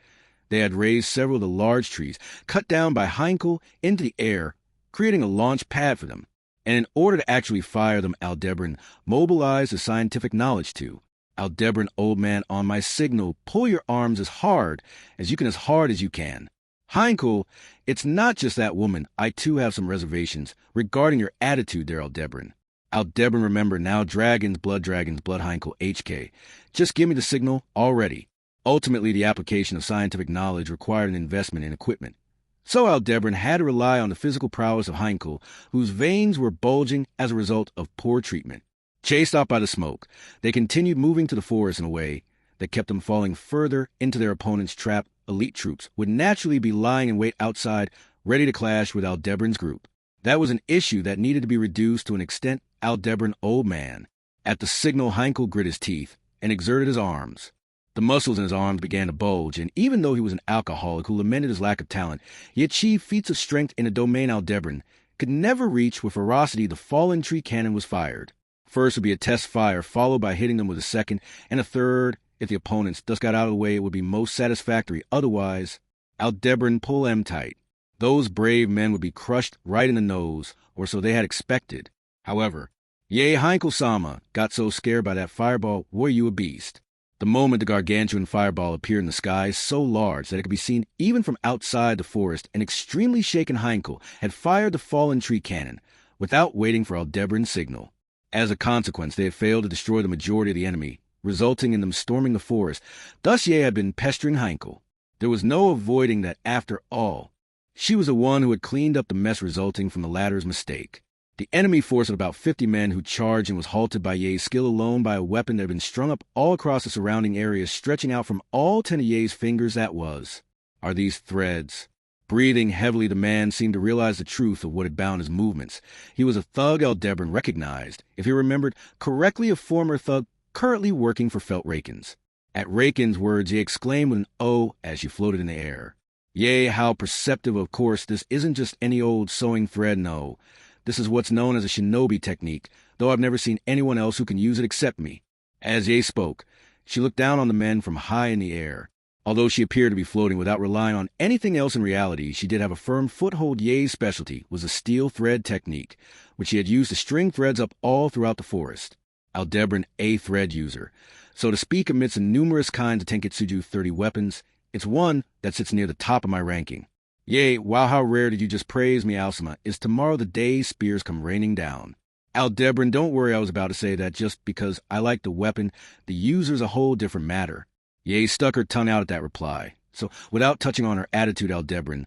Speaker 1: They had raised several of the large trees, cut down by Heinkel, into the air, creating a launch pad for them. And in order to actually fire them, Aldebaran mobilized his scientific knowledge to. Aldebaran, old man, on my signal, pull your arms as hard as you can. Heinkel, it's not just that woman. I too have some reservations regarding your attitude there, Aldebaran. Aldebaran, remember, now Dragons, Blood Heinkel, HK. Just give me the signal already. Ultimately, the application of scientific knowledge required an investment in equipment. So Aldebaran had to rely on the physical prowess of Heinkel, whose veins were bulging as a result of poor treatment. Chased off by the smoke, they continued moving to the forest in a way that kept them falling further into their opponent's trap. Elite troops would naturally be lying in wait outside, ready to clash with Aldebaran's group. That was an issue that needed to be reduced to an extent. Aldebaran, old man. At the signal, Heinkel grit his teeth and exerted his arms. The muscles in his arms began to bulge, and even though he was an alcoholic who lamented his lack of talent, he achieved feats of strength in a domain Aldebaran could never reach. With ferocity, the fallen tree cannon was fired. First would be a test fire, followed by hitting them with a second and a third. If the opponents thus got out of the way, it would be most satisfactory. Otherwise, Aldebaran, pull them tight. Those brave men would be crushed right in the nose, or so they had expected. However, Ye Heinkel-sama got so scared by that fireball, were you a beast? The moment the gargantuan fireball appeared in the sky, so large that it could be seen even from outside the forest, an extremely shaken Heinkel had fired the fallen tree cannon without waiting for Aldebaran's signal. As a consequence, they had failed to destroy the majority of the enemy, resulting in them storming the forest. Thus Ye had been pestering Heinkel. There was no avoiding that, after all. She was the one who had cleaned up the mess resulting from the latter's mistake. The enemy force of about 50 men who charged and was halted by Ye's skill alone by a weapon that had been strung up all across the surrounding area, stretching out from all 10 of Ye's fingers. That was. Are these threads? Breathing heavily, the man seemed to realize the truth of what had bound his movements. He was a thug Aldebaran recognized, if he remembered correctly, a former thug currently working for Felt Rakins. At Rakin's words, Ye exclaimed with an "oh" as she floated in the air. Yea, how perceptive, of course, this isn't just any old sewing thread, no. This is what's known as a shinobi technique, though I've never seen anyone else who can use it except me. As Ye spoke, she looked down on the men from high in the air. Although she appeared to be floating without relying on anything else in reality, she did have a firm foothold. Ye's specialty was a steel thread technique, which she had used to string threads up all throughout the forest. Aldebaran, a thread user. So to speak, amidst the numerous kinds of Tenketsuju 30 weapons, it's one that sits near the top of my ranking. Yea, wow, how rare did you just praise me, Alsama. Is tomorrow the day spears come raining down? Aldebaran, don't worry, I was about to say that just because I like the weapon, the user's a whole different matter. Yea stuck her tongue out at that reply. So, without touching on her attitude, Aldebaran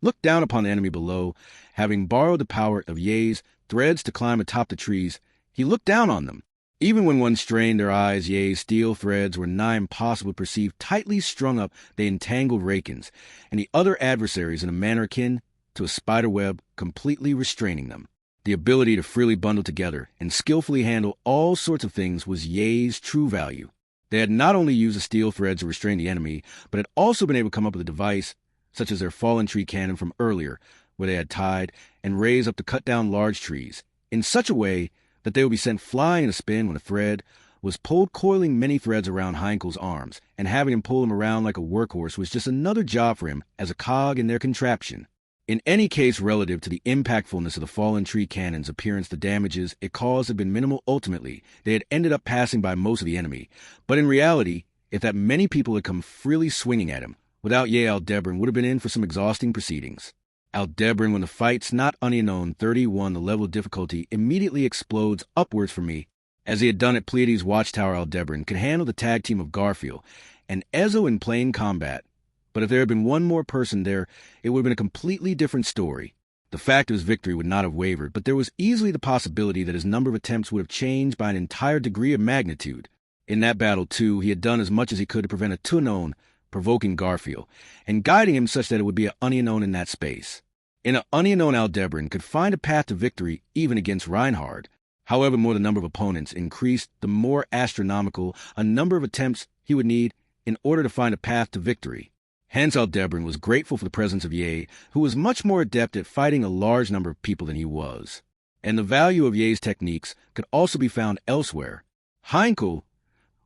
Speaker 1: looked down upon the enemy below. Having borrowed the power of Ye's threads to climb atop the trees, he looked down on them. Even when one strained their eyes, Ye's steel threads were nigh impossible to perceive. Tightly strung up, they entangled Rakins and the other adversaries in a manner akin to a spider web, completely restraining them. The ability to freely bundle together and skillfully handle all sorts of things was Ye's true value. They had not only used the steel threads to restrain the enemy, but had also been able to come up with a device, such as their fallen tree cannon from earlier, where they had tied and raised up to cut down large trees, in such a way that they would be sent flying in a spin when a thread was pulled, coiling many threads around Heinkel's arms, and having him pull him around like a workhorse was just another job for him as a cog in their contraption. In any case, relative to the impactfulness of the fallen tree cannon's appearance, the damages it caused had been minimal. Ultimately, they had ended up passing by most of the enemy, but in reality, if that many people had come freely swinging at him, without Ye, Aldebaran would have been in for some exhausting proceedings. Aldebaran, when the fight's not unknown 31, the level of difficulty immediately explodes upwards for me. As he had done at Pleiades' Watchtower, Aldebaran could handle the tag team of Garfield and Ezo in plain combat. But if there had been one more person there, it would have been a completely different story. The fact of his victory would not have wavered, but there was easily the possibility that his number of attempts would have changed by an entire degree of magnitude. In that battle, too, he had done as much as he could to prevent a Tunon provoking Garfield, and guiding him such that it would be an Unknown in that space. An Unknown Aldebaran could find a path to victory even against Reinhard. However, more the number of opponents increased, the more astronomical a number of attempts he would need in order to find a path to victory. Hence, Aldebaran was grateful for the presence of Ye, who was much more adept at fighting a large number of people than he was. And the value of Ye's techniques could also be found elsewhere. Heinkel,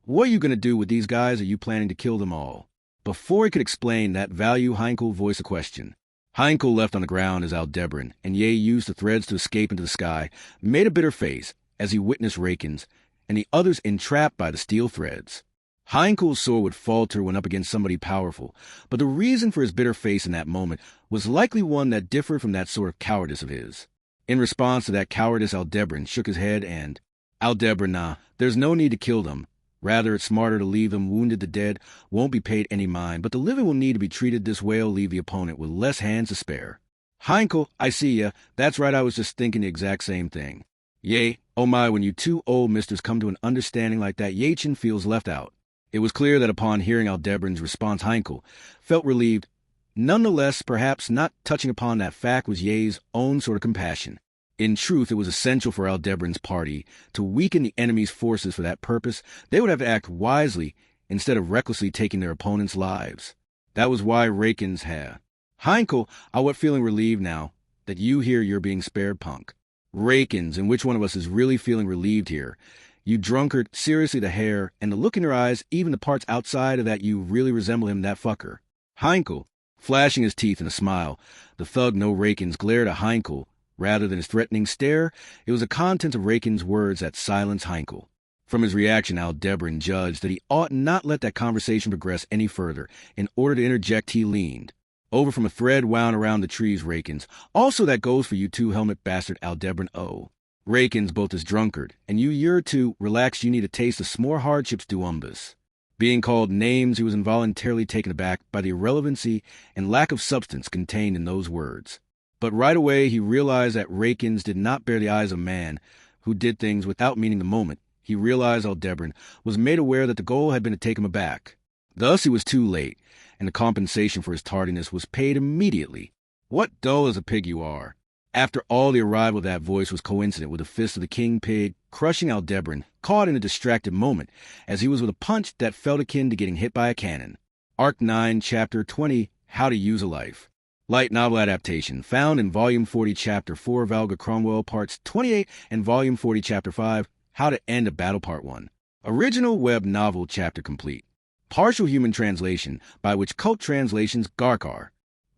Speaker 1: what are you going to do with these guys? Are you planning to kill them all? Before he could explain that value, Heinkel voiced a question. Heinkel left on the ground as Aldebaran, and Ye used the threads to escape into the sky, made a bitter face as he witnessed Rakens and the others entrapped by the steel threads. Heinkel's sword would falter when up against somebody powerful, but the reason for his bitter face in that moment was likely one that differed from that sort of cowardice of his. In response to that cowardice, Aldebaran shook his head and, Aldebaran, nah, there's no need to kill them. Rather, it's smarter to leave them wounded. The dead won't be paid any mind, but the living will need to be treated this way or leave the opponent with less hands to spare. Heinkel, I see ya. That's right, I was just thinking the exact same thing. Yea, oh my, when you two old misters come to an understanding like that, Yachin feels left out. It was clear that upon hearing Aldebaran's response, Heinkel felt relieved. Nonetheless, perhaps not touching upon that fact was Ye's own sort of compassion. In truth, it was essential for Aldebaran's party to weaken the enemy's forces. For that purpose, they would have to act wisely instead of recklessly taking their opponents' lives. That was why Rakens had. Heinkel, I was feeling relieved now that you here you're being spared, punk. Rakens, and which one of us is really feeling relieved here? You drunkard, seriously the hair, and the look in your eyes, even the parts outside of that you really resemble him, that fucker. Heinkel, flashing his teeth in a smile, the thug no Rakens glared at Heinkel. Rather than his threatening stare, it was the content of Raken's words that silenced Heinkel. From his reaction, Aldebaran judged that he ought not let that conversation progress any further. In order to interject, he leaned over from a thread wound around the trees. Rakens, also that goes for you too, helmet bastard Aldebaran. Oh. Rakens, both as drunkard, and you're too relaxed. You need a taste of s'more hardships, Duumbas. Being called names, he was involuntarily taken aback by the irrelevancy and lack of substance contained in those words. But right away he realized that Rakens did not bear the eyes of man who did things without meaning the moment. He realized Aldebaran was made aware that the goal had been to take him aback. Thus he was too late, and the compensation for his tardiness was paid immediately. What dull as a pig you are. After all, the arrival of that voice was coincident with the fist of the king pig crushing Aldebaran, caught in a distracted moment, as he was with a punch that felt akin to getting hit by a cannon. Arc 9, Chapter 20, How to Use a Life. Light novel adaptation, found in Volume 40, Chapter 4, Valga Cromwell, Parts 28, and Volume 40, Chapter 5, How to End a Battle, Part 1. Original web novel chapter complete. Partial human translation, by which Cult Translations Garkar.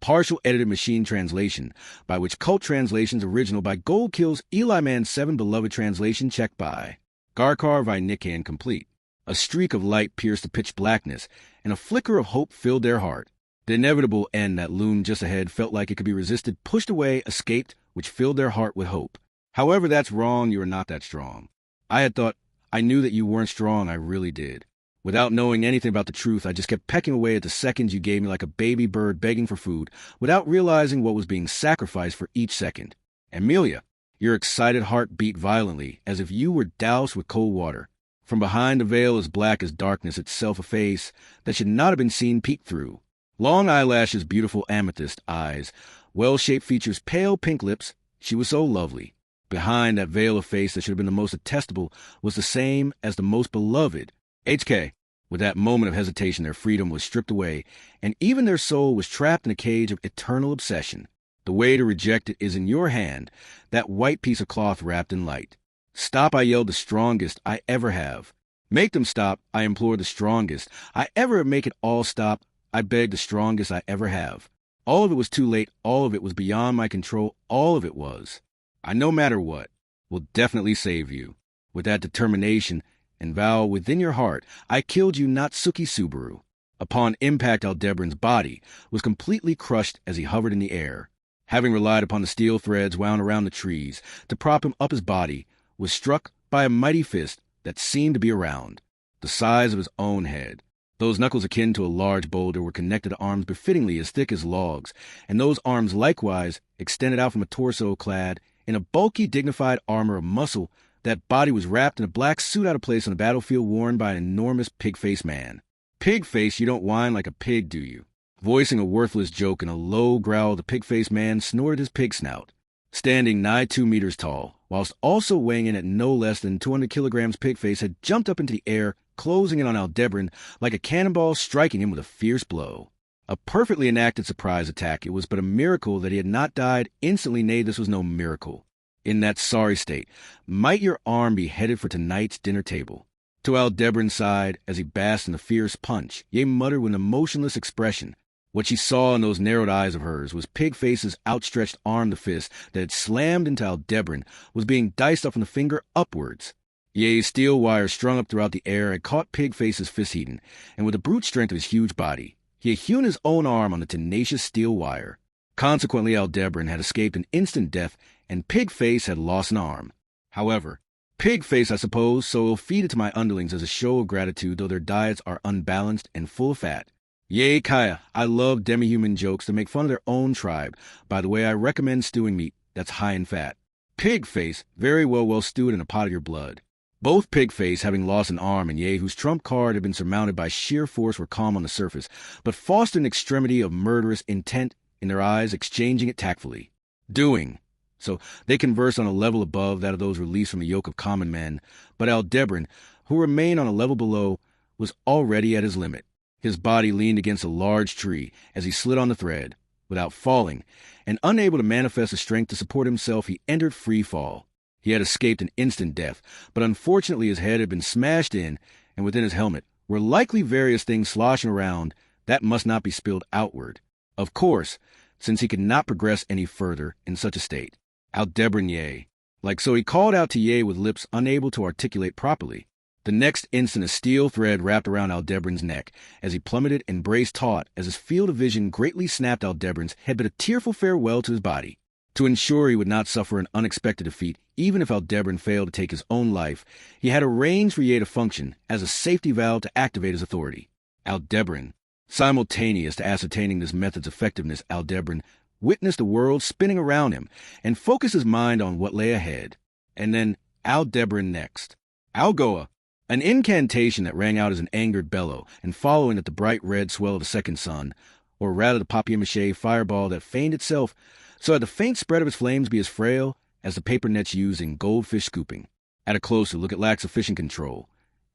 Speaker 1: Partial edited machine translation, by which Cult Translations original by Gold Kills Eli Man 7 beloved translation checked by Garkar by Nikan complete. A streak of light pierced the pitch blackness, and a flicker of hope filled their heart. The inevitable end that loomed just ahead felt like it could be resisted, pushed away, escaped, which filled their heart with hope. However, that's wrong. You are not that strong. I had thought I knew that you weren't strong. I really did. Without knowing anything about the truth, I just kept pecking away at the seconds you gave me like a baby bird begging for food, without realizing what was being sacrificed for each second. Amelia, your excited heart beat violently, as if you were doused with cold water. From behind a veil as black as darkness itself, a face that should not have been seen peeked through. Long eyelashes, beautiful amethyst eyes, well-shaped features, pale pink lips. She was so lovely. Behind that veil of face that should have been the most detestable was the same as the most beloved. HK. With that moment of hesitation, their freedom was stripped away, and even their soul was trapped in a cage of eternal obsession. The way to reject it is in your hand, that white piece of cloth wrapped in light. Stop, I yelled, the strongest I ever have. Make them stop, I implored, the strongest I ever. Make it all stop, I begged, the strongest I ever have. All of it was too late, all of it was beyond my control, all of it was. I, no matter what, will definitely save you. With that determination and vow within your heart, I killed you, Natsuki Subaru. Upon impact, Aldebaran's body was completely crushed as he hovered in the air. Having relied upon the steel threads wound around the trees to prop him up, his body was struck by a mighty fist that seemed to be around, the size of his own head. Those knuckles akin to a large boulder were connected to arms befittingly as thick as logs, and those arms likewise extended out from a torso clad in a bulky, dignified armor of muscle. That body was wrapped in a black suit out of place on the battlefield worn by an enormous pig-faced man. Pig-face, you don't whine like a pig, do you? Voicing a worthless joke in a low growl, the pig-faced man snorted his pig snout. Standing nigh 2 meters tall, whilst also weighing in at no less than 200 kilograms, Pigface had jumped up into the air, closing in on Aldebaran like a cannonball, striking him with a fierce blow. A perfectly enacted surprise attack. It was but a miracle that he had not died instantly. Nay, this was no miracle. In that sorry state, might your arm be headed for tonight's dinner table. To Aldebaran's side, as he basked in the fierce punch, Ye muttered with an emotionless expression. What she saw in those narrowed eyes of hers was Pigface's outstretched arm. The fist that had slammed into Aldebaran was being diced up from the finger upwards. Ye's steel wire strung up throughout the air had caught Pigface's fist heating, and with the brute strength of his huge body, he had hewn his own arm on the tenacious steel wire. Consequently, Aldebaran had escaped an instant death, and Pigface had lost an arm. However, Pigface, I suppose, so will feed it to my underlings as a show of gratitude, though their diets are unbalanced and full of fat. Yea, Kaya, I love demi-human jokes to make fun of their own tribe. By the way, I recommend stewing meat that's high in fat. Pigface, very well stewed in a pot of your blood. Both Pigface, having lost an arm, and Ye, whose trump card had been surmounted by sheer force, were calm on the surface, but fostered an extremity of murderous intent in their eyes, exchanging it tactfully. Doing. So they conversed on a level above that of those released from the yoke of common men, but Aldebaran, who remained on a level below, was already at his limit. His body leaned against a large tree as he slid on the thread. Without falling, and unable to manifest the strength to support himself, he entered free fall. He had escaped an instant death, but unfortunately his head had been smashed in, and within his helmet were likely various things sloshing around that must not be spilled outward. Of course, since he could not progress any further in such a state. Aldebaran, Ye. Like so he called out to Ye with lips unable to articulate properly. The next instant a steel thread wrapped around Aldebaran's neck as he plummeted and braced taut as his field of vision greatly snapped. Aldebaran's had bid a tearful farewell to his body. To ensure he would not suffer an unexpected defeat, even if Aldebaran failed to take his own life, he had arranged for Ye to function as a safety valve to activate his authority. Aldebaran. Simultaneous to ascertaining this method's effectiveness, Aldebaran witnessed the world spinning around him and focused his mind on what lay ahead. And then Aldebaran next. Algoa. An incantation that rang out as an angered bellow, and following at the bright red swell of a second sun, or rather the papier-mâché fireball that feigned itself, so that the faint spread of its flames be as frail as the paper nets used in goldfish scooping. At a closer look, it lacked sufficient control,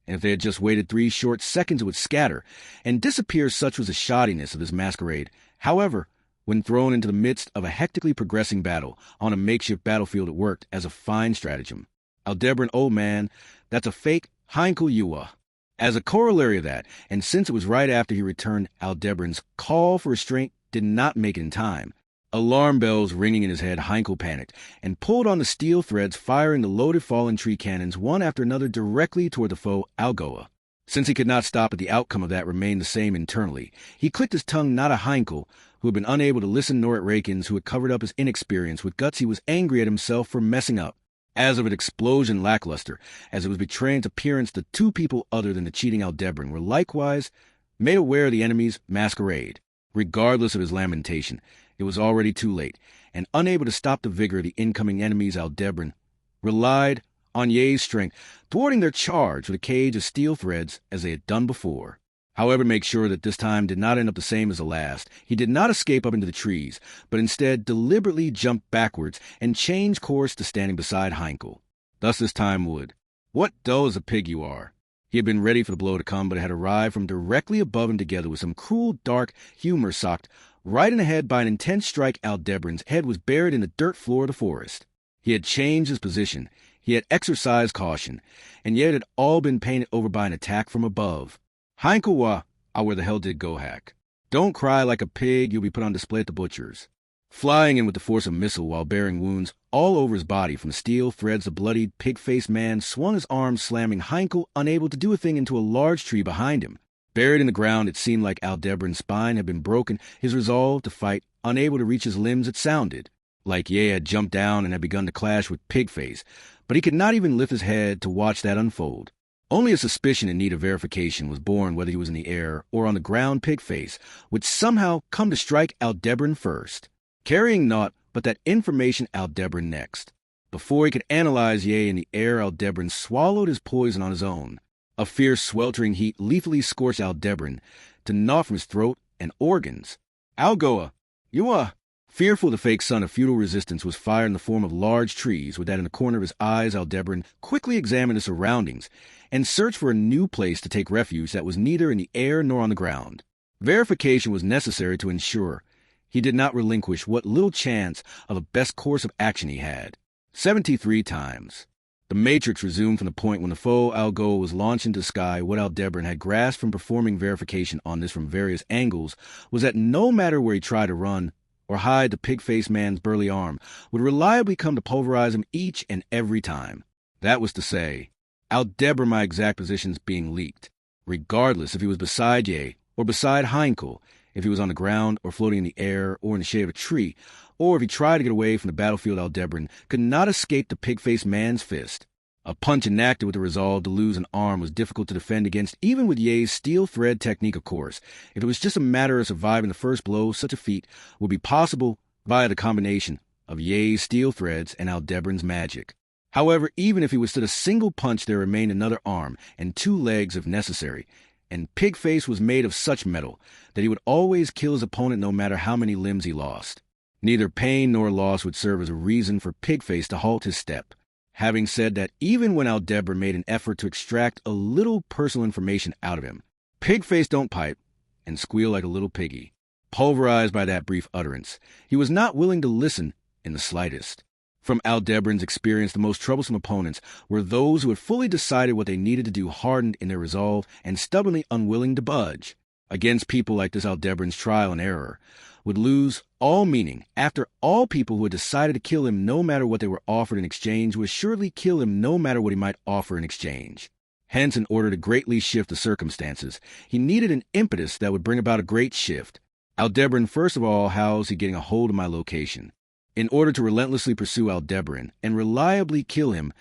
Speaker 1: and if they had just waited 3 short seconds, it would scatter and disappear. Such was the shoddiness of this masquerade. However, when thrown into the midst of a hectically progressing battle on a makeshift battlefield, it worked as a fine stratagem. Aldebaran, old man, that's a fake Heinkel Yua. As a corollary of that, and since it was right after he returned, Aldebaran's call for restraint did not make it in time. Alarm bells ringing in his head, Heinkel panicked and pulled on the steel threads, firing the loaded fallen tree cannons one after another directly toward the foe, Algoa. Since he could not stop it, the outcome of that remained the same internally. He clicked his tongue not at Heinkel, who had been unable to listen, nor at Rakins, who had covered up his inexperience. With guts, he was angry at himself for messing up. As of an explosion lackluster, as it was betraying its appearance, the 2 people other than the cheating Aldebaran were likewise made aware of the enemy's masquerade. Regardless of his lamentation, it was already too late, and unable to stop the vigor of the incoming enemies, Aldebaran relied on Ye's strength, thwarting their charge with a cage of steel threads as they had done before. However, make sure that this time did not end up the same as the last. He did not escape up into the trees, but instead deliberately jumped backwards and changed course to standing beside Heinkel. Thus this time Wood. What dull as a pig you are. He had been ready for the blow to come, but it had arrived from directly above him, together with some cruel, dark humor socked right in the head by an intense strike. Aldebaran's head was buried in the dirt floor of the forest. He had changed his position. He had exercised caution, and yet it had all been painted over by an attack from above. Heinkel wa, where the hell did go hack? Don't cry like a pig, you'll be put on display at the butcher's. Flying in with the force of missile while bearing wounds all over his body from steel threads, the bloodied, pig-faced man swung his arms, slamming Heinkel, unable to do a thing, into a large tree behind him. Buried in the ground, it seemed like Aldebaran's spine had been broken, his resolve to fight unable to reach his limbs. It sounded like Ye had jumped down and had begun to clash with Pigface, but he could not even lift his head to watch that unfold. Only a suspicion in need of verification was born whether he was in the air or on the ground. Pigface would somehow come to strike Aldebaran first, carrying naught but that information Aldebaran next. Before he could analyze Ye in the air, Aldebaran swallowed his poison on his own. A fierce, sweltering heat lethally scorched Aldebaran to gnaw from his throat and organs. Algoa, you Fearful the fake son of feudal resistance was fire in the form of large trees, with that in the corner of his eyes. Aldebaran quickly examined his surroundings and searched for a new place to take refuge that was neither in the air nor on the ground. Verification was necessary to ensure he did not relinquish what little chance of a best course of action he had. 73 times. The Matrix resumed from the point when the foe Algoa was launched into the sky. What Aldebaran had grasped from performing verification on this from various angles was that no matter where he tried to run or hide, the pig-faced man's burly arm would reliably come to pulverize him each and every time. That was to say, Aldebaran, my exact positions being leaked, regardless if he was beside Ye or beside Heinkel, if he was on the ground or floating in the air or in the shade of a tree, or if he tried to get away from the battlefield. Aldebaran could not escape the pig-faced man's fist. A punch enacted with the resolve to lose an arm was difficult to defend against, even with Ye's steel thread technique, of course. If it was just a matter of surviving the first blow, such a feat would be possible via the combination of Ye's steel threads and Aldebaran's magic. However, even if he withstood a single punch, there remained another arm and 2 legs if necessary, and Pigface was made of such metal that he would always kill his opponent no matter how many limbs he lost. Neither pain nor loss would serve as a reason for Pigface to halt his step. Having said that, even when Aldebaran made an effort to extract a little personal information out of him, Pigface don't pipe and squeal like a little piggy. Pulverized by that brief utterance, he was not willing to listen in the slightest. From Aldebaran's experience, the most troublesome opponents were those who had fully decided what they needed to do, hardened in their resolve, and stubbornly unwilling to budge. Against people like this, Aldebaran's trial and error would lose all meaning. After all, people who had decided to kill him no matter what they were offered in exchange would assuredly kill him no matter what he might offer in exchange. Hence, in order to greatly shift the circumstances, he needed an impetus that would bring about a great shift. Aldebaran, first of all, how's he getting a hold of my location? In order to relentlessly pursue Aldebaran and reliably kill him,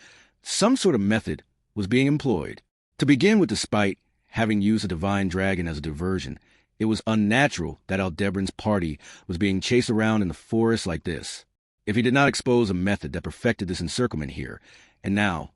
Speaker 1: some sort of method was being employed. To begin with, despite having used a divine dragon as a diversion, it was unnatural that Aldebaran's party was being chased around in the forest like this. If he did not expose a method that perfected this encirclement here and now,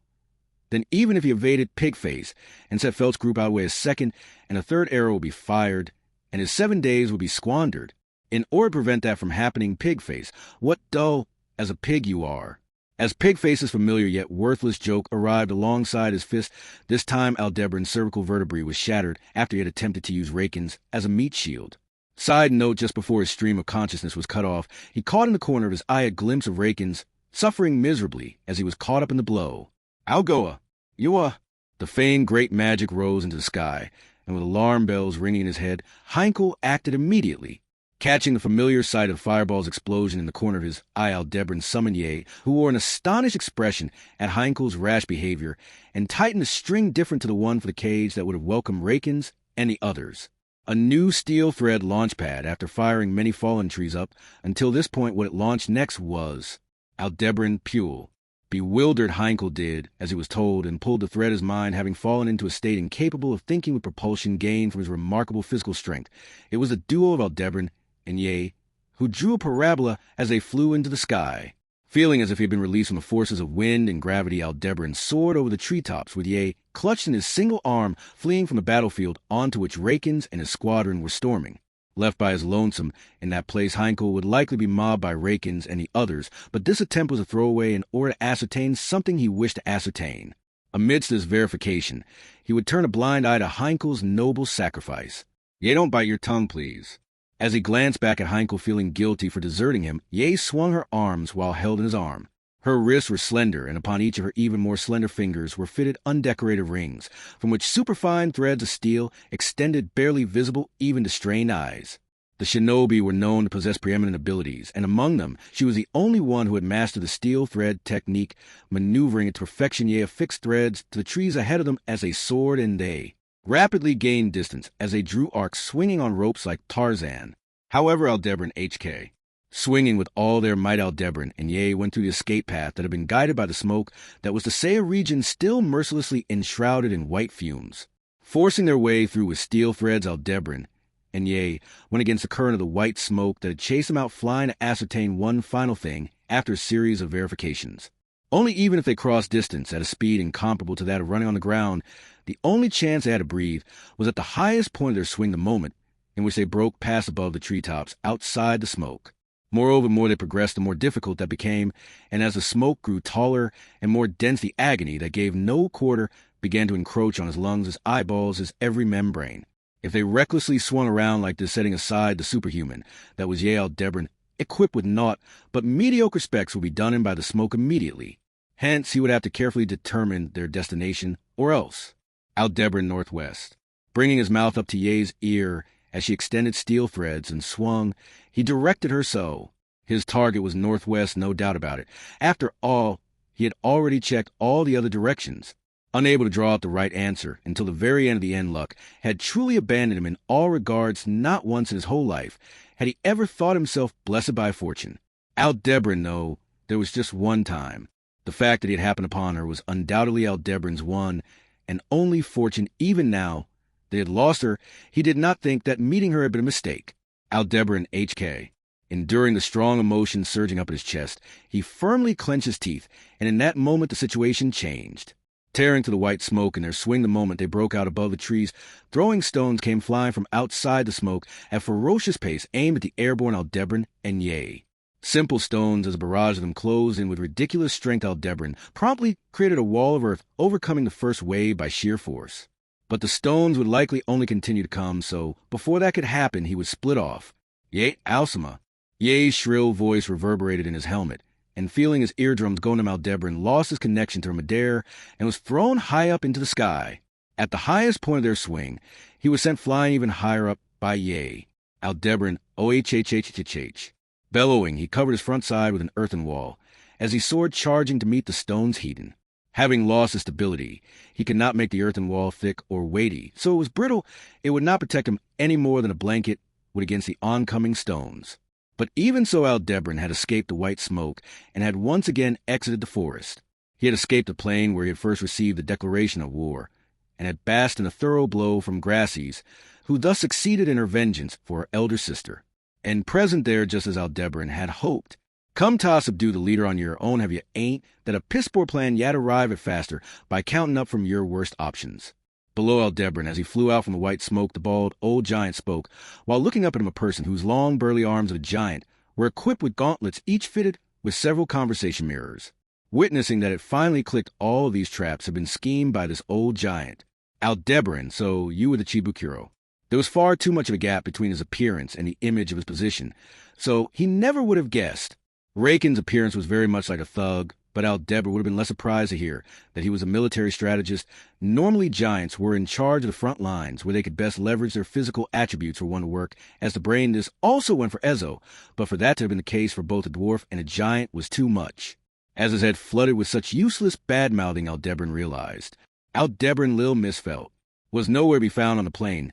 Speaker 1: then even if he evaded Pigface and set Felt's group outway a second, and a third arrow would be fired, and his 7 days would be squandered. In order to prevent that from happening, Pigface, what dull as a pig you are. As Pigface's familiar yet worthless joke arrived alongside his fist, this time Aldebaran's cervical vertebrae was shattered after he had attempted to use Raken's as a meat shield. Side note, just before his stream of consciousness was cut off, he caught in the corner of his eye a glimpse of Raken's, suffering miserably as he was caught up in the blow. Algoa, you The famed great magic rose into the sky, and with alarm bells ringing in his head, Heinkel acted immediately. Catching the familiar sight of Fireball's explosion in the corner of his eye, Aldebaran summoned Ye, who wore an astonished expression at Heinkel's rash behavior, and tightened a string different to the one for the cage that would have welcomed Raken's and the others. A new steel thread launch pad after firing many fallen trees up. Until this point, what it launched next was Aldebaran Puel. Bewildered Heinkel did as he was told, and pulled the thread his mind, having fallen into a state incapable of thinking with propulsion gained from his remarkable physical strength. It was the duo of Aldebaran and Ye, who drew a parabola as they flew into the sky. Feeling as if he had been released from the forces of wind and gravity, Aldebaran soared over the treetops, with Ye clutched in his single arm, fleeing from the battlefield onto which Raken's and his squadron were storming. Left by his lonesome in that place, Heinkel would likely be mobbed by Raken's and the others, but this attempt was a throwaway in order to ascertain something he wished to ascertain. Amidst this verification, he would turn a blind eye to Heinkel's noble sacrifice. Ye, don't bite your tongue, please. As he glanced back at Heinkel, feeling guilty for deserting him, Ye swung her arms while held in his arm. Her wrists were slender, and upon each of her even more slender fingers were fitted undecorated rings, from which superfine threads of steel extended, barely visible even to strained eyes. The shinobi were known to possess preeminent abilities, and among them she was the only one who had mastered the steel thread technique, maneuvering it to perfection. Ye affixed threads to the trees ahead of them as they soared, and they rapidly gained distance as they drew arcs swinging on ropes like Tarzan. However, Aldebaran HK Swinging with all their might, Aldebaran and Ye went through the escape path that had been guided by the smoke that was to say a region still mercilessly enshrouded in white fumes. Forcing their way through with steel threads, Aldebaran and Ye went against the current of the white smoke that had chased them out flying to ascertain one final thing after a series of verifications. Only even if they crossed distance at a speed incomparable to that of running on the ground, the only chance they had to breathe was at the highest point of their swing, the moment in which they broke past above the treetops outside the smoke. Moreover, the more they progressed, the more difficult that became, and as the smoke grew taller and more dense, the agony that gave no quarter began to encroach on his lungs, his eyeballs, his every membrane. If they recklessly swung around like this, setting aside the superhuman that was Ye Aldebaran, equipped with naught but mediocre specs, would be done in by the smoke immediately. Hence, he would have to carefully determine their destination, or else. Aldebaran northwest. Bringing his mouth up to Ye's ear as she extended steel threads and swung, he directed her so. His target was northwest, no doubt about it. After all, he had already checked all the other directions. Unable to draw out the right answer until the very end of the end, luck had truly abandoned him in all regards. Not once in his whole life had he ever thought himself blessed by fortune. Aldebaran, though, there was just one time. The fact that he had happened upon her was undoubtedly Aldebaran's one and only fortune. Even now they had lost her, he did not think that meeting her had been a mistake. Aldebaran HK. Enduring the strong emotion surging up in his chest, he firmly clenched his teeth, and in that moment the situation changed. Tearing through the white smoke in their swing the moment they broke out above the trees, throwing stones came flying from outside the smoke at ferocious pace, aimed at the airborne Aldebaran and Ye. Simple stones, as a barrage of them closed in with ridiculous strength, Aldebaran promptly created a wall of earth, overcoming the first wave by sheer force. But the stones would likely only continue to come, so before that could happen, he would split off. Ye Alsima. Ye's shrill voice reverberated in his helmet, and feeling his eardrums going to Aldebaran, lost his connection to midair and was thrown high up into the sky. At the highest point of their swing, he was sent flying even higher up by Ye. Aldebaran OHHHHH. Bellowing, he covered his front side with an earthen wall, as he soared charging to meet the stone's heating. Having lost its stability, he could not make the earthen wall thick or weighty, so it was brittle. It would not protect him any more than a blanket would against the oncoming stones. But even so, Aldebaran had escaped the white smoke and had once again exited the forest. He had escaped the plain where he had first received the declaration of war, and had basked in a thorough blow from Grasses, who thus succeeded in her vengeance for her elder sister. And present there, just as Aldebaran had hoped. Come to subdue the leader on your own, have you ain't that a piss-poor plan yet arrive at faster by counting up from your worst options. Below Aldebaran, as he flew out from the white smoke, the bald old giant spoke, while looking up at him, a person whose long burly arms of a giant were equipped with gauntlets, each fitted with several conversation mirrors. Witnessing that it finally clicked, all of these traps had been schemed by this old giant. Aldebaran, so you were the Chibukuro. There was far too much of a gap between his appearance and the image of his position, so he never would have guessed. Raken's appearance was very much like a thug, but Aldebaran would have been less surprised to hear that he was a military strategist. Normally, giants were in charge of the front lines, where they could best leverage their physical attributes for one to work, as the brain. This also went for Ezo, but for that to have been the case for both a dwarf and a giant was too much. As his head flooded with such useless bad-mouthing, Aldebaran realized. Aldebaran Lil Misfelt was nowhere to be found on the plain.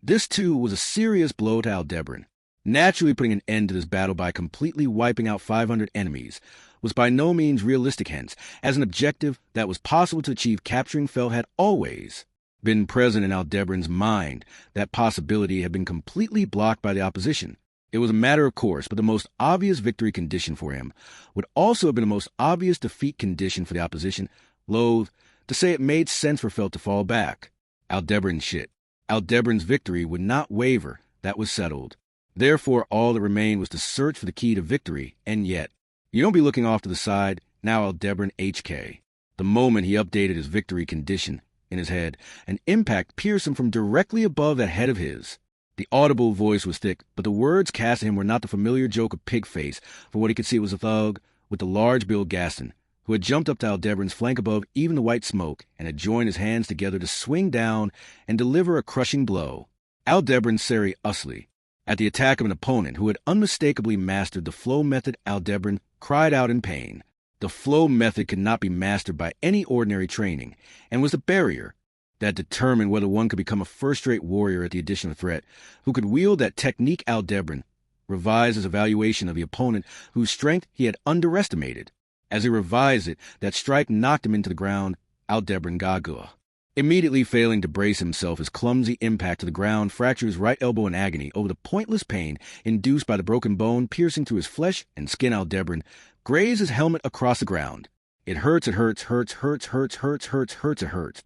Speaker 1: This, too, was a serious blow to Aldebaran. Naturally, putting an end to this battle by completely wiping out 500 enemies was by no means realistic, hence, as an objective that was possible to achieve, capturing Felt had always been present in Aldebaran's mind. That possibility had been completely blocked by the opposition. It was a matter of course, but the most obvious victory condition for him would also have been the most obvious defeat condition for the opposition. Loath to say, it made sense for Felt to fall back. Aldebaran shit. Aldebaran's victory would not waver, that was settled. Therefore, all that remained was to search for the key to victory, and yet, you don't be looking off to the side, now Aldebaran HK. The moment he updated his victory condition in his head, an impact pierced him from directly above that head of his. The audible voice was thick, but the words cast at him were not the familiar joke of Pigface, for what he could see was a thug with the large Bill Gaston, who had jumped up to Aldebaran's flank above even the white smoke, and had joined his hands together to swing down and deliver a crushing blow. Aldebaran Seri Usli. At the attack of an opponent who had unmistakably mastered the flow method, Aldebaran cried out in pain. The flow method could not be mastered by any ordinary training, and was the barrier that determined whether one could become a first-rate warrior at the addition of threat, who could wield that technique. Aldebaran revised his evaluation of the opponent whose strength he had underestimated. As he revised it, that strike knocked him into the ground, Aldebaran Gagua. Immediately failing to brace himself, his clumsy impact to the ground fractured his right elbow in agony over the pointless pain induced by the broken bone piercing through his flesh and skin. Aldebaran grazed his helmet across the ground. It hurts,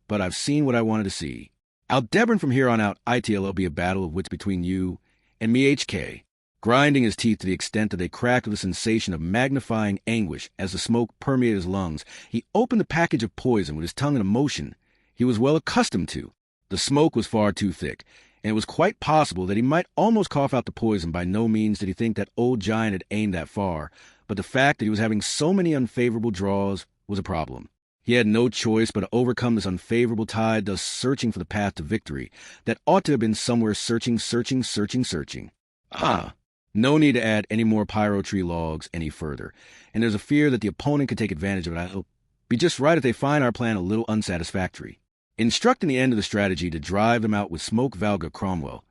Speaker 1: but I've seen what I wanted to see. Aldebaran, from here on out, it'll be a battle of wits between you and me, HK. Grinding his teeth to the extent that they cracked with a sensation of magnifying anguish as the smoke permeated his lungs, he opened the package of poison with his tongue in a motion he was well accustomed to. The smoke was far too thick, and it was quite possible that he might almost cough out the poison. By no means did he think that old giant had aimed that far, but the fact that he was having so many unfavorable draws was a problem. He had no choice but to overcome this unfavorable tide, thus searching for the path to victory that ought to have been somewhere searching. No need to add any more pyro tree logs any further, and there's a fear that the opponent could take advantage of it. I'll be just right if they find our plan a little unsatisfactory. Instructing the end of the strategy to drive them out with Smoke Valga Cromwell.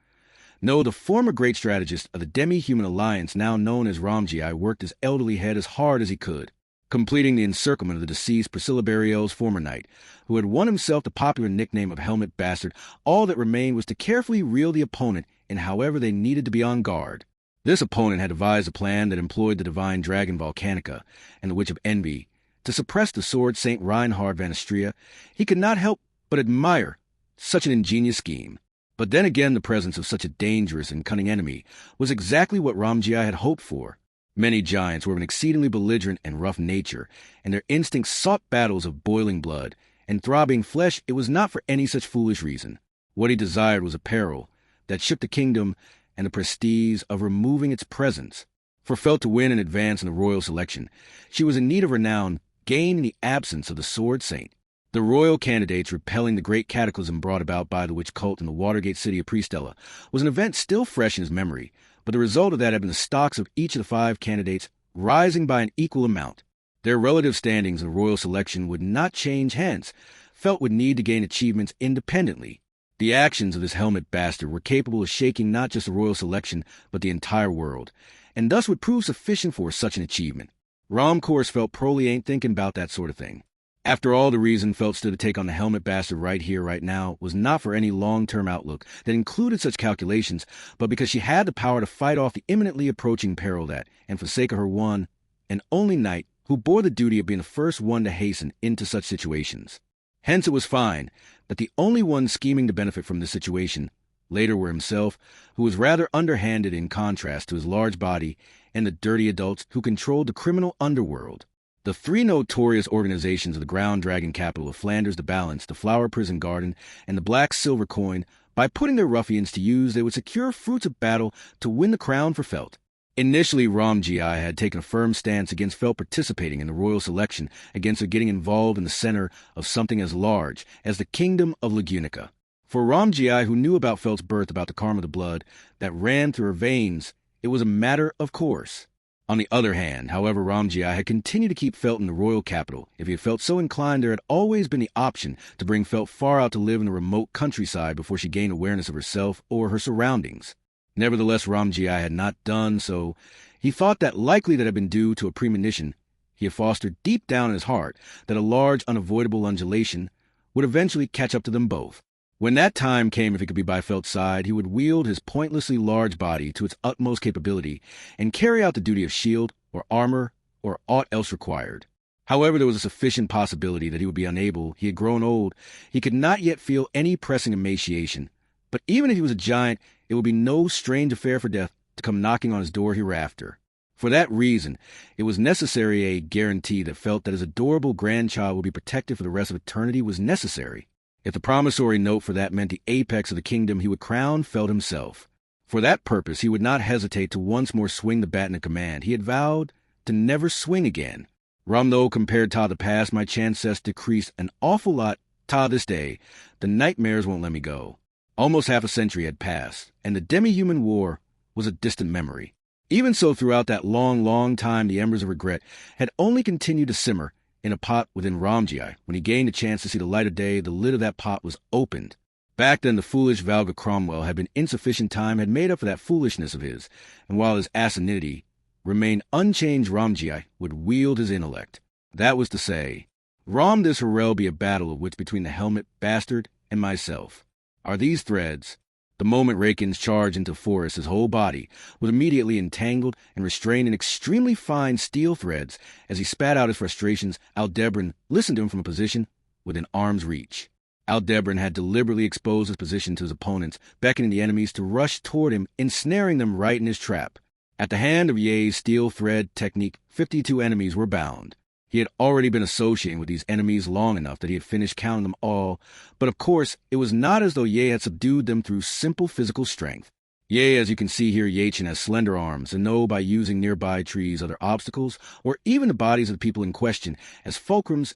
Speaker 1: No, the former great strategist of the Demi-Human Alliance, now known as Ramji, worked his elderly head as hard as he could, completing the encirclement of the deceased Priscilla Buriel's former knight, who had won himself the popular nickname of Helmet Bastard. All that remained was to carefully reel the opponent in however they needed to be on guard. This opponent had devised a plan that employed the divine dragon Volcanica and the Witch of Envy to suppress the sword Saint Reinhard van Astria. He could not help but admire such an ingenious scheme. But then again, the presence of such a dangerous and cunning enemy was exactly what Ramji had hoped for. Many giants were of an exceedingly belligerent and rough nature, and their instincts sought battles of boiling blood and throbbing flesh. It was not for any such foolish reason. What he desired was a peril that shook the kingdom and the prestige of removing its presence. For Felt to win and advance in the royal selection, she was in need of renown gained in the absence of the Sword Saint. The royal candidates repelling the great cataclysm brought about by the witch cult in the Watergate city of Priestella was an event still fresh in his memory, but the result of that had been the stocks of each of the 5 candidates rising by an equal amount. Their relative standings in the royal selection would not change, hence, Felt would need to gain achievements independently. The actions of this helmet bastard were capable of shaking not just the royal selection, but the entire world, and thus would prove sufficient for such an achievement. Rom course Felt probably ain't thinking about that sort of thing. After all, the reason Felt stood to take on the helmet bastard right here, right now, was not for any long-term outlook that included such calculations, but because she had the power to fight off the imminently approaching peril that, and for sake of her one and only knight, who bore the duty of being the first one to hasten into such situations. Hence it was fine that the only one scheming to benefit from this situation later were himself, who was rather underhanded in contrast to his large body, and the dirty adults who controlled the criminal underworld. The 3 notorious organizations of the Ground Dragon capital of Flanders, the Balance, the Flower Prison Garden, and the Black Silver Coin, by putting their ruffians to use, they would secure fruits of battle to win the crown for Felt. Initially, Ramji had taken a firm stance against Felt participating in the royal selection, against her getting involved in the center of something as large as the kingdom of Lagunica. For Ramji, who knew about Felt's birth, about the karma of the blood that ran through her veins, it was a matter of course. On the other hand, however, Ramji had continued to keep Felt in the royal capital. If he had felt so inclined, there had always been the option to bring Felt far out to live in the remote countryside before she gained awareness of herself or her surroundings. Nevertheless, Ramji had not done so. He thought that likely that had been due to a premonition he had fostered deep down in his heart, that a large, unavoidable undulation would eventually catch up to them both. When that time came, if he could be by Felt's side, he would wield his pointlessly large body to its utmost capability and carry out the duty of shield or armor or aught else required. However, there was a sufficient possibility that he would be unable. He had grown old. He could not yet feel any pressing emaciation. But even if he was a giant, it would be no strange affair for death to come knocking on his door hereafter. For that reason, it was necessary a guarantee that Felt that his adorable grandchild would be protected for the rest of eternity was necessary. If the promissory note for that meant the apex of the kingdom, he would crown Felt himself. For that purpose, he would not hesitate to once more swing the baton of command. He had vowed to never swing again. Rum, though, compared to the past, my chances decreased an awful lot to this day. The nightmares won't let me go. Almost half a century had passed, and the demi-human war was a distant memory. Even so, throughout that long, long time, the embers of regret had only continued to simmer in a pot within Ramji. When he gained a chance to see the light of day, the lid of that pot was opened. Back then, the foolish Valga Cromwell had been insufficient time had made up for that foolishness of his, and while his asininity remained unchanged, Ramji would wield his intellect. That was to say, Rom this Harel be a battle of wits between the helmet bastard and myself. Are these threads? The moment Rakins charged into forest, his whole body was immediately entangled and restrained in extremely fine steel threads. As he spat out his frustrations, Aldebaran listened to him from a position within arm's reach. Aldebaran had deliberately exposed his position to his opponents, beckoning the enemies to rush toward him, ensnaring them right in his trap. At the hand of Ye's steel thread technique, 52 enemies were bound. He had already been associating with these enemies long enough that he had finished counting them all, but of course, it was not as though Ye had subdued them through simple physical strength. Ye, as you can see here, Yachin has slender arms, and know by using nearby trees, other obstacles, or even the bodies of the people in question, as fulcrums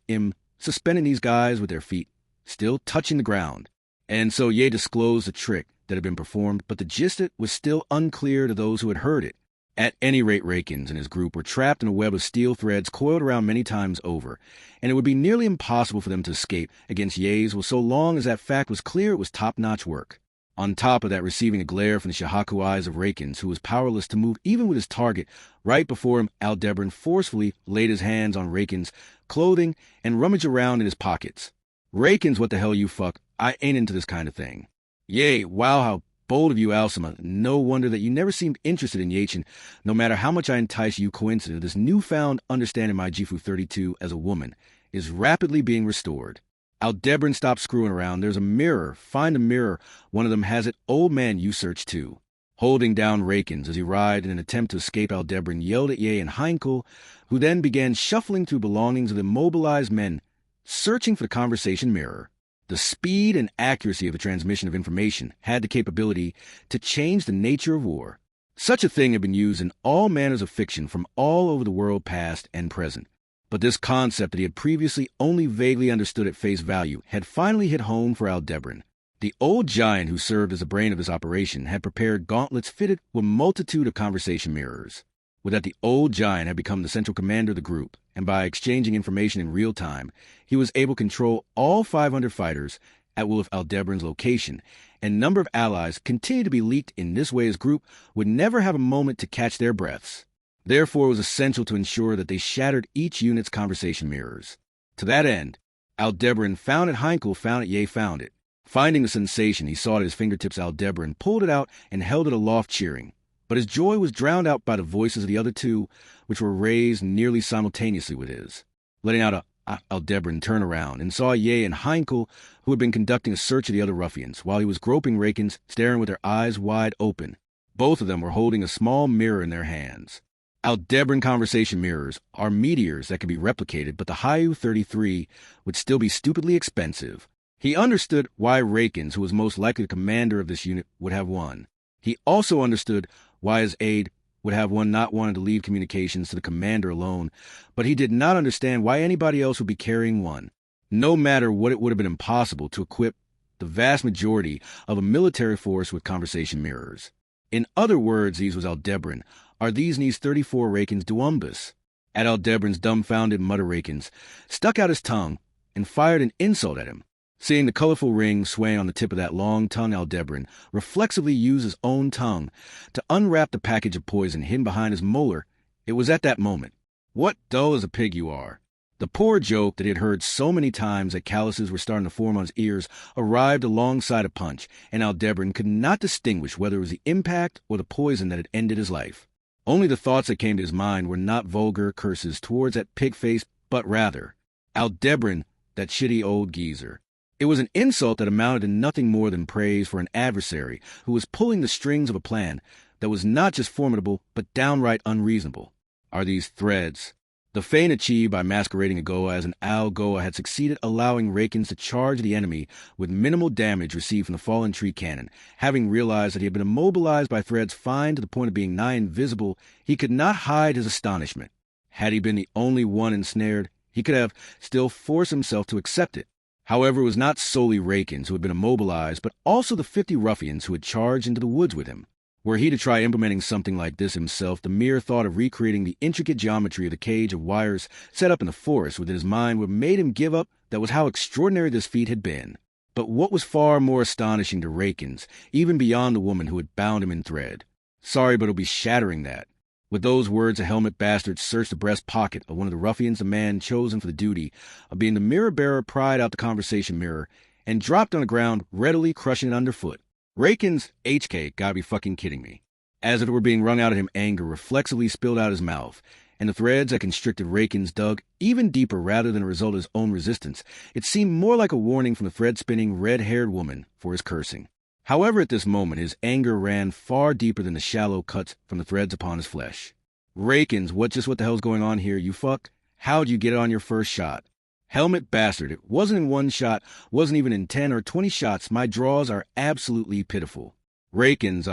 Speaker 1: suspending these guys with their feet still touching the ground. And so Ye disclosed the trick that had been performed, but the gist of it was still unclear to those who had heard it. At any rate, Rakins and his group were trapped in a web of steel threads coiled around many times over, and it would be nearly impossible for them to escape against Ye's will so long as that fact was clear it was top-notch work. On top of that, receiving a glare from the Shahaku eyes of Rakins, who was powerless to move even with his target, right before him, Aldebaran forcefully laid his hands on Rakins' clothing and rummaged around in his pockets. Rakins, what the hell you fuck? I ain't into this kind of thing. Yea, wow, how bold of you, Alcima. No wonder that you never seemed interested in Yachin, no matter how much I entice you. Coincident, this newfound understanding my Gifu 32 as a woman is rapidly being restored. Aldebaran, stop screwing around. There's a mirror. Find a mirror. One of them has it. Old man, you search too. Holding down Rakins as he writhed in an attempt to escape, Aldebaran yelled at Ye and Heinkel, who then began shuffling through belongings of the immobilized men, searching for the conversation mirror. The speed and accuracy of the transmission of information had the capability to change the nature of war. Such a thing had been used in all manners of fiction from all over the world, past and present. But this concept that he had previously only vaguely understood at face value had finally hit home for Aldebaran. The old giant who served as the brain of this operation had prepared gauntlets fitted with a multitude of conversation mirrors. With that, the old giant had become the central commander of the group, and by exchanging information in real time, he was able to control all 500 fighters at will of Aldebaran's location, and number of allies continued to be leaked. In this way, his group would never have a moment to catch their breaths. Therefore, it was essential to ensure that they shattered each unit's conversation mirrors. To that end, Aldebaran found it, Heinkel found it, Ye found it. Finding the sensation he saw at his fingertips, Aldebaran pulled it out and held it aloft, cheering. But his joy was drowned out by the voices of the other two, which were raised nearly simultaneously with his. Letting out Aldebaran turned around and saw Ye and Heinkel, who had been conducting a search of the other ruffians, while he was groping Rakins, staring with their eyes wide open. Both of them were holding a small mirror in their hands. Aldebaran conversation mirrors are meteors that can be replicated, but the Hayu 33 would still be stupidly expensive. He understood why Rakins, who was most likely the commander of this unit, would have one. He also understood why his aide would have one, not wanting to leave communications to the commander alone, but he did not understand why anybody else would be carrying one. No matter what, it would have been impossible to equip the vast majority of a military force with conversation mirrors. In other words, these was Aldebaran. Are these 34 Rakins Duumbus? At Aldebaran's dumbfounded mutter, Rakins stuck out his tongue and fired an insult at him. Seeing the colorful ring swaying on the tip of that long tongue, Aldebaran reflexively used his own tongue to unwrap the package of poison hidden behind his molar. It was at that moment. What dull as a pig you are. The poor joke that he had heard so many times that calluses were starting to form on his ears arrived alongside a punch, and Aldebaran could not distinguish whether it was the impact or the poison that had ended his life. Only the thoughts that came to his mind were not vulgar curses towards that pig face, but rather, Aldebaran, that shitty old geezer. It was an insult that amounted to nothing more than praise for an adversary who was pulling the strings of a plan that was not just formidable, but downright unreasonable. Are these threads? The feint achieved by masquerading a Goa as an Al Goa had succeeded, allowing Rakins to charge the enemy with minimal damage received from the fallen tree cannon. Having realized that he had been immobilized by threads fine to the point of being nigh invisible, he could not hide his astonishment. Had he been the only one ensnared, he could have still forced himself to accept it. However, it was not solely Rakins who had been immobilized, but also the 50 ruffians who had charged into the woods with him. Were he to try implementing something like this himself, the mere thought of recreating the intricate geometry of the cage of wires set up in the forest within his mind would have made him give up. That was how extraordinary this feat had been. But what was far more astonishing to Rakins, even beyond the woman who had bound him in thread? Sorry, but it'll be shattering that. With those words, a helmet bastard searched the breast pocket of one of the ruffians, the man chosen for the duty of being the mirror-bearer pried out the conversation mirror and dropped on the ground, readily crushing it underfoot. Rakins, HK, gotta be fucking kidding me. As if it were being wrung out of him, anger reflexively spilled out his mouth, and the threads that constricted Rakins dug even deeper rather than a result of his own resistance. It seemed more like a warning from the thread-spinning, red-haired woman for his cursing. However, at this moment, his anger ran far deeper than the shallow cuts from the threads upon his flesh. Rakins, what the hell's going on here, you fuck? How'd you get it on your first shot? Helmet bastard, it wasn't in one shot, wasn't even in 10 or 20 shots. My draws are absolutely pitiful. Rakins,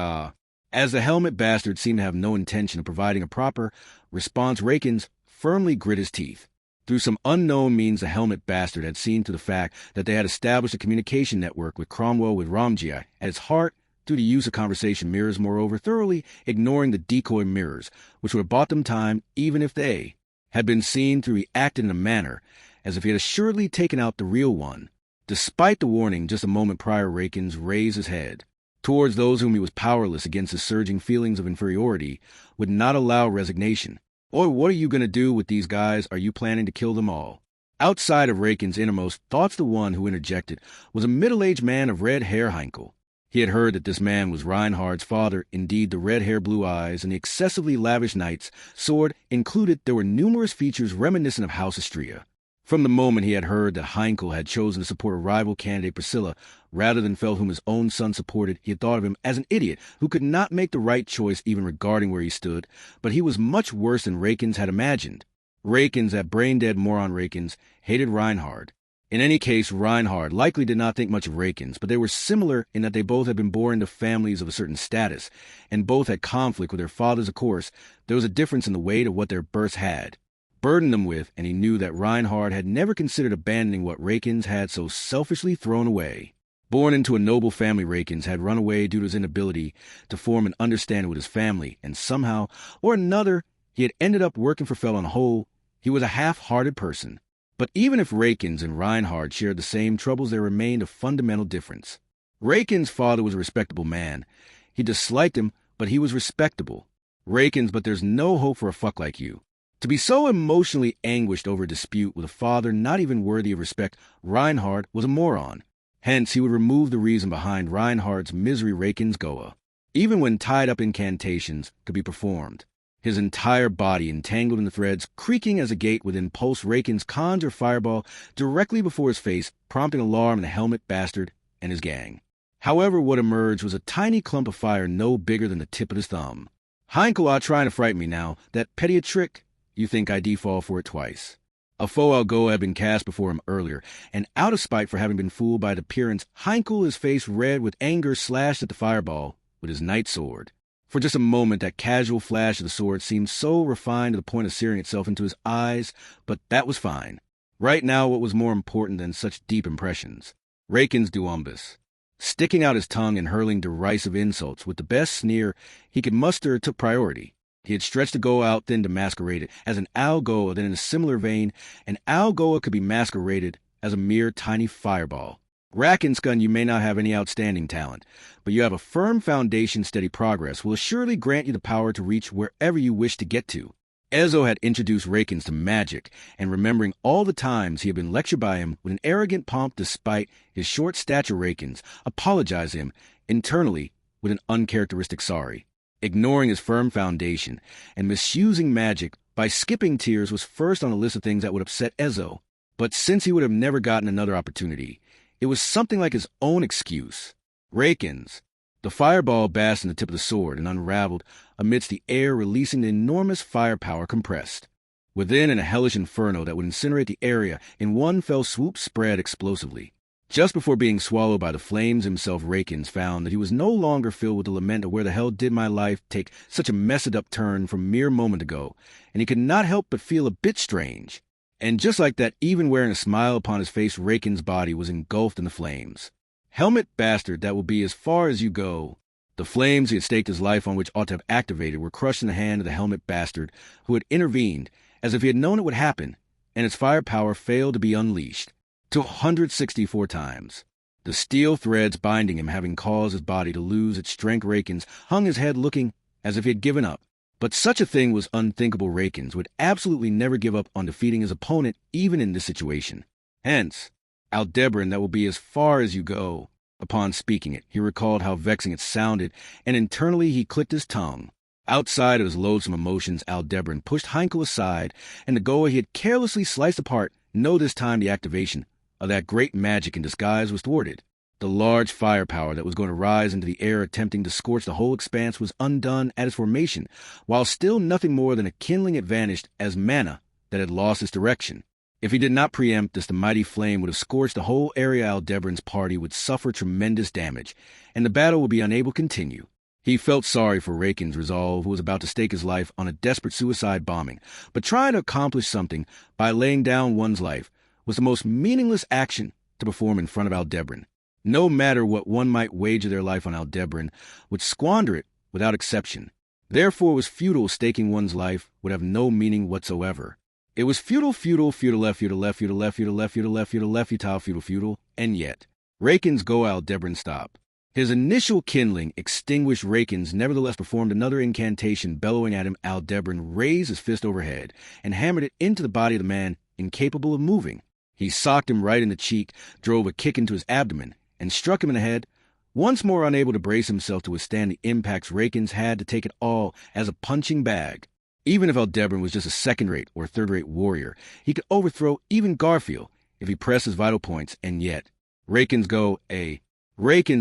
Speaker 1: As the helmet bastard seemed to have no intention of providing a proper response, Rakins firmly grit his teeth. Through some unknown means, the helmet bastard had seen to the fact that they had established a communication network with Cromwell with Ramji at its heart through the use of conversation mirrors, moreover, thoroughly ignoring the decoy mirrors, which would have bought them time even if they had been seen to react in a manner as if he had assuredly taken out the real one. Despite the warning just a moment prior, Rakins raised his head towards those whom he was powerless against his surging feelings of inferiority, would not allow resignation. Or what are you going to do with these guys? Are you planning to kill them all? Outside of Rakins' innermost thoughts, the one who interjected was a middle-aged man of red hair, Heinkel. He had heard that this man was Reinhard's father. Indeed, the red hair, blue eyes, and the excessively lavish knight's sword included, there were numerous features reminiscent of House Astrea. From the moment he had heard that Heinkel had chosen to support a rival candidate, Priscilla, rather than Feld, whom his own son supported, he had thought of him as an idiot who could not make the right choice even regarding where he stood. But he was much worse than Rakins had imagined. Rakins, that brain-dead moron Rakins, hated Reinhard. In any case, Reinhard likely did not think much of Rakins, but they were similar in that they both had been born into families of a certain status, and both had conflict with their fathers. Of course, there was a difference in the weight of what their births had burdened them with, and he knew that Reinhard had never considered abandoning what Rakins had so selfishly thrown away. Born into a noble family, Rakins had run away due to his inability to form an understanding with his family, and somehow or another he had ended up working for Feld. On the whole, he was a half-hearted person. But even if Rakins and Reinhard shared the same troubles, there remained a fundamental difference. Rakins' father was a respectable man. He disliked him, but he was respectable. Rakins, but there's no hope for a fuck like you. To be so emotionally anguished over a dispute with a father not even worthy of respect, Reinhard was a moron. Hence, he would remove the reason behind Reinhard's misery. Rakins' Goa, even when tied up incantations, could be performed. His entire body entangled in the threads, creaking as a gate within pulse, Rakins conjured fireball directly before his face, prompting alarm in the helmet bastard and his gang. However, what emerged was a tiny clump of fire no bigger than the tip of his thumb. Heinkel, trying to frighten me now. That petty a trick? You think I default for it twice? A foe Algoa had been cast before him earlier, and out of spite for having been fooled by the appearance, Heinkel, his face red with anger, slashed at the fireball with his knight sword. For just a moment, that casual flash of the sword seemed so refined to the point of searing itself into his eyes, but that was fine. Right now, what was more important than such deep impressions? Rakins Duumbus, sticking out his tongue and hurling derisive insults with the best sneer he could muster, took priority. He had stretched the Goa out thin to masquerade it as an Algoa, then in a similar vein, an Algoa could be masqueraded as a mere tiny fireball. Rakinskun, you may not have any outstanding talent, but you have a firm foundation. Steady progress will assuredly grant you the power to reach wherever you wish to get to. Ezo had introduced Rakins to magic, and remembering all the times he had been lectured by him with an arrogant pomp despite his short stature, Rakins apologized to him internally with an uncharacteristic sorry. Ignoring his firm foundation and misusing magic by skipping tiers was first on the list of things that would upset Ezo. But since he would have never gotten another opportunity, it was something like his own excuse. Rakins. The fireball basked in the tip of the sword and unraveled amidst the air, releasing the enormous firepower compressed. Within, in a hellish inferno that would incinerate the area in one fell swoop, spread explosively. Just before being swallowed by the flames himself, Rakins found that he was no longer filled with the lament of where the hell did my life take such a messed-up turn from a mere moment ago, and he could not help but feel a bit strange. And just like that, even wearing a smile upon his face, Rakins' body was engulfed in the flames. Helmet bastard, that will be as far as you go. The flames he had staked his life on, which ought to have activated, were crushed in the hand of the helmet bastard, who had intervened, as if he had known it would happen, and its firepower failed to be unleashed. To 164 times. The The steel threads binding him having caused his body to lose its strength. Rakins hung his head looking as if he had given up. But such a thing was unthinkable. Rakins would absolutely never give up on defeating his opponent, even in this situation. Hence, Aldebaran, that will be as far as you go. Upon speaking it, he recalled how vexing it sounded, and internally he clicked his tongue. Outside of his loathsome emotions, Aldebaran pushed Heinkel aside, and the Goa he had carelessly sliced apart, this time the activation of that great magic in disguise was thwarted. The large firepower that was going to rise into the air attempting to scorch the whole expanse was undone at its formation, while still nothing more than a kindling it vanished as mana that had lost its direction. If he did not preempt this, the mighty flame would have scorched the whole area. Aldebaran's party would suffer tremendous damage, and the battle would be unable to continue. He felt sorry for Rakins' resolve, who was about to stake his life on a desperate suicide bombing, but trying to accomplish something by laying down one's life was the most meaningless action to perform in front of Aldebaran. No matter what one might wager their life on, Aldebaran would squander it without exception. Therefore, it was futile. Staking one's life would have no meaning whatsoever. It was futile, futile, futile left, futile left, futile left, futile left, futile left, futile left, futile, futile, futile, and yet, Rakins go. Aldebaran stopped. His initial kindling extinguished. Rakins nevertheless performed another incantation, bellowing at him. Aldebaran raised his fist overhead and hammered it into the body of the man, incapable of moving. He socked him right in the cheek, drove a kick into his abdomen, and struck him in the head. Once more unable to brace himself to withstand the impacts, Rakins had to take it all as a punching bag. Even if Aldebaran was just a second-rate or third-rate warrior, he could overthrow even Garfield if he pressed his vital points, and yet, Rakins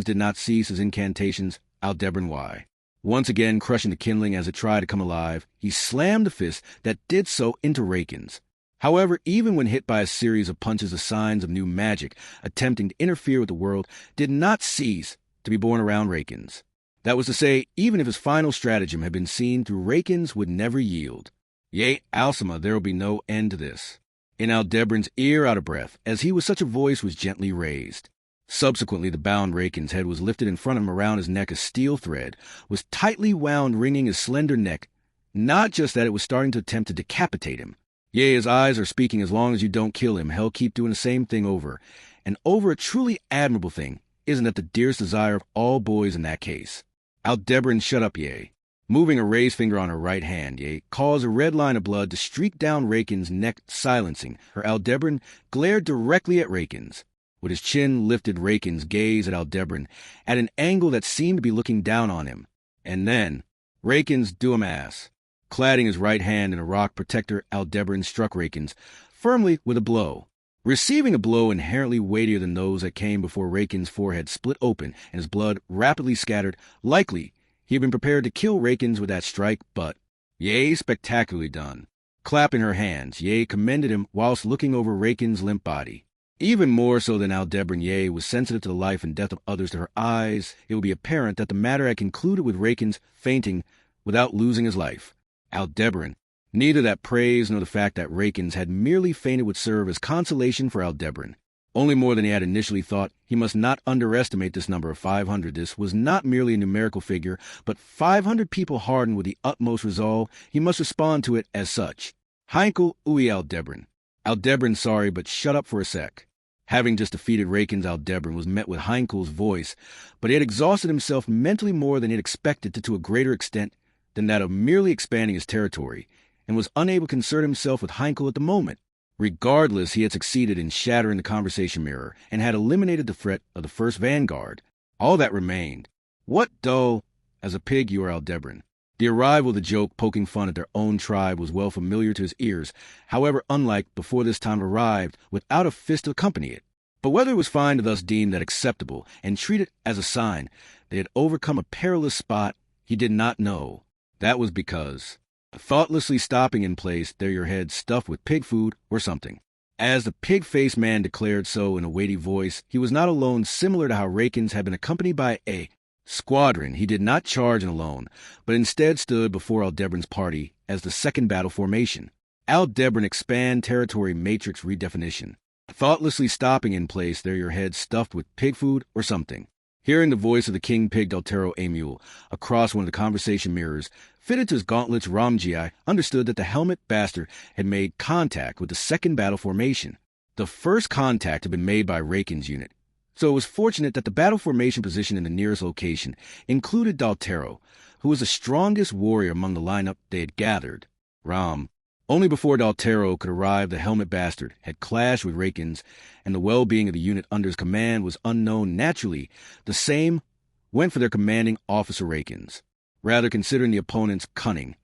Speaker 1: did not cease his incantations. Aldebaran why? Once again crushing the kindling as it tried to come alive, he slammed the fist that did so into Rakins. However, even when hit by a series of punches, the signs of new magic attempting to interfere with the world did not cease to be born around Rakins. That was to say, even if his final stratagem had been seen through, Rakins would never yield. Yea, Alcima, there will be no end to this. In Aldebaran's ear, out of breath, as he with such a voice was gently raised. Subsequently, the bound Rakins' head was lifted in front of him. Around his neck a steel thread was tightly wound, wringing his slender neck. Not just that, it was starting to attempt to decapitate him. Yea, his eyes are speaking, as long as you don't kill him, hell keep doing the same thing over. And over a truly admirable thing. Isn't that the dearest desire of all boys in that case? Aldebaran shut up, yea. Moving a raised finger on her right hand, yea, caused a red line of blood to streak down Rakins' neck, silencing her. Aldebaran glared directly at Rakins. With his chin lifted, Rakins gazed at Aldebaran at an angle that seemed to be looking down on him. And then, Rakins do him ass. Cladding his right hand in a rock protector, Aldebaran struck Rakins firmly with a blow. Receiving a blow inherently weightier than those that came before, Rakins' forehead split open and his blood rapidly scattered. Likely, he had been prepared to kill Rakins with that strike, but, yea, spectacularly done. Clapping her hands, yea, commended him whilst looking over Rakins' limp body. Even more so than Aldebaran, yea, was sensitive to the life and death of others. To her eyes, it would be apparent that the matter had concluded with Rakins fainting without losing his life. Aldebaran, neither that praise nor the fact that Rakins had merely fainted would serve as consolation for Aldebaran. Only more than he had initially thought. He must not underestimate this number of 500. This was not merely a numerical figure, but 500 people hardened with the utmost resolve. He must respond to it as such. Heinkel ui Aldebaran. Aldebaran, sorry, but shut up for a sec. Having just defeated Rakins, Aldebaran was met with Heinkel's voice, but he had exhausted himself mentally more than he had expected to a greater extent than that of merely expanding his territory, and was unable to concern himself with Heinkel at the moment. Regardless, he had succeeded in shattering the conversation mirror and had eliminated the threat of the first vanguard. All that remained. What dull as a pig you are, Aldebaran. The arrival of the joke poking fun at their own tribe was well familiar to his ears, however unlike before this time arrived without a fist to accompany it. But whether it was fine to thus deem that acceptable and treat it as a sign they had overcome a perilous spot, he did not know. That was because, thoughtlessly stopping in place, there your head stuffed with pig food or something. As the pig-faced man declared so in a weighty voice, he was not alone. Similar to how Rakins had been accompanied by a squadron, he did not charge in alone, but instead stood before Aldebaran's party as the second battle formation. Aldebaran expand territory matrix redefinition. Thoughtlessly stopping in place, there your head stuffed with pig food or something. Hearing the voice of the King Pig Deltero Emule across one of the conversation mirrors, fitted to his gauntlets, Ramji understood that the helmet bastard had made contact with the second battle formation. The first contact had been made by Rakins' unit. So it was fortunate that the battle formation position in the nearest location included Daltero, who was the strongest warrior among the lineup they had gathered. Ram. Only before Daltero could arrive, the Helmet Bastard had clashed with Rakins, and the well-being of the unit under his command was unknown. Naturally, the same went for their commanding officer Rakins. Rather, considering the opponent's cunning,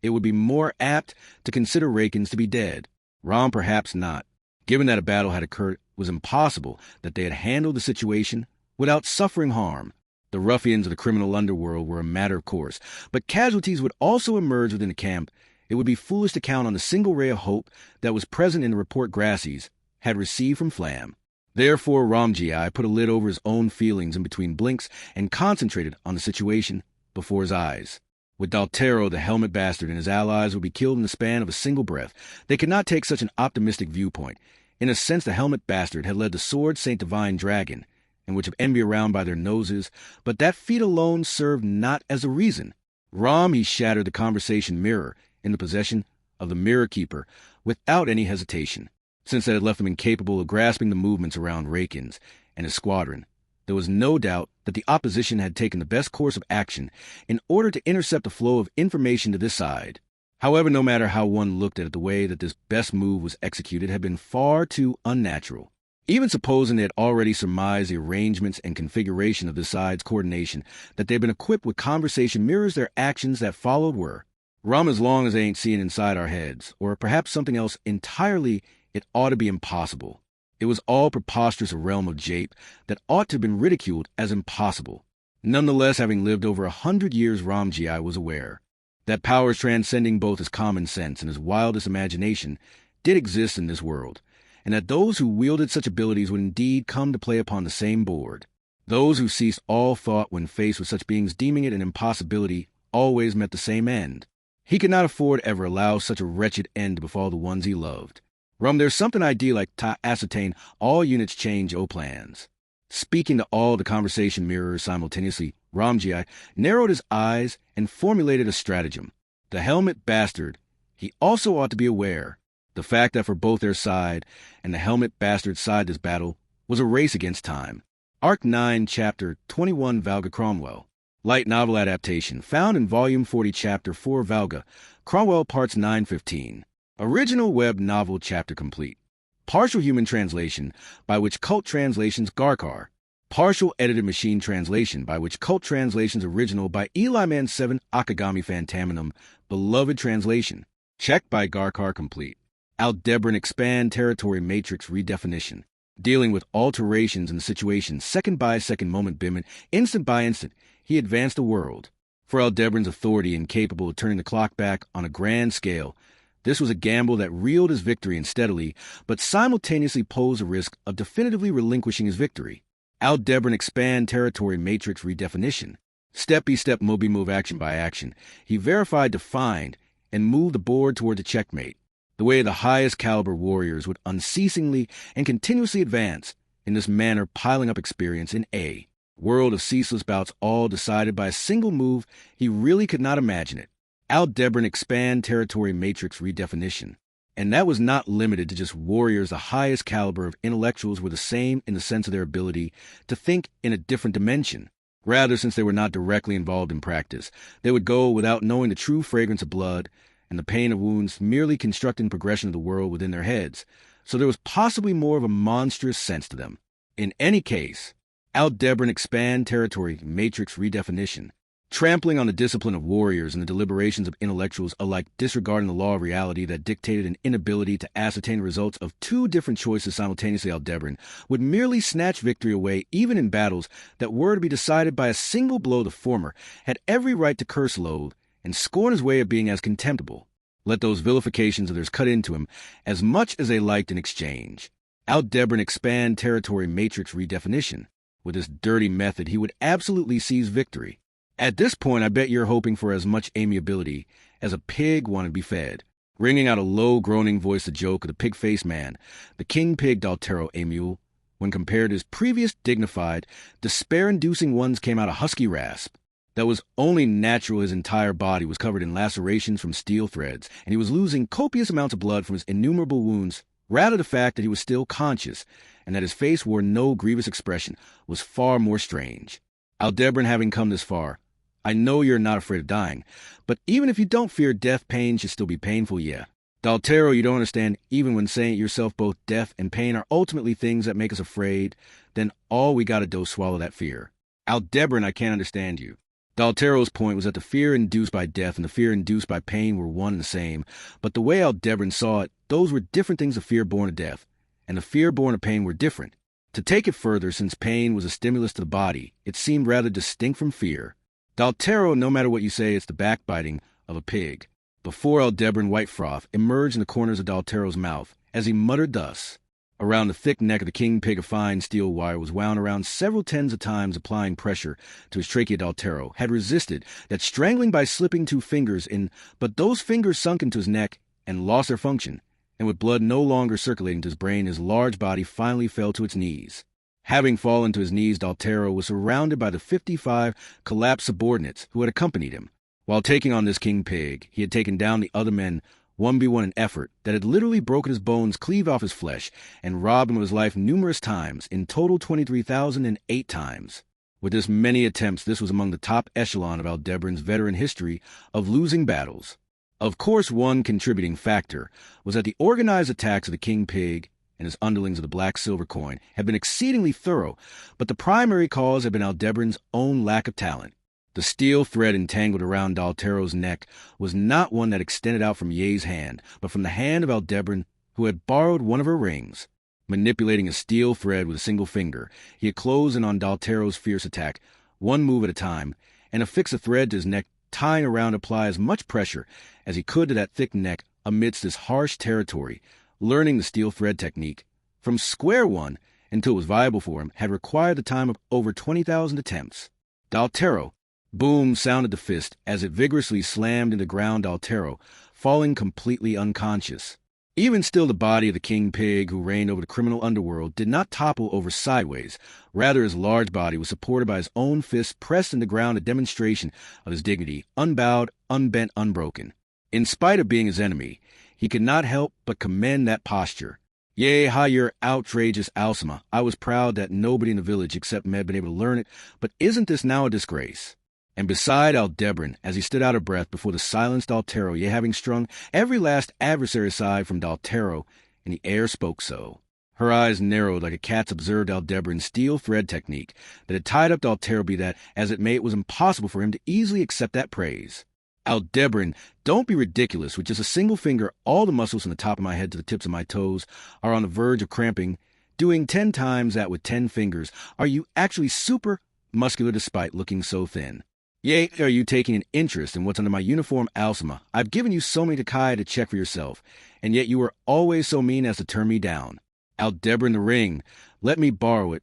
Speaker 1: it would be more apt to consider Rakins to be dead. Ram perhaps not. Given that a battle had occurred, it was impossible that they had handled the situation without suffering harm. The ruffians of the criminal underworld were a matter of course, but casualties would also emerge within the camp. It would be foolish to count on the single ray of hope that was present in the report Grassies had received from Flam. Therefore, Ramji put a lid over his own feelings in between blinks and concentrated on the situation before his eyes. With Daltero, the Helmet Bastard, and his allies would be killed in the span of a single breath, they could not take such an optimistic viewpoint. In a sense, the Helmet Bastard had led the Sword Saint Divine Dragon, and which of envy around by their noses, but that feat alone served not as a reason. He shattered the conversation mirror in the possession of the Mirror Keeper without any hesitation. Since that had left him incapable of grasping the movements around Rakins and his squadron, there was no doubt that the opposition had taken the best course of action in order to intercept the flow of information to this side. However, no matter how one looked at it, the way that this best move was executed had been far too unnatural. Even supposing they had already surmised the arrangements and configuration of this side's coordination, that they had been equipped with conversation mirrors, their actions that followed were, Rum, as long as they ain't seeing inside our heads, or perhaps something else entirely, it ought to be impossible. It was all preposterous a realm of jape that ought to have been ridiculed as impossible. Nonetheless, having lived over 100 years, Ramji was aware that powers transcending both his common sense and his wildest imagination did exist in this world, and that those who wielded such abilities would indeed come to play upon the same board. Those who ceased all thought when faced with such beings, deeming it an impossibility, always met the same end. He could not afford ever allow such a wretched end to befall the ones he loved. There's something ideal like to ascertain all units change plans. Speaking to all the conversation mirrors simultaneously, Ramji narrowed his eyes and formulated a stratagem. The Helmet Bastard, he also ought to be aware. The fact that for both their side and the Helmet Bastard side this battle was a race against time. Arc 9, Chapter 21, Valga Cromwell. Light novel adaptation, found in Volume 40, Chapter 4, Valga, Cromwell, Parts 9-15. Original web novel chapter complete. Partial human translation, by which Cult Translations Garkar. Partial edited machine translation, by which Cult Translations original by Eli Man 7 Akagami Fantaminum. Beloved translation. Checked by Garkar complete. Aldebaran expand territory matrix redefinition. Dealing with alterations in the situation, second by second, moment by moment, instant by instant, he advanced the world. For Aldebaran's authority, incapable of turning the clock back on a grand scale, this was a gamble that reeled his victory in steadily, but simultaneously posed a risk of definitively relinquishing his victory. Aldebaran expand territory matrix redefinition. Step-by-step, move action by action, he verified, defined, and moved the board toward the checkmate. The way the highest caliber warriors would unceasingly and continuously advance, in this manner piling up experience in a world of ceaseless bouts, all decided by a single move. He really could not imagine it. Aldebaran expand territory matrix redefinition. And that was not limited to just warriors. The highest caliber of intellectuals were the same in the sense of their ability to think in a different dimension. Rather, since they were not directly involved in practice, they would go without knowing the true fragrance of blood and the pain of wounds, merely constructing progression of the world within their heads. So there was possibly more of a monstrous sense to them. In any case, Aldebaran expand territory matrix redefinition. Trampling on the discipline of warriors and the deliberations of intellectuals, alike disregarding the law of reality that dictated an inability to ascertain the results of two different choices simultaneously, Aldebaran would merely snatch victory away even in battles that were to be decided by a single blow. The former had every right to curse, loathe, and scorn his way of being as contemptible. Let those vilifications of theirs cut into him as much as they liked in exchange. Aldebaran expand territory matrix redefinition. With this dirty method, he would absolutely seize victory. At this point, I bet you're hoping for as much amiability as a pig wanted to be fed. Ringing out a low, groaning voice, the joke of the pig-faced man, the king pig Daltero Emule, when compared to his previous dignified, despair-inducing ones, came out a husky rasp. That was only natural. His entire body was covered in lacerations from steel threads, and he was losing copious amounts of blood from his innumerable wounds. Rather, the fact that he was still conscious and that his face wore no grievous expression was far more strange. Aldebaran, having come this far, I know you're not afraid of dying, but even if you don't fear death, pain should still be painful, yeah. Daltero, you don't understand, even when saying it yourself, both death and pain are ultimately things that make us afraid, then all we gotta do is swallow that fear. Aldebaran, I can't understand you. Daltero's point was that the fear induced by death and the fear induced by pain were one and the same, but the way Aldebaran saw it, those were different things. The fear born of death and the fear born of pain were different. To take it further, since pain was a stimulus to the body, it seemed rather distinct from fear. Daltero, no matter what you say, it's the backbiting of a pig. Before Aldebaran, white froth emerged in the corners of Daltero's mouth as he muttered thus. Around the thick neck of the king pig, a fine steel wire was wound around several tens of times, applying pressure to his trachea. Daltero had resisted that strangling by slipping 2 fingers in, but those fingers sunk into his neck and lost their function, and with blood no longer circulating to his brain, his large body finally fell to its knees. Having fallen to his knees, Daltero was surrounded by the 55 collapsed subordinates who had accompanied him. While taking on this king pig, he had taken down the other men 1v1, an effort that had literally broken his bones, cleaved off his flesh, and robbed him of his life numerous times, in total 23,008 times. With this many attempts, this was among the top echelon of Aldebaran's veteran history of losing battles. Of course, one contributing factor was that the organized attacks of the king pig and his underlings of the black silver coin had been exceedingly thorough, but the primary cause had been Aldebaran's own lack of talent. The steel thread entangled around Daltero's neck was not one that extended out from Ye's hand, but from the hand of Aldebaran, who had borrowed one of her rings. Manipulating a steel thread with a single finger, he had closed in on Daltero's fierce attack, one move at a time, and affixed a thread to his neck, tying around to apply as much pressure as he could to that thick neck amidst this harsh territory. Learning the steel thread technique from square one until it was viable for him had required the time of over 20,000 attempts. Daltero, boom sounded the fist as it vigorously slammed into the ground. Daltero, falling completely unconscious. Even still, the body of the king pig who reigned over the criminal underworld did not topple over sideways. Rather, his large body was supported by his own fists pressed into the ground, a demonstration of his dignity, unbowed, unbent, unbroken. In spite of being his enemy, he could not help but commend that posture. Yea, ha, your outrageous Alcima. I was proud that nobody in the village except me had been able to learn it, but isn't this now a disgrace? And beside Aldebaran, as he stood out of breath before the silenced Daltero, yea, having strung every last adversary aside from Daltero, and the air spoke so. Her eyes narrowed like a cat's observed Aldebaran's steel thread technique that had tied up Daltero, be that as it may, it was impossible for him to easily accept that praise. Aldebaran, don't be ridiculous. With just a single finger, all the muscles from the top of my head to the tips of my toes are on the verge of cramping. Doing 10 times that with 10 fingers, are you actually super muscular despite looking so thin? Yea, are you taking an interest in what's under my uniform, Alcima? I've given you so many Takai to check for yourself, and yet you were always so mean as to turn me down. Aldebaran, the ring, let me borrow it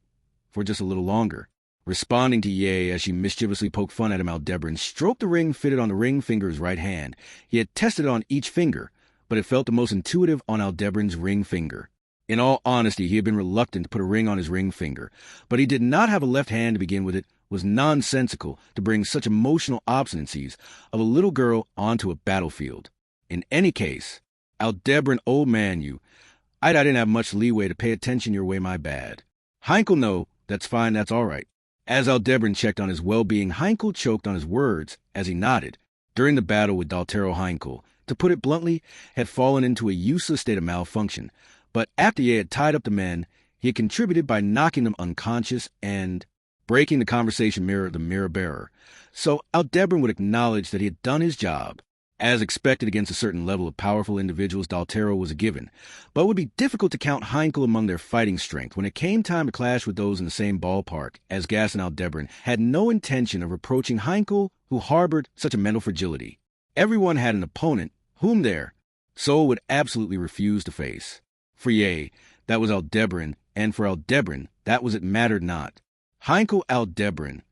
Speaker 1: for just a little longer. Responding to Ye as she mischievously poked fun at him, Aldebaran stroked the ring fitted on the ring finger's right hand. He had tested it on each finger, but it felt the most intuitive on Aldebaran's ring finger. In all honesty, he had been reluctant to put a ring on his ring finger, but he did not have a left hand to begin with. It was nonsensical to bring such emotional obstinacies of a little girl onto a battlefield. In any case, Aldebaran, old man, I didn't have much leeway to pay attention your way, my bad. Heinkel, no, that's fine, that's all right. As Aldebaran checked on his well-being, Heinkel choked on his words as he nodded. During the battle with Daltero, Heinkel, to put it bluntly, had fallen into a useless state of malfunction, but after Ye had tied up the men, he had contributed by knocking them unconscious and breaking the conversation mirror of the mirror bearer. So Aldebaran would acknowledge that he had done his job. As expected against a certain level of powerful individuals, Daltero was a given, but it would be difficult to count Heinkel among their fighting strength when it came time to clash with those in the same ballpark, as Gas and Aldebaran had no intention of reproaching Heinkel, who harbored such a mental fragility. Everyone had an opponent whom their soul would absolutely refuse to face. For Ye, that was Aldebaran, and for Aldebaran, that was it mattered not. Heinkel, Aldebaran.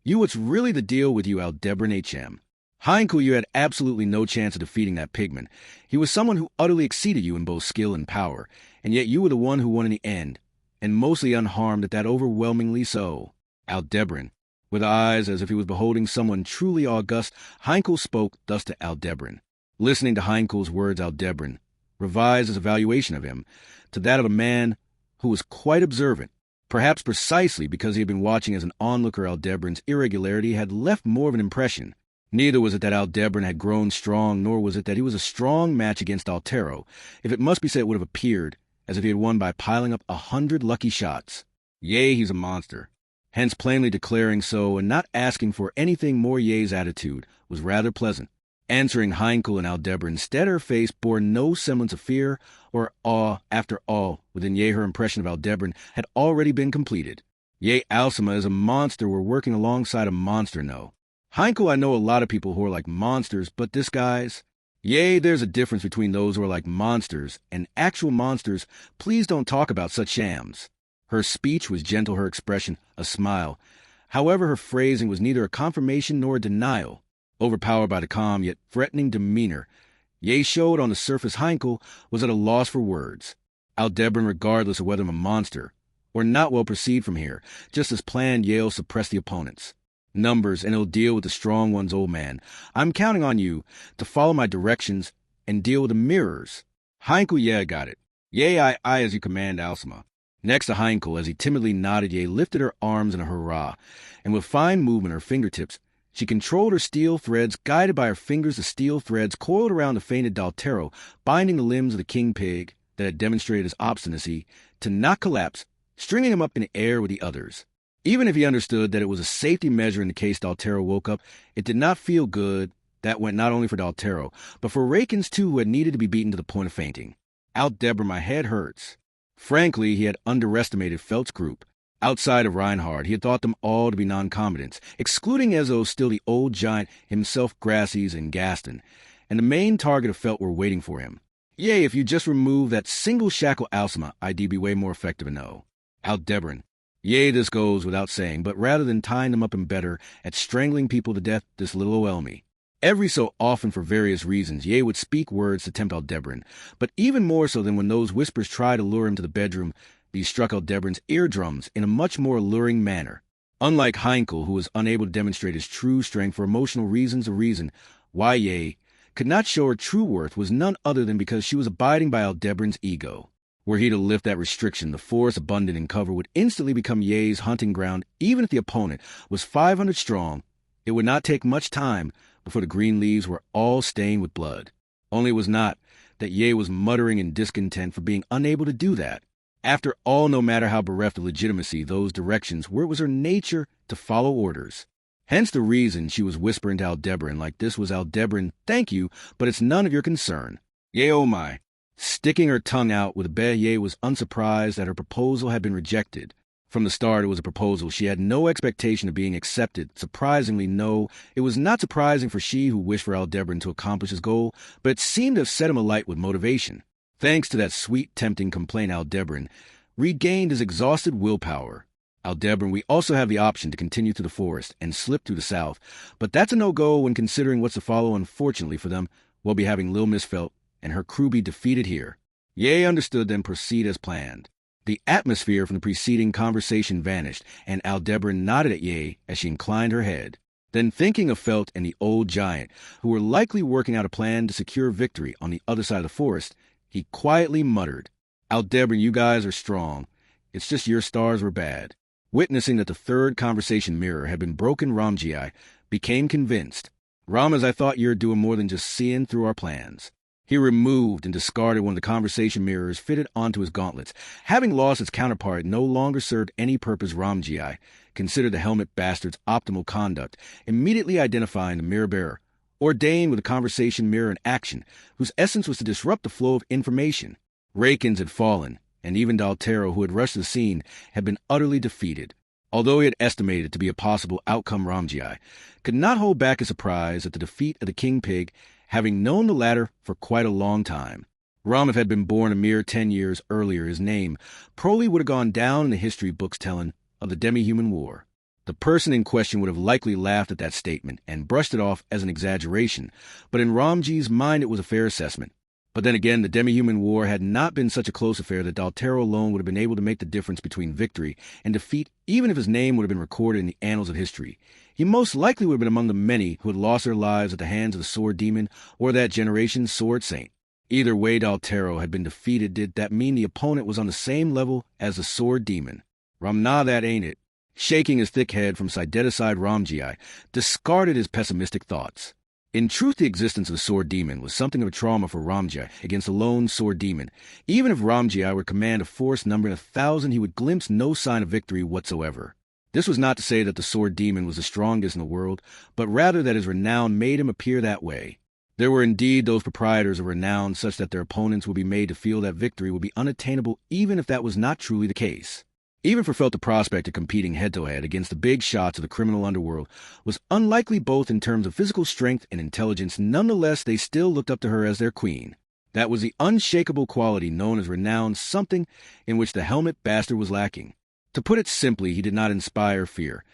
Speaker 1: What's really the deal with you, Aldebaran HM? Heinkel, you had absolutely no chance of defeating that pigman. He was someone who utterly exceeded you in both skill and power, and yet you were the one who won in the end, and mostly unharmed at that, overwhelmingly so. Aldebaran. With eyes as if he was beholding someone truly august, Heinkel spoke thus to Aldebaran. Listening to Heinkel's words, Aldebaran revised his evaluation of him to that of a man who was quite observant, perhaps precisely because he had been watching as an onlooker. Aldebaran's irregularity had left more of an impression. Neither was it that Aldebaran had grown strong, nor was it that he was a strong match against Altero. If it must be said, it would have appeared as if he had won by piling up 100 lucky shots. Yea, he's a monster. Hence, plainly declaring so and not asking for anything more, Ye's attitude was rather pleasant. Answering Heinkel and Aldebaran, instead her face bore no semblance of fear or awe. After all, within Ye her impression of Aldebaran had already been completed. Ye Alcima is a monster. We're working alongside a monster, no. Heinkel, I know a lot of people who are like monsters, but this guy's... Yea, there's a difference between those who are like monsters and actual monsters. Please don't talk about such shams. Her speech was gentle, her expression a smile. However, her phrasing was neither a confirmation nor a denial. Overpowered by the calm yet threatening demeanor Ye showed on the surface, Heinkel was at a loss for words. Aldebaran, regardless of whether I'm a monster or not well perceived from here, just as planned, Yale suppressed the opponents. Numbers, and he'll deal with the strong ones, old man. I'm counting on you to follow my directions and deal with the mirrors. Heinkel, yeah, got it. Yea, I as you command, Alcima. Next to Heinkel, as he timidly nodded, Ye lifted her arms in a hurrah, and with fine movement, her fingertips, she controlled her steel threads. Guided by her fingers, the steel threads coiled around the fainted Daltero, binding the limbs of the king pig that had demonstrated his obstinacy to not collapse, stringing him up in the air with the others. Even if he understood that it was a safety measure in the case Daltero woke up, it did not feel good. That went not only for Daltero, but for Rakins too, who had needed to be beaten to the point of fainting. Aldebaran, my head hurts. Frankly, he had underestimated Felt's group. Outside of Reinhard, he had thought them all to be non-combatants, excluding Ezzo, still the old giant, himself, Grasses, and Gaston, and the main target of Felt were waiting for him. Yea, if you just remove that single shackle, Alcima, I'd be way more effective and no. Aldebaran. Yea, this goes without saying, but rather than tying them up, I'm better at strangling people to death, this little Oelmi. Every so often, for various reasons, Ye would speak words to tempt Aldebaran, but even more so than when those whispers tried to lure him to the bedroom, these struck Aldebaran's eardrums in a much more alluring manner. Unlike Heinkel, who was unable to demonstrate his true strength for emotional reasons, the reason why Ye could not show her true worth was none other than because she was abiding by Aldebaran's ego. Were he to lift that restriction, the forest abundant in cover would instantly become Ye's hunting ground. Even if the opponent was 500 strong, it would not take much time before the green leaves were all stained with blood. Only it was not that Ye was muttering in discontent for being unable to do that. After all, no matter how bereft of legitimacy those directions were, it was her nature to follow orders. Hence the reason she was whispering to Aldebaran like this was, Aldebaran, thank you, but it's none of your concern. Yea, oh my. Sticking her tongue out with a bay, Ye was unsurprised that her proposal had been rejected. From the start, it was a proposal. She had no expectation of being accepted. Surprisingly, no. It was not surprising for she who wished for Aldebaran to accomplish his goal, but it seemed to have set him alight with motivation. Thanks to that sweet, tempting complaint, Aldebaran regained his exhausted willpower. Aldebaran, we also have the option to continue through the forest and slip through the south, but that's a no-go when considering what's to follow. Unfortunately for them, we'll be having Lil Miss Felt and her crew be defeated here. Ye understood, then proceed as planned. The atmosphere from the preceding conversation vanished, and Aldebaran nodded at Ye as she inclined her head. Then, thinking of Felt and the old giant, who were likely working out a plan to secure victory on the other side of the forest, he quietly muttered, Aldebaran, you guys are strong. It's just your stars were bad. Witnessing that the third conversation mirror had been broken, Ramji became convinced. Ramas, I thought you were doing more than just seeing through our plans. He removed and discarded one of the conversation mirrors fitted onto his gauntlets. Having lost its counterpart, it no longer served any purpose. Ramji considered the helmet bastard's optimal conduct, immediately identifying the mirror bearer, ordained with a conversation mirror in action, whose essence was to disrupt the flow of information. Rakins had fallen, and even Daltero, who had rushed the scene, had been utterly defeated. Although he had estimated it to be a possible outcome, Ramji could not hold back his surprise at the defeat of the King Pig, having known the latter for quite a long time. Ramif had been born a mere 10 years earlier. His name probably would have gone down in the history books telling of the demi-human war. The person in question would have likely laughed at that statement and brushed it off as an exaggeration, but in Ramji's mind it was a fair assessment. But then again, the demi-human war had not been such a close affair that Daltero alone would have been able to make the difference between victory and defeat, even if his name would have been recorded in the annals of history. He most likely would have been among the many who had lost their lives at the hands of the Sword Demon or that generation's Sword Saint. Either way Daltero had been defeated, did that mean the opponent was on the same level as the sword demon? Nah, that ain't it. Shaking his thick head from side to side, Ramji discarded his pessimistic thoughts. In truth, the existence of the sword demon was something of a trauma for Ramji against a lone sword demon. Even if Ramji would command a force numbering 1,000, he would glimpse no sign of victory whatsoever. This was not to say that the sword demon was the strongest in the world, but rather that his renown made him appear that way. There were indeed those proprietors of renown such that their opponents would be made to feel that victory would be unattainable even if that was not truly the case. Even for felt the prospect of competing head-to-head against the big shots of the criminal underworld was unlikely both in terms of physical strength and intelligence. Nonetheless, they still looked up to her as their queen. That was the unshakable quality known as renown, something in which the helmet bastard was lacking. To put it simply, he did not inspire fear.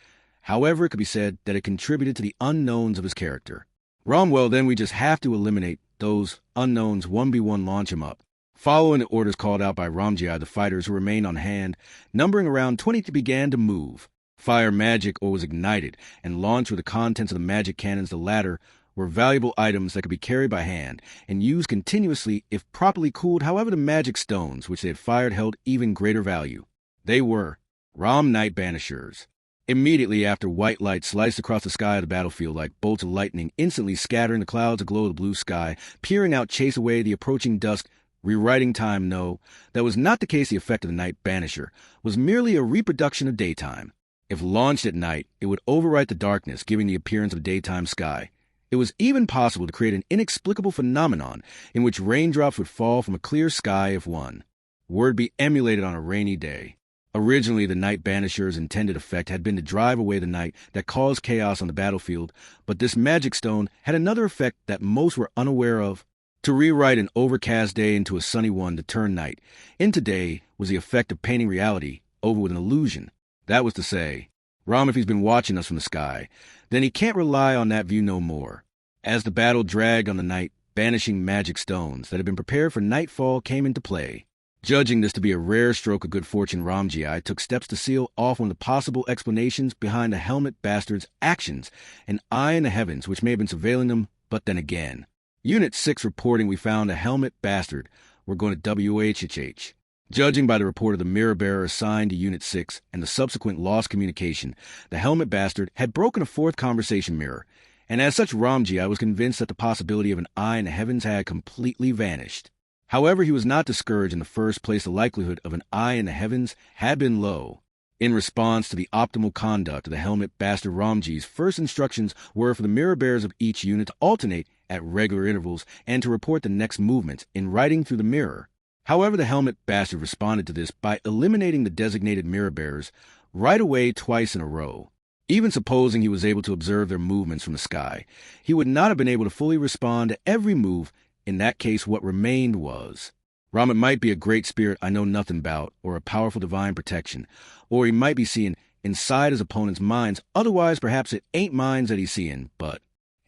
Speaker 1: However, it could be said that it contributed to the unknowns of his character. Well, then we just have to eliminate those unknowns 1v1, launch him up. Following the orders called out by Ramji, the fighters who remained on hand, numbering around 20, began to move. Fire magic was ignited and launched with the contents of the magic cannons. The latter were valuable items that could be carried by hand and used continuously if properly cooled. However, the magic stones which they had fired held even greater value. They were Ram Night Banishers. Immediately after, white light sliced across the sky of the battlefield like bolts of lightning, instantly scattering the clouds aglow the blue sky, peering out chase away the approaching dusk. Rewriting time, no, that was not the case. The effect of the Night Banisher was merely a reproduction of daytime. If launched at night, it would overwrite the darkness, giving the appearance of a daytime sky. It was even possible to create an inexplicable phenomenon in which raindrops would fall from a clear sky if one were to be emulated on a rainy day. Originally, the Night Banisher's intended effect had been to drive away the night that caused chaos on the battlefield, but this magic stone had another effect that most were unaware of. To rewrite an overcast day into a sunny one, to turn night into day, was the effect of painting reality over with an illusion. That was to say, Ram, if he's been watching us from the sky, then he can't rely on that view no more. As the battle dragged on, the night banishing magic stones that had been prepared for nightfall came into play. Judging this to be a rare stroke of good fortune, Ramji took steps to seal off one of the possible explanations behind the helmet bastard's actions, an eye in the heavens which may have been surveilling them, but then again. Unit 6 reporting we found a helmet bastard. We're going to WHHH. Judging by the report of the mirror bearer assigned to Unit 6 and the subsequent lost communication, the helmet bastard had broken a fourth conversation mirror, and as such Ramji was convinced that the possibility of an eye in the heavens had completely vanished. However, he was not discouraged. In the first place, the likelihood of an eye in the heavens had been low. In response to the optimal conduct of the helmet bastard, Ramji's first instructions were for the mirror bearers of each unit to alternate at regular intervals and to report the next movements in writing through the mirror. However, the helmet bastard responded to this by eliminating the designated mirror bearers right away twice in a row. Even supposing he was able to observe their movements from the sky, he would not have been able to fully respond to every move. In that case, what remained was, Ram, it might be a great spirit I know nothing about, or a powerful divine protection, or he might be seeing inside his opponent's minds. Otherwise, perhaps it ain't minds that he's seeing, but...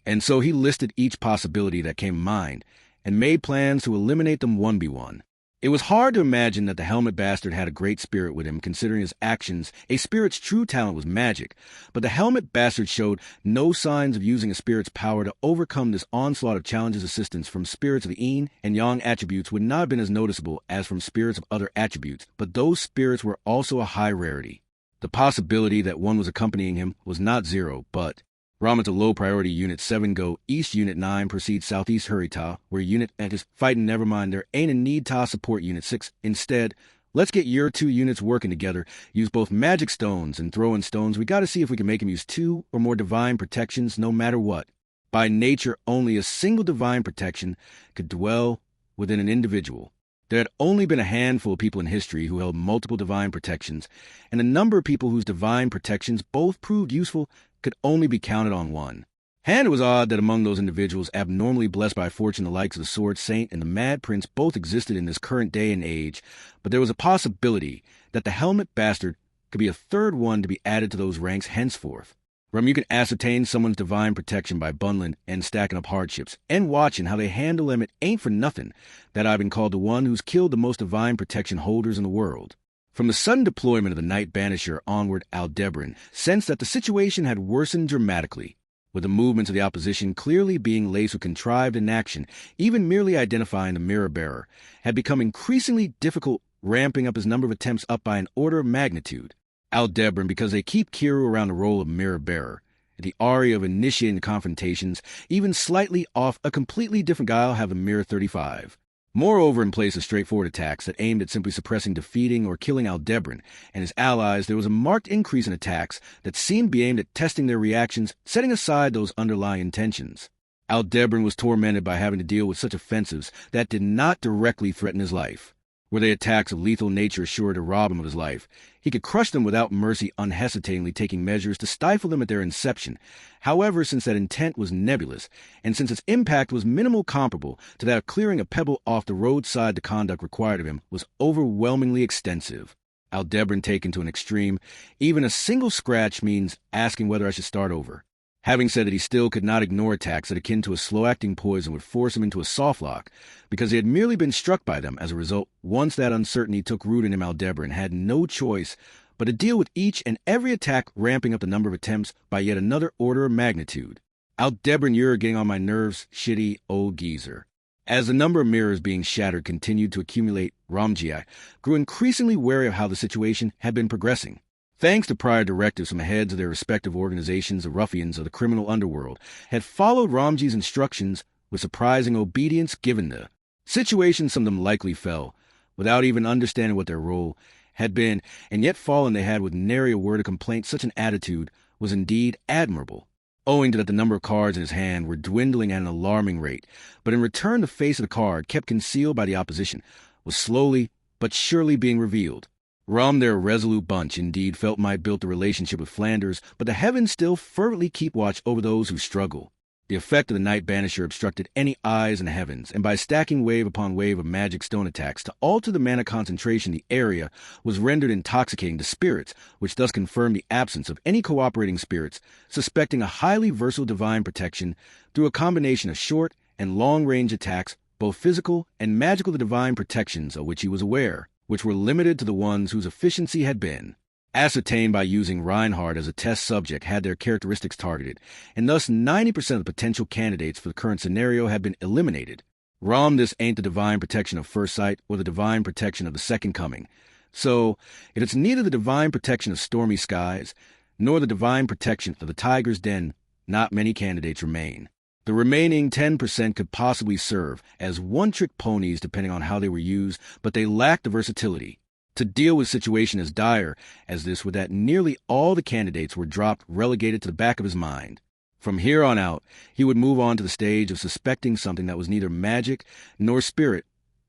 Speaker 1: And so he listed each possibility that came to mind and made plans to eliminate them 1v1. It was hard to imagine that the helmet bastard had a great spirit with him, considering his actions. A spirit's true talent was magic, but the helmet bastard showed no signs of using a spirit's power to overcome this onslaught of challenges. Assistance from spirits of the yin and yang attributes would not have been as noticeable as from spirits of other attributes, but those spirits were also a high rarity. The possibility that one was accompanying him was not zero, but... Ram, to low priority. Unit 7 go east. Unit 9 proceed southeast. Hurry ta, where Unit 8 is fighting. Never mind, there ain't a need ta support Unit 6. Instead, let's get your two units working together. Use both magic stones and throw-in stones. We gotta see if we can make him use 2 or more divine protections no matter what. By nature, only a single divine protection could dwell within an individual. There had only been a handful of people in history who held multiple divine protections, and the number of people whose divine protections both proved useful could only be counted on one. And it was odd that among those individuals abnormally blessed by fortune, the likes of the Sword Saint and the Mad Prince both existed in this current day and age, but there was a possibility that the helmet bastard could be a third one to be added to those ranks henceforth. Ram, you can ascertain someone's divine protection by bundling and stacking up hardships and watching how they handle them. It ain't for nothing that I've been called the one who's killed the most divine protection holders in the world. From the sudden deployment of the Night Banisher onward, Aldebaran sensed that the situation had worsened dramatically. with the movements of the opposition clearly being laced with contrived inaction. Even merely identifying the mirror-bearer had become increasingly difficult, ramping up his number of attempts up by an order of magnitude. Aldebaran, because they keep Kiru around the role of mirror-bearer, the aria of initiating the confrontations, even slightly off a completely different guy, will have the Mirror 35. Moreover, in place of straightforward attacks that aimed at simply suppressing, defeating, or killing Aldebaran and his allies, there was a marked increase in attacks that seemed to be aimed at testing their reactions, setting aside those underlying intentions. Aldebaran was tormented by having to deal with such offensives that did not directly threaten his life. Were they attacks of lethal nature sure to rob him of his life, he could crush them without mercy, unhesitatingly taking measures to stifle them at their inception. However, since that intent was nebulous, and since its impact was minimal, comparable to that of clearing a pebble off the roadside, the conduct required of him was overwhelmingly extensive. Aldebaran taken to an extreme, even a single scratch means asking whether I should start over. Having said that he still could not ignore attacks that akin to a slow-acting poison would force him into a soft lock, because he had merely been struck by them. As a result, once that uncertainty took root in him, Aldebaran had no choice but to deal with each and every attack, ramping up the number of attempts by yet another order of magnitude. Aldebaran, you're getting on my nerves, shitty old geezer. As the number of mirrors being shattered continued to accumulate, Ramji grew increasingly wary of how the situation had been progressing. Thanks to prior directives from the heads of their respective organizations, the ruffians of the criminal underworld had followed Ramji's instructions with surprising obedience, given the situation. Some of them likely fell, without even understanding what their role had been, and yet fallen they had with nary a word of complaint. Such an attitude was indeed admirable, owing to that the number of cards in his hand were dwindling at an alarming rate. But in return, the face of the card, kept concealed by the opposition, was slowly but surely being revealed. Rum, their resolute bunch, indeed felt might build a relationship with Flanders, but the heavens still fervently keep watch over those who struggle. The effect of the Night Banisher obstructed any eyes in the heavens, and by stacking wave upon wave of magic stone attacks to alter the mana concentration, the area was rendered intoxicating to spirits, which thus confirmed the absence of any cooperating spirits, suspecting a highly versatile divine protection through a combination of short and long-range attacks, both physical and magical. The divine protections of which he was aware, which were limited to the ones whose efficiency had been ascertained by using Reinhardt as a test subject, had their characteristics targeted, and thus 90% of the potential candidates for the current scenario had been eliminated. This ain't the divine protection of first sight or the divine protection of the second coming. So, if it's neither the divine protection of stormy skies, nor the divine protection of the tiger's den, not many candidates remain. The remaining 10% could possibly serve as one-trick ponies depending on how they were used, but they lacked the versatility to deal with a situation as dire as this, with that nearly all the candidates were dropped, relegated to the back of his mind. From here on out, he would move on to the stage of suspecting something that was neither magic, nor spirit,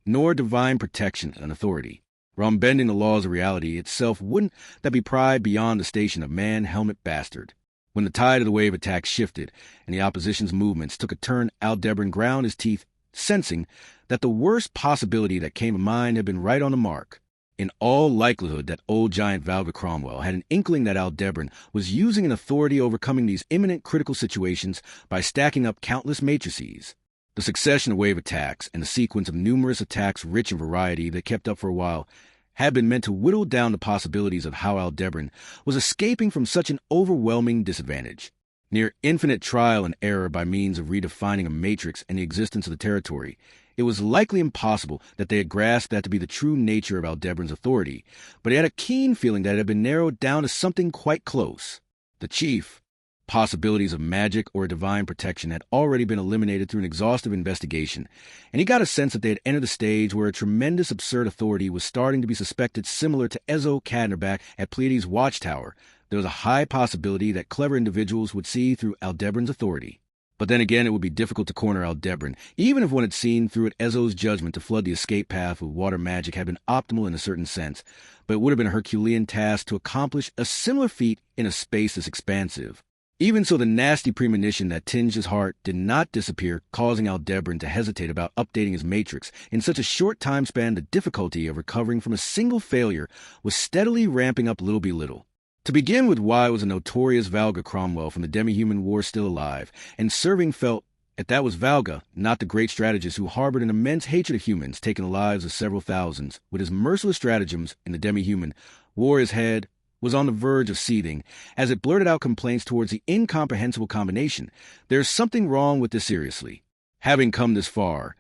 Speaker 1: nor divine protection and authority. From bending the laws of reality itself, wouldn't that be pride beyond the station of man-helmet bastard? When the tide of the wave attack shifted and the opposition's movements took a turn, Aldebaran ground his teeth, sensing that the worst possibility that came to mind had been right on the mark. In all likelihood, that old giant Valga Cromwell had an inkling that Aldebaran was using an authority overcoming these imminent critical situations by stacking up countless matrices. The succession of wave attacks and the sequence of numerous attacks rich in variety that kept up for a while had been meant to whittle down the possibilities of how Aldebaran was escaping from such an overwhelming disadvantage. Near infinite trial and error by means of redefining a matrix and the existence of the territory, it was likely impossible that they had grasped that to be the true nature of Aldebaran's authority, but he had a keen feeling that it had been narrowed down to something quite close. The chief possibilities of magic or divine protection had already been eliminated through an exhaustive investigation, and he got a sense that they had entered the stage where a tremendous absurd authority was starting to be suspected, similar to Ezo Cadnerback at Pleiades' Watchtower. There was a high possibility that clever individuals would see through Aldebaran's authority. But then again, it would be difficult to corner Aldebaran, even if one had seen through it. Ezo's judgment to flood the escape path with water magic had been optimal in a certain sense, but it would have been a Herculean task to accomplish a similar feat in a space this expansive. Even so, the nasty premonition that tinged his heart did not disappear, causing Aldebaran to hesitate about updating his matrix. In such a short time span, the difficulty of recovering from a single failure was steadily ramping up little by little. To begin with, why was a notorious Valga Cromwell from the Demi-Human War still alive and serving? Felt that that was Valga, not the great strategist who harbored an immense hatred of humans, taking the lives of several thousands with his merciless stratagems in the Demi-Human, wore his head was on the verge of seething as it blurted out complaints towards the incomprehensible combination. There's something wrong with this, seriously. Having come this far,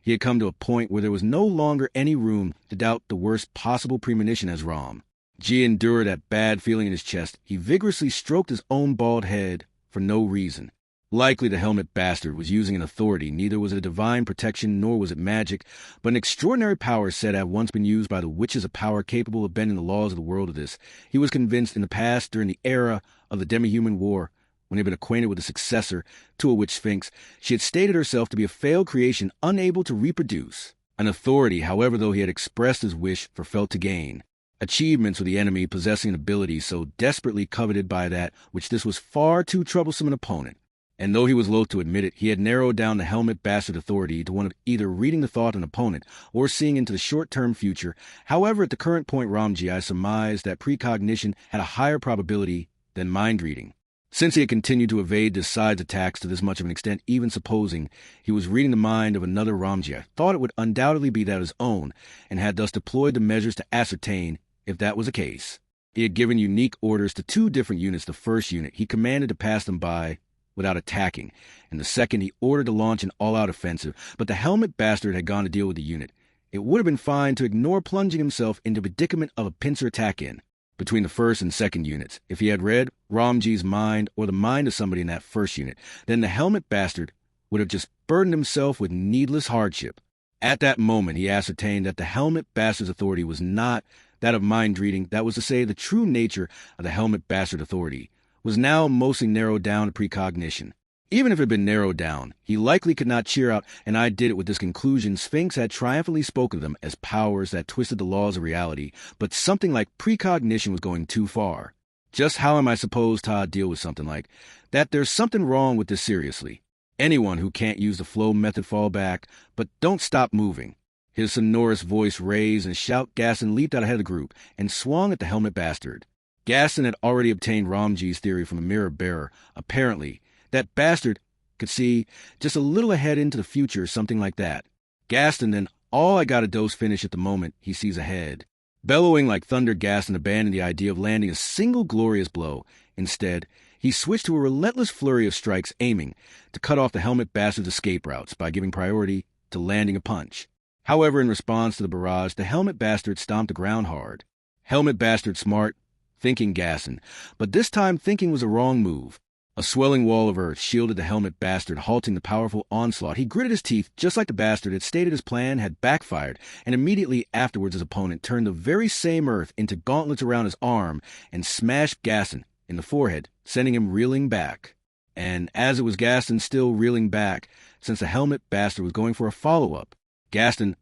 Speaker 1: he had come to a point where there was no longer any room to doubt the worst possible premonition as Rom. G endured that bad feeling in his chest. He vigorously stroked his own bald head for no reason. Likely the helmet bastard was using an authority. Neither was it a divine protection, nor was it magic, but an extraordinary power said to have once been used by the witches, a power capable of bending the laws of the world of this. He was convinced in the past, during the era of the demi-human war, when he had been acquainted with the successor to a witch sphinx, she had stated herself to be a failed creation unable to reproduce. An authority, however, though he had expressed his wish for felt to gain. Achievements with the enemy, possessing an ability so desperately coveted by that which this was far too troublesome an opponent. And though he was loath to admit it, he had narrowed down the helmet bastard authority to one of either reading the thought of an opponent or seeing into the short-term future. However, at the current point, Ramji, I surmised that precognition had a higher probability than mind-reading. Since he had continued to evade this side's attacks to this much of an extent, even supposing he was reading the mind of another Ramji, I thought it would undoubtedly be that of his own, and had thus deployed the measures to ascertain if that was the case. He had given unique orders to 2 different units. The first unit he commanded to pass them by without attacking, and the second he ordered to launch an all-out offensive, but the helmet bastard had gone to deal with the unit. It would have been fine to ignore plunging himself into the predicament of a pincer attack in. Between the first and second units, if he had read Ramji's mind or the mind of somebody in that first unit, then the helmet bastard would have just burdened himself with needless hardship. At that moment, he ascertained that the helmet bastard's authority was not that of mind-reading. That was to say, the true nature of the helmet bastard authority was now mostly narrowed down to precognition. Even if it had been narrowed down, he likely could not cheer out, and I did it with this conclusion. Sphinx had triumphantly spoken of them as powers that twisted the laws of reality, but something like precognition was going too far. Just how am I supposed to deal with something like that? There's something wrong with this, seriously. Anyone who can't use the flow method fall back, but don't stop moving. His sonorous voice raised, and Shout Gaston leaped out ahead of the group and swung at the helmet bastard. Gaston had already obtained Ramji's theory from the mirror bearer. Apparently, that bastard could see just a little ahead into the future, something like that. Gaston then, all I got a dose finish at the moment he sees ahead. Bellowing like thunder, Gaston abandoned the idea of landing a single glorious blow. Instead, he switched to a relentless flurry of strikes, aiming to cut off the helmet bastard's escape routes by giving priority to landing a punch. However, in response to the barrage, the helmet bastard stomped the ground hard. Helmet bastard smart, thinking Gaston, but this time thinking was a wrong move. A swelling wall of earth shielded the helmet bastard, halting the powerful onslaught. He gritted his teeth, just like the bastard had stated his plan had backfired, and immediately afterwards his opponent turned the very same earth into gauntlets around his arm and smashed Gaston in the forehead, sending him reeling back. And as it was Gaston still reeling back, since the helmet bastard was going for a follow-up, Gaston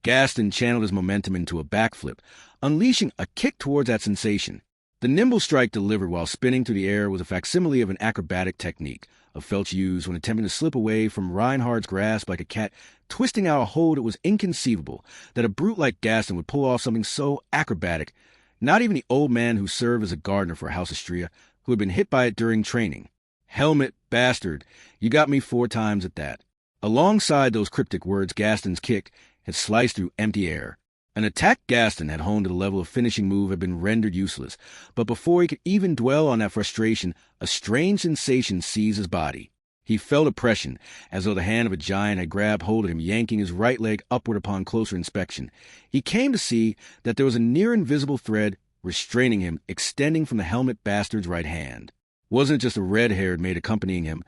Speaker 1: channeled his momentum into a backflip, unleashing a kick towards that sensation. The nimble strike delivered while spinning through the air was a facsimile of an acrobatic technique of Felch used when attempting to slip away from Reinhardt's grasp like a cat twisting out a hold. It was inconceivable that a brute like Gaston would pull off something so acrobatic. Not even the old man who served as a gardener for House Astria, who had been hit by it during training. Helmet bastard, you got me 4 times at that. Alongside those cryptic words, Gaston's kick had sliced through empty air. An attack Gaston had honed to the level of finishing move had been rendered useless, but before he could even dwell on that frustration, a strange sensation seized his body. He felt oppression, as though the hand of a giant had grabbed hold of him, yanking his right leg upward upon closer inspection. He came to see that there was a near-invisible thread restraining him, extending from the helmet bastard's right hand. Wasn't it just a red-haired maid accompanying him?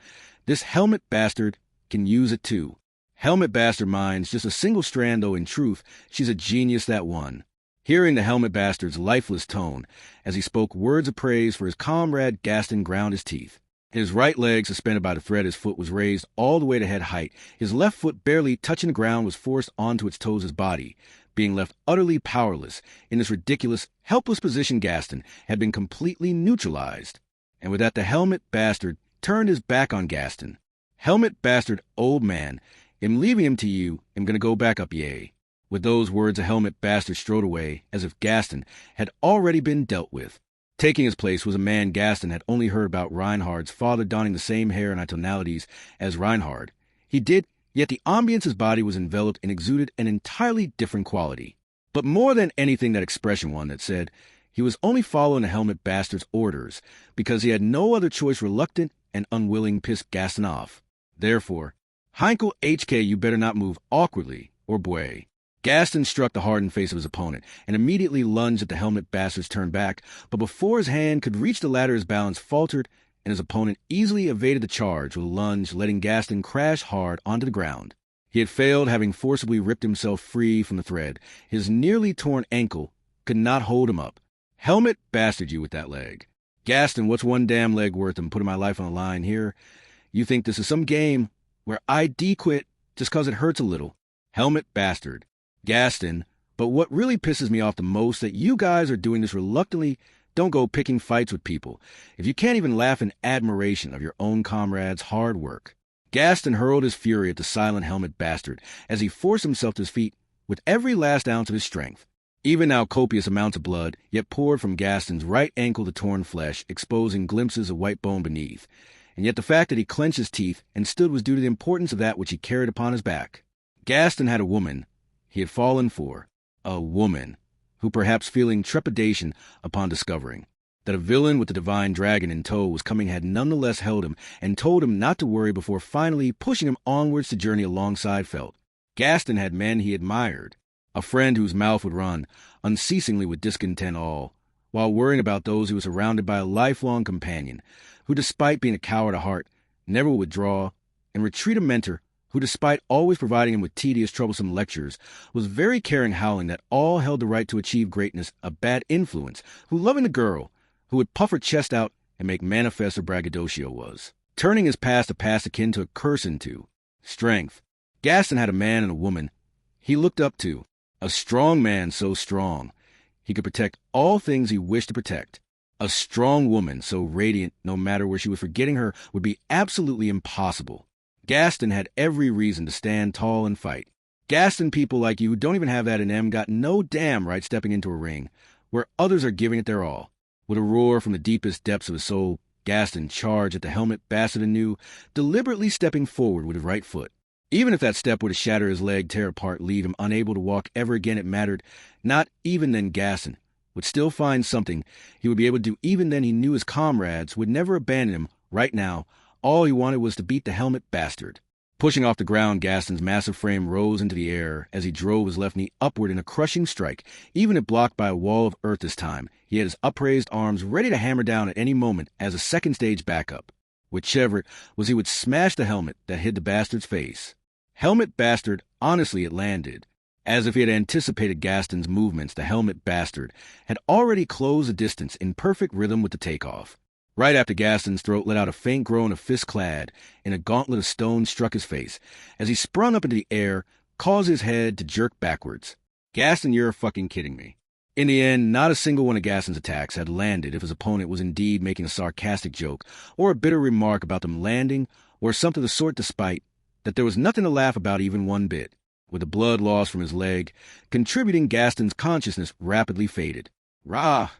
Speaker 1: This helmet bastard can use it too. Helmet bastard minds just a single strand, though in truth, she's a genius, that one. Hearing the helmet bastard's lifeless tone, as he spoke words of praise for his comrade, Gaston ground his teeth. His right leg, suspended by the thread, his foot was raised all the way to head height. His left foot, barely touching the ground, was forced onto its toes. His body, being left utterly powerless in this ridiculous, helpless position, Gaston had been completely neutralized. And with that, the helmet bastard turned his back on Gaston. Helmet bastard, old man, I'm leaving him to you. I'm going to go back up, yea. With those words, the helmet bastard strode away, as if Gaston had already been dealt with. Taking his place was a man Gaston had only heard about, Reinhardt's father, donning the same hair and tonalities as Reinhardt. He did, yet the ambience his body was enveloped and exuded an entirely different quality. But more than anything, that expression, one that said, He was only following the helmet bastard's orders because he had no other choice. Reluctant and unwilling pissed Gaston off. Therefore, Heinkel HK, you better not move awkwardly or buey. Gaston struck the hardened face of his opponent and immediately lunged at the helmet bastard's turn back, but before his hand could reach the ladder, his balance faltered and his opponent easily evaded the charge with a lunge, letting Gaston crash hard onto the ground. He had failed, having forcibly ripped himself free from the thread. His nearly torn ankle could not hold him up. Helmet bastard you with that leg. Gaston, what's one damn leg worth? I'm putting my life on the line here. You think this is some game where I quit just 'cause it hurts a little? Helmet bastard. Gaston, but what really pisses me off the most that you guys are doing this reluctantly. Don't go picking fights with people if you can't even laugh in admiration of your own comrades' hard work. Gaston hurled his fury at the silent helmet bastard as he forced himself to his feet with every last ounce of his strength. Even now copious amounts of blood yet poured from Gaston's right ankle to torn flesh, exposing glimpses of white bone beneath. And yet the fact that he clenched his teeth and stood was due to the importance of that which he carried upon his back. Gaston had a woman he had fallen for, a woman who, perhaps feeling trepidation upon discovering that a villain with the divine dragon in tow was coming, had nonetheless held him and told him not to worry before finally pushing him onwards to journey alongside. Felt Gaston had men he admired, a friend whose mouth would run unceasingly with discontent, all while worrying about those who were surrounded by a lifelong companion who, despite being a coward at heart, never would withdraw and retreat, a mentor who, despite always providing him with tedious, troublesome lectures, was very caring, howling that all held the right to achieve greatness, a bad influence, who, loving the girl, who would puff her chest out and make manifest her braggadocio, was turning his past a past akin to a curse into strength. Gaston had a man and a woman he looked up to, a strong man so strong he could protect all things he wished to protect. A strong woman so radiant, no matter where she was forgetting her, would be absolutely impossible. Gaston had every reason to stand tall and fight. Gaston, people like you who don't even have that in them got no damn right stepping into a ring where others are giving it their all. With a roar from the deepest depths of his soul, Gaston charged at the helmet bastard anew, deliberately stepping forward with his right foot. Even if that step were to shatter his leg, tear apart, leave him unable to walk ever again, it mattered not. Even then, Gaston would still find something he would be able to do. Even then, he knew his comrades would never abandon him. Right now, all he wanted was to beat the helmet bastard. Pushing off the ground, Gaston's massive frame rose into the air as he drove his left knee upward in a crushing strike. Even if blocked by a wall of earth this time, he had his upraised arms ready to hammer down at any moment as a second stage backup. Whichever it was, he would smash the helmet that hid the bastard's face. Helmet bastard, honestly, it landed. As if he had anticipated Gaston's movements, the helmet bastard had already closed the distance in perfect rhythm with the takeoff. Right after Gaston's throat let out a faint groan, a fist clad in a gauntlet of stone struck his face as he sprung up into the air, caused his head to jerk backwards. Gaston, you're fucking kidding me. In the end, not a single one of Gaston's attacks had landed if his opponent was indeed making a sarcastic joke or a bitter remark about them landing or something of the sort, despite that there was nothing to laugh about even one bit. With the blood lost from his leg contributing, Gaston's consciousness rapidly faded. Rah!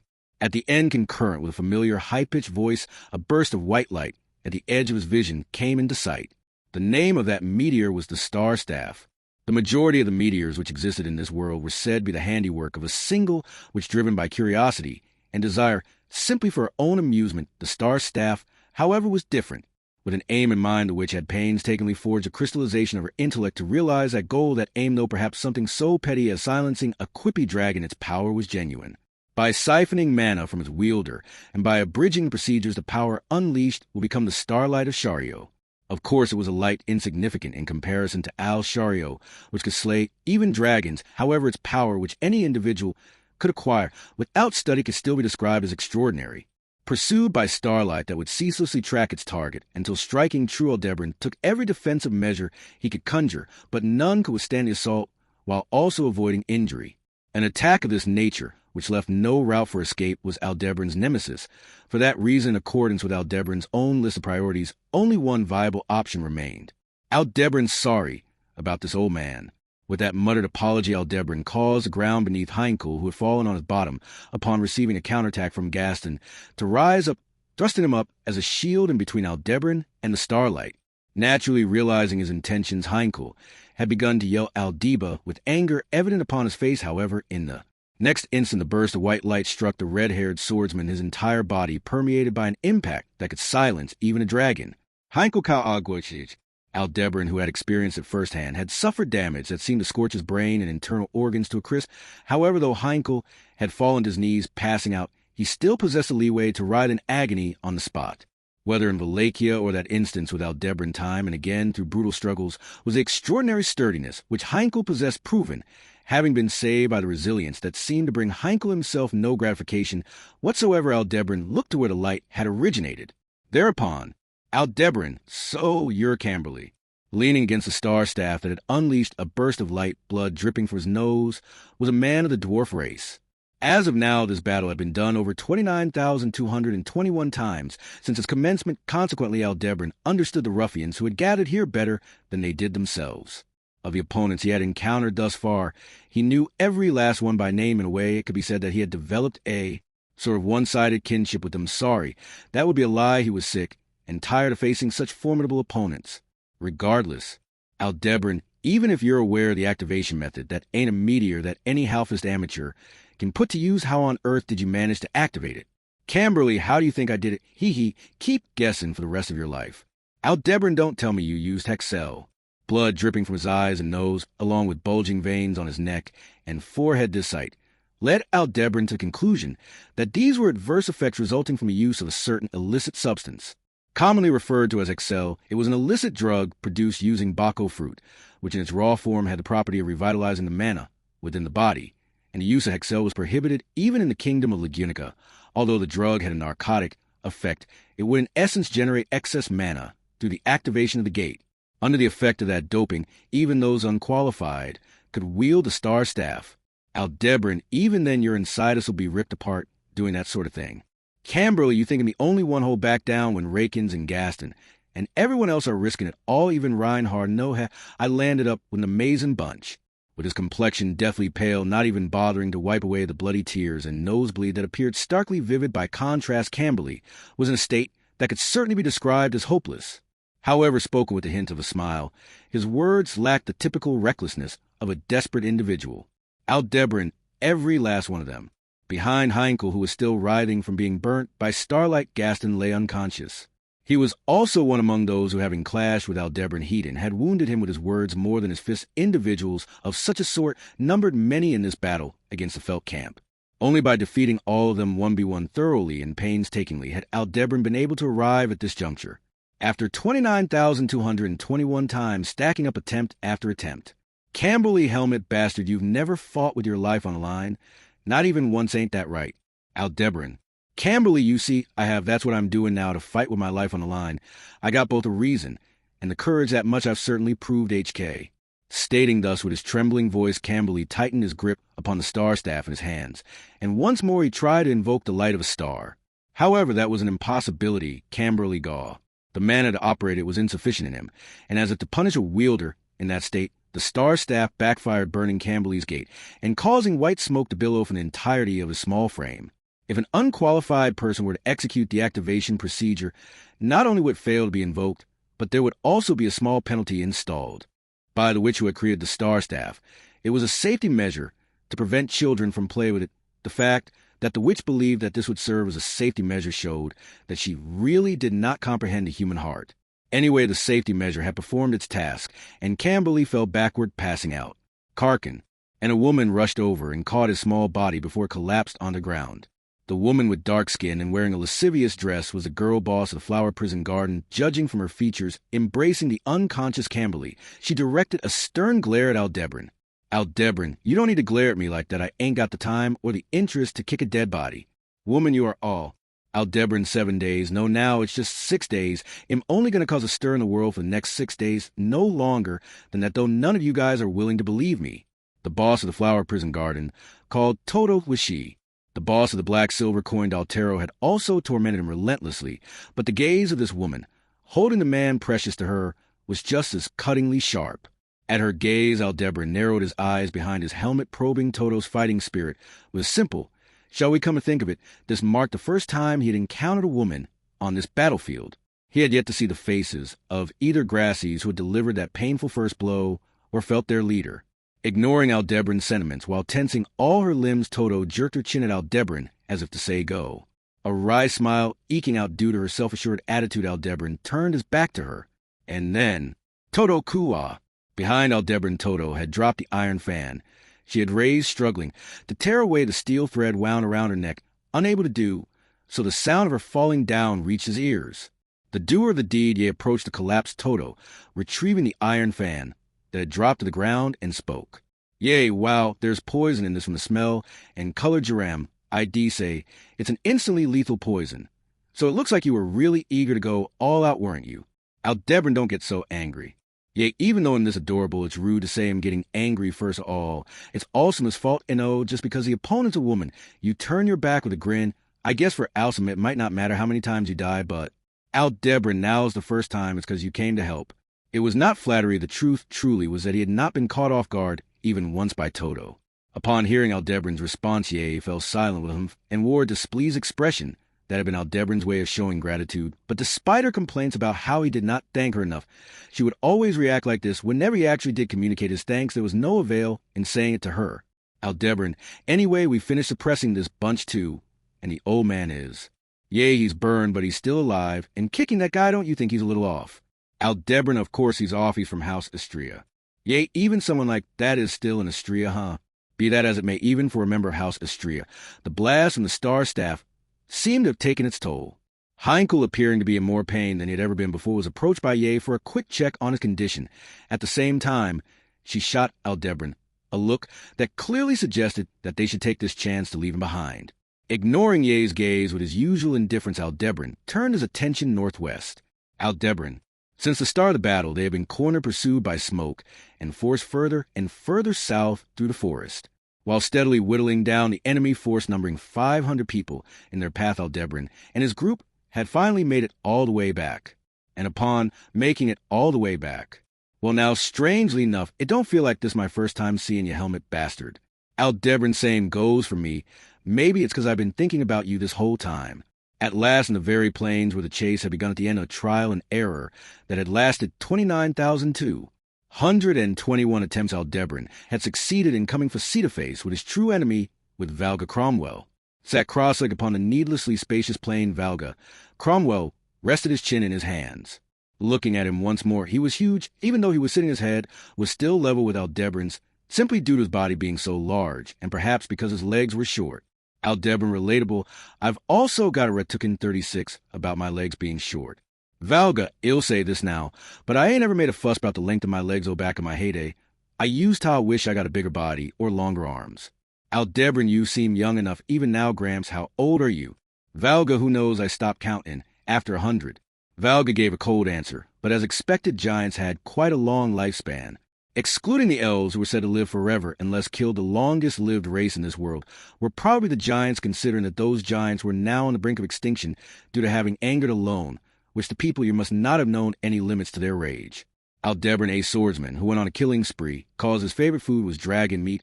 Speaker 1: At the end, concurrent with a familiar high-pitched voice, a burst of white light at the edge of his vision came into sight. The name of that meteor was the Star Staff. The majority of the meteors which existed in this world were said to be the handiwork of a single which, driven by curiosity and desire simply for her own amusement, the Star Staff, however, was different, with an aim in mind which had painstakingly forged a crystallization of her intellect to realize that goal. That aim, though perhaps something so petty as silencing a quippy dragon, its power was genuine. By siphoning mana from its wielder, and by abridging procedures, the power unleashed will become the starlight of Shario. Of course, it was a light insignificant in comparison to Al Shario, which could slay even dragons. However, its power, which any individual could acquire without study, could still be described as extraordinary. Pursued by starlight that would ceaselessly track its target until striking true, Aldebaran took every defensive measure he could conjure, but none could withstand the assault while also avoiding injury. An attack of this nature, which left no route for escape, was Aldebaran's nemesis. For that reason, in accordance with Aldebaran's own list of priorities, only one viable option remained. Aldebaran sorry about this old man. With that muttered apology, Aldebaran caused the ground beneath Heinkel, who had fallen on his bottom upon receiving a counterattack from Gaston, to rise up, thrusting him up as a shield in between Aldebaran and the starlight. Naturally realizing his intentions, Heinkel had begun to yell Aldeba with anger evident upon his face. However, in the Next instant, the burst of white light struck the red-haired swordsman, his entire body permeated by an impact that could silence even a dragon. Heinkel Agwachich, Aldebaran, who had experienced it firsthand, had suffered damage that seemed to scorch his brain and internal organs to a crisp. However, though Heinkel had fallen to his knees, passing out, he still possessed the leeway to writhe in agony on the spot. Whether in Wallachia or that instance with Aldebaran time and again through brutal struggles, was the extraordinary sturdiness which Heinkel possessed proven, having been saved by the resilience that seemed to bring Heinkel himself no gratification whatsoever. Aldebaran looked to where the light had originated. Thereupon, Aldebaran, so you're Camberley, leaning against the star staff that had unleashed a burst of light, blood dripping from his nose, was a man of the dwarf race. As of now, this battle had been done over 29,221 times since its commencement. Consequently, Aldebaran understood the ruffians who had gathered here better than they did themselves. Of the opponents he had encountered thus far, he knew every last one by name. In a way, it could be said that he had developed a sort of one-sided kinship with them. Sorry, that would be a lie. He was sick and tired of facing such formidable opponents. Regardless, Aldebaran, even if you're aware of the activation method, that ain't a meteor that any Halfist amateur can put to use. How on earth did you manage to activate it? Camberley, how do you think I did it? Hee, keep guessing for the rest of your life. Aldebaran, don't tell me you used Hexel. Blood dripping from his eyes and nose, along with bulging veins on his neck and forehead. This sight led Aldebaran to the conclusion that these were adverse effects resulting from the use of a certain illicit substance. Commonly referred to as Hexel, it was an illicit drug produced using Bako fruit, which in its raw form had the property of revitalizing the mana within the body, and the use of Hexel was prohibited even in the kingdom of Lagunica. Although the drug had a narcotic effect, it would in essence generate excess mana through the activation of the gate. Under the effect of that doping, even those unqualified could wield the star staff. Aldebaran, even then your insides will be ripped apart doing that sort of thing. Camberley, you thinking the only one hold back down when Rakins and Gaston and everyone else are risking it all, even Reinhard. No, I landed up with an amazing bunch. With his complexion deathly pale, not even bothering to wipe away the bloody tears and nosebleed that appeared starkly vivid by contrast, Camberley was in a state that could certainly be described as hopeless. However, spoken with the hint of a smile, his words lacked the typical recklessness of a desperate individual. Aldebaran, every last one of them. Behind Heinkel, who was still writhing from being burnt by starlight, Gaston lay unconscious. He was also one among those who, having clashed with Aldebaran Heaton, had wounded him with his words more than his fists. Individuals of such a sort numbered many in this battle against the Felt camp. Only by defeating all of them 1v1 thoroughly and painstakingly had Aldebaran been able to arrive at this juncture. After 29,221 times stacking up attempt after attempt. Camberley, helmet bastard, you've never fought with your life on the line. Not even once, ain't that right? Aldebaran. Camberley, you see, I have. That's what I'm doing now, to fight with my life on the line. I got both the reason and the courage. That much I've certainly proved. HK. Stating thus with his trembling voice, Camberley tightened his grip upon the star staff in his hands, and once more he tried to invoke the light of a star. However, that was an impossibility. Camberley Gaw. The mana to operate it was insufficient in him, and as if to punish a wielder in that state, the star staff backfired, burning Camberley's gate and causing white smoke to billow from the entirety of his small frame. If an unqualified person were to execute the activation procedure, not only would it fail to be invoked, but there would also be a small penalty installed by the witch who had created the star staff. It was a safety measure to prevent children from playing with it. The fact that the witch believed that this would serve as a safety measure showed that she really did not comprehend the human heart. Anyway, the safety measure had performed its task, and Camberley fell backward, passing out. Karkin and a woman rushed over and caught his small body before it collapsed on the ground. The woman with dark skin and wearing a lascivious dress was the girl boss of the Flower Prison Garden. Judging from her features, embracing the unconscious Camberley, she directed a stern glare at Aldebaran. Aldebaran, you don't need to glare at me like that. I ain't got the time or the interest to kick a dead body. Woman, you are all. Aldebaran, 7 days. No, now it's just 6 days. I'm only going to cause a stir in the world for the next 6 days, no longer than that, though none of you guys are willing to believe me. The boss of the Flower Prison Garden, called Toto Wishi, the boss of the black silver-coined Altero, had also tormented him relentlessly, but the gaze of this woman, holding the man precious to her, was just as cuttingly sharp. At her gaze, Aldebaran narrowed his eyes behind his helmet, probing Toto's fighting spirit with a simple, shall we come to think of it, this marked the first time he had encountered a woman on this battlefield. He had yet to see the faces of either Grassies who had delivered that painful first blow or felt their leader. Ignoring Aldebran's sentiments while tensing all her limbs, Toto jerked her chin at Aldebran as if to say go. A wry smile eking out due to her self-assured attitude, Aldebran turned his back to her. And then, Toto Kua! Behind Aldebran, Toto had dropped the iron fan. She had raised, struggling, to tear away the steel thread wound around her neck, unable to do, so the sound of her falling down reached his ears. The doer of the deed, Ye approached the collapsed Toto, retrieving the iron fan that had dropped to the ground, and spoke. Yea, wow, there's poison in this from the smell, and color Jaram, I say, it's an instantly lethal poison. So it looks like you were really eager to go all out, weren't you? Aldebran, don't get so angry. Yea, even though in this adorable, it's rude to say I'm getting angry first of all, it's also his fault, and oh, just because the opponent's a woman, you turn your back with a grin. I guess for Alsum it might not matter how many times you die, but Aldebran, now's the first time it's because you came to help. It was not flattery, the truth truly was that he had not been caught off guard even once by Toto. Upon hearing Aldebran's response, Ye fell silent with him and wore a displeased expression that had been Aldebran's way of showing gratitude. But despite her complaints about how he did not thank her enough, she would always react like this. Whenever he actually did communicate his thanks, there was no avail in saying it to her. Aldebran, anyway, we finished suppressing this bunch too, and the old man is. Yea, he's burned, but he's still alive, and kicking that guy, don't you think he's a little off? Aldebran, of course he's off, he's from House Istria. Yea, even someone like that is still in Istria, huh? Be that as it may, even for a member of House Istria, the blast from the Star Staff seemed to have taken its toll. Heinkel, appearing to be in more pain than he had ever been before, was approached by Ye for a quick check on his condition. At the same time, she shot Aldebran a look that clearly suggested that they should take this chance to leave him behind. Ignoring Ye's gaze with his usual indifference, Aldebran turned his attention northwest. Aldebran, since the start of the battle, they had been cornered, pursued by smoke, and forced further and further south through the forest. While steadily whittling down the enemy force numbering 500 people in their path, Aldebran and his group had finally made it all the way back. And upon making it all the way back, well now, strangely enough, it don't feel like this my first time seeing you, helmet bastard. Aldebran, same goes for me. Maybe it's because I've been thinking about you this whole time. At last, in the very plains where the chase had begun at the end of trial and error that had lasted 29,221 attempts, Aldebran had succeeded in coming face-to-face with his true enemy, with Valga Cromwell. Sat cross-legged upon the needlessly spacious plain, Valga Cromwell rested his chin in his hands. Looking at him once more, he was huge, even though he was sitting his head was still level with Aldebran's, simply due to his body being so large, and perhaps because his legs were short. Aldebran, relatable, I've also got a Retukin 36 about my legs being short. Valga, I'll say this now, but I ain't ever made a fuss about the length of my legs back in my heyday. I used how I wish I got a bigger body or longer arms. Aldebran, you seem young enough, even now, Gramps, how old are you? Valga, who knows, I stopped counting, after 100. Valga gave a cold answer, but as expected, giants had quite a long lifespan. Excluding the elves, who were said to live forever unless killed, the longest-lived race in this world were probably the giants, considering that those giants were now on the brink of extinction due to having angered alone, which the people you must not have known any limits to their rage. Aldebran, a swordsman, who went on a killing spree, cause his favorite food was dragon meat,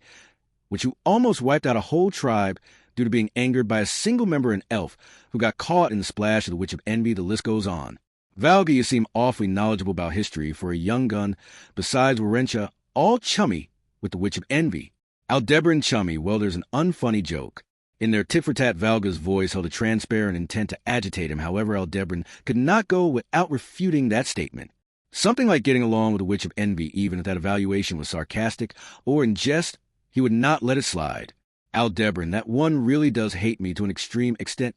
Speaker 1: which who almost wiped out a whole tribe due to being angered by a single member, an elf, who got caught in the splash of the Witch of Envy. The list goes on. Valga, you seem awfully knowledgeable about history for a young gun, besides Warentia, all chummy with the Witch of Envy. Aldebran chummy, well, there's an unfunny joke. In their tit-for-tat, Valga's voice held a transparent intent to agitate him. However, Aldebran could not go without refuting that statement. Something like getting along with the Witch of Envy, even if that evaluation was sarcastic or in jest, he would not let it slide. Aldebran, that one really does hate me to an extreme extent.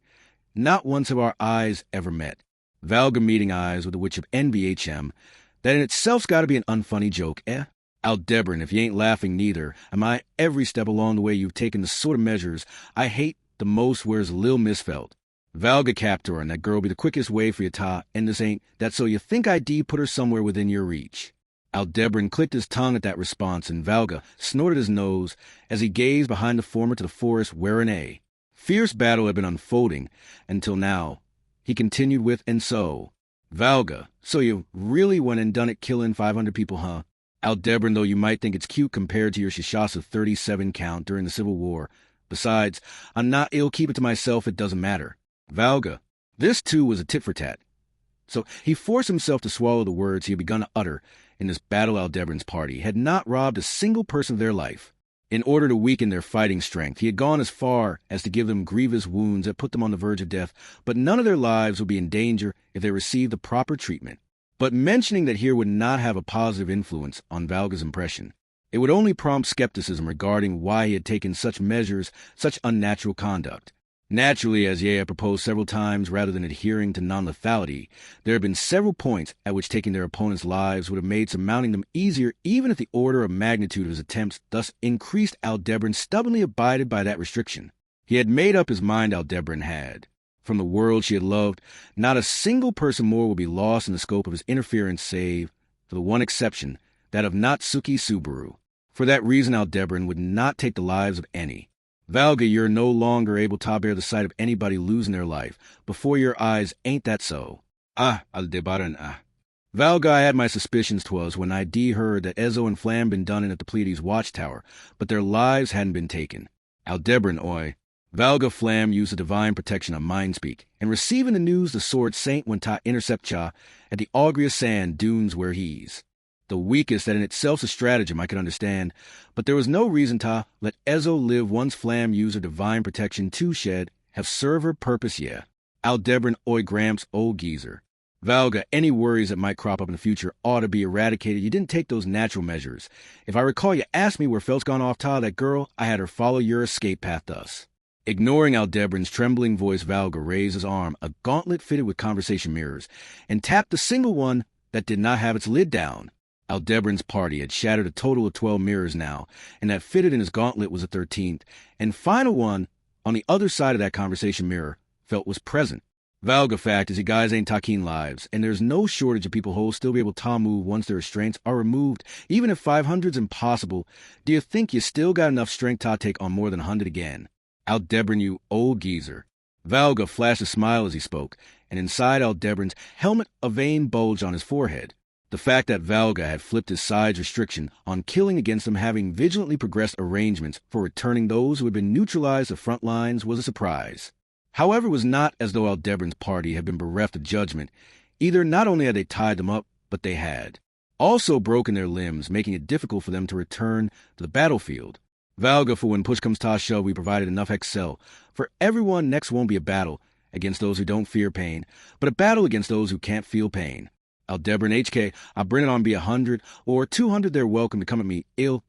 Speaker 1: Not once have our eyes ever met. Valga meeting eyes with the Witch of Envy, HM. That in itself's got to be an unfunny joke, eh? Aldebran, if you ain't laughing neither, am I every step along the way you've taken the sort of measures I hate the most where's Lil Misfelt. Valga Captor, and that girl be the quickest way for you ta, and this ain't that so you think I'd put her somewhere within your reach. Aldebran clicked his tongue at that response, and Valga snorted his nose as he gazed behind the former to the forest wherein a fierce battle had been unfolding until now. He continued with, and so, Valga, so you really went and done it killing 500 people, huh? Aldebran, though you might think it's cute compared to your Shishasa 37 count during the Civil War. Besides, I'm not ill, keep it to myself, it doesn't matter. Valga, this too was a tit-for-tat. So he forced himself to swallow the words he had begun to utter in this battle. Aldebaran's party had not robbed a single person of their life. In order to weaken their fighting strength, he had gone as far as to give them grievous wounds that put them on the verge of death, but none of their lives would be in danger if they received the proper treatment. But mentioning that here would not have a positive influence on Valga's impression. It would only prompt skepticism regarding why he had taken such measures, such unnatural conduct. Naturally, as Ye had proposed several times, rather than adhering to non-lethality, there had been several points at which taking their opponents' lives would have made surmounting them easier, even if the order of magnitude of his attempts thus increased. Aldebaran stubbornly abided by that restriction. He had made up his mind. Aldebaran had. From the world she had loved, not a single person more would be lost in the scope of his interference, save for the one exception, that of Natsuki Subaru. For that reason, Aldebaran would not take the lives of any. Valga, you're no longer able to bear the sight of anybody losing their life before your eyes, ain't that so? Aldebaran, Valga, I had my suspicions 'twas when I heard that Ezo and Flam been done in at the Pleiades watchtower, but their lives hadn't been taken. Aldebaran, Valga Flam used the divine protection of Mindspeak, and receiving the news the Sword Saint went to intercept Cha at the Augria Sand dunes where he's. The weakest that in itself's a stratagem I could understand, but there was no reason to let Ezo live once Flam used her divine protection to shed, have served her purpose, Aldebaran, Gramps, old geezer. Valga, any worries that might crop up in the future ought to be eradicated. You didn't take those natural measures. If I recall, you asked me where Felt's gone off to that girl. I had her follow your escape path thus. Ignoring Aldebaran's trembling voice, Valga raised his arm, a gauntlet fitted with conversation mirrors, and tapped the single one that did not have its lid down. Aldebaran's party had shattered a total of 12 mirrors now, and that fitted in his gauntlet was the 13th, and final one, on the other side of that conversation mirror, Felt was present. Valga fact is you guys ain't taking lives, and there's no shortage of people who'll still be able to move once their restraints are removed. Even if 500's impossible, do you think you still got enough strength to take on more than 100 again? Aldebaran, you old geezer. Valga flashed a smile as he spoke, and inside Aldebaran's helmet a vein bulged on his forehead. The fact that Valga had flipped his side's restriction on killing against them, having vigilantly progressed arrangements for returning those who had been neutralized to front lines, was a surprise. However, it was not as though Aldebaran's party had been bereft of judgment. Either not only had they tied them up, but they had also broken their limbs, making it difficult for them to return to the battlefield. Valga, for when push comes to shove, we provided enough Excel. For everyone, next won't be a battle against those who don't fear pain, but a battle against those who can't feel pain. Aldebaran HK, I'll bring it on be 100 or 200. They're welcome to come at me.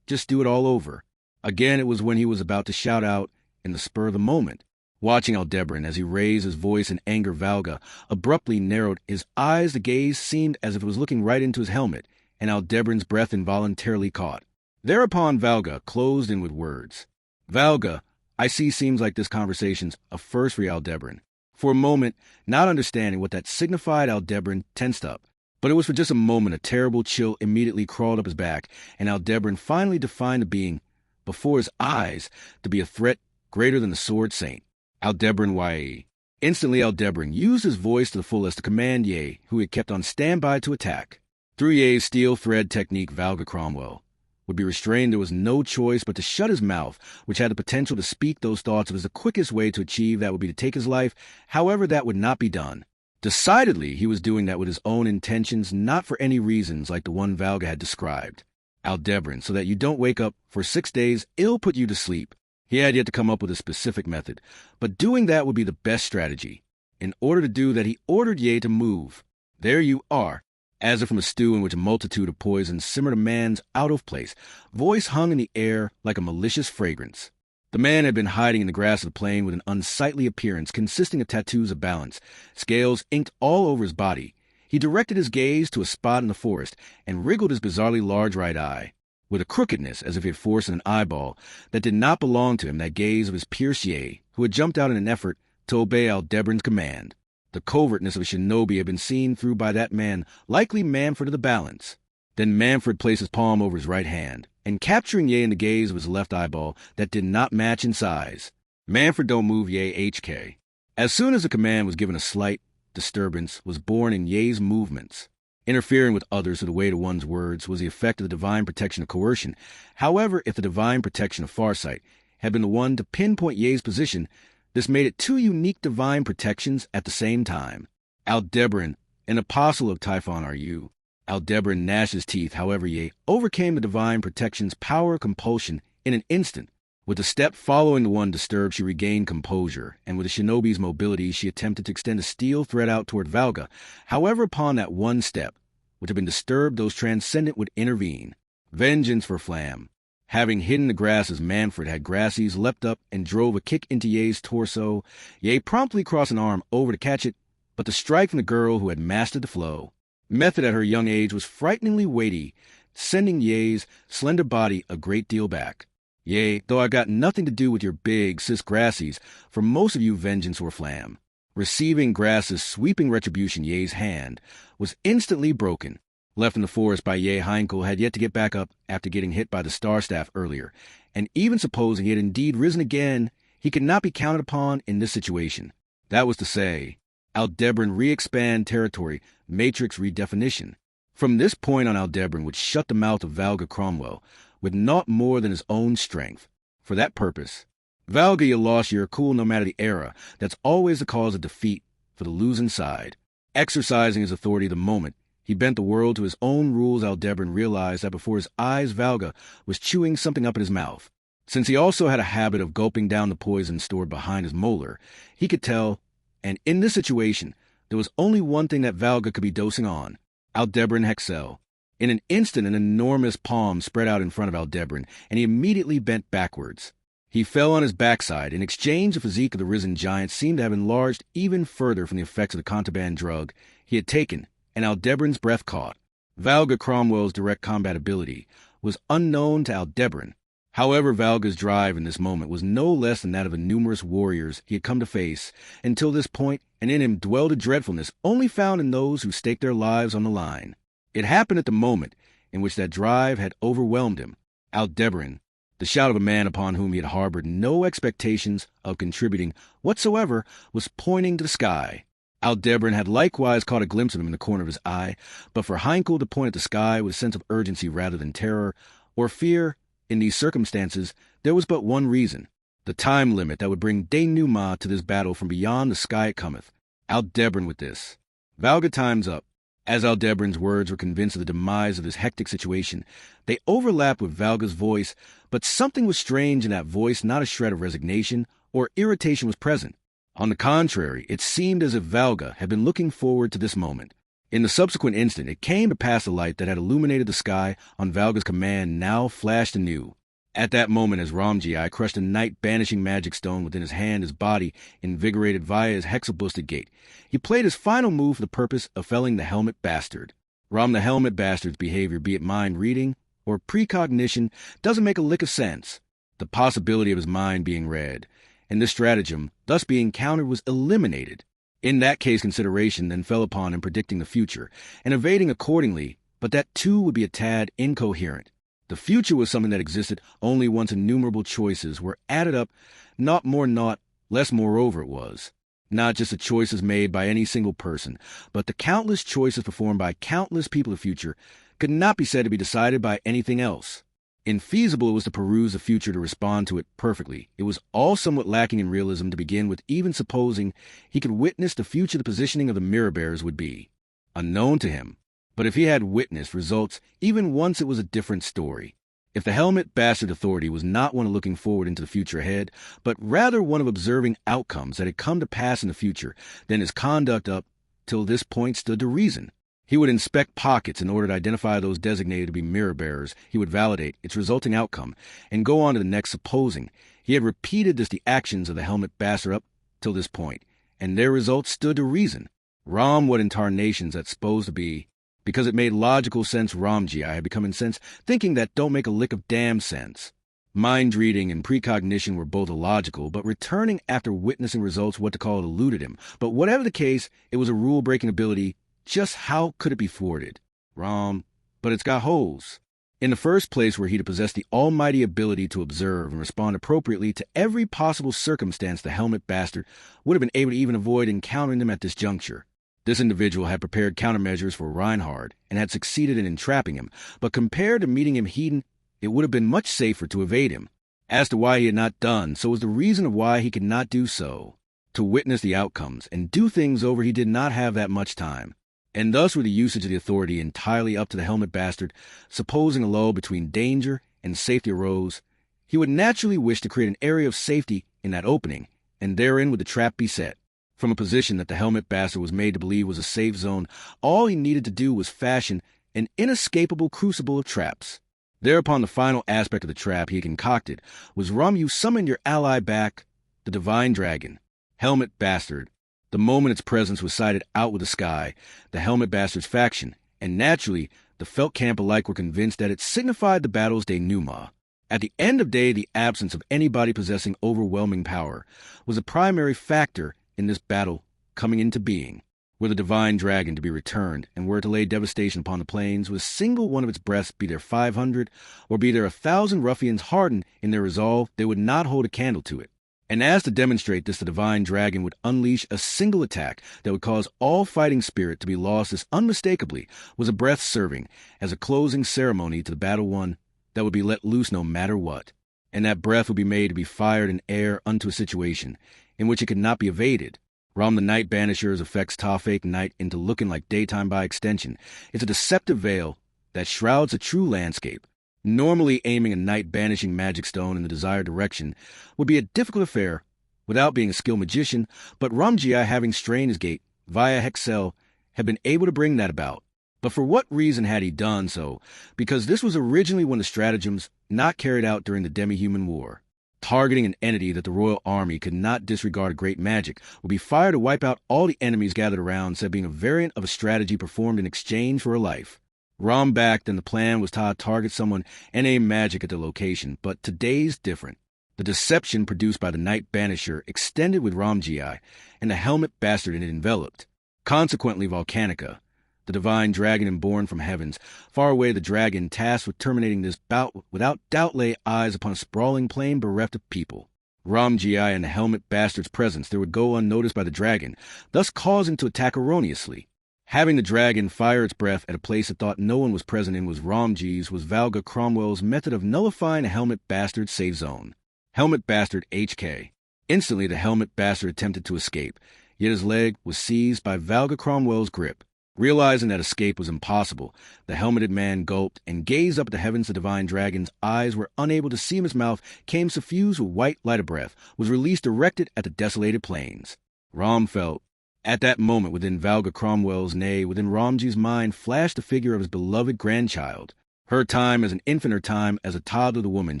Speaker 1: Just do it all over. Again, it was when he was about to shout out in the spur of the moment. Watching Aldebaran as he raised his voice in anger, Valga abruptly narrowed his eyes. The gaze seemed as if it was looking right into his helmet, and Aldebaran's breath involuntarily caught. Thereupon Valga closed in with words. Valga, I see seems like this conversation's a first for Aldebaran. For a moment, not understanding what that signified, Aldebaran tensed up. But it was for just a moment a terrible chill immediately crawled up his back, and Aldebaran finally defined the being before his eyes to be a threat greater than the Sword Saint. Aldebaran Ye. Instantly Aldebaran used his voice to the fullest to command Ye, who he had kept on standby to attack. Through Ye's steel thread technique, Valga Cromwell would be restrained. There was no choice but to shut his mouth, which had the potential to speak those thoughts. It was the quickest way to achieve that would be to take his life. However, that would not be done. Decidedly, he was doing that with his own intentions, not for any reasons like the one Valga had described. Aldebaran, so that you don't wake up for 6 days, it'll put you to sleep. He had yet to come up with a specific method, but doing that would be the best strategy. In order to do that, he ordered Ye to move. There you are. As if from a stew in which a multitude of poisons simmered, a man's out-of-place voice hung in the air like a malicious fragrance. The man had been hiding in the grass of the plain with an unsightly appearance consisting of tattoos of balance, scales inked all over his body. He directed his gaze to a spot in the forest and wriggled his bizarrely large right eye. With a crookedness as if he had forced an eyeball that did not belong to him, that gaze of his piercier, who had jumped out in an effort to obey Aldebaran's command. The covertness of a shinobi had been seen through by that man, likely Manfred of the balance. Then Manfred placed his palm over his right hand, and capturing Ye in the gaze of his left eyeball that did not match in size. Manfred don't move Ye HK. As soon as the command was given, a slight disturbance was born in Ye's movements. Interfering with others with the weight of one's words was the effect of the divine protection of coercion. However, if the divine protection of farsight had been the one to pinpoint Ye's position, this made it two unique divine protections at the same time. Aldebaran, An apostle of Typhon are you. Aldebaran gnashed his teeth, however, Ye overcame the divine protection's power compulsion in an instant. With a step following the one disturbed, she regained composure, and with a shinobi's mobility, she attempted to extend a steel thread out toward Valga. However, upon that one step, which had been disturbed, those transcendent would intervene. Vengeance for Flam. Having hidden the grass as Manfred had, Gracies leapt up and drove a kick into Ye's torso. Ye promptly crossed an arm over to catch it, but the strike from the girl who had mastered the flow. Method at her young age was frighteningly weighty, sending Ye's slender body a great deal back. Yea, though I got nothing to do with your big cis Gracies, for most of you vengeance were Flam. Receiving Grass's sweeping retribution, Ye's hand was instantly broken. Left in the forest by Ye, Heinkel had yet to get back up after getting hit by the star staff earlier, and even supposing he had indeed risen again, he could not be counted upon in this situation. That was to say, Aldebaran re-expand territory, matrix redefinition. From this point on, Aldebaran would shut the mouth of Valga Cromwell with naught more than his own strength. For that purpose, Valga, you lost your cool no matter the era. That's always the cause of defeat for the losing side. Exercising his authority the moment he bent the world to his own rules, Aldebaran realized that before his eyes Valga was chewing something up in his mouth. Since he also had a habit of gulping down the poison stored behind his molar, he could tell, and in this situation, there was only one thing that Valga could be dosing on: Aldebaran Hexel. In an instant, an enormous palm spread out in front of Aldebaran, and he immediately bent backwards. He fell on his backside. In exchange, the physique of the risen giant seemed to have enlarged even further from the effects of the contraband drug he had taken, and Aldebaran's breath caught. Valga Cromwell's direct combat ability was unknown to Aldebaran. However, Valga's drive in this moment was no less than that of the numerous warriors he had come to face until this point, and in him dwelled a dreadfulness only found in those who staked their lives on the line. It happened at the moment in which that drive had overwhelmed him. Aldebaran, the shout of a man upon whom he had harbored no expectations of contributing whatsoever, was pointing to the sky. Aldebaran had likewise caught a glimpse of him in the corner of his eye, but for Heinkel to point at the sky with a sense of urgency rather than terror or fear, in these circumstances, there was but one reason: the time limit that would bring denouement to this battle from beyond the sky it cometh. Aldebaran with this. Valga, time's up. As Aldebaran's words were convinced of the demise of this hectic situation, they overlapped with Valga's voice, but something was strange in that voice. Not a shred of resignation or irritation was present. On the contrary, it seemed as if Valga had been looking forward to this moment. In the subsequent instant, it came to pass the light that had illuminated the sky on Valga's command now flashed anew. At that moment, as Ramji crushed a night-banishing magic stone within his hand, his body invigorated via his hexaboosted gate, he played his final move for the purpose of felling the Helmet Bastard. Ram the Helmet Bastard's behavior, be it mind-reading or precognition, doesn't make a lick of sense. The possibility of his mind being read, and this stratagem thus being countered, was eliminated. In that case, consideration then fell upon him predicting the future, and evading accordingly, but that too would be a tad incoherent. The future was something that existed only once innumerable choices were added up, not more, not less. Moreover, it was not just the choices made by any single person, but the countless choices performed by countless people. The future could not be said to be decided by anything else. Infeasible it was to peruse the future to respond to it perfectly. It was all somewhat lacking in realism to begin with. Even supposing he could witness the future, the positioning of the mirror bearers would be unknown to him. But if he had witnessed results, even once, it was a different story. If the Helmet Bastard authority was not one of looking forward into the future ahead, but rather one of observing outcomes that had come to pass in the future, then his conduct up till this point stood to reason. He would inspect pockets in order to identify those designated to be mirror bearers. He would validate its resulting outcome and go on to the next, supposing he had repeated this the actions of the Helmet Bastard up till this point, and their results stood to reason. Ram, what incarnations that's supposed to be, because it made logical sense. Ramji had become incensed, thinking that don't make a lick of damn sense. Mind reading and precognition were both illogical, but returning after witnessing results, what to call it, eluded him. But whatever the case, it was a rule-breaking ability. Just how could it be thwarted? Ram, but it's got holes. In the first place, were he to possess the almighty ability to observe and respond appropriately to every possible circumstance, the Helmet Bastard would have been able to even avoid encountering them at this juncture. This individual had prepared countermeasures for Reinhard and had succeeded in entrapping him, but compared to meeting him heeding, it would have been much safer to evade him. As to why he had not done so was the reason of why he could not do so. To witness the outcomes and do things over, he did not have that much time. and thus were the usage of the authority entirely up to the helmet bastard. Supposing a lull between danger and safety arose, he would naturally wish to create an area of safety in that opening, and therein would the trap be set. From a position that the helmet bastard was made to believe was a safe zone, all he needed to do was fashion an inescapable crucible of traps. Thereupon the final aspect of the trap he had concocted was you summoned your ally back, the divine dragon. Helmet bastard. The moment its presence was sighted out with the sky, the helmet bastard's faction, and naturally, the felt camp alike were convinced that it signified the battle's denouement. At the end of day, the absence of anybody possessing overwhelming power was a primary factor in this battle coming into being. Were the divine dragon to be returned and were to lay devastation upon the plains, would a single one of its breaths, be there 500, or be there 1,000 ruffians hardened in their resolve, they would not hold a candle to it. And as to demonstrate this, the divine dragon would unleash a single attack that would cause all fighting spirit to be lost as unmistakably was a breath serving as a closing ceremony to the battle one that would be let loose no matter what. And that breath would be made to be fired in air unto a situation in which it could not be evaded. Ram the Night Banisher's affects Ta-fake night into looking like daytime by extension. It's a deceptive veil that shrouds a true landscape. Normally aiming a night banishing magic stone in the desired direction would be a difficult affair without being a skilled magician, but Ramji, having strained his gate via Hexel, had been able to bring that about. But for what reason had he done so? Because this was originally one of the stratagems not carried out during the Demi-Human War. Targeting an entity that the royal army could not disregard great magic would be fired to wipe out all the enemies gathered around, said being a variant of a strategy performed in exchange for a life. Ram backed, and the plan was to target someone and aim magic at the location, but today's different. The deception produced by the Night Banisher extended with Ramji, and the helmet bastard it enveloped. Consequently, Volcanica, the divine dragon born from heavens, far away the dragon tasked with terminating this bout, without doubt lay eyes upon a sprawling plain bereft of people. Ramji and the helmet bastard's presence there would go unnoticed by the dragon, thus causing to attack erroneously. Having the dragon fire its breath at a place it thought no one was present in was Valga Cromwell's method of nullifying a helmet bastard safe zone. Helmet bastard HK. Instantly the helmet bastard attempted to escape, yet his leg was seized by Valga Cromwell's grip. Realizing that escape was impossible, the helmeted man gulped and gazed up at the heavens. The divine dragon's eyes were unable to see him. His mouth came suffused with white light of breath, was released directed at the desolated plains. Ram felt. At that moment, within Valga Cromwell's, nay, within Ramji's mind, flashed the figure of his beloved grandchild. Her time as an infant, her time as a toddler, the woman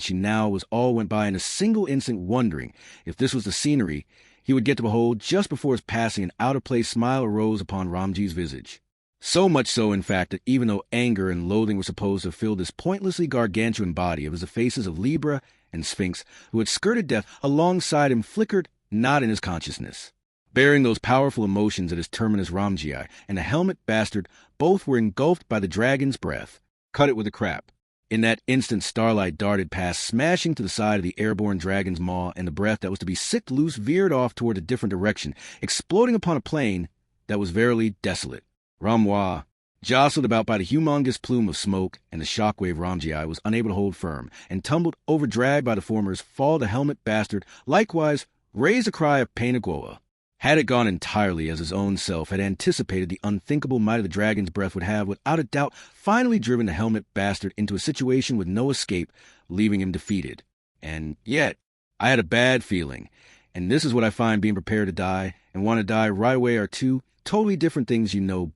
Speaker 1: she now was, all went by in a single instant, wondering if this was the scenery he would get to behold. Just before his passing, an out-of-place smile arose upon Ramji's visage. So much so, in fact, that even though anger and loathing were supposed to fill this pointlessly gargantuan body of his, the faces of Libra and Sphinx, who had skirted death alongside him, flickered not in his consciousness. Bearing those powerful emotions at his terminus, Ramji and the helmet bastard both were engulfed by the dragon's breath. Cut it with a crap. In that instant, starlight darted past, smashing to the side of the airborne dragon's maw, and the breath that was to be sicked loose veered off toward a different direction, exploding upon a plain that was verily desolate. Ramwa, jostled about by the humongous plume of smoke and the shockwave, Ramji was unable to hold firm, and tumbled over, dragged by the former's fall. The helmet bastard likewise raised a cry of pain. Agua. Had it gone entirely as his own self had anticipated, the unthinkable might of the dragon's breath would have, without a doubt, finally driven the helmet bastard into a situation with no escape, leaving him defeated. And yet, I had a bad feeling, and this is what I find being prepared to die and want to die right away are two totally different things,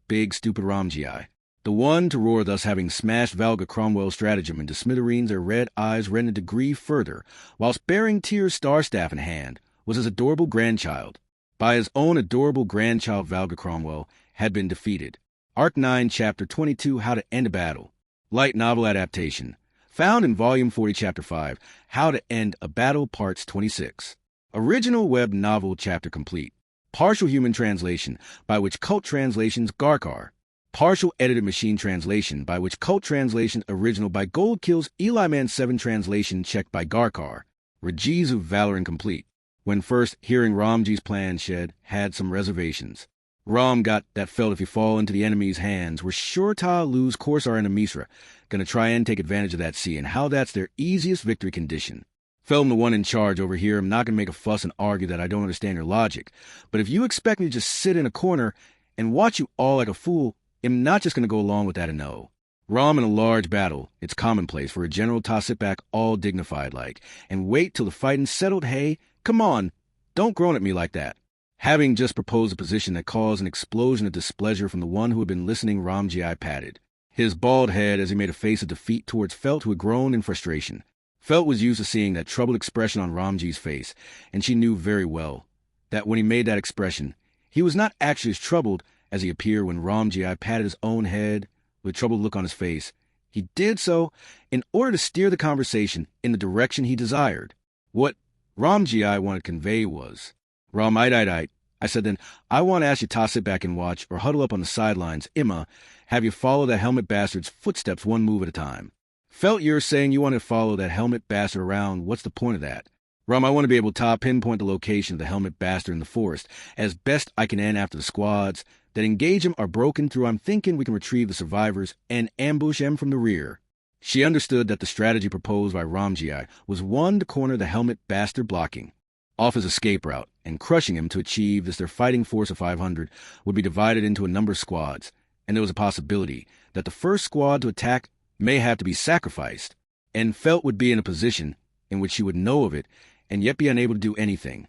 Speaker 1: big stupid Ramji. The one to roar thus, having smashed Valga Cromwell's stratagem into smithereens, their red eyes reddened a degree further, whilst bearing Tyr's star staff in hand, was his adorable grandchild. By his own adorable grandchild, Valga Cromwell had been defeated. Arc 9, Chapter 22, How to End a Battle. Light novel adaptation. Found in Volume 40, Chapter 5, How to End a Battle, Parts 26. Original web novel chapter complete. Partial human translation, by which Cult Translations Garkar. Partial edited machine translation, by which Cult Translations original by Gold Kills Eli Man 7 translation checked by Garkar. ReZero Valor incomplete. When first hearing Ramji's plan, Shed had some reservations. Ram got that felt if you fall into the enemy's hands, we're sure to lose Corsar and Amisra. Gonna try and take advantage of that sea, and how that's their easiest victory condition. Felm, the one in charge over here, I'm not gonna make a fuss and argue that I don't understand your logic. But if you expect me to just sit in a corner and watch you all like a fool, am not just going to go along with that and no. Rom in a large battle, it's commonplace for a general to sit back all dignified like, and wait till the fighting's settled. Hey, come on, don't groan at me like that. Having just proposed a position that caused an explosion of displeasure from the one who had been listening, Ramji patted his bald head as he made a face of defeat towards Felt, who had groaned in frustration. Felt was used to seeing that troubled expression on Ramji's face, and she knew very well that when he made that expression, he was not actually as troubled as he appeared when Ramji patted his own head with a troubled look on his face. He did so in order to steer the conversation in the direction he desired. What Ramji wanted to convey was, Ram, I said, then I want to ask you to sit back and watch or huddle up on the sidelines. Emma, have you follow that helmet bastard's footsteps one move at a time. Felt, you're saying you want to follow that helmet bastard around. What's the point of that? Ram, I want to be able to pinpoint the location of the helmet bastard in the forest as best I can end after the squads that engage him are broken through. I'm thinking we can retrieve the survivors and ambush them from the rear. She understood that the strategy proposed by Ramji was one to corner the helmet bastard blocking off his escape route and crushing him. To achieve this, their fighting force of 500 would be divided into a number of squads, and there was a possibility that the first squad to attack may have to be sacrificed, and Felt would be in a position in which she would know of it and yet be unable to do anything.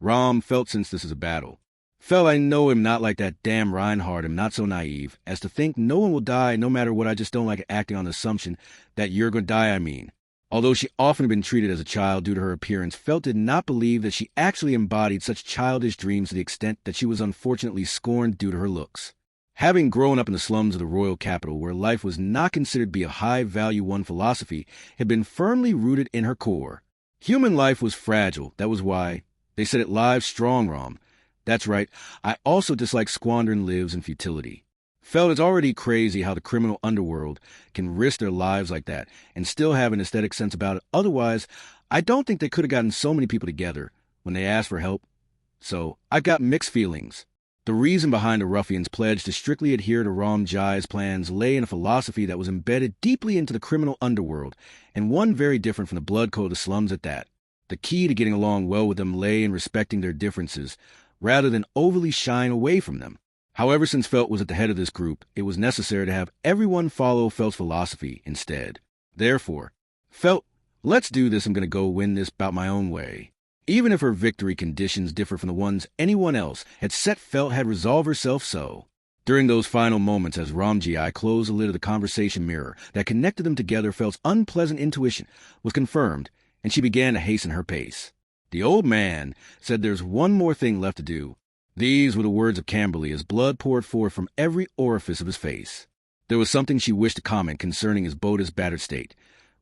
Speaker 1: Ram felt, since this is a battle. Felt, I know him not like that damn Reinhardt. I'm not so naive as to think no one will die no matter what. I just don't like acting on the assumption that you're going to die, Although she often had been treated as a child due to her appearance, Felt did not believe that she actually embodied such childish dreams to the extent that she was unfortunately scorned due to her looks. Having grown up in the slums of the royal capital, where life was not considered to be a high-value one, philosophy had been firmly rooted in her core. Human life was fragile. That was why they said it lives strong, Rom. That's right. I also dislike squandering lives in futility. Felt, it's already crazy how the criminal underworld can risk their lives like that and still have an aesthetic sense about it. Otherwise, I don't think they could have gotten so many people together when they asked for help. So, I've got mixed feelings. The reason behind the ruffians' pledge to strictly adhere to Ramji's plans lay in a philosophy that was embedded deeply into the criminal underworld, and one very different from the blood code of the slums at that. The key to getting along well with them lay in respecting their differences, rather than overly shying away from them. However, since Felt was at the head of this group, it was necessary to have everyone follow Felt's philosophy instead. Therefore, Felt, let's do this. I'm going to go win this bout my own way. Even if her victory conditions differ from the ones anyone else had set, Felt had resolved herself so. During those final moments, as Ramji closed the lid of the conversation mirror that connected them together, Felt's unpleasant intuition was confirmed, and she began to hasten her pace. The old man said, there's one more thing left to do. These were the words of Camberley as blood poured forth from every orifice of his face. There was something she wished to comment concerning his boda's battered state,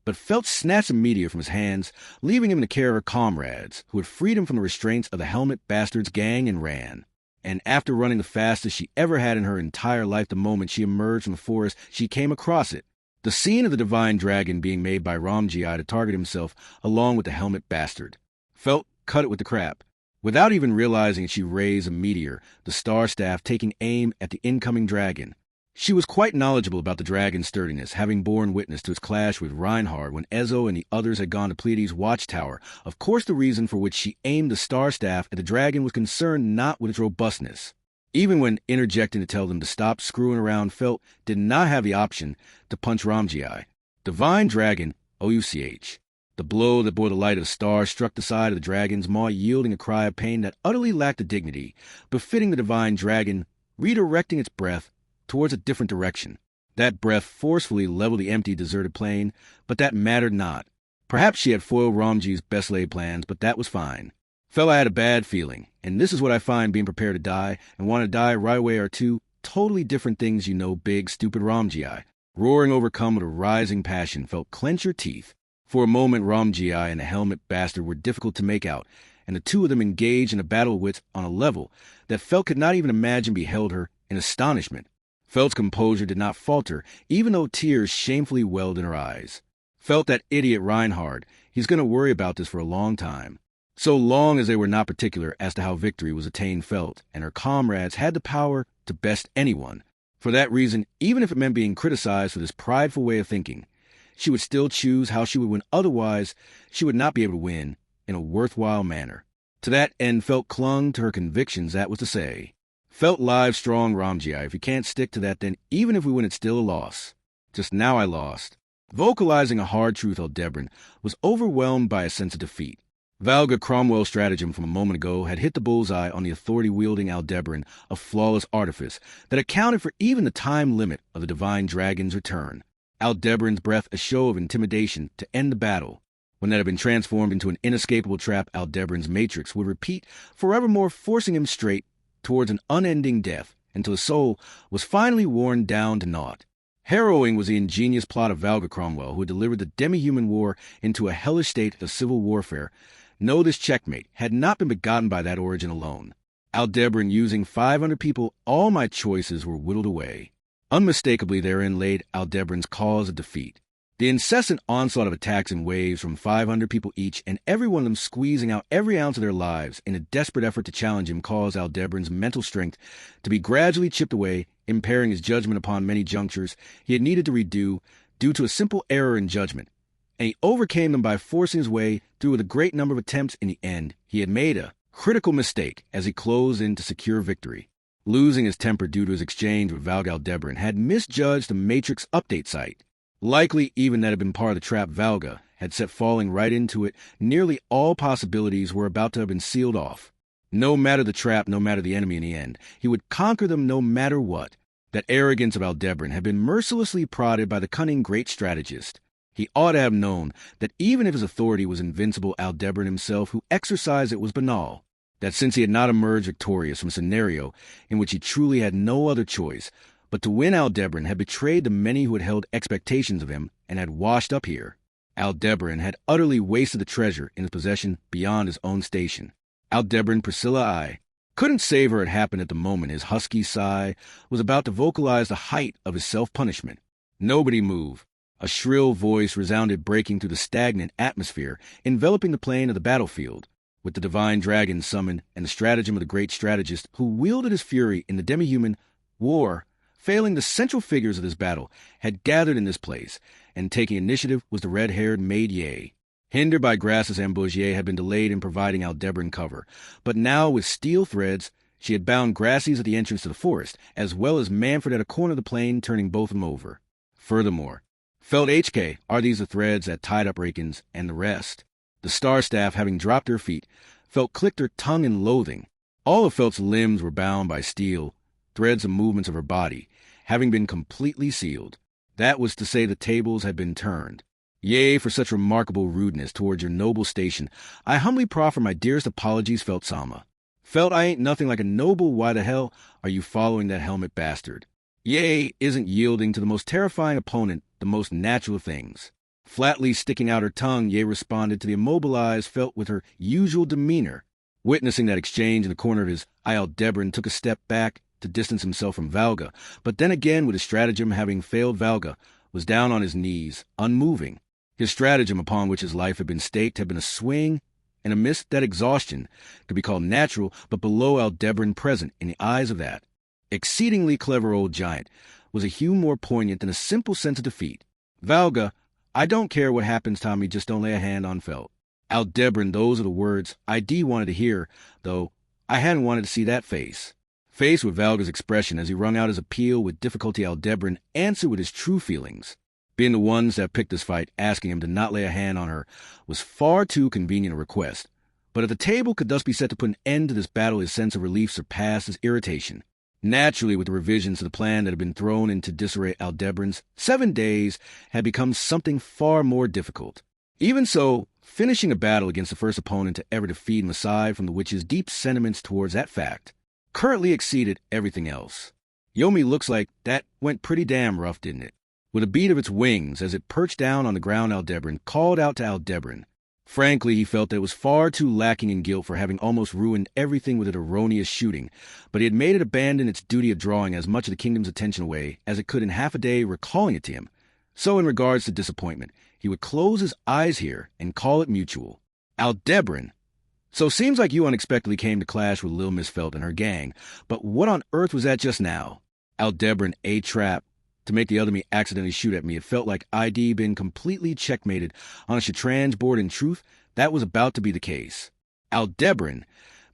Speaker 1: but Felt snatched the meteor from his hands, leaving him in the care of her comrades, who had freed him from the restraints of the helmet bastard's gang and ran. And after running the fastest she ever had in her entire life, the moment she emerged from the forest, she came across it. The scene of the divine dragon being made by Ramji to target himself along with the helmet bastard. Felt cut it with the crap. Without even realizing it, she raised a meteor, the star staff taking aim at the incoming dragon. She was quite knowledgeable about the dragon's sturdiness, having borne witness to its clash with Reinhardt when Ezzo and the others had gone to Pleiades' watchtower. Of course, the reason for which she aimed the star staff at the dragon was concerned not with its robustness. Even when interjecting to tell them to stop screwing around, Felt did not have the option to punch Ramji. Divine dragon, OUCH. The blow that bore the light of the star struck the side of the dragon's maw, yielding a cry of pain that utterly lacked the dignity befitting the divine dragon, redirecting its breath towards a different direction. That breath forcefully leveled the empty, deserted plain, but that mattered not. Perhaps she had foiled Ramji's best-laid plans, but that was fine. Felt, I had a bad feeling, and this is what I find being prepared to die and want to die right away are two totally different things, big, stupid Ramji. Roaring, overcome with a rising passion, Felt clench her teeth. For a moment, Ramji and the helmet bastard were difficult to make out, and the two of them engaged in a battle of wits on a level that Felt could not even imagine beheld her in astonishment. Felt's composure did not falter, even though tears shamefully welled in her eyes. Felt, that idiot Reinhardt, he's going to worry about this for a long time. So long as they were not particular as to how victory was attained, Felt and her comrades had the power to best anyone. For that reason, even if it meant being criticized for this prideful way of thinking, she would still choose how she would win. Otherwise, she would not be able to win in a worthwhile manner. To that end, Felt clung to her convictions, that was to say. Felt live, strong, Ramji. If you can't stick to that, then even if we win, it's still a loss. Just now I lost. Vocalizing a hard truth, Aldebaran was overwhelmed by a sense of defeat. Valga Cromwell's stratagem from a moment ago had hit the bullseye on the authority-wielding Aldebaran of flawless artifice that accounted for even the time limit of the Divine Dragon's return. Aldebaran's breath a show of intimidation to end the battle. When that had been transformed into an inescapable trap, Aldebaran's matrix would repeat, forevermore forcing him straight towards an unending death until his soul was finally worn down to naught. Harrowing was the ingenious plot of Valga Cromwell, who had delivered the demi-human war into a hellish state of civil warfare. No, this checkmate had not been begotten by that origin alone. Aldebaran using 500 people, all my choices were whittled away. Unmistakably therein laid Aldebaran's cause of defeat. The incessant onslaught of attacks in waves from 500 people each, and every one of them squeezing out every ounce of their lives in a desperate effort to challenge him, caused Aldebaran's mental strength to be gradually chipped away, impairing his judgment upon many junctures he had needed to redo due to a simple error in judgment. And he overcame them by forcing his way through with a great number of attempts. In the end, he had made a critical mistake as he closed in to secure victory. Losing his temper due to his exchange with Valga, Aldebaran had misjudged the Matrix update site. Likely even that had been part of the trap Valga had set, falling right into it. Nearly all possibilities were about to have been sealed off. No matter the trap, no matter the enemy in the end, he would conquer them no matter what. That arrogance of Aldebaran had been mercilessly prodded by the cunning great strategist. He ought to have known that even if his authority was invincible, Aldebaran himself, who exercised it, was banal. That since he had not emerged victorious from a scenario in which he truly had no other choice but to win, Aldebaran had betrayed the many who had held expectations of him and had washed up here. Aldebaran had utterly wasted the treasure in his possession beyond his own station. Aldebaran, Priscilla, I couldn't save her. It happened at the moment his husky sigh was about to vocalize the height of his self-punishment. Nobody move. A shrill voice resounded, breaking through the stagnant atmosphere, enveloping the plain of the battlefield. With the divine dragon summoned and the stratagem of the great strategist who wielded his fury in the demi-human war, failing, the central figures of this battle had gathered in this place, and taking initiative was the red-haired maid Ye. Hindered by Grass's ambush, Ye had been delayed in providing Aldebaran cover, but now with steel threads she had bound Grasses at the entrance to the forest, as well as Manfred at a corner of the plain, turning both of them over. Furthermore, Felt HK are these the threads that tied up Rakins and the rest. The star staff, having dropped her feet, Felt clicked her tongue in loathing. All of Felt's limbs were bound by steel, threads and movements of her body, having been completely sealed. That was to say, the tables had been turned. Yea, for such remarkable rudeness towards your noble station, I humbly proffer my dearest apologies, Felt Sama. Felt, I ain't nothing like a noble. Why the hell are you following that helmet bastard? Yea isn't yielding to the most terrifying opponent the most natural of things. Flatly sticking out her tongue, Ye responded to the immobilized Felt with her usual demeanor. Witnessing that exchange in the corner of his eye, Aldebaran took a step back to distance himself from Valga, but then again, with his stratagem having failed, Valga was down on his knees, unmoving. His stratagem, upon which his life had been staked, had been a swing, and amidst that exhaustion could be called natural, but below Aldebaran, present in the eyes of that exceedingly clever old giant, was a hue more poignant than a simple sense of defeat. Valga, I don't care what happens, Tommy, just don't lay a hand on Felt. Aldebaran, those are the words I wanted to hear, though I hadn't wanted to see that face. Faced with Valga's expression as he wrung out his appeal with difficulty, Aldebaran answered with his true feelings. Being the ones that picked this fight, asking him to not lay a hand on her was far too convenient a request. But if the table could thus be set to put an end to this battle, his sense of relief surpassed his irritation. Naturally, with the revisions to the plan that had been thrown into disarray, Aldebaran's 7 days had become something far more difficult. Even so, finishing a battle against the first opponent to ever defeat him, aside from the witch's deep sentiments towards that fact, currently exceeded everything else. Yomi, looks like that went pretty damn rough, didn't it? With a beat of its wings as it perched down on the ground, Aldebaran called out to Aldebaran. Frankly, he felt that it was far too lacking in guilt for having almost ruined everything with its erroneous shooting, but he had made it abandon its duty of drawing as much of the kingdom's attention away as it could in half a day, recalling it to him. So in regards to disappointment, he would close his eyes here and call it mutual. Aldebaran, so seems like you unexpectedly came to clash with Lil Miss Felt and her gang, but what on earth was that just now? Aldebaran, a trap to make the other me accidentally shoot at me. It felt like I'd been completely checkmated on a Shatranj board. In truth, that was about to be the case. Aldebaran,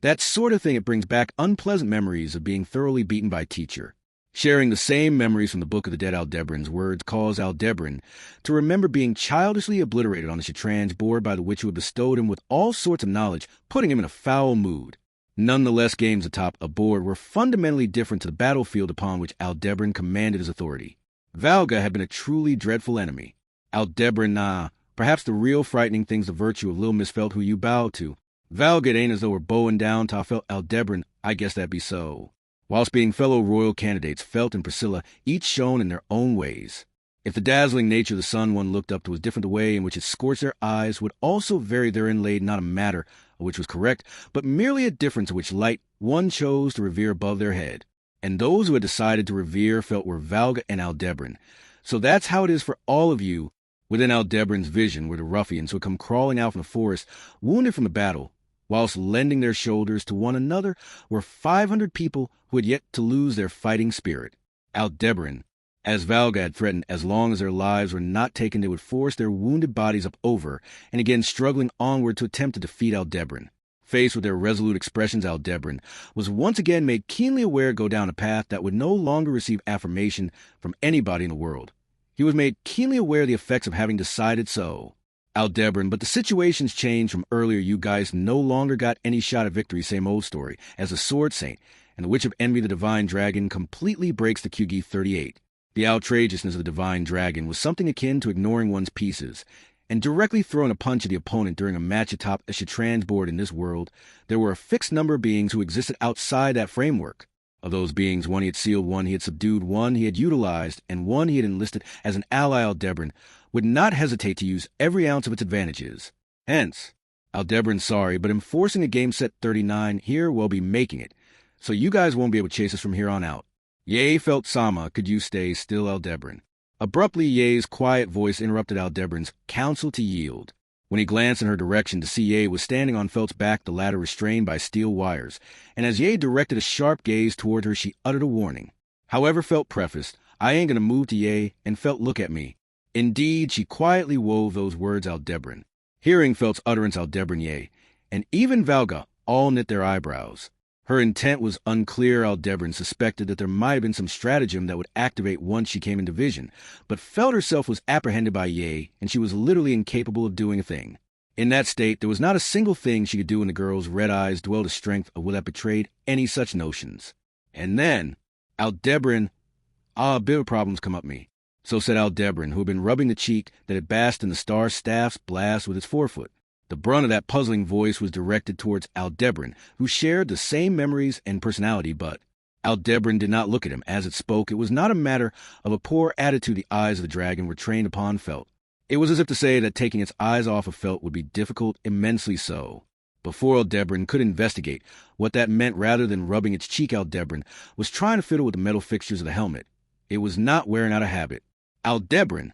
Speaker 1: That sort of thing, it brings back unpleasant memories of being thoroughly beaten by teacher. Sharing the same memories from the Book of the Dead Aldebran's words caused Aldebran to remember being childishly obliterated on the Shatranj board by the witch who had bestowed him with all sorts of knowledge, putting him in a foul mood. Nonetheless, games atop a board were fundamentally different to the battlefield upon which Aldebran commanded his authority. Valga had been a truly dreadful enemy. Aldebran, perhaps the real frightening thing's the virtue of Lil Miss Felt who you bow to. Valga, it ain't as though we're bowing down to Felt Aldebran, I guess that be so. Whilst being fellow royal candidates, Felt and Priscilla each shone in their own ways. If the dazzling nature of the sun one looked up to was different, the way in which it scorched their eyes would also vary. Therein laid not a matter of which was correct, but merely a difference of which light one chose to revere above their head. And those who had decided to revere Felt were Valga and Aldebran. So that's how it is for all of you. Within Aldebran's vision were the ruffians who had come crawling out from the forest, wounded from the battle. Whilst lending their shoulders to one another were 500 people who had yet to lose their fighting spirit. Aldebran, as Valga had threatened, as long as their lives were not taken, they would force their wounded bodies up over, and again struggling onward to attempt to defeat Aldebran. Faced with their resolute expressions, Aldebran was once again made keenly aware to go down a path that would no longer receive affirmation from anybody in the world. He was made keenly aware of the effects of having decided so. Aldebran, but the situation's changed from earlier. You guys no longer got any shot at victory, same old story, as the Sword Saint, and the Witch of Envy, the Divine Dragon, completely breaks the QG 38. The outrageousness of the Divine Dragon was something akin to ignoring one's pieces, and directly throwing a punch at the opponent during a match atop a Shatranj board in this world. There were a fixed number of beings who existed outside that framework. Of those beings, one he had sealed, one he had subdued, one he had utilized, and one he had enlisted as an ally. Aldebran would not hesitate to use every ounce of its advantages. Hence, Aldebran's sorry, but enforcing a game set 39 here will be making it, so you guys won't be able to chase us from here on out. Yea, Felt Sama, could you stay still, Aldebran? Abruptly, Ye's quiet voice interrupted Aldebran's counsel to yield. When he glanced in her direction to see Ye was standing on Felt's back, the latter restrained by steel wires, and as Ye directed a sharp gaze toward her, she uttered a warning. However, Felt prefaced, I ain't gonna move to Ye, and Felt look at me. Indeed, she quietly wove those words, Aldebran. Hearing Felt's utterance, Aldebran, Ye, and even Valga all knit their eyebrows. Her intent was unclear. Aldebran suspected that there might have been some stratagem that would activate once she came into vision, but Felt herself was apprehended by Ye, and she was literally incapable of doing a thing. In that state, there was not a single thing she could do, and the girl's red eyes dwelled a strength of will that betrayed any such notions. And then, Aldebran, a bit of problems come up me. So said Aldebran, who had been rubbing the cheek that had basked in the star staff's blast with his forefoot. The brunt of that puzzling voice was directed towards Aldebran, who shared the same memories and personality, but Aldebran did not look at him. As it spoke, it was not a matter of a poor attitude. The eyes of the dragon were trained upon Felt. It was as if to say that taking its eyes off of Felt would be difficult, immensely so. Before Aldebran could investigate what that meant, rather than rubbing its cheek, Aldebran was trying to fiddle with the metal fixtures of the helmet. It was not wearing out a habit. Aldebran,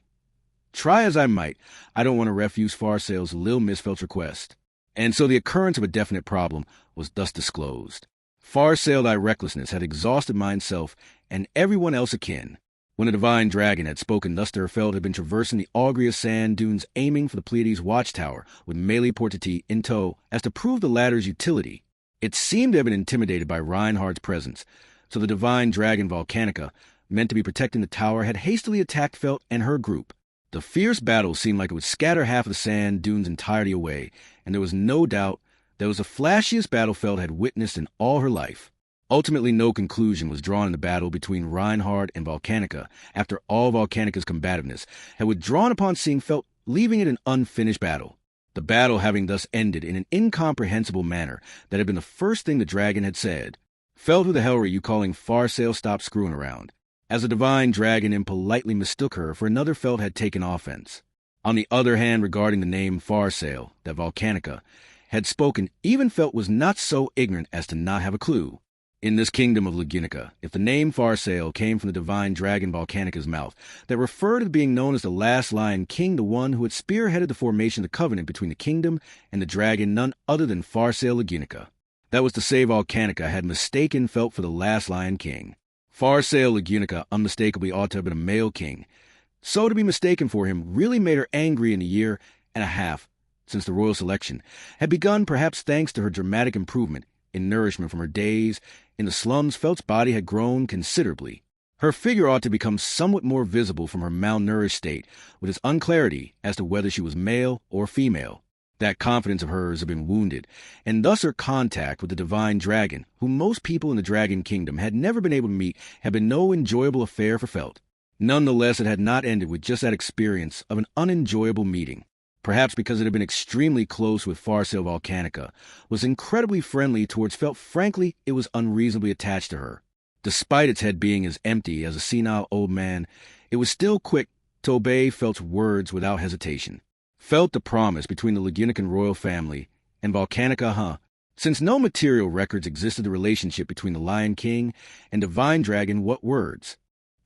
Speaker 1: try as I might, I don't want to refuse Farsail's Lil Miss Felt's request. And so the occurrence of a definite problem was thus disclosed. Farsail, thy recklessness had exhausted myself and everyone else akin. When the Divine Dragon had spoken thus to her, Felt had been traversing the Augria sand dunes, aiming for the Pleiades watchtower with Melee Portati in tow as to prove the latter's utility. It seemed to have been intimidated by Reinhardt's presence, so the Divine Dragon Volcanica, meant to be protecting the tower, had hastily attacked Felt and her group. The fierce battle seemed like it would scatter half of the sand dunes entirely away, and there was no doubt that it was the flashiest battle Felt had witnessed in all her life. Ultimately, no conclusion was drawn in the battle between Reinhardt and Volcanica, after all Volcanica's combativeness had withdrawn upon seeing Felt, leaving it an unfinished battle. The battle having thus ended in an incomprehensible manner that had been the first thing the dragon had said. Felt, who the hell were you calling Farsail? Stop screwing around. As the Divine Dragon impolitely mistook her for another, Felt had taken offense. On the other hand, regarding the name Farsail, that Volcanica had spoken, even Felt was not so ignorant as to not have a clue. In this kingdom of Lagunica, if the name Farsail came from the Divine Dragon Volcanica's mouth, that referred to being known as the last Lion King, the one who had spearheaded the formation of the covenant between the kingdom and the dragon, none other than Farsail Lagunica. That was to say, Volcanica had mistaken Felt for the last Lion King. Farsail Lagunica unmistakably ought to have been a male king. So to be mistaken for him really made her angry. In a year and a half since the royal selection had begun, perhaps thanks to her dramatic improvement, in nourishment from her days in the slums, Felt's body had grown considerably. Her figure ought to become somewhat more visible from her malnourished state, with its unclarity as to whether she was male or female. That confidence of hers had been wounded, and thus her contact with the divine dragon, whom most people in the Dragon Kingdom had never been able to meet, had been no enjoyable affair for Felt. Nonetheless, it had not ended with just that experience of an unenjoyable meeting. Perhaps because it had been extremely close with Farsail Volcanica, was incredibly friendly towards Felt. Frankly, it was unreasonably attached to her. Despite its head being as empty as a senile old man, it was still quick to obey Felt's words without hesitation. Felt the promise between the Lagunican royal family and Volcanica, Since no material records existed the relationship between the Lion King and Divine Dragon, what words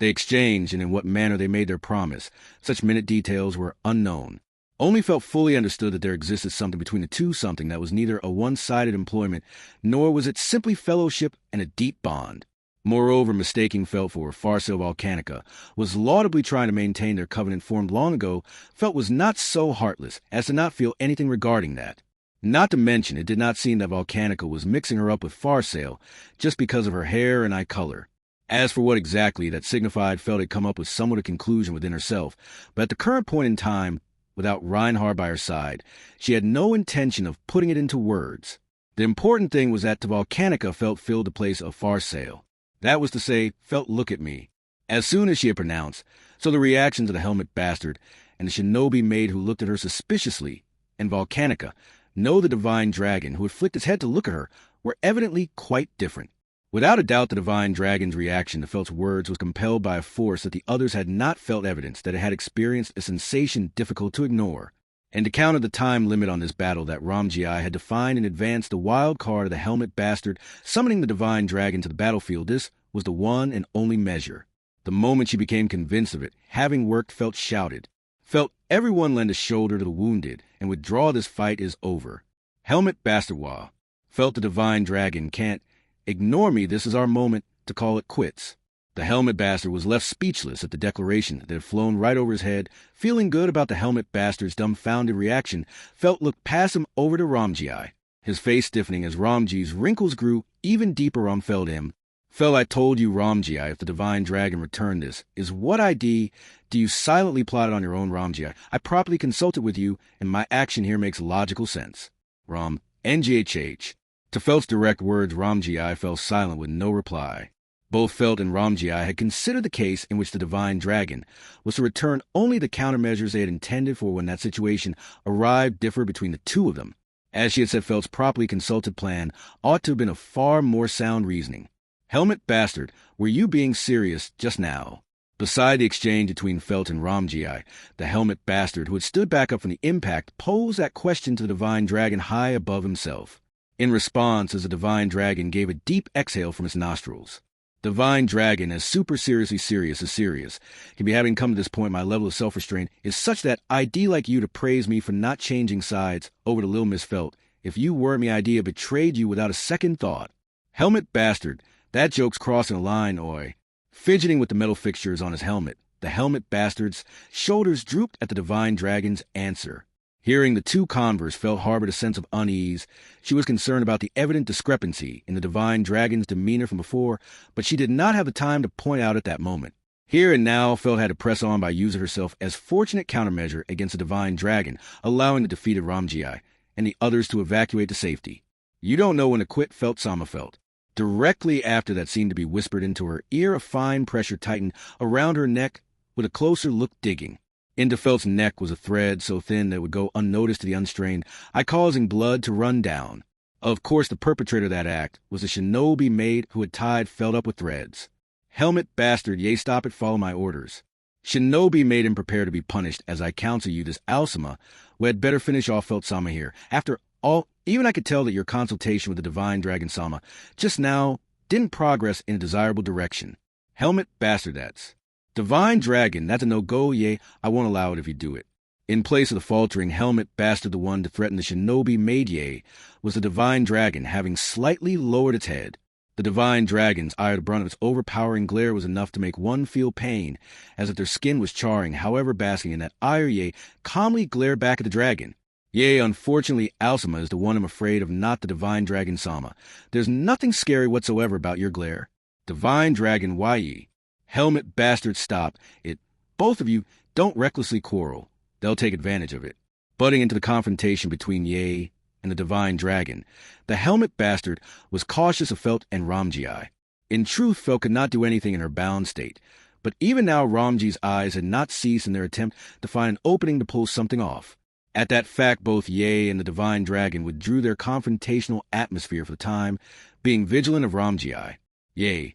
Speaker 1: they exchanged and in what manner they made their promise, such minute details were unknown. Only Felt fully understood that there existed something between the two, something that was neither a one-sided employment, nor was it simply fellowship and a deep bond. Moreover, mistaking Felt for Farsail Volcanica was laudably trying to maintain their covenant formed long ago. Felt was not so heartless as to not feel anything regarding that. Not to mention, it did not seem that Volcanica was mixing her up with Farsail just because of her hair and eye color. As for what exactly that signified, Felt had come up with somewhat a conclusion within herself, but at the current point in time, without Reinhard by her side, she had no intention of putting it into words. The important thing was that to Volcanica, Felt filled the place of Farsail. That was to say, Felt, look at me. As soon as she had pronounced, so the reactions of the helmet bastard and the shinobi maid who looked at her suspiciously, and Volcanica, no the divine dragon who had flicked his head to look at her, were evidently quite different. Without a doubt, the divine dragon's reaction to Felt's words was compelled by a force that the others had not felt evidence that it had experienced, a sensation difficult to ignore. And to counter the time limit on this battle that Ramji had defined in advance the wild card of the helmet bastard summoning the divine dragon to the battlefield, this was the one and only measure. The moment she became convinced of it, having worked, Felt shouted. Felt, everyone lend a shoulder to the wounded, and withdraw, this fight is over. Helmet bastardwa. Felt the divine dragon can't ignore me, this is our moment to call it quits. The helmet bastard was left speechless at the declaration that had flown right over his head. Feeling good about the helmet bastard's dumbfounded reaction, Felt looked past him over to Ramji, his face stiffening as Ramji's wrinkles grew even deeper on Feldham. Felt, I told you, Ramji, if the divine dragon returned, this is what I do you silently plot it on your own, Ramji. I properly consulted with you, and my action here makes logical sense. Ram, NGHH. To Felt's direct words, Ramji fell silent with no reply. Both Felt and Ramji had considered the case in which the divine dragon was to return only the countermeasures they had intended for when that situation arrived differed between the two of them. As she had said, Felt's properly consulted plan ought to have been of far more sound reasoning. Helmet bastard, were you being serious just now? Beside the exchange between Felt and Ramji, the helmet bastard, who had stood back up from the impact, posed that question to the divine dragon high above himself. In response, as the divine dragon gave a deep exhale from its nostrils. Divine dragon, as super seriously serious as serious, can be having come to this point, my level of self-restraint is such that I'd like you to praise me for not changing sides over to Lil Miss Felt. If you weren't me, I'd betrayed you without a second thought. Helmet bastard, that joke's crossing a line, oi. Fidgeting with the metal fixtures on his helmet, the helmet bastard's shoulders drooped at the divine dragon's answer. Hearing the two converse, Felt harbored a sense of unease. She was concerned about the evident discrepancy in the divine dragon's demeanor from before, but she did not have the time to point out at that moment. Here and now, Felt had to press on by using herself as fortunate countermeasure against the divine dragon, allowing the defeated Ramji and the others to evacuate to safety. You don't know when to quit, Felt-sama Felt. Directly after that seemed to be whispered into her ear, a fine pressure tightened around her neck with a closer look digging. Into Felt's neck was a thread so thin that it would go unnoticed to the unstrained eye, causing blood to run down. Of course, the perpetrator of that act was the shinobi maid who had tied Felt up with threads. Helmet bastard, yea, stop it, follow my orders. Shinobi made him prepare to be punished, as I counsel you, this Alsama, who had better finish off Felt-sama here. After all, even I could tell that your consultation with the divine dragon Sama just now didn't progress in a desirable direction. Helmet bastard, that's. Divine dragon, that's a no-go, yea, I won't allow it if you do it. In place of the faltering helmet bastard, the one to threaten the shinobi maid, yea, was the divine dragon, having slightly lowered its head. The divine dragon's eye, the brunt of its overpowering glare, was enough to make one feel pain, as if their skin was charring, however basking in that ire, yea, calmly glared back at the dragon. Yea, unfortunately, Alcima is the one I'm afraid of, not the divine dragon Sama. There's nothing scary whatsoever about your glare. Divine dragon, why ye? Helmet bastard, stop it. Both of you, don't recklessly quarrel. They'll take advantage of it. Butting into the confrontation between Yea and the divine dragon, the helmet bastard was cautious of Felt and Ramji. In truth, Felt could not do anything in her bound state, but even now Ramji's eyes had not ceased in their attempt to find an opening to pull something off. At that fact, both Yea and the divine dragon withdrew their confrontational atmosphere for the time, being vigilant of Ramji. Yea,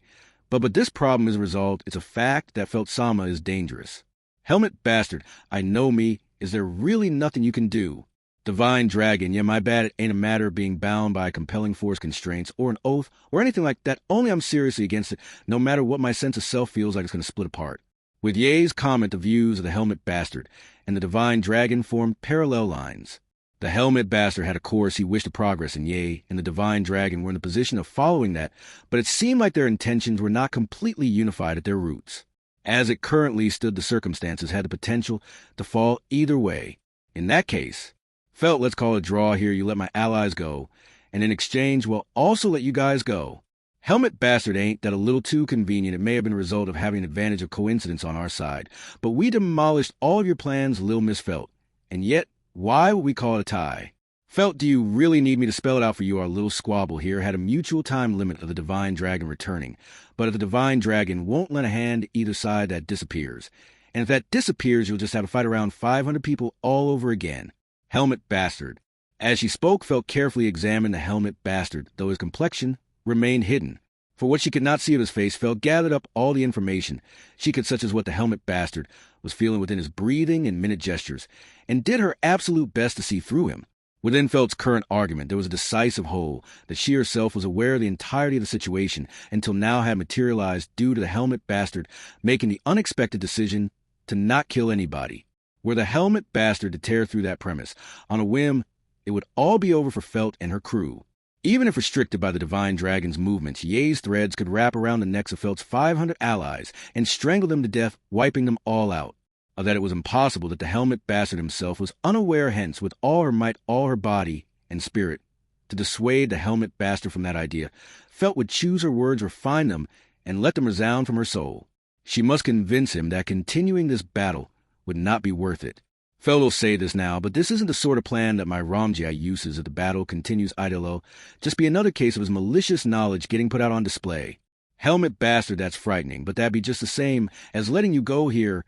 Speaker 1: but this problem isn't resolved. It's a fact that Felt Sama is dangerous. Helmet bastard, I know me. Is there really nothing you can do? Divine dragon, yeah, my bad, it ain't a matter of being bound by compelling force constraints or an oath or anything like that. Only I'm seriously against it, no matter what my sense of self feels like it's going to split apart. With Ye's comment, the views of the helmet bastard and the divine dragon formed parallel lines. The helmet bastard had a course he wished to progress in, Ye and the divine dragon were in the position of following that, but it seemed like their intentions were not completely unified at their roots. As it currently stood, the circumstances had the potential to fall either way. In that case, Felt, let's call it a draw here. You let my allies go, and in exchange, we'll also let you guys go. Helmet bastard, ain't that a little too convenient? It may have been a result of having an advantage of coincidence on our side, but we demolished all of your plans, Lil Miss Felt. And yet, why would we call it a tie? Felt, do you really need me to spell it out for you? Our little squabble here had a mutual time limit of the divine dragon returning, but if the divine dragon won't lend a hand to either side, that disappears. And if that disappears, you'll just have to fight around 500 people all over again. Helmet bastard. As she spoke, Felt carefully examined the helmet bastard, though his complexion remained hidden. For what she could not see of his face, Felt gathered up all the information she could, such as what the helmet bastard was feeling within his breathing and minute gestures, and did her absolute best to see through him. Within Felt's current argument, there was a decisive hole that she herself was aware of the entirety of the situation until now had materialized due to the helmet bastard making the unexpected decision to not kill anybody. Were the helmet bastard to tear through that premise, on a whim, it would all be over for Felt and her crew. Even if restricted by the divine dragon's movements, Ye's threads could wrap around the necks of Felt's 500 allies and strangle them to death, wiping them all out. Of that it was impossible that the helmet bastard himself was unaware, hence, with all her might, all her body and spirit, to dissuade the helmet bastard from that idea. Felt would choose her words, refine them, and let them resound from her soul. She must convince him that continuing this battle would not be worth it. Felt will say this now, but this isn't the sort of plan that my Ramji uses if the battle continues idolo. Just be another case of his malicious knowledge getting put out on display. Helmet bastard, that's frightening, but that'd be just the same as letting you go here.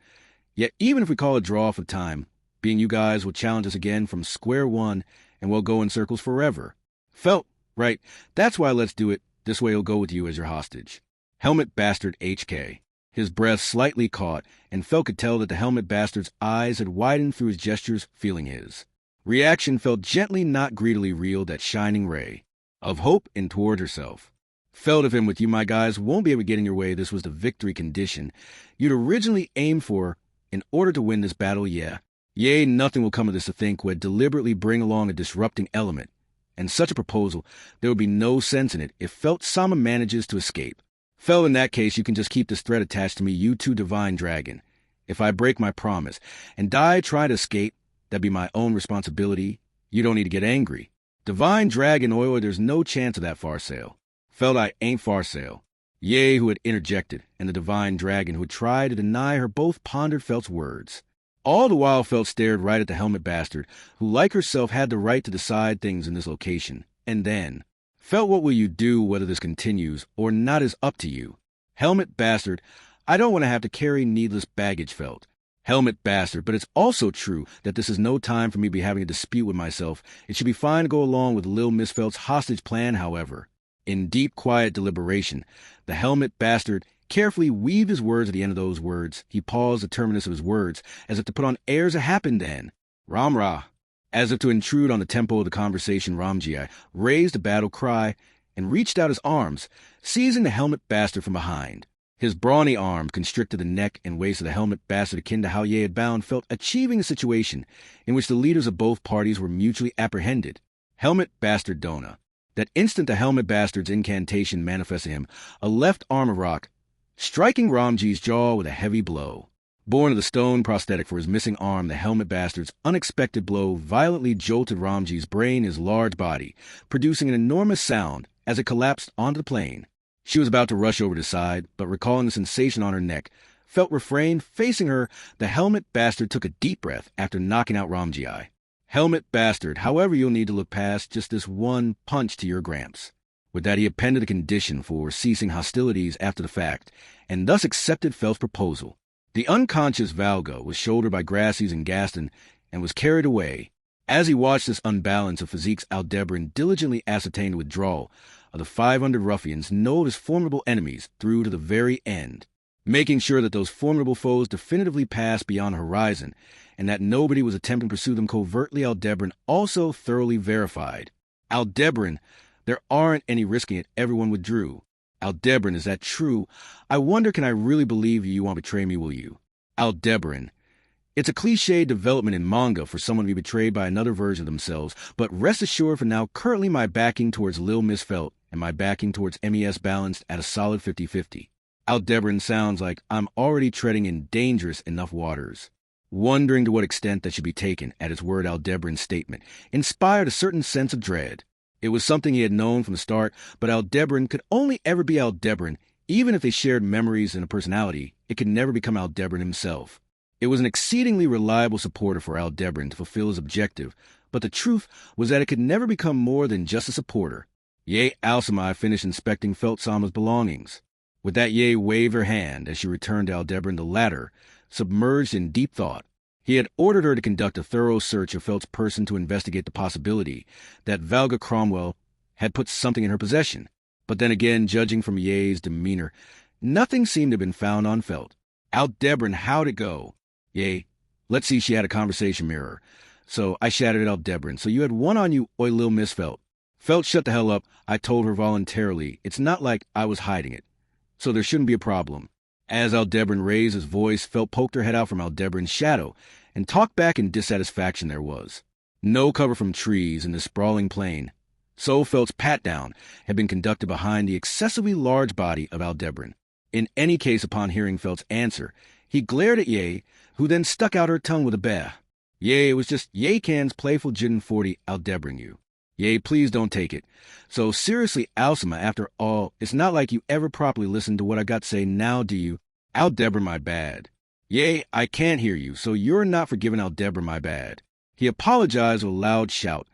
Speaker 1: Yet even if we call a draw for time, being you guys will challenge us again from square one, and we'll go in circles forever. Felt, right, that's why let's do it. This way he'll go with you as your hostage. Helmet bastard HK. His breath slightly caught, and Felt could tell that the helmet bastard's eyes had widened through his gestures, feeling his. Reaction Felt gently, not greedily, reeled that shining ray of hope in toward herself. Felt, if him with you, my guys, won't be able to get in your way. This was the victory condition you'd originally aimed for in order to win this battle, yeah. Yea, nothing will come of this to think would deliberately bring along a disrupting element. And such a proposal, there would be no sense in it if Felt Sama manages to escape. Felt, in that case, you can just keep this thread attached to me, you two divine dragon. If I break my promise and die trying to escape, that'd be my own responsibility. You don't need to get angry. Divine dragon oil, there's no chance of that far sail. Felt, I ain't far sail. Yea, who had interjected, and the divine dragon who had tried to deny her, both pondered Felt's words. All the while Felt stared right at the helmet bastard, who like herself had the right to decide things in this location. And then, Felt, what will you do whether this continues or not is up to you. Helmet bastard, I don't want to have to carry needless baggage, Felt. Helmet bastard, but it's also true that this is no time for me to be having a dispute with myself. It should be fine to go along with Lil Miss Felt's hostage plan, however. In deep, quiet deliberation, the helmet bastard carefully weaved his words at the end of those words. He paused the terminus of his words, as if to put on airs that happened then. Ramra. As if to intrude on the tempo of the conversation, Ramji raised a battle cry and reached out his arms, seizing the helmet bastard from behind. His brawny arms constricted the neck and waist of the helmet bastard, akin to how Ye had bound Felt, achieving a situation in which the leaders of both parties were mutually apprehended. Helmet bastard Dona. That instant the helmet bastard's incantation manifested him, a left arm of rock, striking Ramji's jaw with a heavy blow. Born of the stone prosthetic for his missing arm, the helmet bastard's unexpected blow violently jolted Ramji's brain, his large body, producing an enormous sound as it collapsed onto the plane. She was about to rush over to the side, but recalling the sensation on her neck, felt refrained. Facing her, the helmet bastard took a deep breath after knocking out Ramji. Helmet bastard, however, you'll need to look past just this one punch to your gramps. With that, he appended a condition for ceasing hostilities after the fact, and thus accepted Felt's proposal. The unconscious Valga was shouldered by Grassies and Gaston and was carried away. As he watched this unbalance of physiques, Aldebaran diligently ascertained the withdrawal of the 500 ruffians, know of his formidable enemies, through to the very end, making sure that those formidable foes definitively passed beyond the horizon, and that nobody was attempting to pursue them covertly. Aldebaran also thoroughly verified. Aldebaran, there aren't any risking it, everyone withdrew. Aldebaran, is that true? I wonder, can I really believe you won't betray me, will you? Aldebaran, it's a cliché development in manga for someone to be betrayed by another version of themselves, but rest assured for now, currently my backing towards Lil Miss Felt and my backing towards MES balanced at a solid 50-50. Aldebaran, sounds like I'm already treading in dangerous enough waters. Wondering to what extent that should be taken at his word, Aldebaran's statement inspired a certain sense of dread. It was something he had known from the start, but Aldebaran could only ever be Aldebaran. Even if they shared memories and a personality, it could never become Aldebaran himself. It was an exceedingly reliable supporter for Aldebaran to fulfill his objective, but the truth was that it could never become more than just a supporter. Ye Alsamai finished inspecting Felt-sama's belongings. With that, Ye waved her hand as she returned to Aldebaran, the latter, submerged in deep thought. He had ordered her to conduct a thorough search of Felt's person to investigate the possibility that Valga Cromwell had put something in her possession. But then again, judging from Ye's demeanor, nothing seemed to have been found on Felt. Aldebaran, how'd it go? Ye, let's see, she had a conversation mirror. So I shouted at Aldebaran, so you had one on you, oi Lil Miss Felt. Felt, shut the hell up, I told her voluntarily. It's not like I was hiding it. So there shouldn't be a problem. As Aldebaran raised his voice, Felt poked her head out from Aldebaran's shadow and talked back in dissatisfaction. There was no cover from trees in the sprawling plain, so Felt's pat-down had been conducted behind the excessively large body of Aldebaran. In any case, upon hearing Felt's answer, he glared at Ye, who then stuck out her tongue with a bear. Ye, it was just Ye Can's playful Jin 40 Aldebaran you. Ye, please don't take it. So seriously, Alsama, after all, it's not like you ever properly listened to what I got to say, now do you? Aldebaran, my bad. Ye, I can't hear you, so you're not forgiving Aldebaran, my bad. He apologized with a loud shout,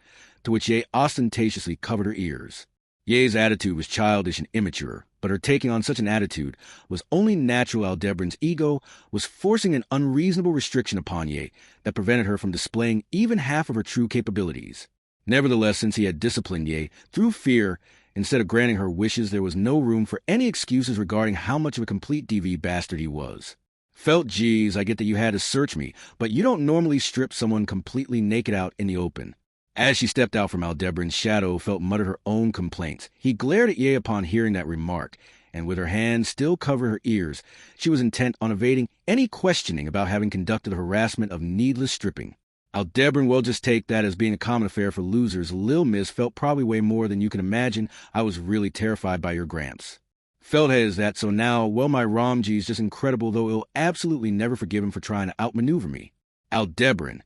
Speaker 1: to which Ye ostentatiously covered her ears. Ye's attitude was childish and immature, but her taking on such an attitude was only natural. Aldebaran's ego was forcing an unreasonable restriction upon Ye that prevented her from displaying even half of her true capabilities. Nevertheless, since he had disciplined Ye through fear, instead of granting her wishes, there was no room for any excuses regarding how much of a complete DV bastard he was. Felt, geez, I get that you had to search me, but you don't normally strip someone completely naked out in the open. As she stepped out from Aldebaran's shadow, Felt muttered her own complaints. He glared at Ye upon hearing that remark, and with her hands still covering her ears, she was intent on evading any questioning about having conducted the harassment of needless stripping. Aldebaran, will just take that as being a common affair for losers. Lil Miss Felt probably way more than you can imagine. I was really terrified by your gramps. Felt has that, so now, well, my Ramji's just incredible, though it'll absolutely never forgive him for trying to outmaneuver me. Aldebaran,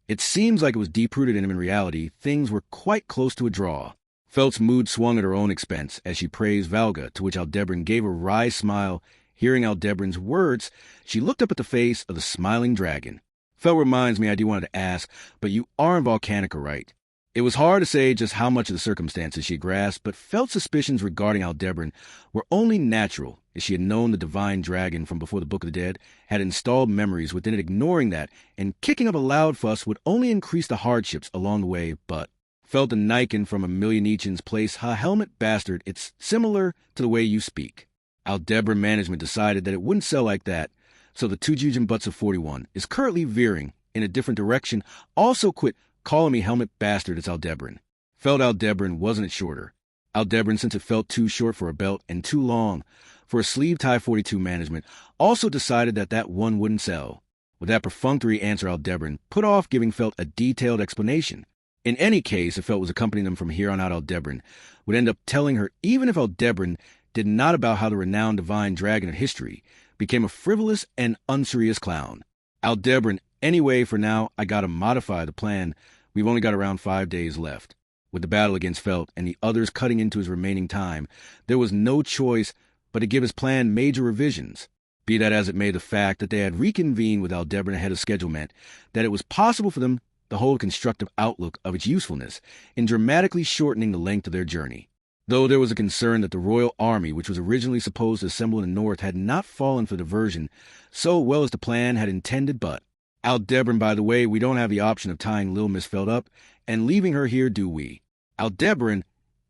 Speaker 1: it seems like it was deep-rooted in him in reality. Things were quite close to a draw. Felt's mood swung at her own expense as she praised Valga, to which Aldebaran gave a wry smile. Hearing Aldebaran's words, she looked up at the face of the smiling dragon. Felt reminds me I do want to ask, but you are in Volcanica, right? It was hard to say just how much of the circumstances she grasped, but Felt's suspicions regarding Aldebaran were only natural, as she had known the divine dragon from before the Book of the Dead, had installed memories within it. Ignoring that and kicking up a loud fuss would only increase the hardships along the way. But Felt, the Niken from a million Ichin's place, ha helmet bastard, it's similar to the way you speak. Aldebaran management decided that it wouldn't sell like that, so the Tujujin Butts of 41 is currently veering in a different direction. Also quit calling me helmet bastard, it's Aldebaran. Felt Aldebaran, wasn't it shorter? Aldebaran, since it felt too short for a belt and too long for a sleeve tie, 42 management also decided that that one wouldn't sell. With that perfunctory answer, Aldebaran put off giving Felt a detailed explanation. In any case, if Felt was accompanying them from here on out, Aldebaran would end up telling her, even if Aldebaran did not, about how the renowned divine dragon of history became a frivolous and unserious clown. Aldebaran, anyway, for now, I gotta modify the plan. We've only got around 5 days left. With the battle against Felt and the others cutting into his remaining time, there was no choice but to give his plan major revisions. Be that as it may, the fact that they had reconvened with Aldebaran ahead of schedule meant that it was possible for them to hold a constructive outlook of its usefulness in dramatically shortening the length of their journey. Though there was a concern that the Royal Army, which was originally supposed to assemble in the north, had not fallen for diversion so well as the plan had intended, but Aldebaran, by the way, we don't have the option of tying Lil Miss Felt up and leaving her here, do we? Aldebaran,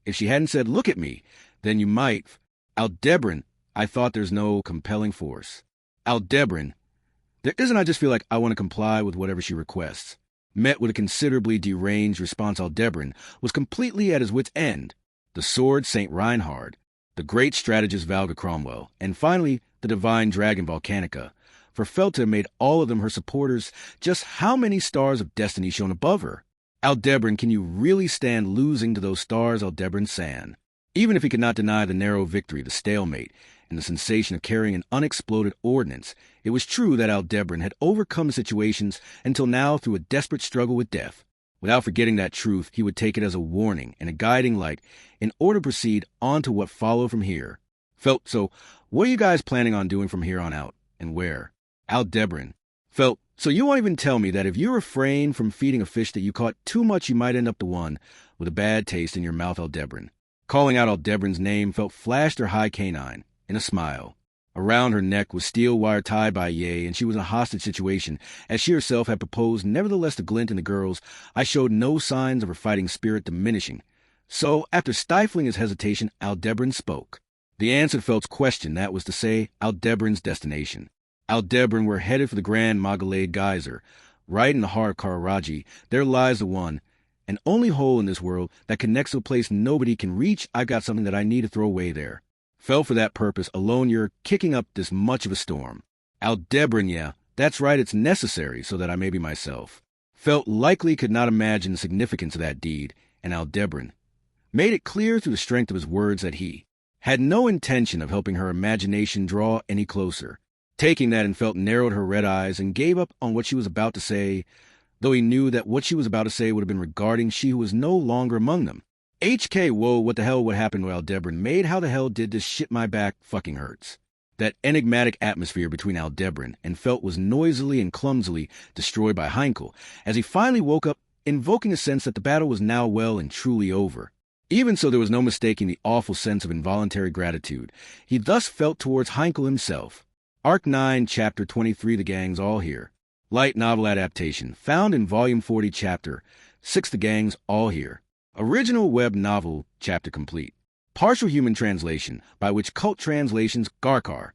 Speaker 1: if she hadn't said, "Look at me," then you might. Aldebaran, I thought there's no compelling force. Aldebaran, there isn't. I just feel like I want to comply with whatever she requests. Met with a considerably deranged response, Aldebaran was completely at his wit's end. The sword St. Reinhard, the great strategist Valga Cromwell, and finally the divine dragon Volcanica. For Felta made all of them her supporters. Just how many stars of destiny shone above her? Aldebaran, can you really stand losing to those stars? Aldebaran san. Even if he could not deny the narrow victory, the stalemate, and the sensation of carrying an unexploded ordnance, it was true that Aldebaran had overcome the situations until now through a desperate struggle with death. Without forgetting that truth, he would take it as a warning and a guiding light in order to proceed on to what followed from here. Felt, so what are you guys planning on doing from here on out, and where? Aldebaran. Felt, so you won't even tell me that if you refrain from feeding a fish that you caught too much, you might end up the one with a bad taste in your mouth, Aldebaran. Calling out Aldebaran's name, Felt flashed her high canine in a smile. Around her neck was steel wire tied by Ye, and she was in a hostage situation, as she herself had proposed. Nevertheless, the glint in the girl's eye showed no signs of her fighting spirit diminishing. So, after stifling his hesitation, Aldebaran spoke. The answer to Felt's question, that was to say, Aldebaran's destination. Aldebaran, we're headed for the Grand Magalade Geyser. Right in the heart of Kararaji, there lies the one and only hole in this world that connects to a place nobody can reach. I've got something that I need to throw away there. Fell for that purpose, alone you're kicking up this much of a storm. Aldebaran, yeah, that's right, it's necessary so that I may be myself. Felt likely could not imagine the significance of that deed, and Aldebaran made it clear through the strength of his words that he had no intention of helping her imagination draw any closer. Taking that, and Felt narrowed her red eyes and gave up on what she was about to say, though he knew that what she was about to say would have been regarding she who was no longer among them. HK, whoa, what the hell would happen to Aldebaran? Made how the hell did this shit my back fucking hurts? That enigmatic atmosphere between Aldebaran and Felt was noisily and clumsily destroyed by Heinkel, as he finally woke up, invoking a sense that the battle was now well and truly over. Even so, there was no mistaking the awful sense of involuntary gratitude he thus felt towards Heinkel himself. Arc 9, Chapter 23, The Gang's All Here. Light novel adaptation, found in Volume 40, Chapter 6, The Gang's All Here. Original web novel, chapter complete. Partial human translation, by which Cult Translations Garkar.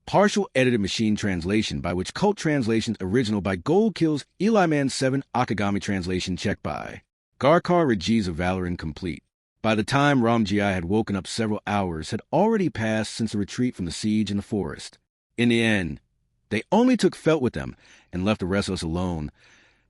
Speaker 1: Partial edited machine translation, by which Cult Translations original by Gold Kills Eli Man 7 Akagami translation checked by Garkar Regiza Valoran complete. By the time Ramji had woken up, several hours had already passed since the retreat from the siege in the forest. In the end, they only took Felt with them and left the rest of us alone.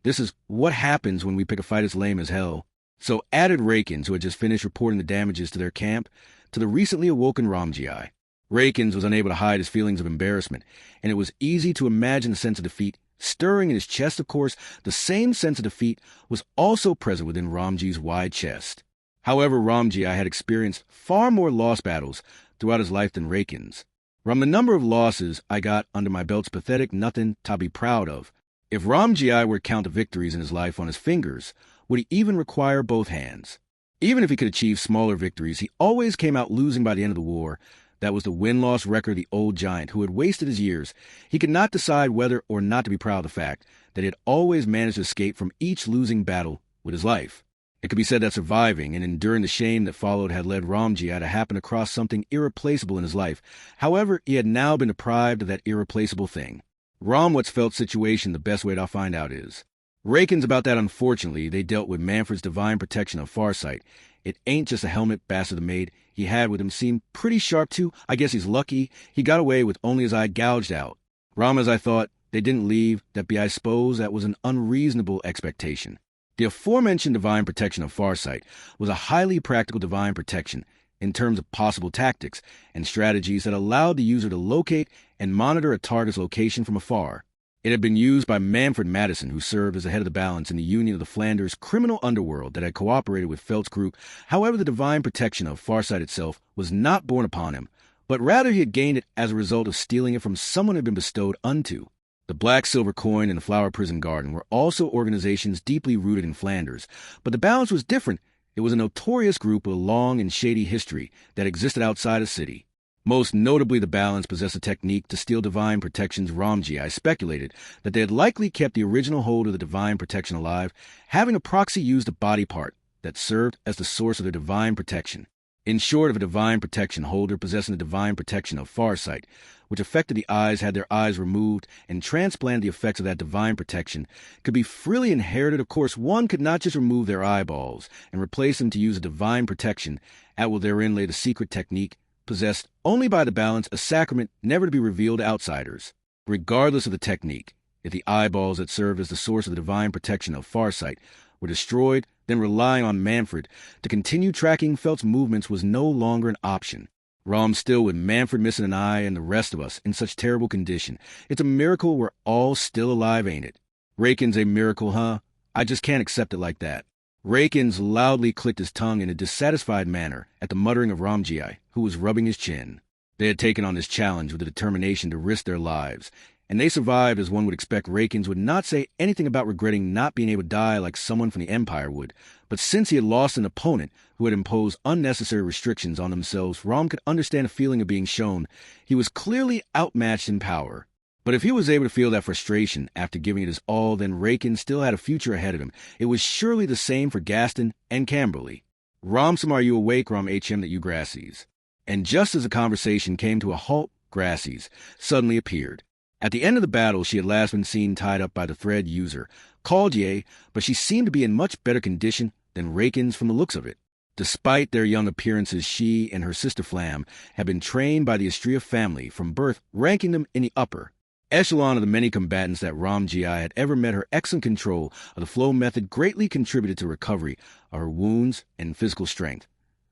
Speaker 1: This is what happens when we pick a fight as lame as hell. So added Rakins, who had just finished reporting the damages to their camp, to the recently awoken Ramji. Rakins was unable to hide his feelings of embarrassment, and it was easy to imagine the sense of defeat stirring in his chest. Of course, the same sense of defeat was also present within Ramji's wide chest. However, Ramji had experienced far more lost battles throughout his life than Rakins. From the number of losses I got under my belt's pathetic nothing to be proud of. If Ramji were to count the victories in his life on his fingers, would he even require both hands? Even if he could achieve smaller victories, he always came out losing by the end of the war. That was the win-loss record of the old giant who had wasted his years. He could not decide whether or not to be proud of the fact that he had always managed to escape from each losing battle with his life. It could be said that surviving and enduring the shame that followed had led Ramji to happen across something irreplaceable in his life. However, he had now been deprived of that irreplaceable thing. What's Felt's situation, the best way to find out is Rakins about that. Unfortunately, they dealt with Manfred's divine protection of Farsight. It ain't just a helmet Bastard the maid he had with him seemed pretty sharp too. I guess he's lucky he got away with only his eye gouged out. As I thought, they didn't leave, that be I suppose that was an unreasonable expectation. The aforementioned divine protection of Farsight was a highly practical divine protection in terms of possible tactics and strategies that allowed the user to locate and monitor a target's location from afar. It had been used by Manfred Madison, who served as the head of the Balance in the Union of the Flanders criminal underworld that had cooperated with Felt's group. However, the divine protection of Farsight itself was not born upon him, but rather he had gained it as a result of stealing it from someone it had been bestowed unto. The Black Silver Coin and the Flower Prison Garden were also organizations deeply rooted in Flanders, but the Balance was different. It was a notorious group with a long and shady history that existed outside a city. Most notably, the Balance possessed a technique to steal divine protections. Ramji speculated that they had likely kept the original hold of the divine protection alive, having a proxy used a body part that served as the source of their divine protection. In short, if a divine protection holder possessing the divine protection of Farsight, which affected the eyes, had their eyes removed, and transplanted the effects of that divine protection, could be freely inherited. Of course, one could not just remove their eyeballs and replace them to use a divine protection, at will therein lay the secret technique, possessed only by the Balance, a sacrament never to be revealed to outsiders. Regardless of the technique, if the eyeballs that served as the source of the divine protection of Farsight were destroyed, then relying on Manfred to continue tracking Felt's movements was no longer an option. Rom, still with Manfred missing an eye and the rest of us in such terrible condition. It's a miracle we're all still alive, ain't it? Raken's a miracle, huh? I just can't accept it like that. Rakens loudly clicked his tongue in a dissatisfied manner at the muttering of Ramji, who was rubbing his chin. They had taken on this challenge with the determination to risk their lives, and they survived as one would expect. Rakens would not say anything about regretting not being able to die like someone from the Empire would, but since he had lost an opponent who had imposed unnecessary restrictions on themselves, Rom could understand a feeling of being shown he was clearly outmatched in power. But if he was able to feel that frustration after giving it his all, then Raken still had a future ahead of him. It was surely the same for Gaston and Camberley. Romsum, are you awake? Rom HM that you Grassies. And just as the conversation came to a halt, Grassies suddenly appeared. At the end of the battle, she had last been seen tied up by the thread user, Caldier, but she seemed to be in much better condition than Raken's from the looks of it. Despite their young appearances, she and her sister Flam had been trained by the Astria family from birth, ranking them in the upper echelon of the many combatants that Ramji had ever met. Her excellent control of the flow method greatly contributed to recovery of her wounds and physical strength.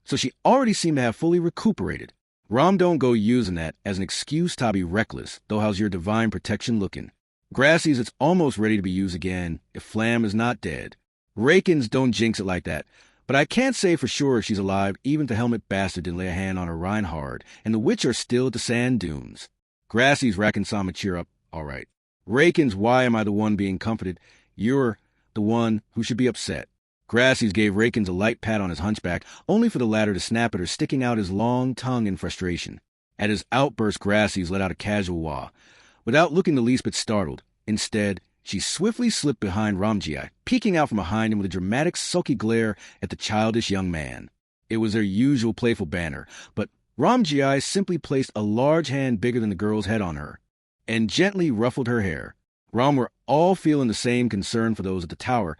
Speaker 1: So she already seemed to have fully recuperated. Rom, don't go using that as an excuse to be reckless, though how's your divine protection looking? Grassies, it's almost ready to be used again, if Flam is not dead. Rakens, don't jinx it like that. But I can't say for sure if she's alive, even if the helmet bastard didn't lay a hand on her Reinhard, and the witch are still at the sand dunes. Grassies, Rakensama, cheer up. All right. Rakens, why am I the one being comforted? You're the one who should be upset. Grassies gave Rakens a light pat on his hunchback, only for the latter to snap at her, sticking out his long tongue in frustration. At his outburst, Grassies let out a casual wah, without looking the least bit startled. Instead, she swiftly slipped behind Ramji, peeking out from behind him with a dramatic, sulky glare at the childish young man. It was their usual playful banter, but Ramji simply placed a large hand bigger than the girl's head on her, and gently ruffled her hair. Rom, we're all feeling the same concern for those at the tower.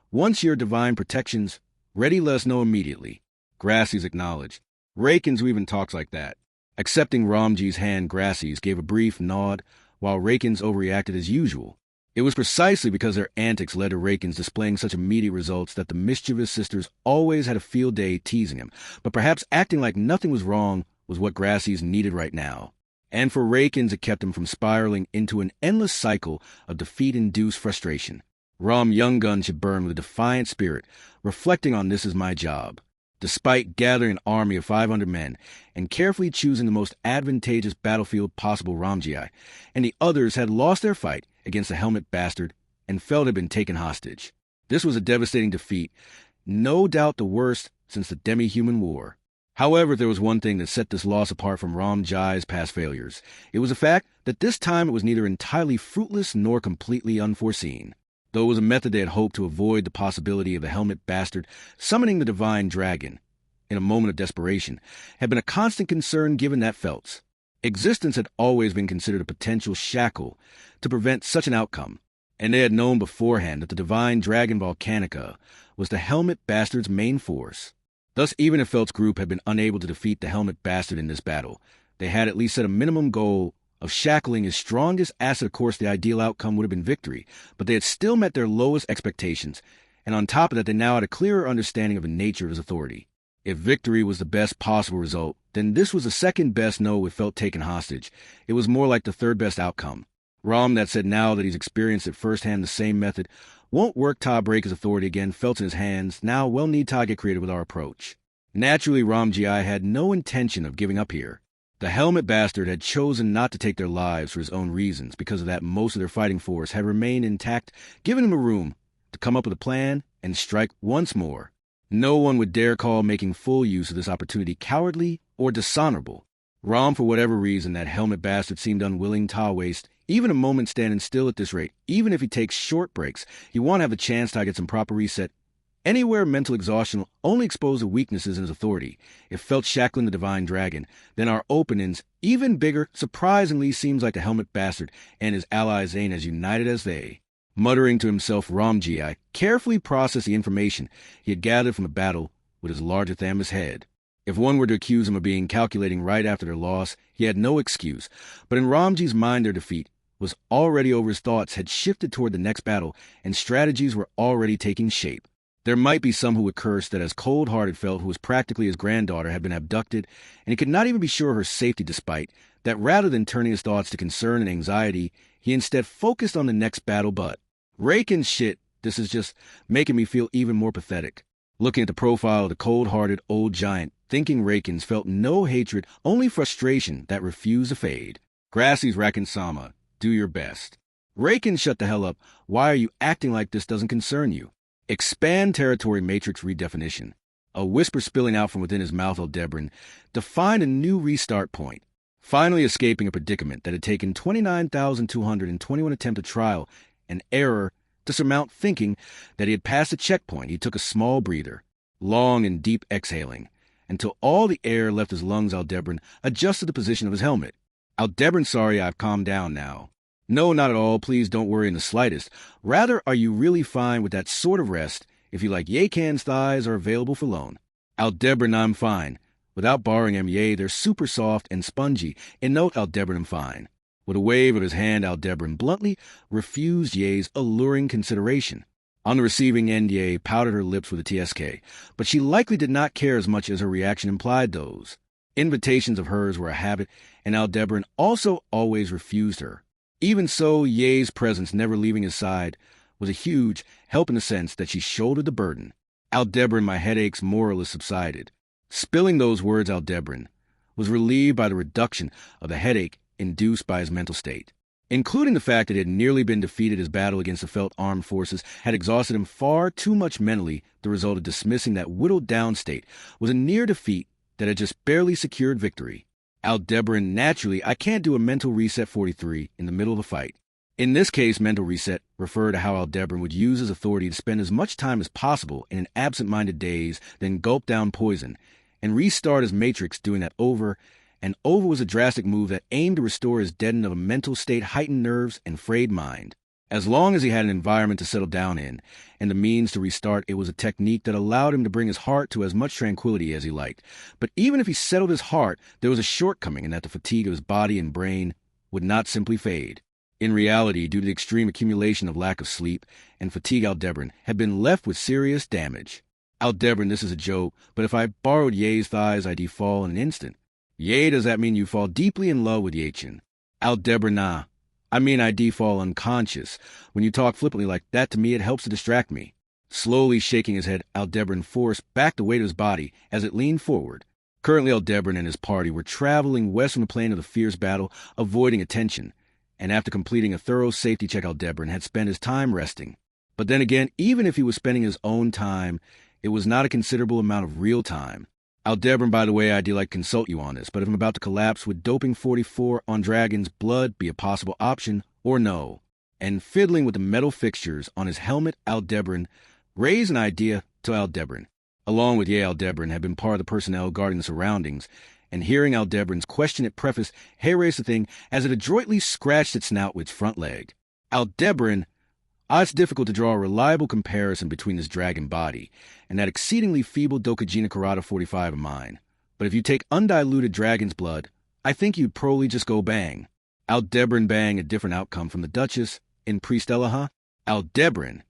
Speaker 1: Once your divine protection's ready, let us know immediately. Grassies acknowledged. Rakens who even talks like that. Accepting Ramji's hand, Grassies gave a brief nod, while Rakens overreacted as usual. It was precisely because their antics led to Rakens displaying such immediate results that the mischievous sisters always had a field day teasing him, but perhaps acting like nothing was wrong was what Grassies needed right now. And for Rakens, it kept him from spiraling into an endless cycle of defeat-induced frustration. Rom, young gun should burn with a defiant spirit, reflecting on this as my job. Despite gathering an army of 500 men and carefully choosing the most advantageous battlefield possible, Ramji and the others had lost their fight against the helmet bastard and Felt had been taken hostage. This was a devastating defeat, no doubt the worst since the demi-human war. However, there was one thing that set this loss apart from Ramji's past failures. It was the fact that this time it was neither entirely fruitless nor completely unforeseen. Though it was a method they had hoped to avoid the possibility of the helmet bastard summoning the divine dragon in a moment of desperation, had been a constant concern given that Felt's existence had always been considered a potential shackle to prevent such an outcome, and they had known beforehand that the divine dragon Volcanica was the helmet bastard's main force. Thus, even if Felt's group had been unable to defeat the helmet bastard in this battle, they had at least set a minimum goal of shackling his strongest asset. Of course, the ideal outcome would have been victory, but they had still met their lowest expectations, and on top of that, they now had a clearer understanding of the nature of his authority. If victory was the best possible result, then this was the second best no it felt taken hostage. It was more like the third best outcome. Rom, that said now that he's experienced at firsthand the same method, won't work Ta break his authority again, felt in his hands. Now we'll need Ta get creative with our approach. Naturally, Rom Gi had no intention of giving up here. The helmet bastard had chosen not to take their lives for his own reasons. Because of that, most of their fighting force had remained intact, giving him a room to come up with a plan and strike once more. No one would dare call making full use of this opportunity cowardly or dishonorable. Rom, for whatever reason, that helmet bastard seemed unwilling to waste even a moment standing still at this rate. Even if he takes short breaks, he won't have the chance to get some proper reset. Anywhere mental exhaustion will only expose the weaknesses in his authority. If felt shackling the divine dragon, then our openings, even bigger, surprisingly seems like the helmet bastard and his ally Zane as united as they. Muttering to himself, Rom Gi carefully processed the information he had gathered from the battle with his larger Thamus head. If one were to accuse him of being calculating right after their loss, he had no excuse. But in Ramji's mind, their defeat was already over. His thoughts had shifted toward the next battle, and strategies were already taking shape. There might be some who would curse that as cold-hearted felt who was practically his granddaughter had been abducted, and he could not even be sure of her safety despite that rather than turning his thoughts to concern and anxiety, he instead focused on the next battle. But raking shit, this is just making me feel even more pathetic. Looking at the profile of the cold-hearted old giant, thinking Rakens felt no hatred, only frustration that refused to fade. Grassy's Rakin-sama, do your best. Raken, shut the hell up. Why are you acting like this doesn't concern you? Expand territory matrix redefinition. A whisper spilling out from within his mouth, Aldebaran defined a new restart point. Finally escaping a predicament that had taken 29,221 attempts at trial and error to surmount, thinking that he had passed a checkpoint, he took a small breather, long and deep exhaling, until all the air left his lungs. Aldebaran adjusted the position of his helmet. Aldebaran, sorry, I've calmed down now. No, not at all. Please don't worry in the slightest. Rather, are you really fine with that sort of rest? If you like, Yekan's thighs are available for loan. Aldebaran, I'm fine. Without borrowing them, yea, they're super soft and spongy. In note, Aldebaran, I'm fine. With a wave of his hand, Aldebaran bluntly refused Ye's alluring consideration. On the receiving end, Ye pouted her lips with a TSK, but she likely did not care as much as her reaction implied those. Invitations of hers were a habit, and Aldebaran also always refused her. Even so, Ye's presence never leaving his side was a huge help in the sense that she shouldered the burden. Aldebaran, my headaches more or less subsided. Spilling those words, Aldebaran was relieved by the reduction of the headache induced by his mental state. Including the fact that he had nearly been defeated, his battle against the felt armed forces had exhausted him far too much mentally. The result of dismissing that whittled down state was a near defeat that had just barely secured victory. Aldebaran, naturally, I can't do a mental reset 43 in the middle of a fight. In this case, mental reset referred to how Aldebaran would use his authority to spend as much time as possible in an absent-minded daze, then gulp down poison, and restart his matrix. Doing that over and over was a drastic move that aimed to restore his deadened of a mental state, heightened nerves, and frayed mind. As long as he had an environment to settle down in, and the means to restart, it was a technique that allowed him to bring his heart to as much tranquility as he liked. But even if he settled his heart, there was a shortcoming in that the fatigue of his body and brain would not simply fade. In reality, due to the extreme accumulation of lack of sleep and fatigue, Aldebaran had been left with serious damage. Aldebaran, this is a joke, but if I borrowed Ye's thighs, I'd fall in an instant. Ye, does that mean you fall deeply in love with Yechin? Aldebaran, nah. I mean, I fall unconscious. When you talk flippantly like that to me, it helps to distract me. Slowly shaking his head, Aldebaran forced back the weight of his body as it leaned forward. Currently, Aldebaran and his party were traveling west from the plane of the fierce battle, avoiding attention. And after completing a thorough safety check, Aldebaran had spent his time resting. But then again, even if he was spending his own time, it was not a considerable amount of real time. Aldebaran, by the way, I'd like to consult you on this, but if I'm about to collapse, would doping 44 on Dragon's blood be a possible option, or no? And fiddling with the metal fixtures on his helmet, Aldebaran raised an idea to Aldebaran. Along with Ye, Aldebaran had been part of the personnel guarding the surroundings, and hearing Aldebaran's question it prefaced, hair raised the thing as it adroitly scratched its snout with its front leg. Aldebaran, it's difficult to draw a reliable comparison between this dragon body and that exceedingly feeble Dokujina Karata 45 of mine. But if you take undiluted dragon's blood, I think you'd probably just go bang. Aldebaran, bang, a different outcome from the Duchess in Priestella, huh? Aldebaran,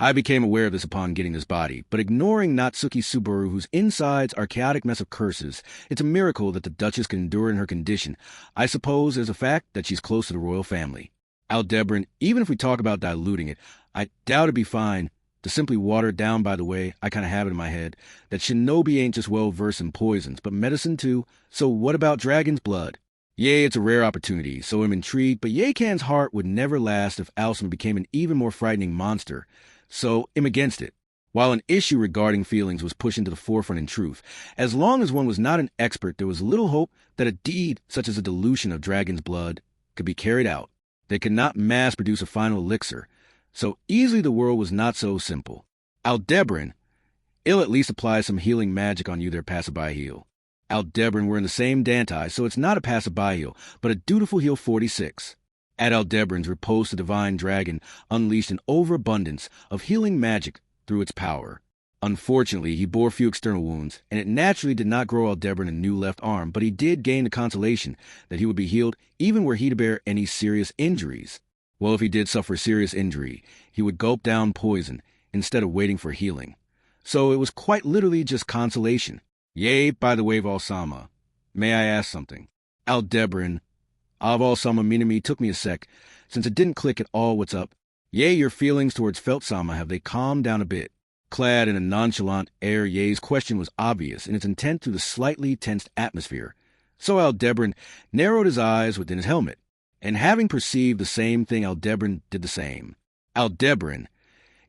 Speaker 1: I became aware of this upon getting this body, but ignoring Natsuki Subaru, whose insides are a chaotic mess of curses, it's a miracle that the Duchess can endure in her condition. I suppose there's a fact that she's close to the royal family. Aldebaran, even if we talk about diluting it, I doubt it'd be fine to simply water it down. By the way, I kind of have it in my head that Shinobi ain't just well-versed in poisons, but medicine too. So what about dragon's blood? Yea, it's a rare opportunity, so I'm intrigued, but Yekan's heart would never last if Alsama became an even more frightening monster. So I'm against it. While an issue regarding feelings was pushed into the forefront in truth, as long as one was not an expert, there was little hope that a deed such as a dilution of dragon's blood could be carried out. They could not mass-produce a final elixir, so easily the world was not so simple. Aldebaran, it'll at least apply some healing magic on you there, passerby heal. Aldebaran, we're in the same Dantai, so it's not a passerby heal, but a dutiful heal 46. At Aldebaran's repose, the divine dragon unleashed an overabundance of healing magic through its power. Unfortunately, he bore few external wounds, and it naturally did not grow Aldebaran a new left arm, but he did gain the consolation that he would be healed even were he to bear any serious injuries. Well, if he did suffer a serious injury, he would gulp down poison instead of waiting for healing. So it was quite literally just consolation. Yea, by the way, Valsama, may I ask something? Aldebaran, Valsama Minami took me a sec, since it didn't click at all what's up. Yea, your feelings towards Feltsama, have they calmed down a bit? Clad in a nonchalant air, Ye's question was obvious in its intent through the slightly tensed atmosphere. So Aldebaran narrowed his eyes within his helmet, and having perceived the same thing, Aldebaran did the same. Aldebaran,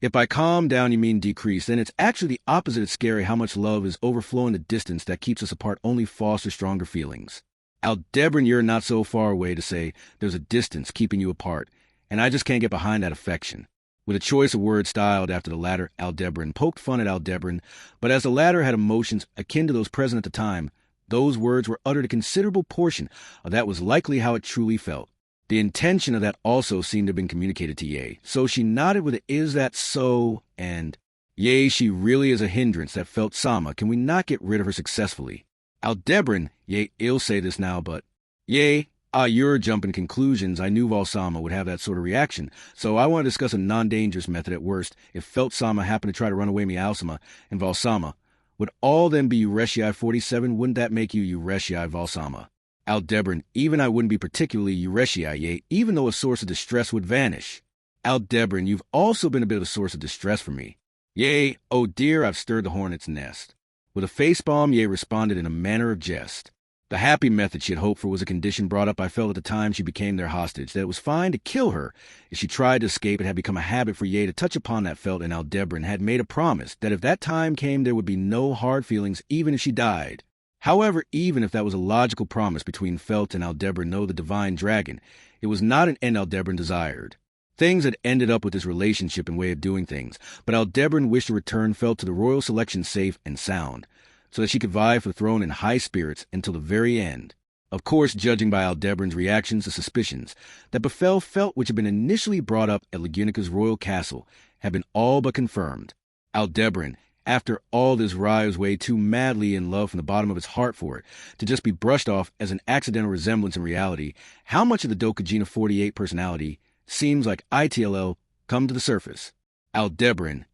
Speaker 1: if by calm down you mean decrease, then it's actually the opposite of scary how much love is overflowing the distance that keeps us apart only fosters stronger feelings. Aldebaran, you're not so far away to say there's a distance keeping you apart, and I just can't get behind that affection. With a choice of words styled after the latter, Aldebaran poked fun at Aldebaran, but as the latter had emotions akin to those present at the time, those words were uttered a considerable portion of that was likely how it truly felt. The intention of that also seemed to have been communicated to Ye, so she nodded with a "is that so?" and "Yea, she really is a hindrance, that Feltsama. Can we not get rid of her successfully?" Aldebaran, yea, I'll say this now, but yea, you're jumping conclusions. I knew Valsama would have that sort of reaction, so I want to discuss a non-dangerous method at worst. If Feltsama happened to try to run away me Alsama and Valsama, would all them be Ureshii 47? Wouldn't that make you Ureshii Valsama? Aldebaran, even I wouldn't be particularly Ureshii, yea, even though a source of distress would vanish. Aldebaran, you've also been a bit of a source of distress for me. Yea, oh dear, I've stirred the hornet's nest. With a facepalm, Ye responded in a manner of jest. The happy method she had hoped for was a condition brought up by Felt at the time she became their hostage, that it was fine to kill her if she tried to escape. It had become a habit for Ye to touch upon that Felt, and Aldebaran had made a promise that if that time came there would be no hard feelings even if she died. However, even if that was a logical promise between Felt and Aldebaran, the divine dragon, it was not an end Aldebaran desired. Things had ended up with this relationship and way of doing things, but Aldebaran wished to return Felt to the royal selection safe and sound, so that she could vie for the throne in high spirits until the very end. Of course, judging by Aldebaran's reactions, the suspicions that befell Felt, which had been initially brought up at Lagunica's royal castle, had been all but confirmed. Aldebaran, after all this, was way too madly in love from the bottom of his heart for it to just be brushed off as an accidental resemblance in reality. How much of the Dokujina 48 personality seems like ITLL come to the surface? Aldebaran,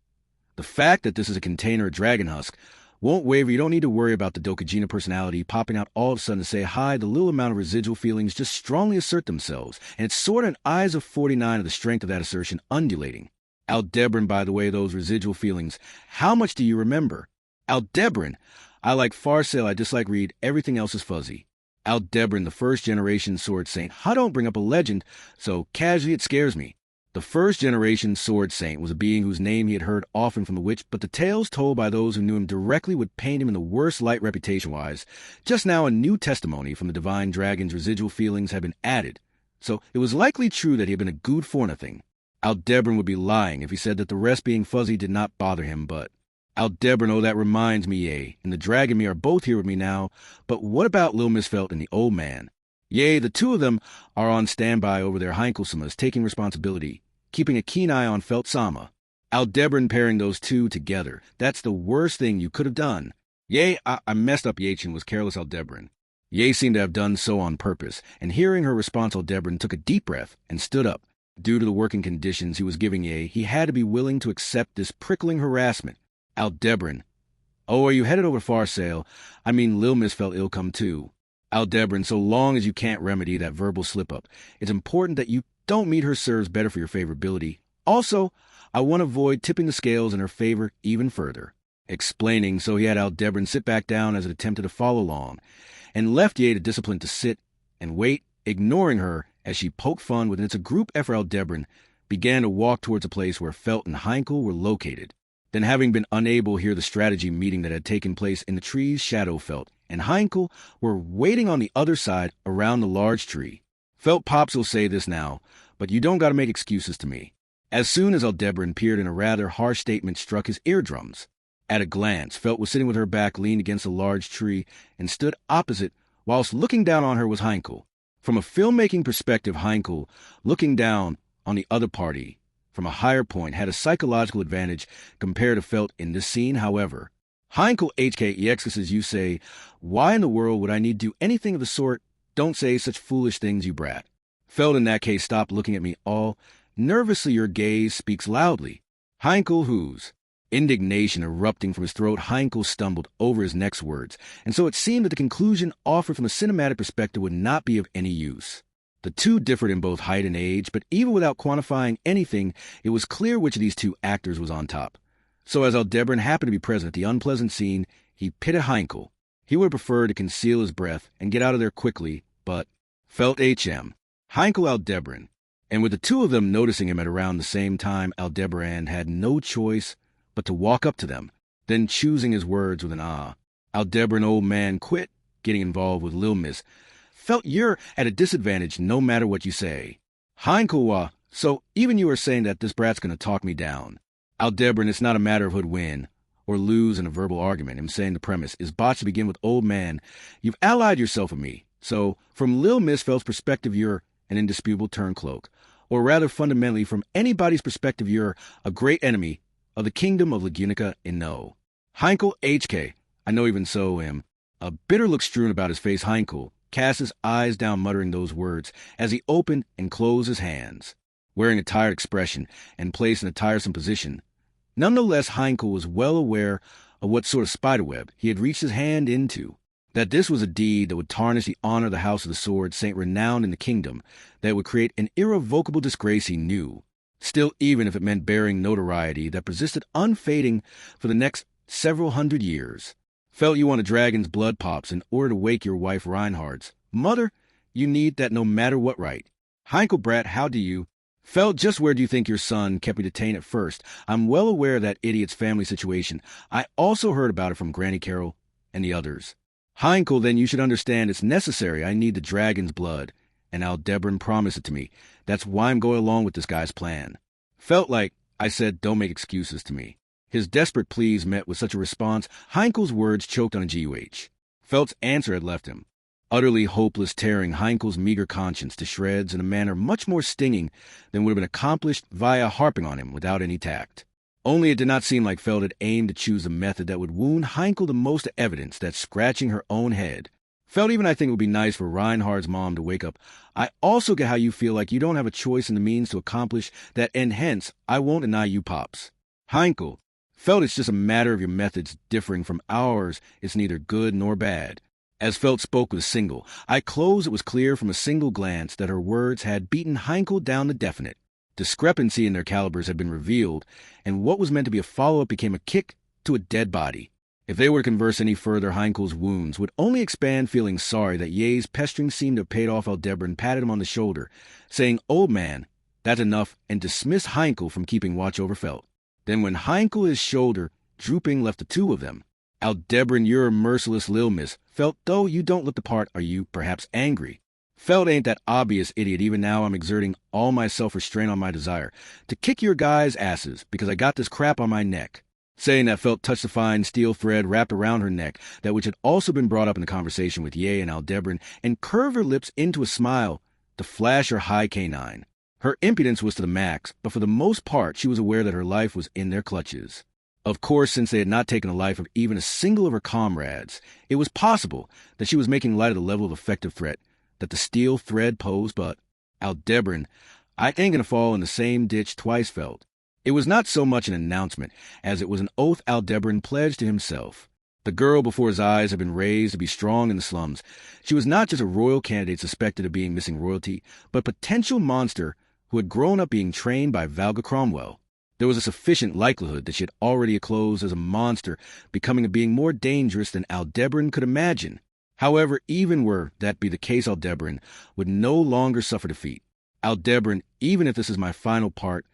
Speaker 1: the fact that this is a container of dragon husk won't waver. You don't need to worry about the Dokujina personality popping out all of a sudden to say hi. The little amount of residual feelings just strongly assert themselves, and it's sort of an eyes of 49 of the strength of that assertion undulating. Aldebaran, by the way, those residual feelings, how much do you remember? Aldebaran, I like Farsail, I dislike Reed, everything else is fuzzy. Aldebaran, the first-generation sword saint. I don't bring up a legend, so casually it scares me. The first-generation sword saint was a being whose name he had heard often from the witch, but the tales told by those who knew him directly would paint him in the worst light reputation-wise. Just now a new testimony from the divine dragon's residual feelings had been added, so it was likely true that he had been a good for nothing. Aldebaran would be lying if he said that the rest being fuzzy did not bother him, but Aldebaran, oh, that reminds me, Ye, and the dragon me are both here with me now, but what about Lil Miss Felt and the old man? Yea, the two of them are on standby over their Heinkelsamas, taking responsibility, keeping a keen eye on Feltsama. Aldebaran pairing those two together, that's the worst thing you could have done. Yea, I messed up, Yachin was careless Aldebaran. Ye seemed to have done so on purpose, and hearing her response, Aldebaran took a deep breath and stood up, Due to the working conditions he was giving Ye, he had to be willing to accept this prickling harassment. Aldebaran. Oh, are you headed over to Farsail? I mean, Lil Miss felt ill come too. Aldebaran, so long as you can't remedy that verbal slip-up, it's important that you don't meet her serves better for your favorability. Also, I want to avoid tipping the scales in her favor even further. Explaining, so he had Aldebaran sit back down as it attempted to follow along, and left Ye to discipline to sit and wait, ignoring her as she poked fun with it's a group effort. Aldebaran began to walk towards a place where Felt and Heinkel were located. Then, having been unable to hear the strategy meeting that had taken place in the tree's shadow, Felt and Heinkel were waiting on the other side around the large tree. Felt Pops will say this now, but you don't got to make excuses to me. As soon as Aldebaran peered in, a rather harsh statement struck his eardrums. At a glance, Felt was sitting with her back leaned against a large tree and stood opposite, whilst looking down on her was Heinkel. From a filmmaking perspective, Heinkel, looking down on the other party from a higher point, had a psychological advantage compared to Felt in this scene. However, Heinkel HK as you say, why in the world would I need to do anything of the sort? Don't say such foolish things, you brat. Felt in that case stopped looking at me all. Nervously your gaze speaks loudly. Heinkel whose? Indignation erupting from his throat, Heinkel stumbled over his next words, and so it seemed that the conclusion offered from a cinematic perspective would not be of any use. The two differed in both height and age, but even without quantifying anything, it was clear which of these two actors was on top. So as Aldebaran happened to be present at the unpleasant scene, he pitted Heinkel. He would prefer to conceal his breath and get out of there quickly, but Felt HM. Heinkel Aldebaran. And with the two of them noticing him at around the same time, Aldebaran had no choice but to walk up to them, then choosing his words with an ah. Aldebaran, old man, quit getting involved with Lil Miss. Felt you're at a disadvantage no matter what you say. Heinkel, so even you are saying that this brat's gonna talk me down. Aldebaran, it's not a matter of who'd win or lose in a verbal argument. I'm saying the premise is botched to begin with, old man. You've allied yourself with me. So, from Lil Miss Felt's perspective, you're an indisputable turncloak. Or rather, fundamentally, from anybody's perspective, you're a great enemy of the kingdom of Lagunica in no. Heinkel HK. I know even so am. A bitter look strewn about his face, Heinkel cast his eyes down, muttering those words as he opened and closed his hands, wearing a tired expression and placed in a tiresome position. Nonetheless, Heinkel was well aware of what sort of spiderweb he had reached his hand into, that this was a deed that would tarnish the honor of the House of the Sword, saint renowned in the kingdom, that would create an irrevocable disgrace he knew. Still, even if it meant bearing notoriety that persisted unfading for the next several hundred years. Felt you want a dragon's blood, Pops, in order to wake your wife Reinhardt's mother? You need that no matter what right. Heinkel brat, how do you? Felt, just where do you think your son kept me detained at first? I'm well aware of that idiot's family situation. I also heard about it from Granny Carol and the others. Heinkel, then you should understand it's necessary. I need the dragon's blood, and Aldebaran promised it to me. That's why I'm going along with this guy's plan. Felt like I said, don't make excuses to me. His desperate pleas met with such a response, Heinkel's words choked on a GUH. Felt's answer had left him, utterly hopeless, tearing Heinkel's meager conscience to shreds in a manner much more stinging than would have been accomplished via harping on him without any tact. Only it did not seem like Felt had aimed to choose a method that would wound Heinkel the most, evidence that scratching her own head. Felt, even I think it would be nice for Reinhardt's mom to wake up. I also get how you feel like you don't have a choice in the means to accomplish that, and hence, I won't deny you, Pops. Heinkel. Felt, it's just a matter of your methods differing from ours. It's neither good nor bad. As Felt spoke with a single, I closed, it was clear from a single glance that her words had beaten Heinkel down to definite. Discrepancy in their calibers had been revealed, and what was meant to be a follow-up became a kick to a dead body. If they were to converse any further, Heinkel's wounds would only expand, feeling sorry that Ye's pestering seemed to have paid off. Aldebaran patted him on the shoulder, saying, old man, that's enough, and dismissed Heinkel from keeping watch over Felt. Then when Heinkel, his shoulder drooping, left the two of them, Aldebaran, you're a merciless Lil Miss. Felt, though you don't look the part, are you perhaps angry? Felt ain't that obvious, idiot. Even now I'm exerting all my self-restraint on my desire to kick your guys' asses because I got this crap on my neck. Saying that, Felt touched the fine steel thread wrapped around her neck, that which had also been brought up in the conversation with Ye and Aldebaran, and curved her lips into a smile to flash her high canine. Her impudence was to the max, but for the most part she was aware that her life was in their clutches. Of course, since they had not taken the life of even a single of her comrades, it was possible that she was making light of the level of effective threat that the steel thread posed, but Aldebaran, I ain't gonna fall in the same ditch twice, Felt. It was not so much an announcement as it was an oath Aldebaran pledged to himself. The girl before his eyes had been raised to be strong in the slums. She was not just a royal candidate suspected of being missing royalty, but a potential monster who had grown up being trained by Valga Cromwell. There was a sufficient likelihood that she had already eclosed as a monster, becoming a being more dangerous than Aldebaran could imagine. However, even were that be the case, Aldebaran would no longer suffer defeat. Aldebaran, even if this is my final part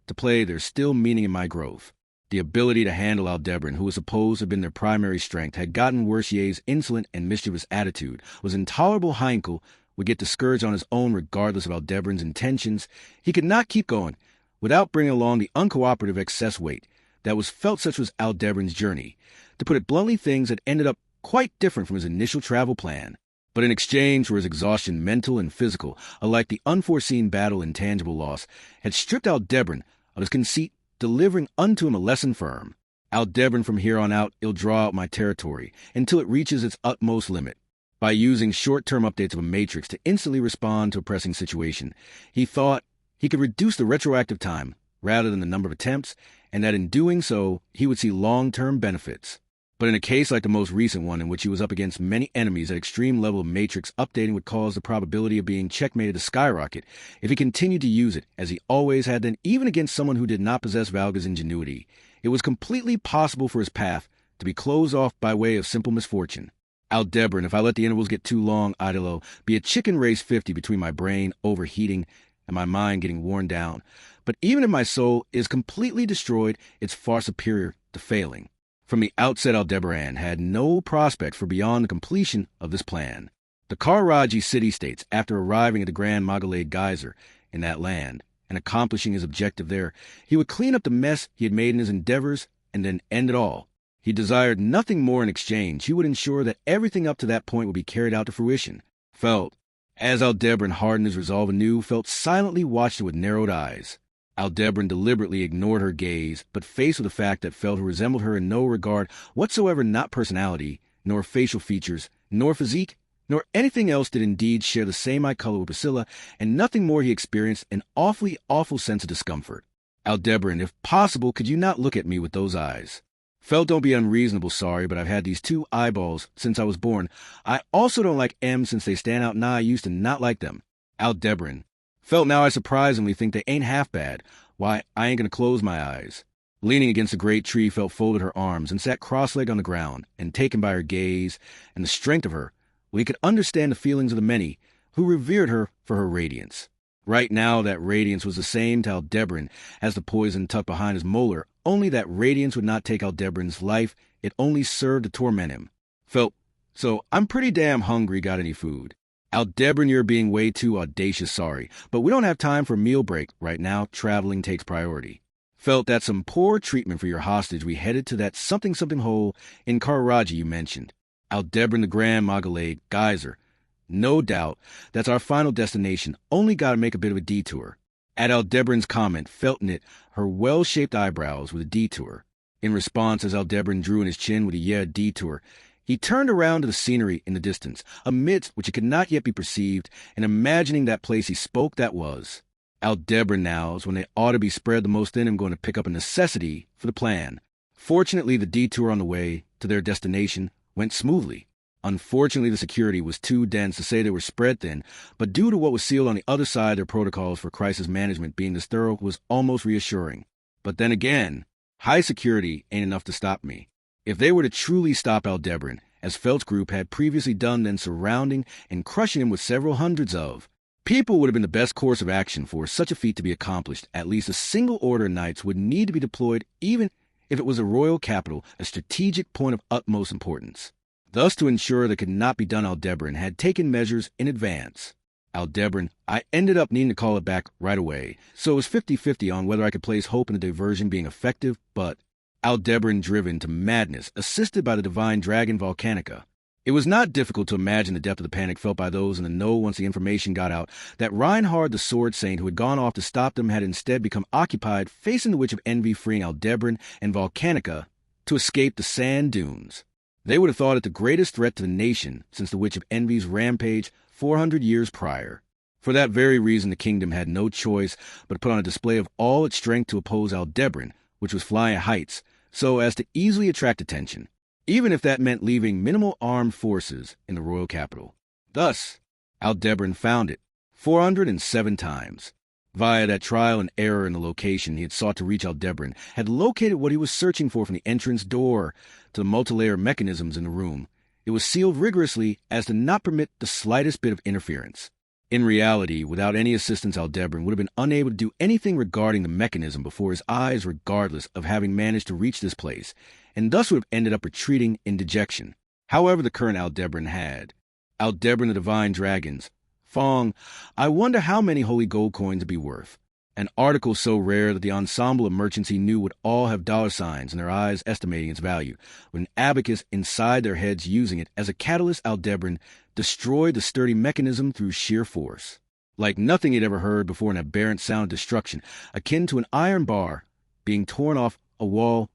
Speaker 1: to play, there's still meaning in my growth. The ability to handle Aldebaran, who was supposed to have been their primary strength, had gotten Worcier's insolent and mischievous attitude, was intolerable. Heinkel would get discouraged on his own regardless of Aldebaran's intentions. He could not keep going without bringing along the uncooperative excess weight that was felt. Such was Aldebaran's journey. To put it bluntly, things had ended up quite different from his initial travel plan. But in exchange for his exhaustion, mental and physical, alike the unforeseen battle and tangible loss had stripped Aldebaran of his conceit, delivering unto him a lesson firm. Aldebaran from here on out, will draw out my territory until it reaches its utmost limit. By using short-term updates of a matrix to instantly respond to a pressing situation, he thought he could reduce the retroactive time rather than the number of attempts, and that in doing so, he would see long-term benefits. But in a case like the most recent one, in which he was up against many enemies at extreme level of matrix, updating would cause the probability of being checkmated to skyrocket if he continued to use it, as he always had done, even against someone who did not possess Valga's ingenuity. It was completely possible for his path to be closed off by way of simple misfortune. Aldebaran, if I let the intervals get too long, I'd be a chicken race 50 between my brain overheating and my mind getting worn down. But even if my soul is completely destroyed, it's far superior to failing. From the outset, Aldebaran had no prospect for beyond the completion of this plan. The Karaji city-states, after arriving at the Grand Magalade geyser in that land and accomplishing his objective there, he would clean up the mess he had made in his endeavors and then end it all. He desired nothing more in exchange. He would ensure that everything up to that point would be carried out to fruition. Felt, as Aldebaran hardened his resolve anew, Felt silently watched it with narrowed eyes. Aldebaran deliberately ignored her gaze, but faced with the fact that Felt resembled her in no regard whatsoever, not personality, nor facial features, nor physique, nor anything else, did indeed share the same eye color with Priscilla, and nothing more. He experienced an awful sense of discomfort. Aldebaran, if possible, could you not look at me with those eyes? Felt, don't be unreasonable, sorry, but I've had these two eyeballs since I was born. I also don't like M's since they stand out now. I used to not like them. Aldebaran, Felt, now I surprisingly think they ain't half bad. Why, I ain't gonna close my eyes. Leaning against a great tree, Felt folded her arms and sat cross-legged on the ground, and taken by her gaze and the strength of her, well, he could understand the feelings of the many who revered her for her radiance. Right now, that radiance was the same to Aldebaran as the poison tucked behind his molar, only that radiance would not take Aldebaran's life. It only served to torment him. Felt, so I'm pretty damn hungry. Got any food? Aldebaran, you're being way too audacious, sorry, but we don't have time for a meal break right now. Traveling takes priority. Felt, that's some poor treatment for your hostage. We headed to that something hole in Karaji you mentioned. Aldebaran, the Grand Magalade geyser. No doubt, that's our final destination. Only gotta make a bit of a detour. At Aldebaran's comment, Felt knit her well-shaped eyebrows with a detour. In response, as Aldebaran drew in his chin with a detour, he turned around to the scenery in the distance, amidst which it could not yet be perceived, and imagining that place he spoke, that was. Aldebaran now is when they ought to be spread the most thin him, going to pick up a necessity for the plan. Fortunately, the detour on the way to their destination went smoothly. Unfortunately, the security was too dense to say they were spread thin, but due to what was sealed on the other side, their protocols for crisis management being this thorough was almost reassuring. But then again, high security ain't enough to stop me. If they were to truly stop Aldebaran, as Felt's group had previously done, then surrounding and crushing him with several hundreds of people would have been the best course of action. For such a feat to be accomplished, at least a single order of knights would need to be deployed, even if it was a royal capital, a strategic point of utmost importance. Thus, to ensure that could not be done, Aldebaran had taken measures in advance. Aldebaran, I ended up needing to call it back right away, so it was 50-50 on whether I could place hope in the diversion being effective, but Aldebaran, driven to madness, assisted by the divine dragon Volcanica. It was not difficult to imagine the depth of the panic felt by those in the know once the information got out that Reinhard, the sword saint who had gone off to stop them, had instead become occupied facing the Witch of Envy, freeing Aldebaran and Volcanica to escape the sand dunes. They would have thought it the greatest threat to the nation since the Witch of Envy's rampage 400 years prior. For that very reason, the kingdom had no choice but to put on a display of all its strength to oppose Aldebaran, which was flying at heights, so as to easily attract attention, even if that meant leaving minimal armed forces in the royal capital. Thus, Aldebaran found it 407 times. Via that trial and error in the location he had sought to reach, Aldebaran had located what he was searching for from the entrance door to the multi-layer mechanisms in the room. It was sealed rigorously as to not permit the slightest bit of interference. In reality, without any assistance, Aldebaran would have been unable to do anything regarding the mechanism before his eyes, regardless of having managed to reach this place, and thus would have ended up retreating in dejection. However, the current Aldebaran had. Aldebaran the Divine Dragons. Fong, I wonder how many holy gold coins it'd be worth. An article so rare that the ensemble of merchants he knew would all have dollar signs in their eyes estimating its value, with an abacus inside their heads using it as a catalyst. Aldebaran destroyed the sturdy mechanism through sheer force. Like nothing he'd ever heard before, an aberrant sound of destruction, akin to an iron bar being torn off a wall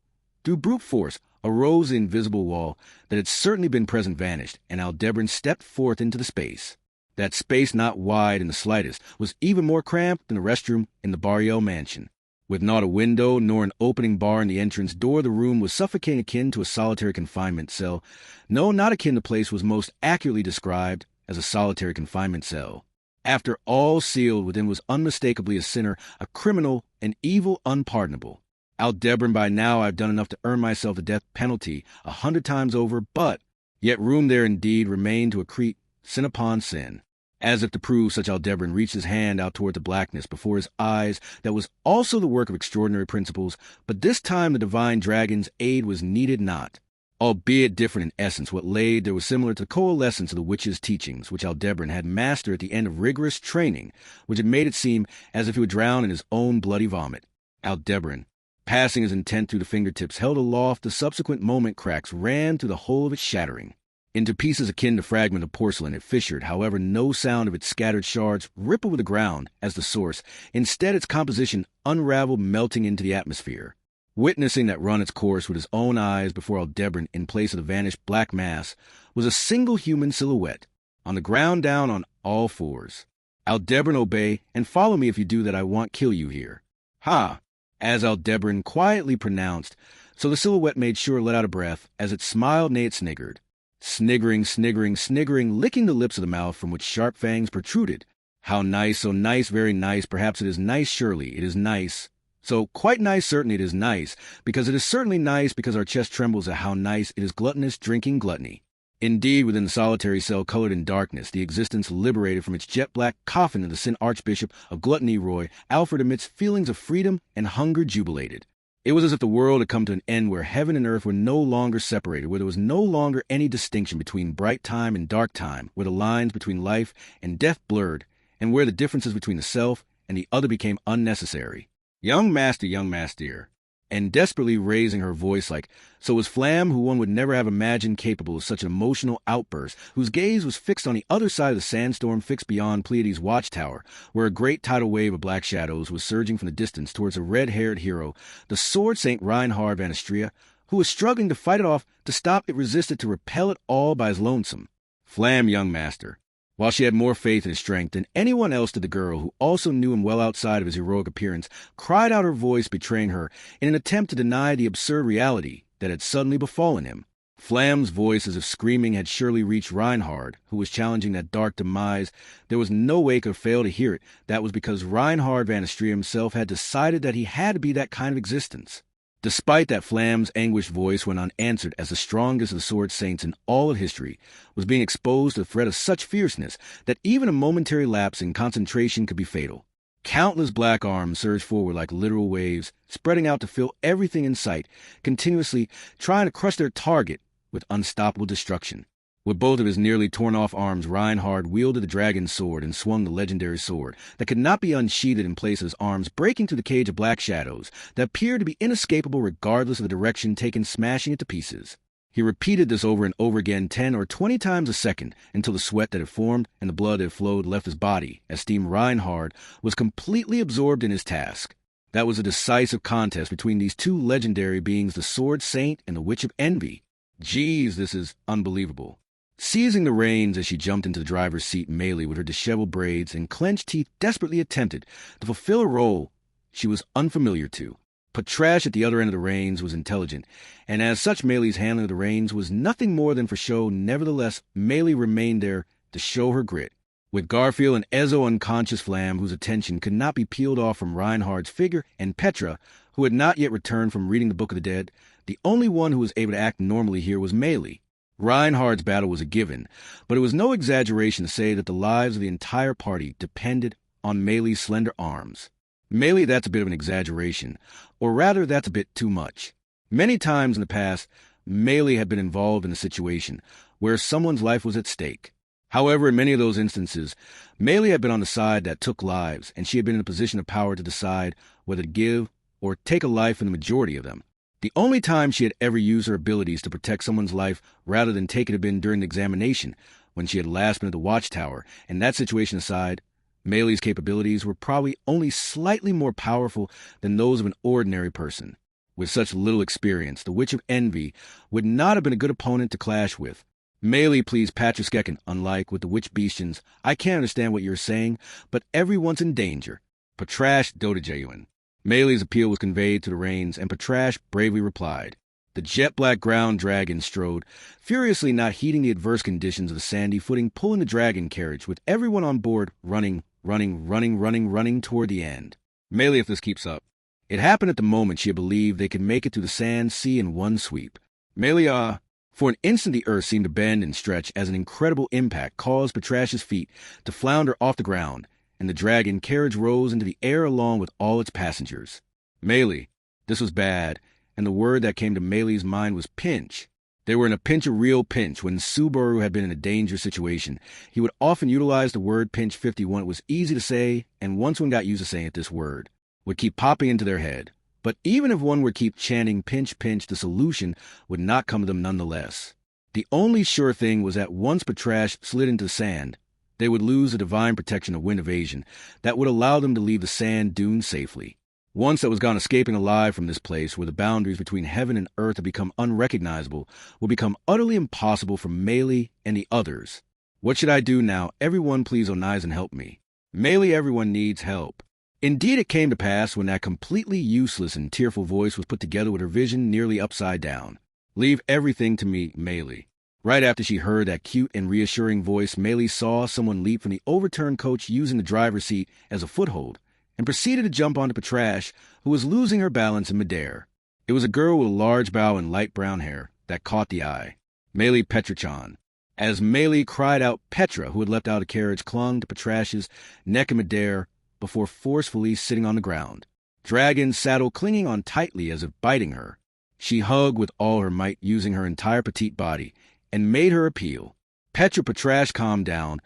Speaker 1: through brute force, arose the invisible wall that had certainly been present vanished, and Aldebaran stepped forth into the space. That space, not wide in the slightest, was even more cramped than the restroom in the Barriel mansion. With not a window nor an opening bar in the entrance door, the room was suffocating, akin to a solitary confinement cell. No, not akin. The place was most accurately described as a solitary confinement cell. After all, sealed within was unmistakably a sinner, a criminal, an evil unpardonable. Aldebaran, by now I've done enough to earn myself the death penalty 100 times over, but yet room there indeed remained to accrete sin upon sin. As if to prove such, Aldebaran reached his hand out toward the blackness before his eyes that was also the work of extraordinary principles, but this time the divine dragon's aid was needed not. Albeit different in essence, what laid there was similar to the coalescence of the witch's teachings, which Aldebaran had mastered at the end of rigorous training, which had made it seem as if he would drown in his own bloody vomit. Aldebaran, passing his intent through the fingertips held aloft, the subsequent moment cracks ran through the whole of it, shattering into pieces akin to fragment of porcelain. It fissured, however, no sound of its scattered shards rippled with the ground as the source. Instead, its composition unraveled, melting into the atmosphere. Witnessing that run its course with his own eyes before Aldebaran, in place of the vanished black mass, was a single human silhouette, on the ground down on all fours. Aldebaran, obey, and follow me. If you do that, I won't kill you here. Ha! As Aldebaran quietly pronounced, so the silhouette made sure to let out a breath. As it smiled, nay, it sniggered. Sniggering, sniggering, sniggering, licking the lips of the mouth from which sharp fangs protruded. How nice, so nice, very nice. Perhaps it is nice, surely. It is nice. So quite nice, certainly it is nice, because it is certainly nice, because our chest trembles at how nice it is. Gluttonous drinking gluttony. Indeed, within the solitary cell colored in darkness, the existence liberated from its jet-black coffin of the Sin Archbishop of Gluttony, Roy Alfred, amidst feelings of freedom and hunger, jubilated. It was as if the world had come to an end, where heaven and earth were no longer separated, where there was no longer any distinction between bright time and dark time, where the lines between life and death blurred, and where the differences between the self and the other became unnecessary. Young master, and desperately raising her voice like so was Flam, who one would never have imagined capable of such an emotional outburst, whose gaze was fixed on the other side of the sandstorm, fixed beyond Pleiades' watchtower, where a great tidal wave of black shadows was surging from the distance towards a red-haired hero, the sword Saint Reinhard van Astrea, who was struggling to fight it off, to stop it, resisted, to repel it all by his lonesome. Flam, young master. While she had more faith in his strength than anyone else, did the girl, who also knew him well outside of his heroic appearance, cried out, her voice betraying her, in an attempt to deny the absurd reality that had suddenly befallen him. Flam's voice, as if screaming, had surely reached Reinhard, who was challenging that dark demise. There was no way it could fail to hear it. That was because Reinhard van Astrea himself had decided that he had to be that kind of existence. Despite that, Flam's anguished voice went unanswered, as the strongest of the sword saints in all of history was being exposed to the threat of such fierceness that even a momentary lapse in concentration could be fatal. Countless black arms surged forward like literal waves, spreading out to fill everything in sight, continuously trying to crush their target with unstoppable destruction. With both of his nearly torn-off arms, Reinhard wielded the dragon's sword and swung the legendary sword that could not be unsheathed in place of his arms, breaking through the cage of black shadows that appeared to be inescapable regardless of the direction taken, smashing it to pieces. He repeated this over and over again 10 or 20 times a second, until the sweat that had formed and the blood that had flowed left his body, as steam. Reinhard was completely absorbed in his task. That was a decisive contest between these two legendary beings, the Sword Saint and the Witch of Envy. Geez, this is unbelievable. Seizing the reins as she jumped into the driver's seat, Maylee, with her disheveled braids and clenched teeth, desperately attempted to fulfill a role she was unfamiliar to. Patrash at the other end of the reins was intelligent, and as such Maylee's handling of the reins was nothing more than for show. Nevertheless, Maylee remained there to show her grit. With Garfield and Ezzo unconscious, Flam, whose attention could not be peeled off from Reinhardt's figure, and Petra, who had not yet returned from reading the Book of the Dead, the only one who was able to act normally here was Maylee. Reinhardt's battle was a given, but it was no exaggeration to say that the lives of the entire party depended on Maylee's slender arms. Maylee, that's a bit of an exaggeration, or rather, that's a bit too much. Many times in the past, Maylee had been involved in a situation where someone's life was at stake. However, in many of those instances, Maylee had been on the side that took lives, and she had been in a position of power to decide whether to give or take a life in the majority of them. The only time she had ever used her abilities to protect someone's life rather than take it had been during the examination, when she had last been at the watchtower, and that situation aside, Maylee's capabilities were probably only slightly more powerful than those of an ordinary person. With such little experience, the Witch of Envy would not have been a good opponent to clash with. Maylee pleased Patriskeken, unlike with the Witch Bestians. I can't understand what you're saying, but everyone's in danger. Patrash Dodajayuan. Maylee's appeal was conveyed to the reins, and Patrash bravely replied. The jet-black ground dragon strode, furiously not heeding the adverse conditions of the sandy footing, pulling the dragon carriage, with everyone on board running toward the end. Maylee, if this keeps up. It happened at the moment she had believed they could make it through the sand sea in one sweep. Maylee, For an instant the earth seemed to bend and stretch as an incredible impact caused Patrash's feet to flounder off the ground, and the dragon carriage rose into the air along with all its passengers. Maylee, this was bad, and the word that came to Maylee's mind was pinch. They were in a pinch, a real pinch. When Subaru had been in a dangerous situation, he would often utilize the word pinch 51. It was easy to say, and once one got used to saying it, this word would keep popping into their head. But even if one would keep chanting pinch, pinch, the solution would not come to them nonetheless. The only sure thing was that once Patrash slid into the sand, they would lose the divine protection of wind evasion that would allow them to leave the sand dunes safely. Once that was gone, escaping alive from this place where the boundaries between heaven and earth had become unrecognizable would become utterly impossible for Maylee and the others. What should I do now? Everyone please onise and help me. Maylee, everyone needs help. Indeed, it came to pass when that completely useless and tearful voice was put together with her vision nearly upside down. Leave everything to me, Maylee. Right after she heard that cute and reassuring voice, Maylee saw someone leap from the overturned coach using the driver's seat as a foothold, and proceeded to jump onto Patrash, who was losing her balance in midair. It was a girl with a large bow and light brown hair that caught the eye. Maylee Petrachan. As Maylee cried out, Petra, who had leapt out of the carriage, clung to Patrash's neck in midair before forcefully sitting on the ground. Dragon's saddle clinging on tightly as if biting her. She hugged with all her might, using her entire petite body, and made her appeal. Petra, Patrash, calm down,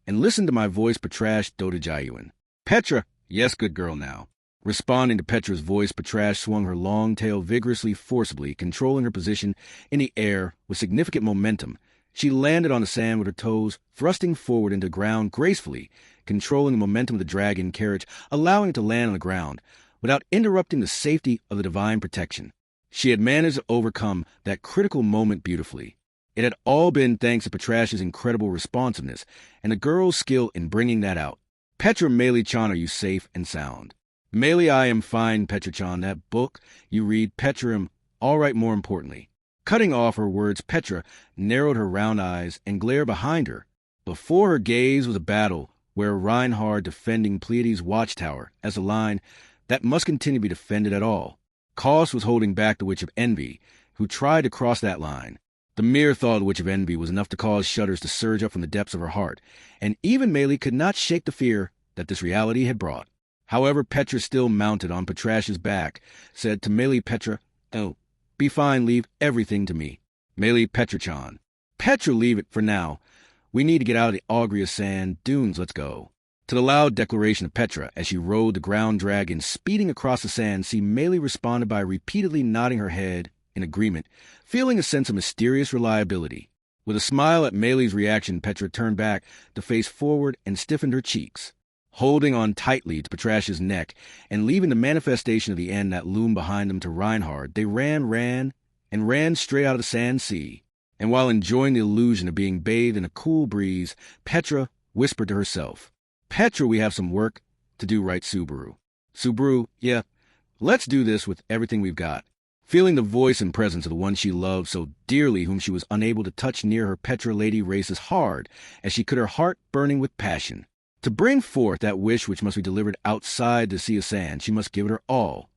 Speaker 1: and listen to my voice, Patrash Dodajayuan. Petra, yes, good girl now. Responding to Petra's voice, Patrash swung her long tail vigorously, forcibly, controlling her position in the air with significant momentum. She landed on the sand with her toes thrusting forward into the ground gracefully, controlling the momentum of the dragon carriage, allowing it to land on the ground, without interrupting the safety of the divine protection. She had managed to overcome that critical moment beautifully. It had all been thanks to Patrash's incredible responsiveness and the girl's skill in bringing that out. Petra, Maylee-chan, are you safe and sound? Maylee, I am fine, Petra-chan. That book you read, Petra, am all right, more importantly. Cutting off her words, Petra narrowed her round eyes and glared behind her. Before her gaze was a battle where Reinhardt defending Pleiades' watchtower as a line that must continue to be defended at all. Koss was holding back the Witch of Envy, who tried to cross that line. The mere thought of the Witch of Envy was enough to cause shudders to surge up from the depths of her heart, and even Maylee could not shake the fear that this reality had brought. However, Petra, still mounted on Patrash's back, said to Maylee, Petra, "Oh, be fine, leave everything to me." Maylee Petra-chan. Petra, leave it for now. We need to get out of the Augria sand dunes, let's go. To the loud declaration of Petra, as she rode the ground dragon speeding across the sand sea, Maylee responded by repeatedly nodding her head in agreement, feeling a sense of mysterious reliability. With a smile at Maylee's reaction, Petra turned back to face forward and stiffened her cheeks. Holding on tightly to Patrash's neck and leaving the manifestation of the end that loomed behind them to Reinhard, they ran straight out of the sand sea. And while enjoying the illusion of being bathed in a cool breeze, Petra whispered to herself, "Petra, we have some work to do, right, Subaru? Subaru, yeah, let's do this with everything we've got." Feeling the voice and presence of the one she loved so dearly, whom she was unable to touch near her, Petra lady races hard as she could, her heart burning with passion. To bring forth that wish which must be delivered outside the sea of sand, she must give it her all.